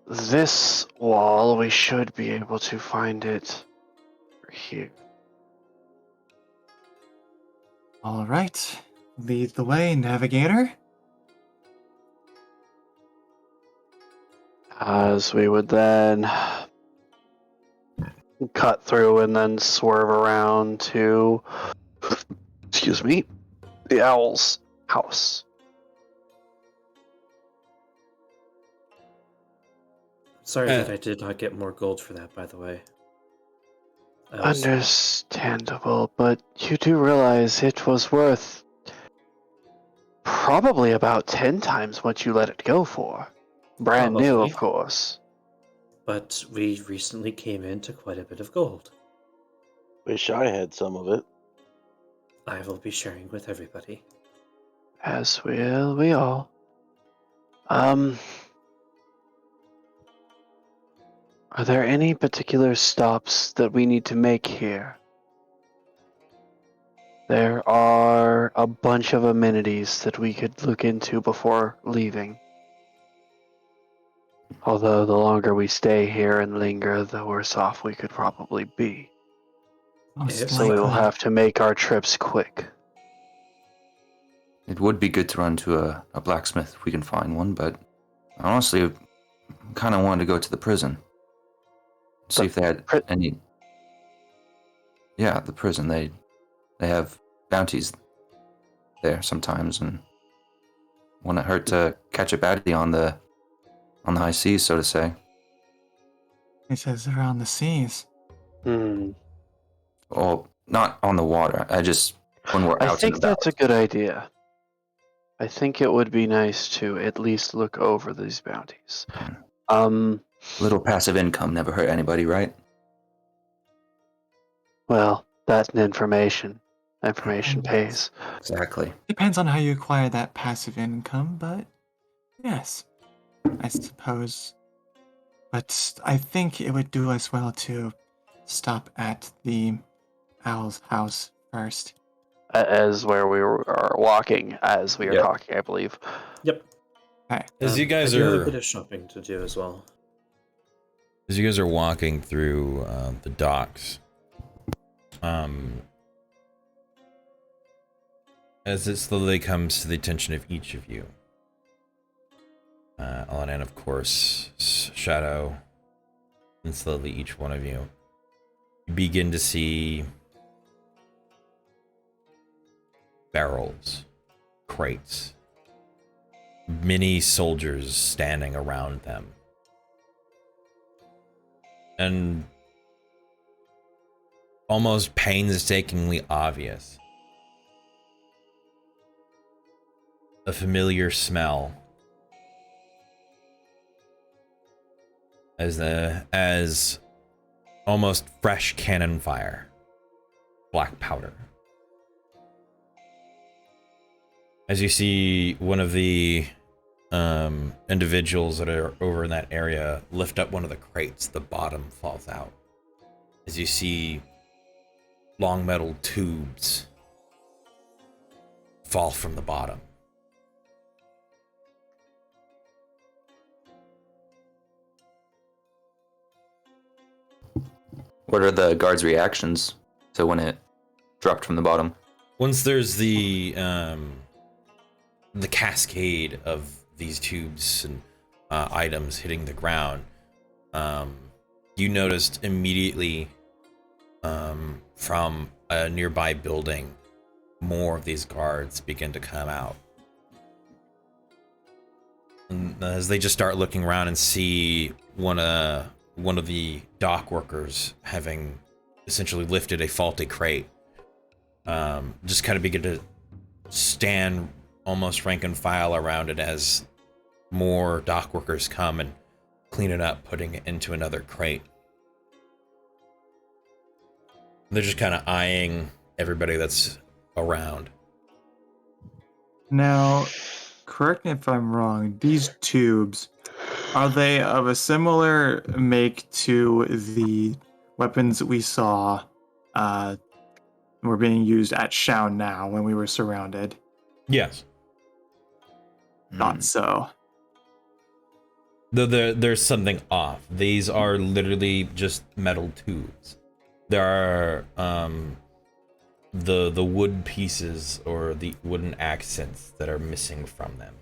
this wall, we should be able to find it here. All right. Lead the way, navigator. As we would then cut through and then swerve around to, excuse me, the owl's house. Sorry that I did not get more gold for that, by the way. I was- Understandable, but you do realize it was worth probably about 10 times what you let it go for. Brand new, Probably. of course. But we recently came into quite a bit of gold. Wish I had some of it. I will be sharing with everybody. As will we all. Are there any particular stops that we need to make here? There are a bunch of amenities that we could look into before leaving. Although the longer we stay here and linger, the worse off we could probably be. Most So we will likely. have to make our trips quick. It would be good to run to a blacksmith if we can find one, but honestly, I kind of wanted to go to the prison. See if they had any. Yeah, the prison. They have bounties there sometimes, and wouldn't hurt to catch a baddie on the high seas, so to say. He says they're on the seas. Well, not on the water. When we're I out think and about. that's a good idea. I think it would be nice to at least look over these bounties. Little passive income never hurt anybody, right? Well, that's an information. Information pays. Exactly. Depends on how you acquire that passive income, but yes, I suppose. But I think it would do us well to stop at the owl's house first. As where we are walking, as we are Yep. talking, I believe. Yep. Okay. As you guys I do have are a bit of shopping to do as well. As you guys are walking through the docks, as it slowly comes to the attention of each of you, Alan and of course Shadow, and slowly each one of you, you begin to see barrels, crates, many soldiers standing around them. And almost painstakingly obvious, a familiar smell as almost fresh cannon fire, black powder. As you see one of the individuals that are over in that area lift up one of the crates, the bottom falls out. As you see long metal tubes fall from the bottom. What are the guards' reactions to when it dropped from the bottom? Once there's the cascade of these tubes and items hitting the ground, you noticed immediately from a nearby building, more of these guards begin to come out. And as they just start looking around and see one of the dock workers having essentially lifted a faulty crate, just kind of begin to stand almost rank and file around it as more dock workers come and clean it up, putting it into another crate. They're just kind of eyeing everybody that's around. Now, correct me if I'm wrong, these tubes, are they of a similar make to the weapons we saw were being used at Shao now when we were surrounded? Yes. Not so. Though there's something off. These are literally just metal tubes. There are the wood pieces or the wooden accents that are missing from them.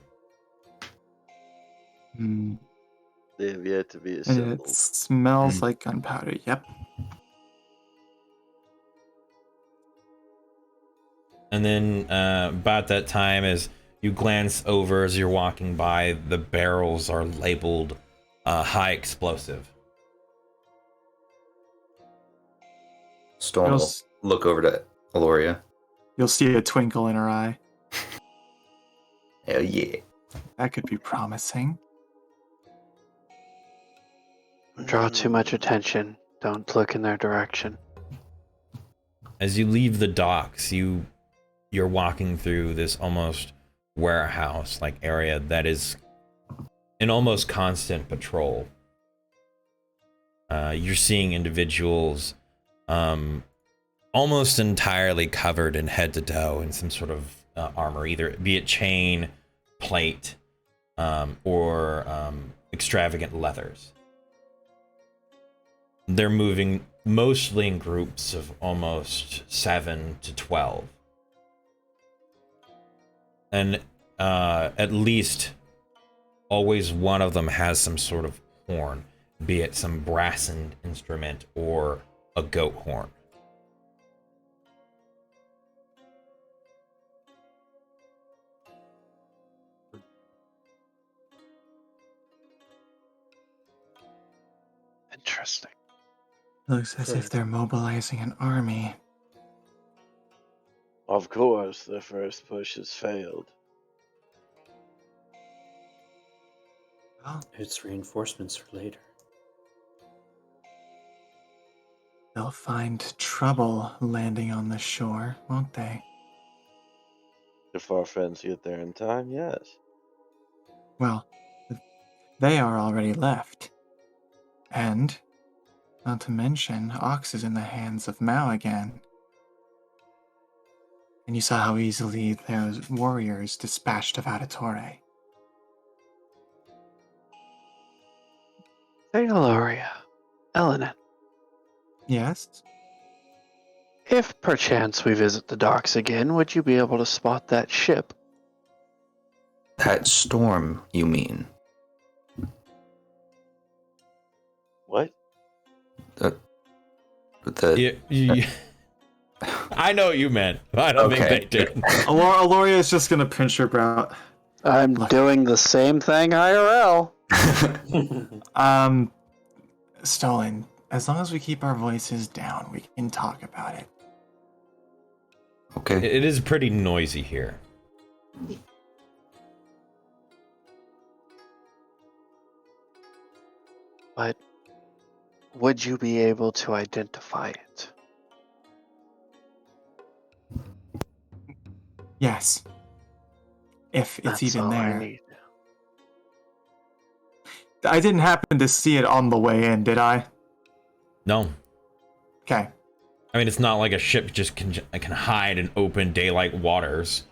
They have yet to be And assembled. it smells like gunpowder, yep. And then about that time, as you glance over as you're walking by, the barrels are labeled high explosive. Storm You'll will s- look over to Aloria. You'll see a twinkle in her eye. Hell yeah. That could be promising. Draw too much attention. Don't look in their direction. As you leave the docks, you're walking through this almost warehouse like area that is an almost constant patrol. You're seeing individuals almost entirely covered in head to toe in some sort of armor, either be it chain, plate, or extravagant leathers. They're moving mostly in groups of almost 7 to 12. And at least always one of them has some sort of horn, be it some brassed instrument or a goat horn. Interesting. Looks as if they're mobilizing an army. Of course, the first push has failed. Well, It's reinforcements for later. they'll find trouble landing on the shore, won't they? If our friends get there in time, yes. Well, they are already left. And, not to mention, Ox is in the hands of Mao again. And you saw how easily those warriors dispatched of Adatore. Hey, Aloria. Elenin. Yes? If perchance we visit the docks again, would you be able to spot that ship? That storm, you mean? What? I know what you meant. I don't think they did. Aloria is just gonna pinch her brow. I'm doing the same thing IRL. Stolen. As long as we keep our voices down, we can talk about it. Okay. It is pretty noisy here. But would you be able to identify it? Yes. If it's That's even all I there. need. I didn't happen to see it on the way in, did I? No. Okay. I mean, it's not like a ship just can hide in open daylight waters.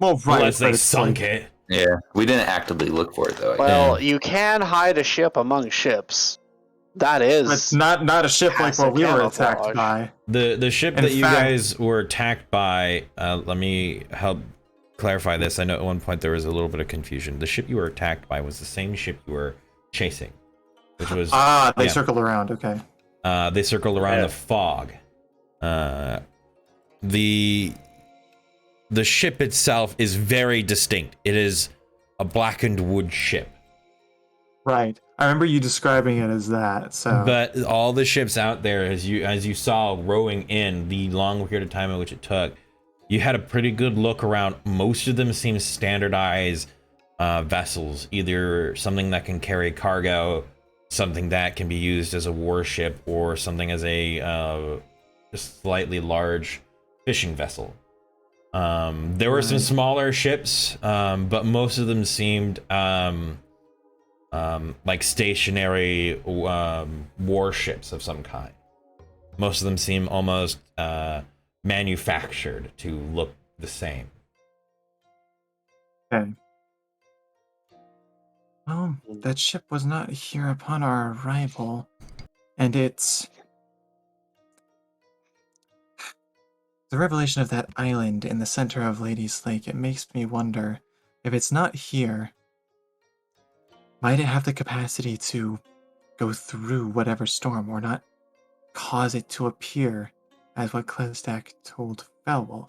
Well, right. Unless they but it's sunk like- it. Yeah, we didn't actively look for it though. I guess. Well, you can hide a ship among ships. That is. But not a ship like what passive we were camouflage. attacked by. The ship In that you fact- guys were attacked by, let me help clarify this. I know at one point there was a little bit of confusion. The ship you were attacked by was the same ship you were chasing, which was They yeah. circled around. Okay. They circled around the fog. The ship itself is very distinct. It is a blackened wood ship. Right. I remember you describing it as that. So. But all the ships out there, as you saw rowing in the long period of time in which it took, you had a pretty good look around. Most of them seem standardized vessels, either something that can carry cargo, something that can be used as a warship, or something as a slightly large fishing vessel. There were some smaller ships, but most of them seemed like stationary warships of some kind. Most of them seem almost manufactured to look the same. Okay. Well, that ship was not here upon our arrival, and it's the revelation of that island in the center of Lady's Lake. It makes me wonder if it's not here, might it have the capacity to go through whatever storm or not cause it to appear as what Klestak told Felwolf?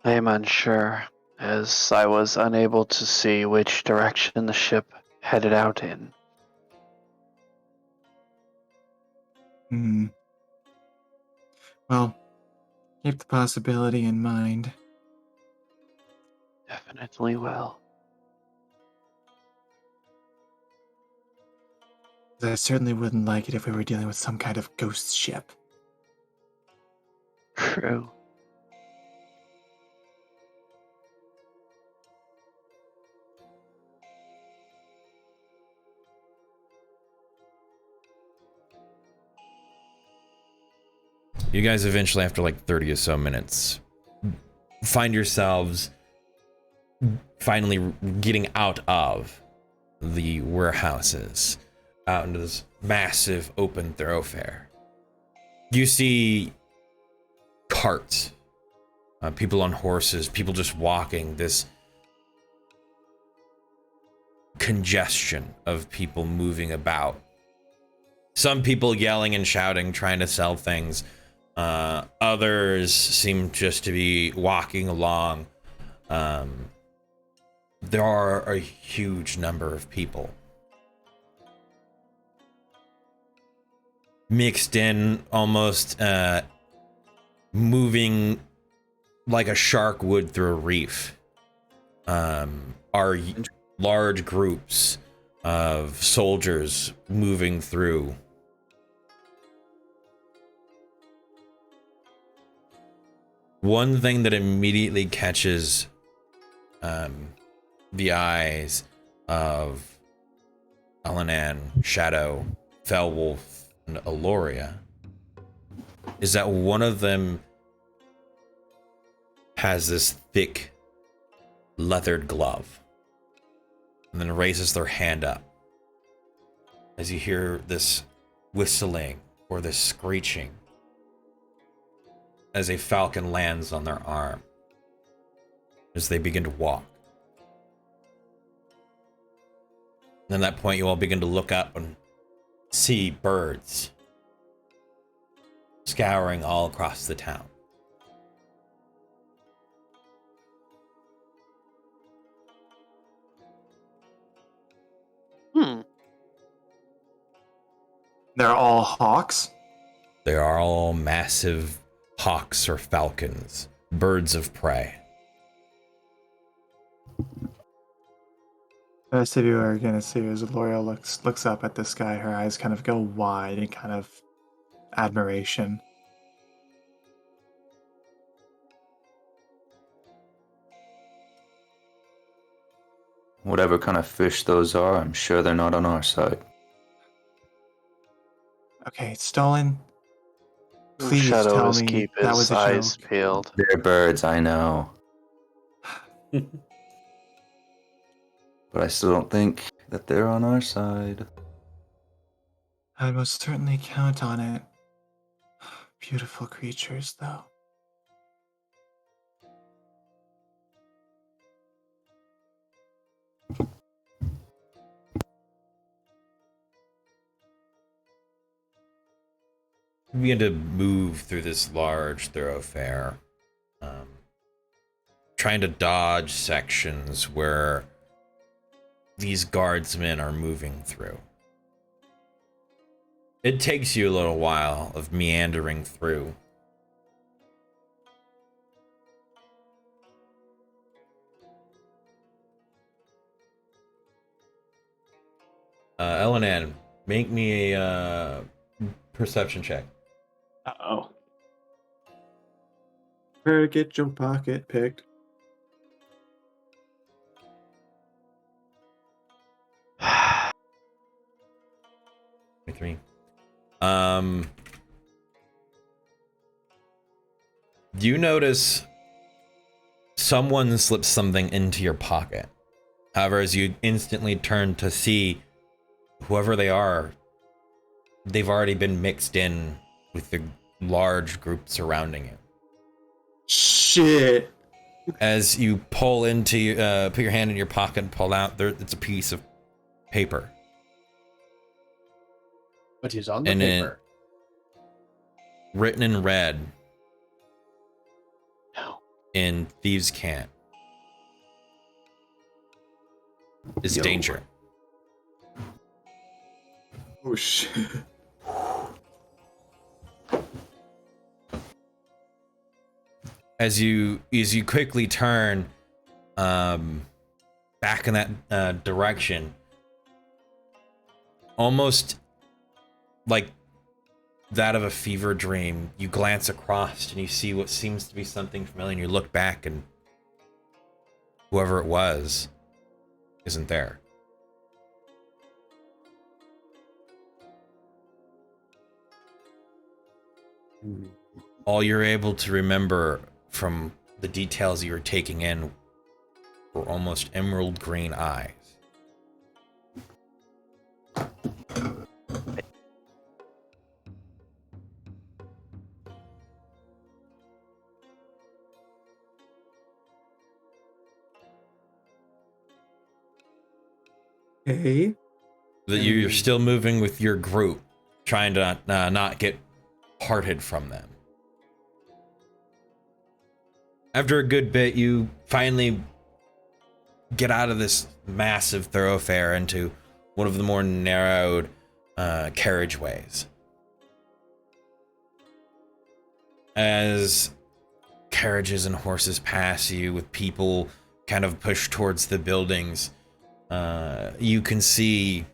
I am unsure. as I was unable to see which direction the ship headed out in. Hmm. Well, keep the possibility in mind. Definitely will. I certainly wouldn't like it if we were dealing with some kind of ghost ship. True. You guys eventually, after like 30 or so minutes, find yourselves finally getting out of the warehouses, out into this massive open thoroughfare. You see carts, people on horses, people just walking, this congestion of people moving about. Some people yelling and shouting, trying to sell things. Others seem just to be walking along. There are a huge number of people mixed in, almost moving like a shark would through a reef. Are large groups of soldiers moving through. One thing that immediately catches the eyes of Elenan, Shadow, Felwolf, and Aloria is that one of them has this thick leathered glove and then raises their hand up as you hear this whistling or this screeching as a falcon lands on their arm as they begin to walk. And at that point, you all begin to look up and see birds scouring all across the town. They're all hawks? They are all massive hawks or falcons, birds of prey. First of you are gonna see as L'Oreal looks up at the sky, her eyes kind of go wide in kind of admiration. Whatever kind of fish those are, I'm sure they're not on our side. Okay, Stolen. Please Shadow tell was me keep that his was a eyes joke. peeled. They're birds, I know. But I still don't think that they're on our side. I would most certainly count on it. Beautiful creatures, though. You begin to move through this large thoroughfare, trying to dodge sections where these guardsmen are moving through. It takes you a little while of meandering through. Elenan, make me a perception check. Uh-oh. Prepare to get your pocket picked. Three. You notice someone slips something into your pocket. However, as you instantly turn to see whoever they are, they've already been mixed in with the large group surrounding you. Shit. As you pull into, put your hand in your pocket and pull out, it's a piece of paper. What is on the And paper? Written in red No. in Thieves' Cant. is danger. Oh shit. As you quickly turn back in that direction, almost like that of a fever dream, you glance across and you see what seems to be something familiar, and you look back and whoever it was isn't there. All you're able to remember from the details you were taking in were almost emerald green eyes. Okay. That you're still moving with your group, trying to not get parted from them. After a good bit, you finally get out of this massive thoroughfare into one of the more narrowed carriageways. As carriages and horses pass you with people kind of pushed towards the buildings, you can see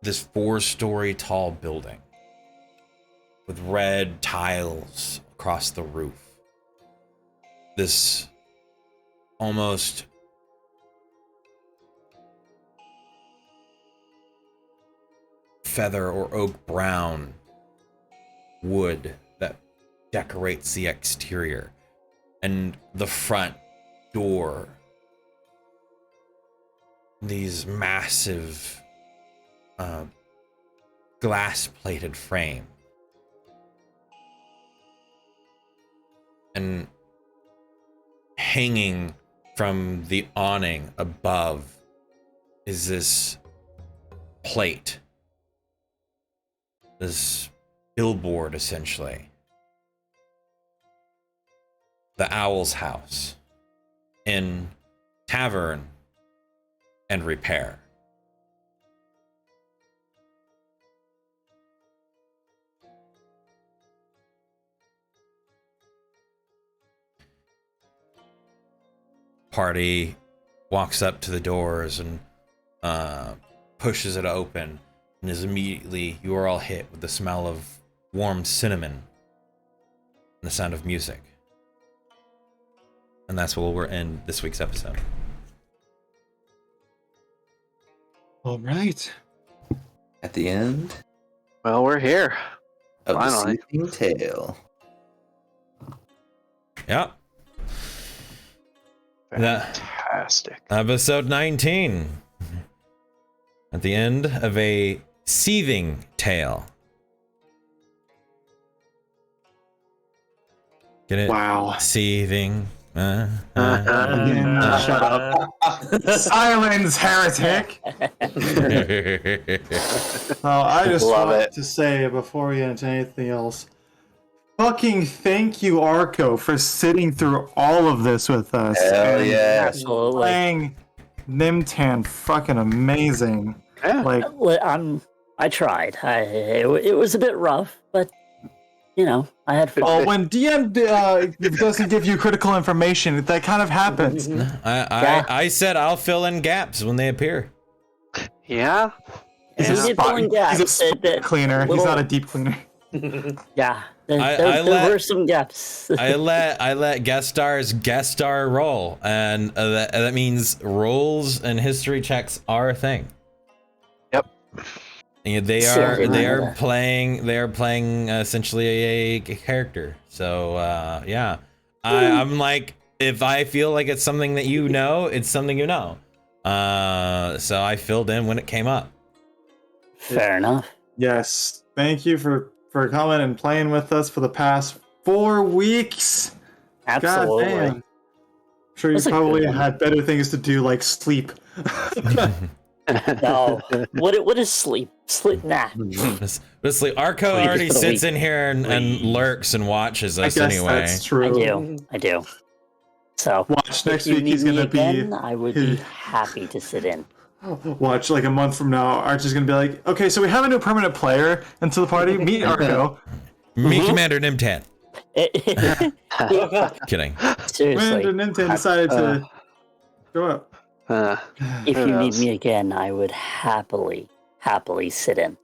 this 4-story tall building with red tiles across the roof. This almost feather or oak brown wood that decorates the exterior, and the front door, these massive glass-plated frame, and hanging from the awning above is this plate, this billboard, essentially. The Owl's House, in tavern and repair. Party walks up to the doors and pushes it open, and is immediately, you are all hit with the smell of warm cinnamon and the sound of music. And that's where we're in this week's episode. All right. At the end Well, we're here. of Finally. the Sleeping Tale. Yep. Fantastic. Episode 19. At the end of a seething tale. Get it? Wow. Seething. Shut up. Silence, heretic. I just Love want it. to say before we get into anything else, fucking thank you, Arco, for sitting through all of this with us. Hell and yeah. Absolutely. Playing Nimtan, fucking amazing. Yeah. Like, I tried. It was a bit rough, but you know, I had fun. well, when DM doesn't give you critical information, that kind of happens. I said I'll fill in gaps when they appear. Yeah. He's He a did spot, fill in gaps. he's a spot That cleaner. He's little- not a deep cleaner. Yeah, there let- were some gaps. I let guest stars guest star roll, and that means rolls and history checks are a thing. Yep. And they are playing essentially a character. So yeah, I'm like, if I feel like it's something that you know, it's something you know. So I filled in when it came up. Fair enough. Yes. Thank you for coming and playing with us for the past 4 weeks. Absolutely. God damn. I'm sure you That's a probably good one. had better things to do, like sleep. No. What is sleep? Sleep? Nah. Basically, Arco Wait, already just for the sits week. in here and lurks and watches I us guess anyway. that's true. I do. So Watch, next if you week need he's me gonna be again, I would be his- happy to sit in. Watch, like a month from now, Arch is gonna be like, okay, so we have a new permanent player into the party. Meet Arco. Me, Commander Nimtan. Kidding. Seriously, Commander Nimtan decided to go up. if Who you need knows? me again, I would happily sit in.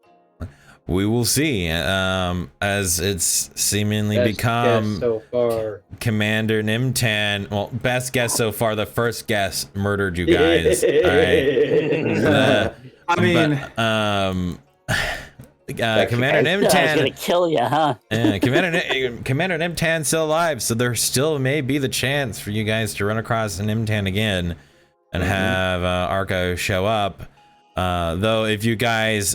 We will see. As it's seemingly Best become guess so far. Commander Nimtan. Well, best guess so far. The first guess murdered you guys. All right. I mean, Commander I was gonna Nimtan. kill you, huh? Yeah, Commander Nimtan's still alive, so there still may be the chance for you guys to run across Nimtan again and have Arco show up. Though, if you guys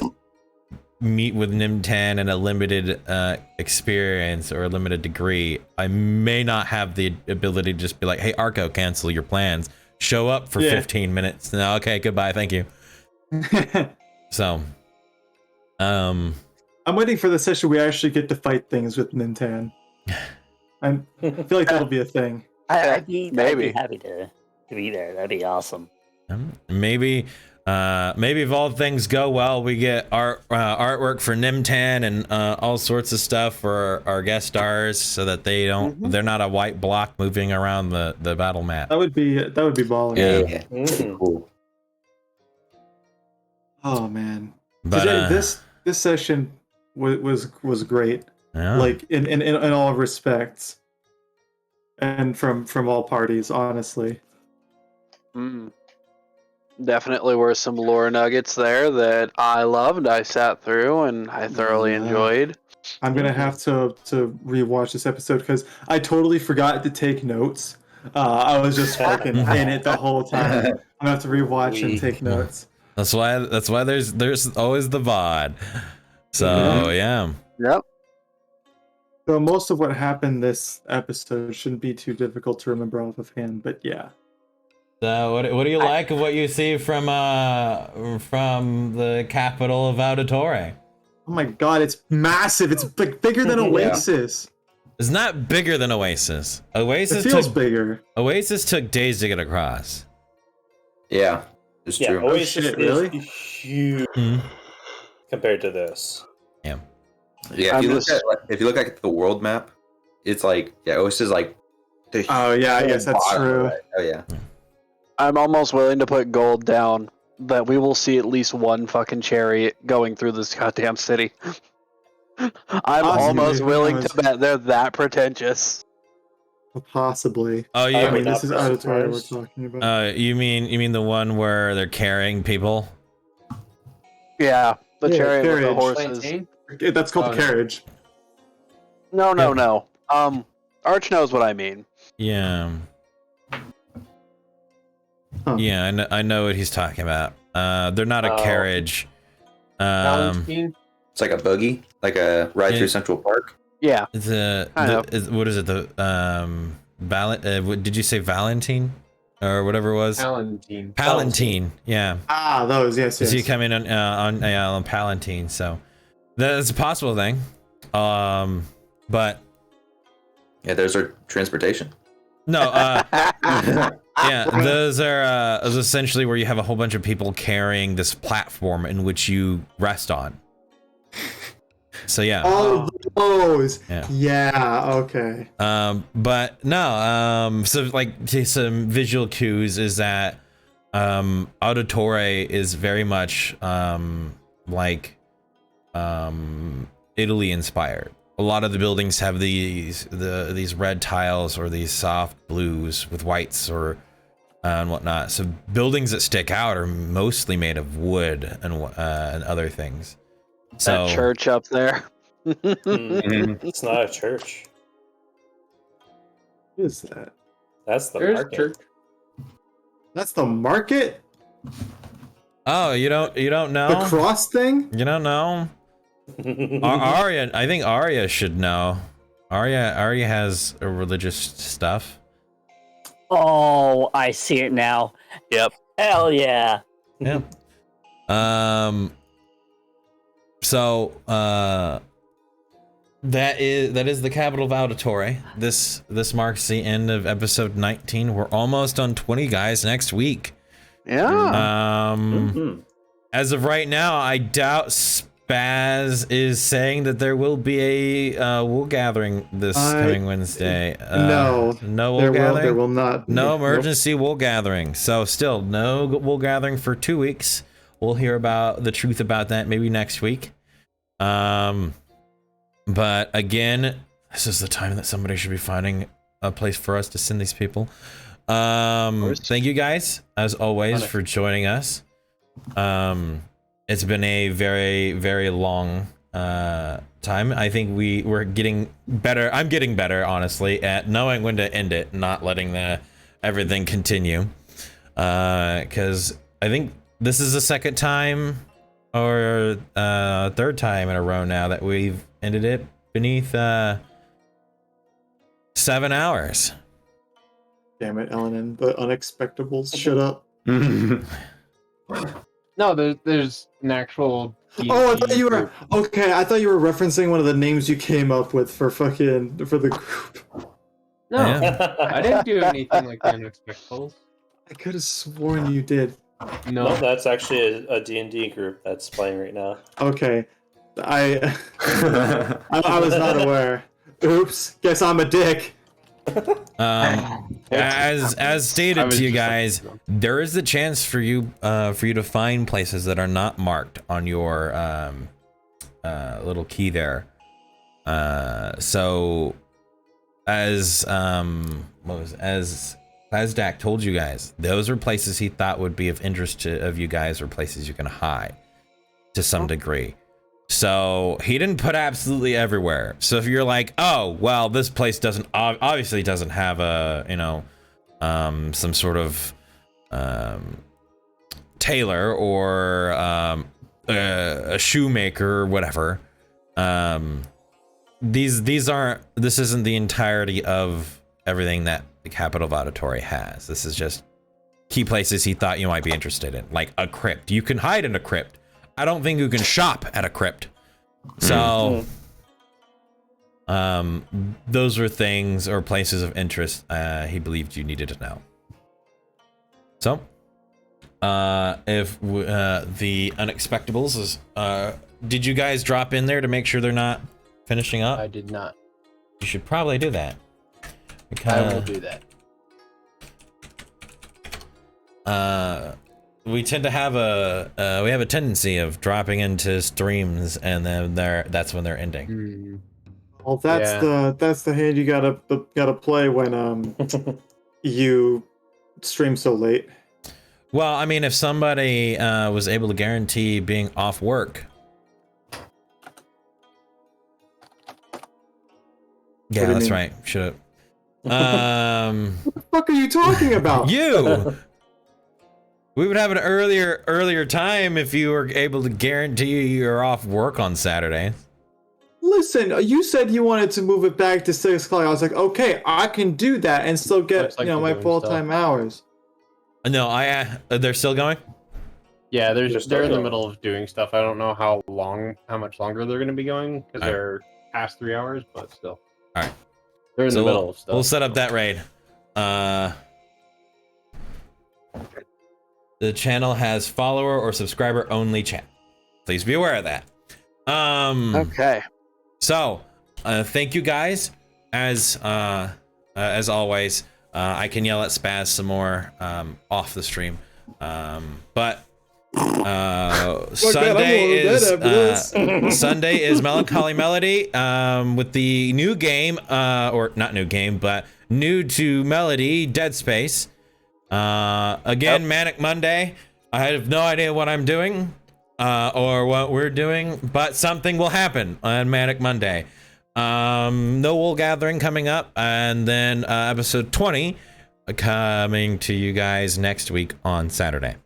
meet with Nimtan in a limited experience or a limited degree, I may not have the ability to just be like, "Hey, Arco, cancel your plans. Show up for 15 minutes." No, okay, goodbye, thank you. So, I'm waiting for the session we actually get to fight things with Nintan. I feel like that'll be a thing. I'd be maybe. happy to be there. That'd be awesome. maybe if all things go well, we get artwork for Nimtan and all sorts of stuff for our guest stars, so that they're not a white block moving around the battle map. That would be balling. Yeah. Cool. Oh man. But Today, this session was great. yeah. Like in all respects, and from all parties, honestly. Definitely were some lore nuggets there that I loved. I sat through and I thoroughly enjoyed. I'm gonna have to rewatch this episode because I totally forgot to take notes. I was just fucking in it the whole time. I'm gonna have to rewatch and take notes. That's why there's always the VOD. So yeah. Yep. So most of what happened this episode shouldn't be too difficult to remember off of hand, but yeah. So what do you like of what you see from the capital of Auditore? Oh my god, it's massive. It's like bigger than Oasis. It's not bigger than Oasis. It feels bigger. Oasis took days to get across. Yeah, it's Yeah, true. Oasis shit, is really? huge Mhm. compared to this. Yeah. Yeah, if you look at the world map, it's like Oasis is like the Oh yeah, I guess that's bottom of true. it. Oh yeah. I'm almost willing to put gold down that we will see at least one fucking chariot going through this goddamn city. I'm Possibly, almost who willing knows? to bet they're that pretentious. Possibly. Oh, I you mean, not this is be Auditoria we're surprised. talking about. you mean the one where they're carrying people? Yeah, the Yeah, chariot with the carriage. horses. Plantain? That's called carriage. No. Arch knows what I mean. Yeah. Huh. Yeah, I know what he's talking about. They're not a Oh. carriage. Valentine? It's like a buggy, like a ride Yeah. through Central Park. Yeah, It's I know. what is it? Did you say Valentine or whatever it was? Palatine. Palatine. Yeah. Ah, those, yes. Is he coming on Palatine? So that's a possible thing. But Yeah, there's our transportation. no. Yeah, those are is essentially where you have a whole bunch of people carrying this platform in which you rest on. So yeah. Oh, those. Yeah. Yeah, okay. But no, so like some visual cues is that Auditore is very much Italy inspired. A lot of the buildings have these red tiles or these soft blues with whites or and whatnot. So buildings that stick out are mostly made of wood and other things. So That church up there. It's not a church. What is that? That's the There's market. church. That's the market? oh, you don't know? The cross thing? You don't know? Arya, I think Arya should know. Arya has a religious stuff. Oh, I see it now. Yep. Hell yeah. Yeah. So that is the capital of auditory. This marks the end of episode 19. We're almost on 20, guys. Next week. Yeah. As of right now, I doubt Spaz is saying that there will be a wool gathering this coming Wednesday. No wool gathering. There will not. No emergency wool gathering. So still no wool gathering for 2 weeks. We'll hear about the truth about that maybe next week. But again, this is the time that somebody should be finding a place for us to send these people. Thank you guys, as always, for joining us. It's been a very, very long time. I think we're getting better. I'm getting better, honestly, at knowing when to end it, not letting everything continue. Because I think this is the second time or third time in a row now that we've ended it beneath 7 hours. Damn it, Ellen, and the unexpectables. Shut up. No, there's an actual. Oh, I thought you were okay. I thought you were referencing one of the names you came up with for the group. No, I didn't do anything like the unexpectables. I could have sworn you did. No, that's actually a D&D group that's playing right now. Okay, I was not aware. Oops. Guess I'm a dick. As stated to you guys, there is a chance for you to find places that are not marked on your little key there. So as Dak told you guys, those are places he thought would be of interest of you guys, or places you can hide to some degree. So he didn't put absolutely everywhere. So if you're like, oh, well, this place obviously doesn't have a, some sort of tailor or a shoemaker or whatever. This isn't the entirety of everything that the capital of auditory has. This is just key places he thought you might be interested in, like a crypt. You can hide in a crypt. I don't think you can shop at a crypt. So, those were things or places of interest he believed you needed to know. So, if the unexpectables is, did you guys drop in there to make sure they're not finishing up? I did not. You should probably do that. I will do that. We tend to have a tendency of dropping into streams, and then that's when they're ending. Well, that's the hand you gotta play when you stream so late. Well, I mean, if somebody was able to guarantee being off work. Yeah, that's mean? right. Shut up. What the fuck are you talking about? You. We would have an earlier time if you were able to guarantee you're off work on Saturday. Listen, you said you wanted to move it back to 6 o'clock. I was like, okay, I can do that and still get my full-time hours. No, they're still going? Yeah, they're in the middle of doing stuff. I don't know how much longer they're going to be going, because they're past 3 hours, but still. All right. They're in the middle of stuff. We'll set up that raid. The channel has follower or subscriber only chat. Please be aware of that. Okay. So, thank you guys. As always, I can yell at Spaz some more off the stream. But Sunday is Melancholy Melody with the new game, or not new game, but new to Melody, Dead Space. Again, Manic Monday. I have no idea what I'm doing or what we're doing, but something will happen on Manic Monday. No wool gathering coming up, and then episode 20 coming to you guys next week on Saturday.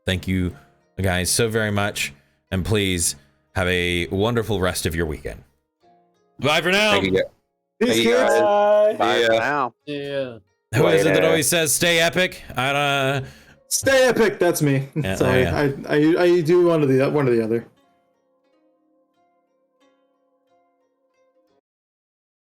Thank you guys so very much, and please have a wonderful rest of your weekend. Bye for now. Thank you. Peace, kids. Bye for now. Yeah. Who is it that always says stay epic? Stay epic. That's me. Yeah, Sorry, yeah. I do one or the other.